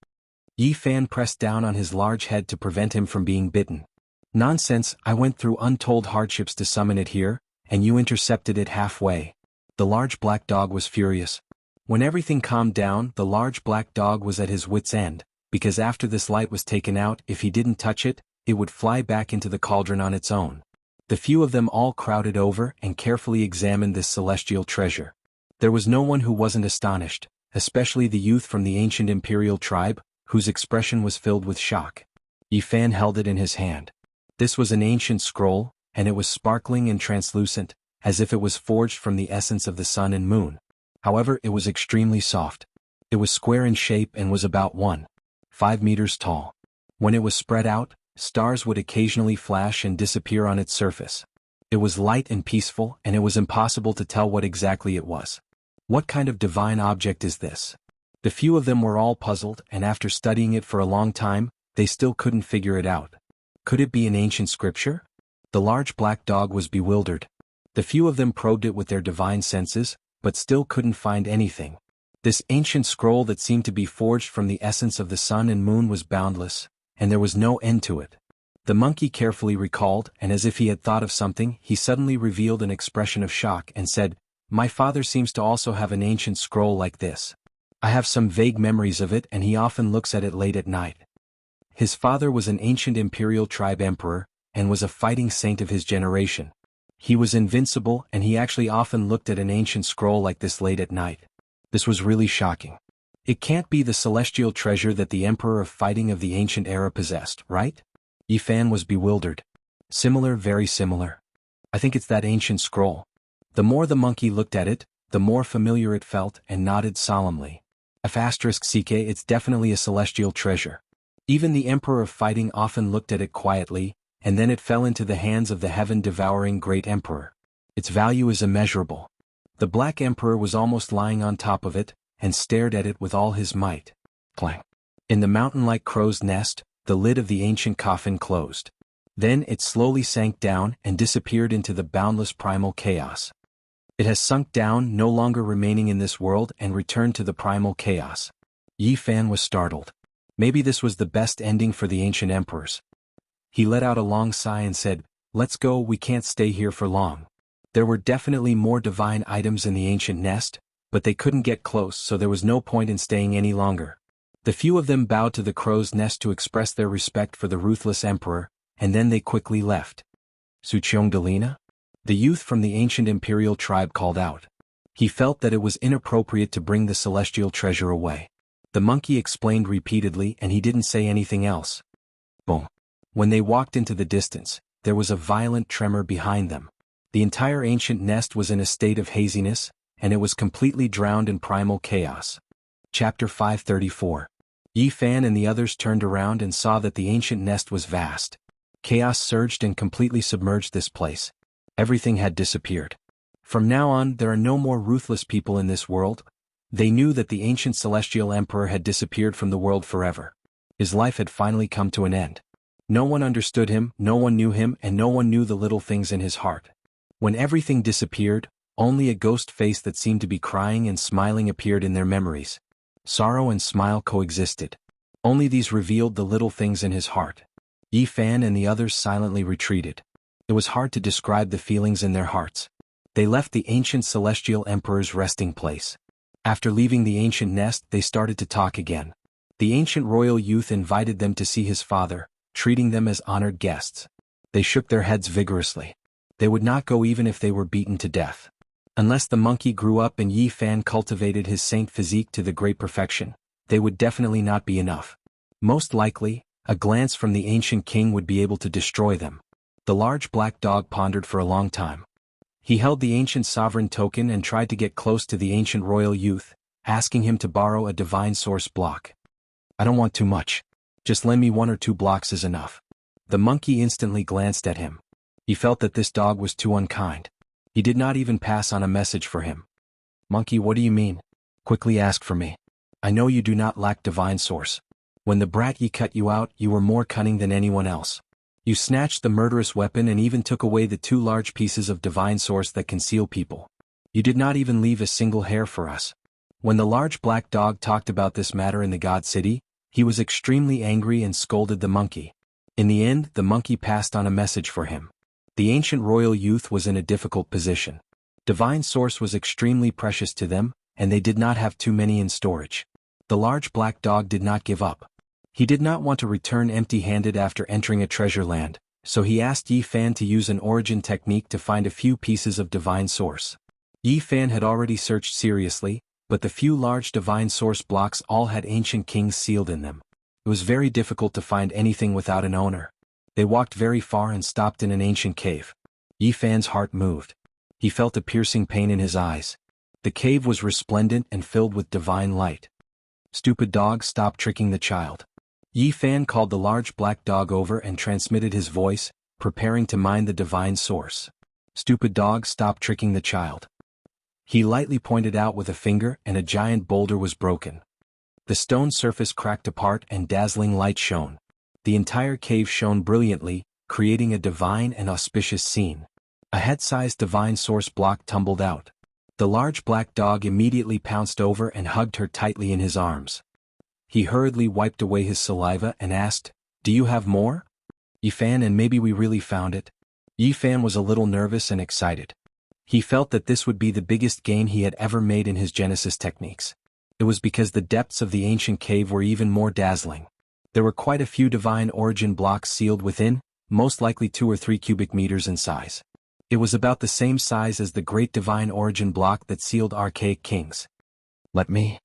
Yi Fan pressed down on his large head to prevent him from being bitten. "Nonsense, I went through untold hardships to summon it here, and you intercepted it halfway." The large black dog was furious. When everything calmed down, the large black dog was at his wit's end, because after this light was taken out, if he didn't touch it, it would fly back into the cauldron on its own. The few of them all crowded over and carefully examined this celestial treasure. There was no one who wasn't astonished, especially the youth from the ancient imperial tribe, whose expression was filled with shock. Yi Fan held it in his hand. This was an ancient scroll, and it was sparkling and translucent, as if it was forged from the essence of the sun and moon. However, it was extremely soft. It was square in shape and was about 1.5 meters tall. When it was spread out, stars would occasionally flash and disappear on its surface. It was light and peaceful, and it was impossible to tell what exactly it was. What kind of divine object is this? The few of them were all puzzled, and after studying it for a long time, they still couldn't figure it out. Could it be an ancient scripture? The large black dog was bewildered. The few of them probed it with their divine senses, but still couldn't find anything. This ancient scroll that seemed to be forged from the essence of the sun and moon was boundless, and there was no end to it. The monkey carefully recalled, and as if he had thought of something, he suddenly revealed an expression of shock and said, "My father seems to also have an ancient scroll like this. I have some vague memories of it and he often looks at it late at night." His father was an ancient imperial tribe emperor, and was a fighting saint of his generation. He was invincible and he actually often looked at an ancient scroll like this late at night. This was really shocking. It can't be the celestial treasure that the emperor of fighting of the ancient era possessed, right? Yi Fan was bewildered. Similar, very similar. I think it's that ancient scroll. The more the monkey looked at it, the more familiar it felt and nodded solemnly. *CK, it's definitely a celestial treasure. Even the emperor of fighting often looked at it quietly, and then it fell into the hands of the heaven-devouring great emperor. Its value is immeasurable. The black emperor was almost lying on top of it, and stared at it with all his might. Clang. In the mountain-like crow's nest, the lid of the ancient coffin closed. Then it slowly sank down and disappeared into the boundless primal chaos. It has sunk down, no longer remaining in this world, and returned to the primal chaos. Yi Fan was startled. Maybe this was the best ending for the ancient emperors. He let out a long sigh and said, "Let's go, we can't stay here for long." There were definitely more divine items in the ancient nest, but they couldn't get close, so there was no point in staying any longer. The few of them bowed to the crow's nest to express their respect for the ruthless emperor, and then they quickly left. "Sucheong Delina?" The youth from the ancient imperial tribe called out. He felt that it was inappropriate to bring the celestial treasure away. The monkey explained repeatedly and he didn't say anything else. Boom. When they walked into the distance, there was a violent tremor behind them. The entire ancient nest was in a state of haziness, and it was completely drowned in primal chaos. Chapter 534. Yi Fan and the others turned around and saw that the ancient nest was vast. Chaos surged and completely submerged this place. Everything had disappeared. From now on, there are no more ruthless people in this world. They knew that the ancient celestial emperor had disappeared from the world forever. His life had finally come to an end. No one understood him, no one knew him, and no one knew the little things in his heart. When everything disappeared, only a ghost face that seemed to be crying and smiling appeared in their memories. Sorrow and smile coexisted. Only these revealed the little things in his heart. Yi Fan and the others silently retreated. It was hard to describe the feelings in their hearts. They left the ancient celestial emperor's resting place. After leaving the ancient nest, they started to talk again. The ancient royal youth invited them to see his father, treating them as honored guests. They shook their heads vigorously. They would not go even if they were beaten to death. Unless the monkey grew up and Yi Fan cultivated his saint physique to the great perfection, they would definitely not be enough. Most likely, a glance from the ancient king would be able to destroy them. The large black dog pondered for a long time. He held the ancient sovereign token and tried to get close to the ancient royal youth, asking him to borrow a divine source block. I don't want too much. Just lend me 1 or 2 blocks is enough. The monkey instantly glanced at him. He felt that this dog was too unkind. He did not even pass on a message for him. Monkey, what do you mean? Quickly ask for me. I know you do not lack divine source. When the brat Yi cut you out, you were more cunning than anyone else. You snatched the murderous weapon and even took away the 2 large pieces of divine source that conceal people. You did not even leave a single hair for us. When the large black dog talked about this matter in the God City, he was extremely angry and scolded the monkey. In the end, the monkey passed on a message for him. The ancient royal youth was in a difficult position. Divine source was extremely precious to them, and they did not have too many in storage. The large black dog did not give up. He did not want to return empty-handed after entering a treasure land, so he asked Yi Fan to use an origin technique to find a few pieces of divine source. Yi Fan had already searched seriously, but the few large divine source blocks all had ancient kings sealed in them. It was very difficult to find anything without an owner. They walked very far and stopped in an ancient cave. Yi Fan's heart moved. He felt a piercing pain in his eyes. The cave was resplendent and filled with divine light. Stupid dog, stop tricking the child. Yi Fan called the large black dog over and transmitted his voice, preparing to mine the divine source. Stupid dog, stop tricking the child. He lightly pointed out with a finger and a giant boulder was broken. The stone surface cracked apart and dazzling light shone. The entire cave shone brilliantly, creating a divine and auspicious scene. A head-sized divine source block tumbled out. The large black dog immediately pounced over and hugged her tightly in his arms. He hurriedly wiped away his saliva and asked, "Do you have more?" Yi Fan, and maybe we really found it. Yi Fan was a little nervous and excited. He felt that this would be the biggest gain he had ever made in his Genesis techniques. It was because the depths of the ancient cave were even more dazzling. There were quite a few divine origin blocks sealed within, most likely 2 or 3 cubic meters in size. It was about the same size as the great divine origin block that sealed archaic kings. Let me.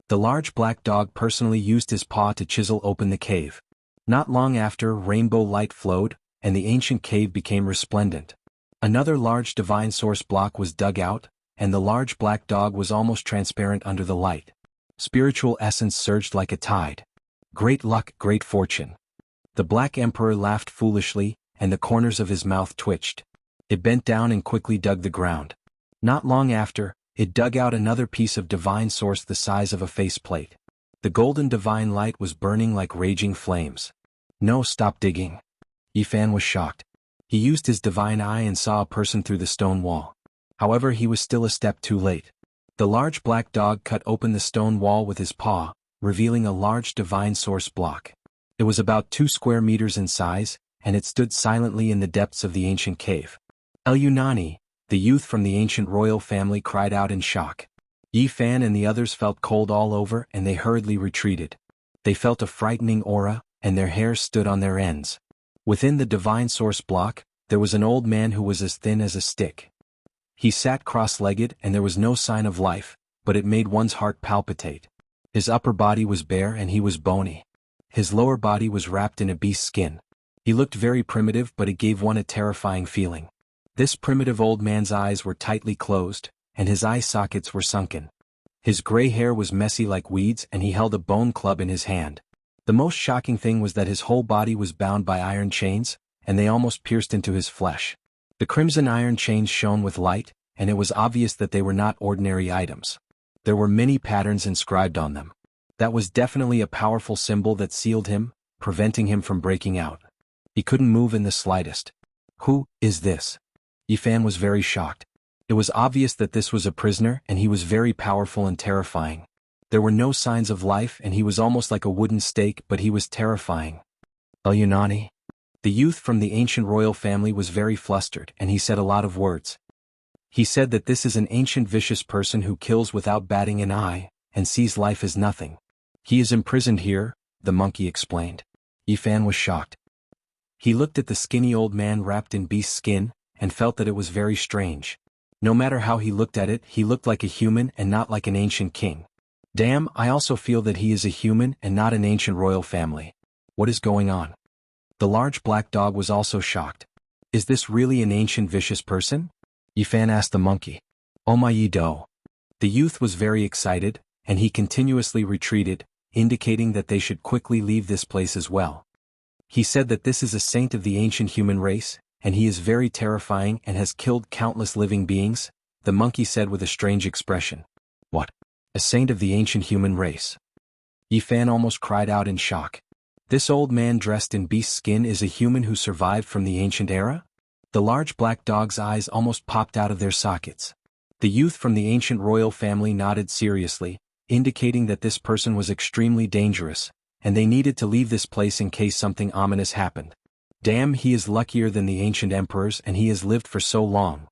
The large black dog personally used his paw to chisel open the cave. Not long after, rainbow light flowed, and the ancient cave became resplendent. Another large divine source block was dug out, and the large black dog was almost transparent under the light. Spiritual essence surged like a tide. Great luck, great fortune. The Black Emperor laughed foolishly, and the corners of his mouth twitched. It bent down and quickly dug the ground. Not long after, it dug out another piece of divine source the size of a faceplate. The golden divine light was burning like raging flames. No, stop digging. Yi Fan was shocked. He used his divine eye and saw a person through the stone wall. However, he was still a step too late. The large black dog cut open the stone wall with his paw, revealing a large divine source block. It was about 2 square meters in size, and it stood silently in the depths of the ancient cave. El Yunani, the youth from the ancient royal family, cried out in shock. Yi Fan and the others felt cold all over and they hurriedly retreated. They felt a frightening aura, and their hair stood on their ends. Within the divine source block, there was an old man who was as thin as a stick. He sat cross-legged and there was no sign of life, but it made one's heart palpitate. His upper body was bare and he was bony. His lower body was wrapped in a beast's skin. He looked very primitive, but it gave one a terrifying feeling. This primitive old man's eyes were tightly closed, and his eye sockets were sunken. His gray hair was messy like weeds and he held a bone club in his hand. The most shocking thing was that his whole body was bound by iron chains, and they almost pierced into his flesh. The crimson iron chains shone with light, and it was obvious that they were not ordinary items. There were many patterns inscribed on them. That was definitely a powerful symbol that sealed him, preventing him from breaking out. He couldn't move in the slightest. Who is this? Yifan was very shocked. It was obvious that this was a prisoner and he was very powerful and terrifying. There were no signs of life and he was almost like a wooden stake, but he was terrifying. Yunani? The youth from the ancient royal family was very flustered and he said a lot of words. He said that this is an ancient vicious person who kills without batting an eye, and sees life as nothing. He is imprisoned here, the monkey explained. Yifan was shocked. He looked at the skinny old man wrapped in beast skin, and felt that it was very strange. No matter how he looked at it, he looked like a human and not like an ancient king. Damn, I also feel that he is a human and not an ancient royal family. What is going on? The large black dog was also shocked. Is this really an ancient vicious person? Yifan asked the monkey. Oh my Yido. The youth was very excited, and he continuously retreated, indicating that they should quickly leave this place as well. He said that this is a saint of the ancient human race, and he is very terrifying and has killed countless living beings, the monkey said with a strange expression. What? A saint of the ancient human race? Yifan almost cried out in shock. This old man dressed in beast skin is a human who survived from the ancient era? The large black dog's eyes almost popped out of their sockets. The youth from the ancient royal family nodded seriously, indicating that this person was extremely dangerous, and they needed to leave this place in case something ominous happened. Damn, he is luckier than the ancient emperors and he has lived for so long.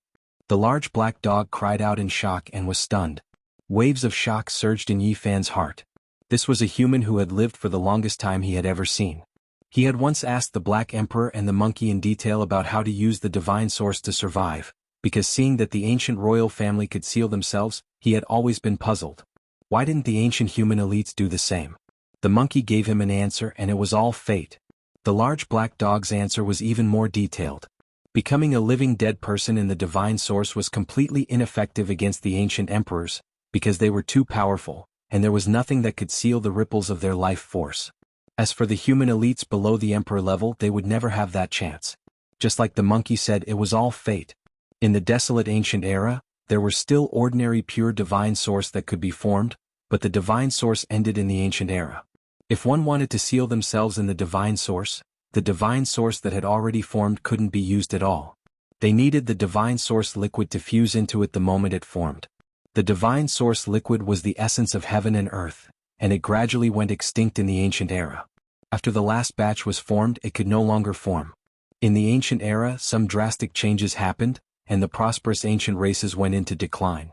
The large black dog cried out in shock and was stunned. Waves of shock surged in Yifan's heart. This was a human who had lived for the longest time he had ever seen. He had once asked the Black Emperor and the monkey in detail about how to use the divine source to survive, because seeing that the ancient royal family could seal themselves, he had always been puzzled. Why didn't the ancient human elites do the same? The monkey gave him an answer and it was all fate. The large black dog's answer was even more detailed. Becoming a living dead person in the divine source was completely ineffective against the ancient emperors, because they were too powerful, and there was nothing that could seal the ripples of their life force. As for the human elites below the emperor level, they would never have that chance. Just like the monkey said, it was all fate. In the desolate ancient era, there were still ordinary pure divine source that could be formed, but the divine source ended in the ancient era. If one wanted to seal themselves in the divine source that had already formed couldn't be used at all. They needed the divine source liquid to fuse into it the moment it formed. The divine source liquid was the essence of heaven and earth, and it gradually went extinct in the ancient era. After the last batch was formed, it could no longer form. In the ancient era, some drastic changes happened, and the prosperous ancient races went into decline.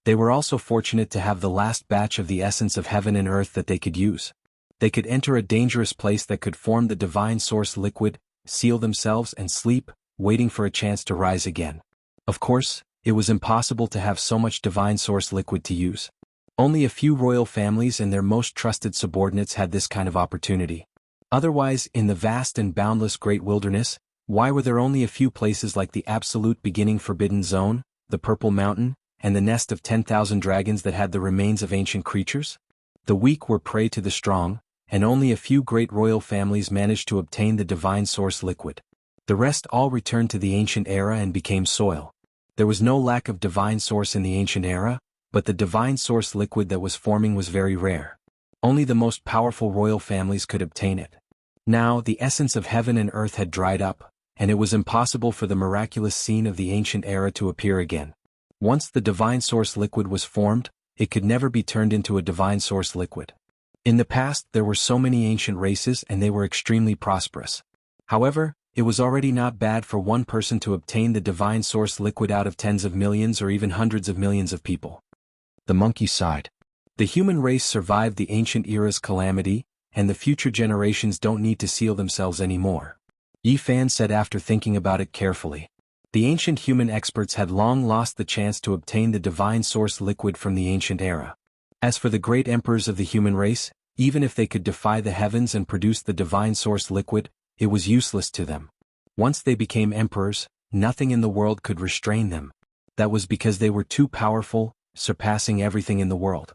They were also fortunate to have the last batch of the essence of heaven and earth that they could use. They could enter a dangerous place that could form the divine source liquid, seal themselves and sleep, waiting for a chance to rise again. Of course, it was impossible to have so much divine source liquid to use. Only a few royal families and their most trusted subordinates had this kind of opportunity. Otherwise, in the vast and boundless great wilderness, why were there only a few places like the absolute beginning forbidden zone, the Purple Mountain, and the nest of 10,000 dragons that had the remains of ancient creatures? The weak were prey to the strong, and only a few great royal families managed to obtain the divine source liquid. The rest all returned to the ancient era and became soil. There was no lack of divine source in the ancient era, but the divine source liquid that was forming was very rare. Only the most powerful royal families could obtain it. Now, the essence of heaven and earth had dried up, and it was impossible for the miraculous scene of the ancient era to appear again. Once the divine source liquid was formed, it could never be turned into a divine source liquid. In the past, there were so many ancient races and they were extremely prosperous. However, it was already not bad for one person to obtain the divine source liquid out of tens of millions or even hundreds of millions of people. The monkey sighed. The human race survived the ancient era's calamity, and the future generations don't need to seal themselves anymore. Yifan said after thinking about it carefully. The ancient human experts had long lost the chance to obtain the divine source liquid from the ancient era. As for the great emperors of the human race, even if they could defy the heavens and produce the divine source liquid, it was useless to them. Once they became emperors, nothing in the world could restrain them. That was because they were too powerful, surpassing everything in the world.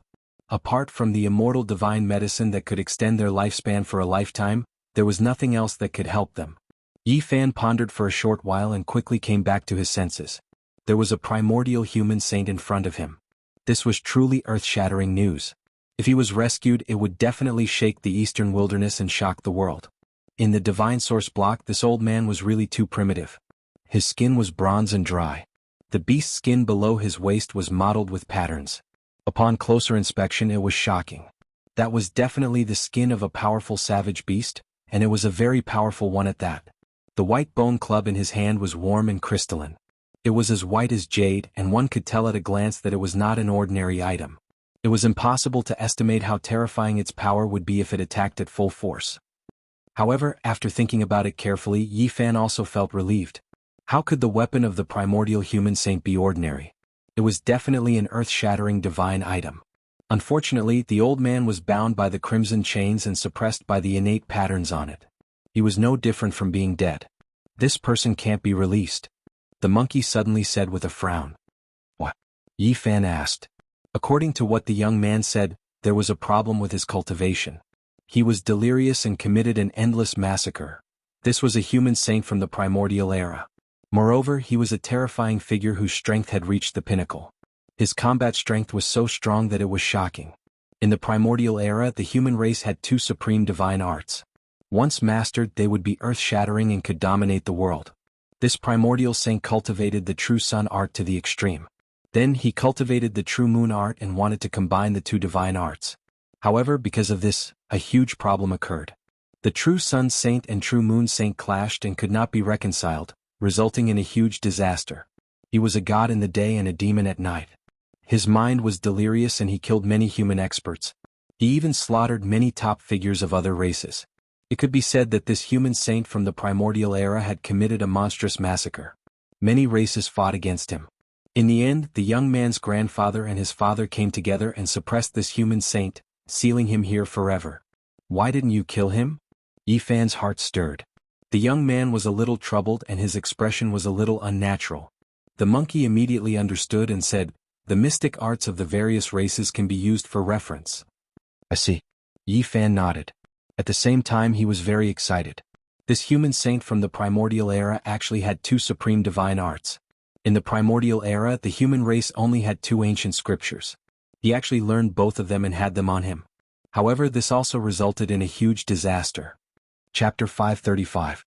Apart from the immortal divine medicine that could extend their lifespan for a lifetime, there was nothing else that could help them. Yi Fan pondered for a short while and quickly came back to his senses. There was a primordial human saint in front of him. This was truly earth-shattering news. If he was rescued, it would definitely shake the eastern wilderness and shock the world. In the divine source block, this old man was really too primitive. His skin was bronze and dry. The beast's skin below his waist was mottled with patterns. Upon closer inspection, it was shocking. That was definitely the skin of a powerful savage beast, and it was a very powerful one at that. The white bone club in his hand was warm and crystalline. It was as white as jade, and one could tell at a glance that it was not an ordinary item. It was impossible to estimate how terrifying its power would be if it attacked at full force. However, after thinking about it carefully, Yi Fan also felt relieved. How could the weapon of the primordial human saint be ordinary? It was definitely an earth-shattering divine item. Unfortunately, the old man was bound by the crimson chains and suppressed by the innate patterns on it. He was no different from being dead. This person can't be released. The monkey suddenly said with a frown. What? Yi Fan asked. According to what the young man said, there was a problem with his cultivation. He was delirious and committed an endless massacre. This was a human saint from the primordial era. Moreover, he was a terrifying figure whose strength had reached the pinnacle. His combat strength was so strong that it was shocking. In the primordial era, the human race had two supreme divine arts. Once mastered, they would be earth-shattering and could dominate the world. This primordial saint cultivated the true sun art to the extreme. Then he cultivated the true moon art and wanted to combine the two divine arts. However, because of this, a huge problem occurred. The true sun saint and true moon saint clashed and could not be reconciled, resulting in a huge disaster. He was a god in the day and a demon at night. His mind was delirious and he killed many human experts. He even slaughtered many top figures of other races. It could be said that this human saint from the primordial era had committed a monstrous massacre. Many races fought against him. In the end, the young man's grandfather and his father came together and suppressed this human saint, sealing him here forever. Why didn't you kill him? Yi Fan's heart stirred. The young man was a little troubled and his expression was a little unnatural. The monkey immediately understood and said, "The mystic arts of the various races can be used for reference." I see. Yi Fan nodded. At the same time he was very excited. This human saint from the primordial era actually had two supreme divine arts. In the primordial era, the human race only had two ancient scriptures. He actually learned both of them and had them on him. However, this also resulted in a huge disaster. Chapter 535.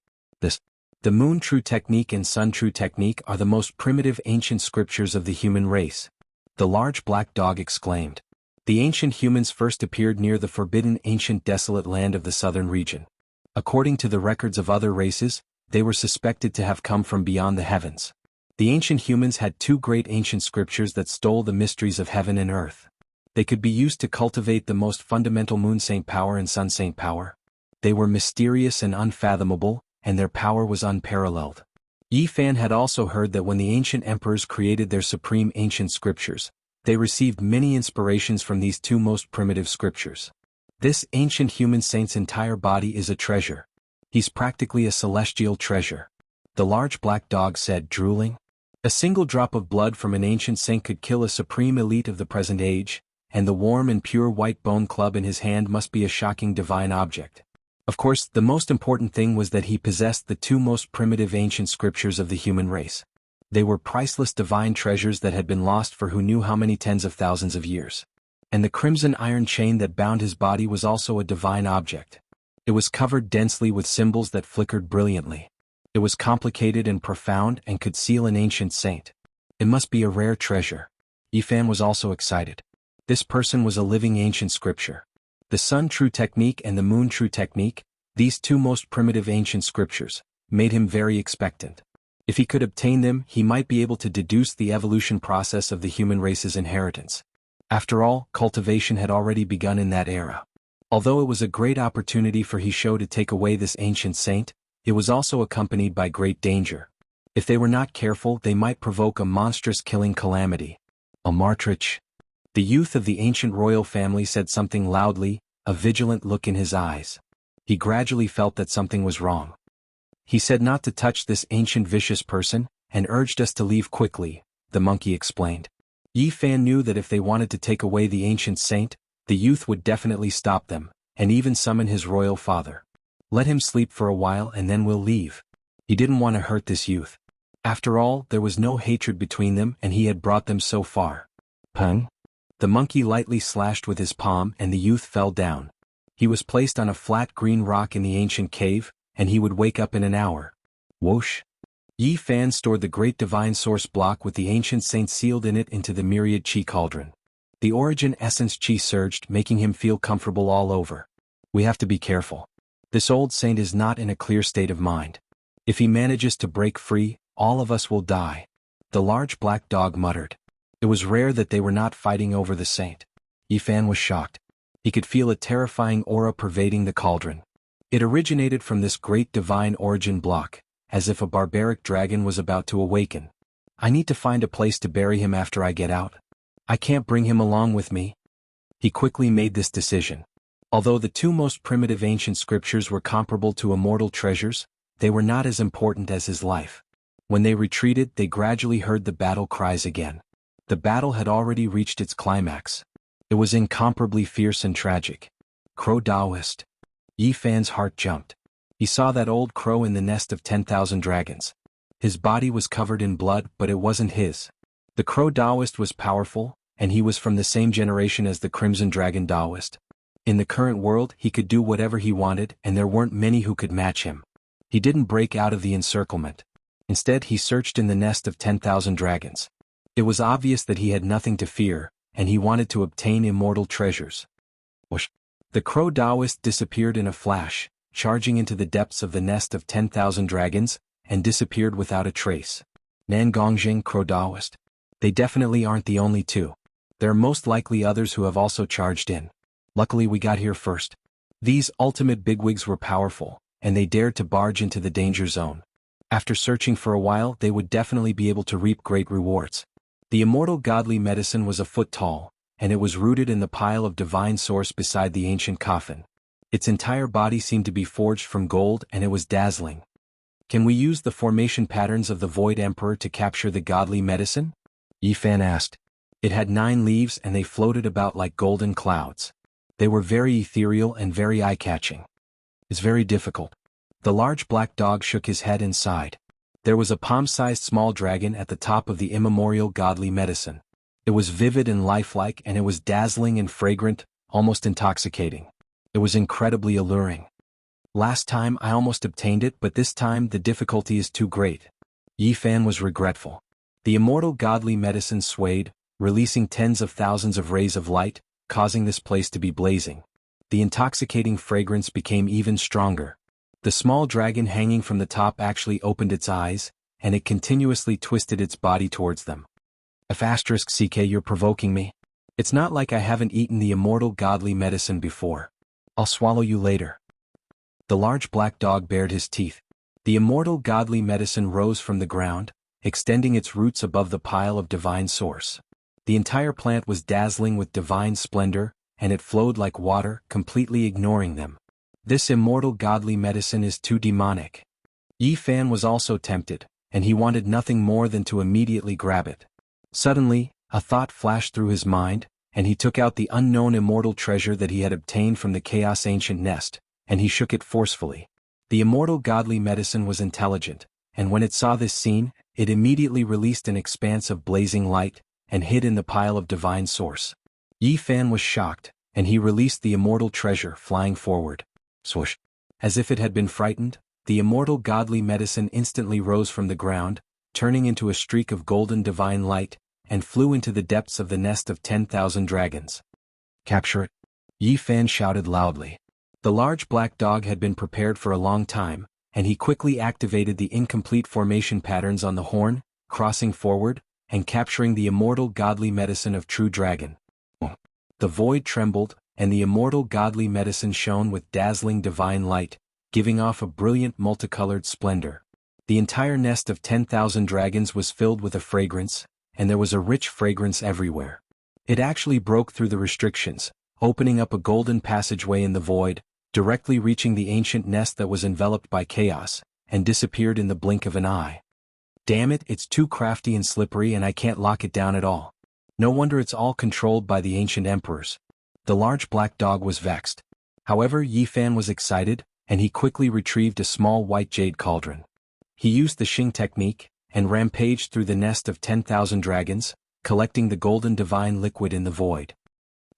The Moon True Technique and Sun True Technique are the most primitive ancient scriptures of the human race. The large black dog exclaimed. The ancient humans first appeared near the forbidden ancient desolate land of the southern region. According to the records of other races, they were suspected to have come from beyond the heavens. The ancient humans had two great ancient scriptures that stole the mysteries of heaven and earth. They could be used to cultivate the most fundamental moon saint power and sun saint power. They were mysterious and unfathomable, and their power was unparalleled. Yi Fan had also heard that when the ancient emperors created their supreme ancient scriptures, they received many inspirations from these two most primitive scriptures. This ancient human saint's entire body is a treasure. He's practically a celestial treasure. The large black dog said, drooling. A single drop of blood from an ancient saint could kill a supreme elite of the present age, and the warm and pure white bone club in his hand must be a shocking divine object. Of course, the most important thing was that he possessed the two most primitive ancient scriptures of the human race. They were priceless divine treasures that had been lost for who knew how many tens of thousands of years. And the crimson iron chain that bound his body was also a divine object. It was covered densely with symbols that flickered brilliantly. It was complicated and profound and could seal an ancient saint. It must be a rare treasure. Yi Fan was also excited. This person was a living ancient scripture. The Sun True Technique and the Moon True Technique, these two most primitive ancient scriptures, made him very expectant. If he could obtain them, he might be able to deduce the evolution process of the human race's inheritance. After all, cultivation had already begun in that era. Although it was a great opportunity for He Shou to take away this ancient saint, it was also accompanied by great danger. If they were not careful, they might provoke a monstrous killing calamity. A Martrich. The youth of the ancient royal family said something loudly, a vigilant look in his eyes. He gradually felt that something was wrong. He said not to touch this ancient vicious person, and urged us to leave quickly, the monkey explained. Yi Fan knew that if they wanted to take away the ancient saint, the youth would definitely stop them, and even summon his royal father. Let him sleep for a while and then we'll leave. He didn't want to hurt this youth. After all, there was no hatred between them and he had brought them so far. Pung? The monkey lightly slashed with his palm and the youth fell down. He was placed on a flat green rock in the ancient cave, and he would wake up in an hour. Whoosh! Yi Fan stored the great divine source block with the ancient saint sealed in it into the myriad chi cauldron. The origin essence chi surged, making him feel comfortable all over. We have to be careful. This old saint is not in a clear state of mind. If he manages to break free, all of us will die. The large black dog muttered. It was rare that they were not fighting over the saint. Yi Fan was shocked. He could feel a terrifying aura pervading the cauldron. It originated from this great divine origin block, as if a barbaric dragon was about to awaken. I need to find a place to bury him after I get out. I can't bring him along with me. He quickly made this decision. Although the two most primitive ancient scriptures were comparable to immortal treasures, they were not as important as his life. When they retreated, they gradually heard the battle cries again. The battle had already reached its climax. It was incomparably fierce and tragic. Crow Taoist. Yi Fan's heart jumped. He saw that old crow in the nest of 10,000 dragons. His body was covered in blood, but it wasn't his. The crow Taoist was powerful, and he was from the same generation as the Crimson Dragon Taoist. In the current world, he could do whatever he wanted, and there weren't many who could match him. He didn't break out of the encirclement. Instead, he searched in the nest of 10,000 dragons. It was obvious that he had nothing to fear, and he wanted to obtain immortal treasures. Whoosh! The crow Taoist disappeared in a flash, charging into the depths of the nest of 10,000 dragons, and disappeared without a trace. Nan Gongjing Crow Taoist. They definitely aren't the only two. There are most likely others who have also charged in. Luckily we got here first. These ultimate bigwigs were powerful, and they dared to barge into the danger zone. After searching for a while, they would definitely be able to reap great rewards. The immortal godly medicine was a foot tall, and it was rooted in the pile of divine source beside the ancient coffin. Its entire body seemed to be forged from gold, and it was dazzling. Can we use the formation patterns of the Void Emperor to capture the godly medicine? Yi Fan asked. It had 9 leaves and they floated about like golden clouds. They were very ethereal and very eye-catching. It's very difficult. The large black dog shook his head and sighed. There was a palm-sized small dragon at the top of the immemorial godly medicine. It was vivid and lifelike, and it was dazzling and fragrant, almost intoxicating. It was incredibly alluring. Last time I almost obtained it, but this time the difficulty is too great. Yi Fan was regretful. The immortal godly medicine swayed, releasing tens of thousands of rays of light, causing this place to be blazing. The intoxicating fragrance became even stronger. The small dragon hanging from the top actually opened its eyes, and it continuously twisted its body towards them. *CK, you're provoking me. It's not like I haven't eaten the immortal godly medicine before. I'll swallow you later. The large black dog bared his teeth. The immortal godly medicine rose from the ground, extending its roots above the pile of divine source. The entire plant was dazzling with divine splendor, and it flowed like water, completely ignoring them. This immortal godly medicine is too demonic. Yi Fan was also tempted, and he wanted nothing more than to immediately grab it. Suddenly, a thought flashed through his mind, and he took out the unknown immortal treasure that he had obtained from the Chaos Ancient Nest, and he shook it forcefully. The immortal godly medicine was intelligent, and when it saw this scene, it immediately released an expanse of blazing light, and hid in the pile of divine source. Yi Fan was shocked, and he released the immortal treasure, flying forward. Swoosh! As if it had been frightened, the immortal godly medicine instantly rose from the ground, turning into a streak of golden divine light, and flew into the depths of the nest of 10,000 dragons. Capture it! Yi Fan shouted loudly. The large black dog had been prepared for a long time, and he quickly activated the incomplete formation patterns on the horn, crossing forward, and capturing the immortal godly medicine of True Dragon. The void trembled, and the immortal godly medicine shone with dazzling divine light, giving off a brilliant multicolored splendor. The entire nest of 10,000 dragons was filled with a fragrance, and there was a rich fragrance everywhere. It actually broke through the restrictions, opening up a golden passageway in the void, directly reaching the ancient nest that was enveloped by chaos, and disappeared in the blink of an eye. Damn it, it's too crafty and slippery and I can't lock it down at all. No wonder it's all controlled by the ancient emperors. The large black dog was vexed. However, Yi Fan was excited, and he quickly retrieved a small white jade cauldron. He used the Xing technique, and rampaged through the nest of 10,000 dragons, collecting the golden divine liquid in the void.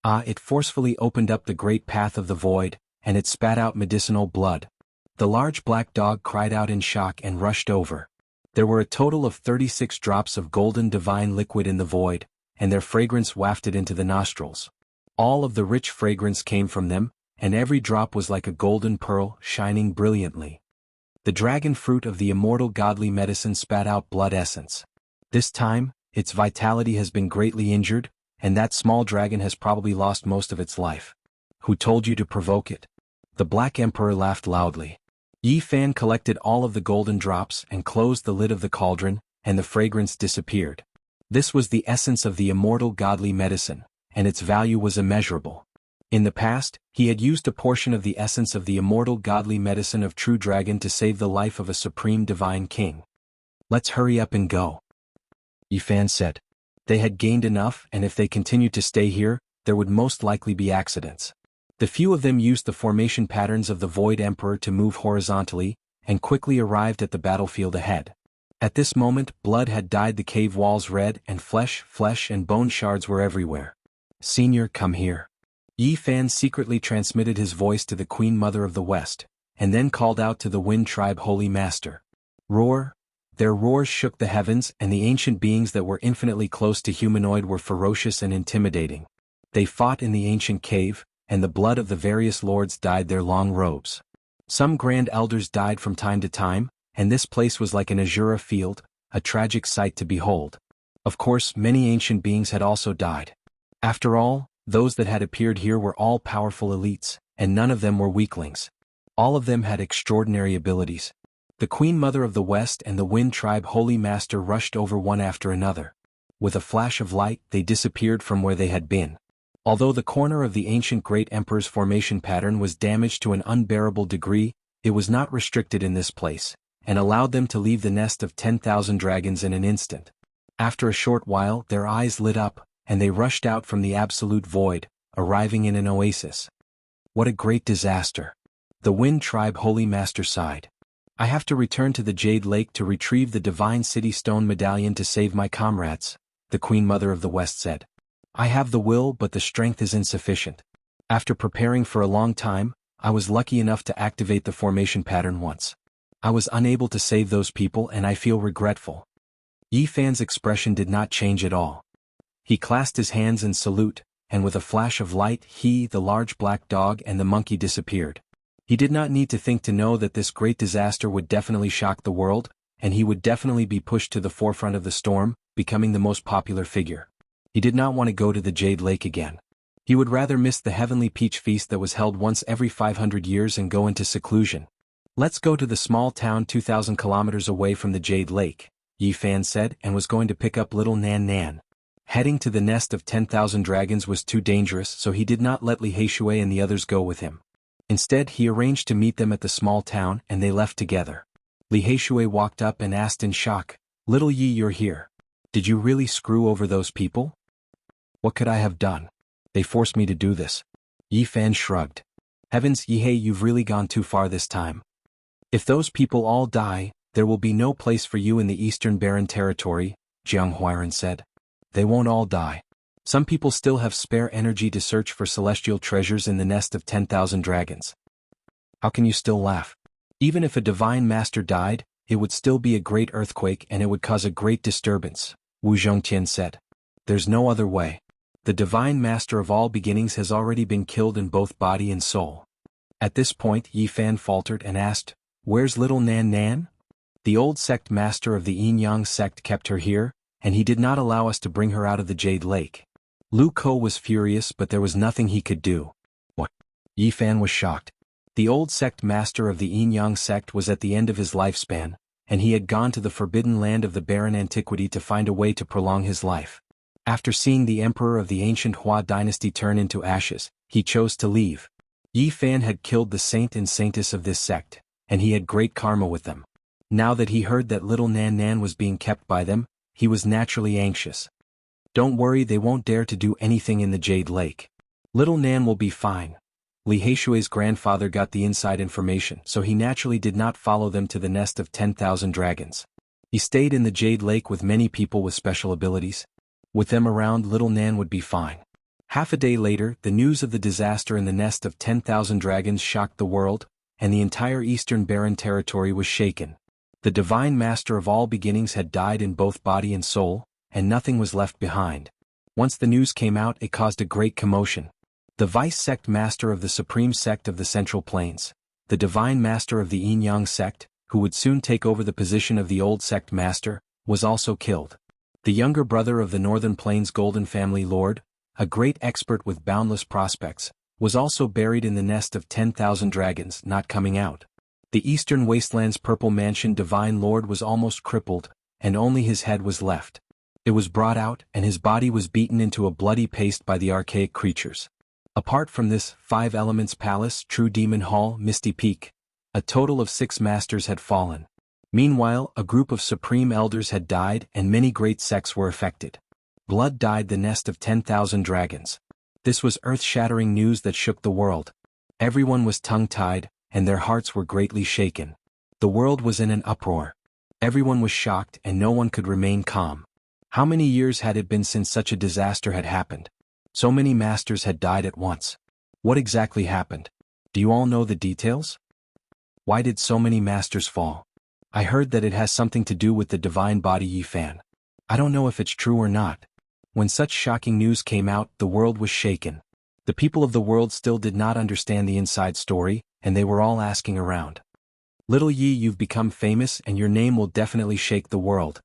It forcefully opened up the great path of the void, and it spat out medicinal blood. The large black dog cried out in shock and rushed over. There were a total of 36 drops of golden divine liquid in the void, and their fragrance wafted into the nostrils. All of the rich fragrance came from them, and every drop was like a golden pearl, shining brilliantly. The dragon fruit of the immortal godly medicine spat out blood essence. This time, its vitality has been greatly injured, and that small dragon has probably lost most of its life. Who told you to provoke it? The Black Emperor laughed loudly. Yi Fan collected all of the golden drops and closed the lid of the cauldron, and the fragrance disappeared. This was the essence of the immortal godly medicine, and its value was immeasurable. In the past, he had used a portion of the essence of the immortal godly medicine of True Dragon to save the life of a supreme divine king. Let's hurry up and go, Yi Fan said. They had gained enough, and if they continued to stay here, there would most likely be accidents. The few of them used the formation patterns of the Void Emperor to move horizontally, and quickly arrived at the battlefield ahead. At this moment, blood had dyed the cave walls red, and flesh and bone shards were everywhere. Senior, come here. Yi Fan secretly transmitted his voice to the Queen Mother of the West, and then called out to the Wind Tribe Holy Master. Roar! Their roars shook the heavens, and the ancient beings that were infinitely close to humanoid were ferocious and intimidating. They fought in the ancient cave, and the blood of the various lords dyed their long robes. Some grand elders died from time to time, and this place was like an azura field, a tragic sight to behold. Of course, many ancient beings had also died. After all, those that had appeared here were all powerful elites, and none of them were weaklings. All of them had extraordinary abilities. The Queen Mother of the West and the Wind Tribe Holy Master rushed over one after another. With a flash of light, they disappeared from where they had been. Although the corner of the ancient Great Emperor's formation pattern was damaged to an unbearable degree, it was not restricted in this place, and allowed them to leave the nest of 10,000 dragons in an instant. After a short while, their eyes lit up, and they rushed out from the absolute void, arriving in an oasis. What a great disaster! The Wind Tribe Holy Master sighed. I have to return to the Jade Lake to retrieve the Divine City Stone Medallion to save my comrades, the Queen Mother of the West said. I have the will, but the strength is insufficient. After preparing for a long time, I was lucky enough to activate the formation pattern once. I was unable to save those people and I feel regretful. Yi Fan's expression did not change at all. He clasped his hands in salute, and with a flash of light he, the large black dog and the monkey disappeared. He did not need to think to know that this great disaster would definitely shock the world, and he would definitely be pushed to the forefront of the storm, becoming the most popular figure. He did not want to go to the Jade Lake again. He would rather miss the heavenly peach feast that was held once every 500 years and go into seclusion. Let's go to the small town 2,000 kilometers away from the Jade Lake, Yi Fan said, and was going to pick up little Nan Nan. Heading to the nest of 10,000 dragons was too dangerous, so he did not let Li Heishui and the others go with him. Instead, he arranged to meet them at the small town, and they left together. Li Heishui walked up and asked in shock, Little Yi, you're here. Did you really screw over those people? What could I have done? They forced me to do this. Yi Fan shrugged. Heavens, Yihei, you've really gone too far this time. If those people all die, there will be no place for you in the Eastern Barren Territory, Jianghu said. They won't all die. Some people still have spare energy to search for celestial treasures in the nest of 10,000 dragons. How can you still laugh? Even if a divine master died, it would still be a great earthquake and it would cause a great disturbance, Wu Zhongtian said. There's no other way. The divine master of all beginnings has already been killed in both body and soul. At this point, Yi Fan faltered and asked, Where's little Nan Nan? The old sect master of the Yin-Yang sect kept her here, and he did not allow us to bring her out of the Jade Lake. Lu Ko was furious, but there was nothing he could do. What? Yi Fan was shocked. The old sect master of the Yin-Yang sect was at the end of his lifespan, and he had gone to the forbidden land of the barren antiquity to find a way to prolong his life. After seeing the emperor of the ancient Hua dynasty turn into ashes, he chose to leave. Yi Fan had killed the saint and saintess of this sect, and he had great karma with them. Now that he heard that little Nan Nan was being kept by them, he was naturally anxious. Don't worry, they won't dare to do anything in the Jade Lake. Little Nan will be fine. Li Heishui's grandfather got the inside information, so he naturally did not follow them to the nest of 10,000 dragons. He stayed in the Jade Lake with many people with special abilities. With them around, little Nan would be fine. Half a day later, the news of the disaster in the nest of 10,000 dragons shocked the world, and the entire Eastern Barren territory was shaken. The divine master of all beginnings had died in both body and soul, and nothing was left behind. Once the news came out, it caused a great commotion. The vice sect master of the supreme sect of the Central Plains, the divine master of the Yin-Yang sect, who would soon take over the position of the old sect master, was also killed. The younger brother of the Northern Plains Golden Family Lord, a great expert with boundless prospects, was also buried in the nest of 10,000 dragons, not coming out. The Eastern Wasteland's Purple Mansion Divine Lord was almost crippled, and only his head was left. It was brought out, and his body was beaten into a bloody paste by the archaic creatures. Apart from this, 5 Elements Palace, True Demon Hall, Misty Peak, a total of 6 masters had fallen. Meanwhile, a group of supreme elders had died and many great sects were affected. Blood dyed the nest of 10,000 dragons. This was earth-shattering news that shook the world. Everyone was tongue-tied, and their hearts were greatly shaken. The world was in an uproar. Everyone was shocked and no one could remain calm. How many years had it been since such a disaster had happened? So many masters had died at once. What exactly happened? Do you all know the details? Why did so many masters fall? I heard that it has something to do with the divine body Yi Fan. I don't know if it's true or not. When such shocking news came out, the world was shaken. The people of the world still did not understand the inside story, and they were all asking around. Little Yi, you've become famous and your name will definitely shake the world.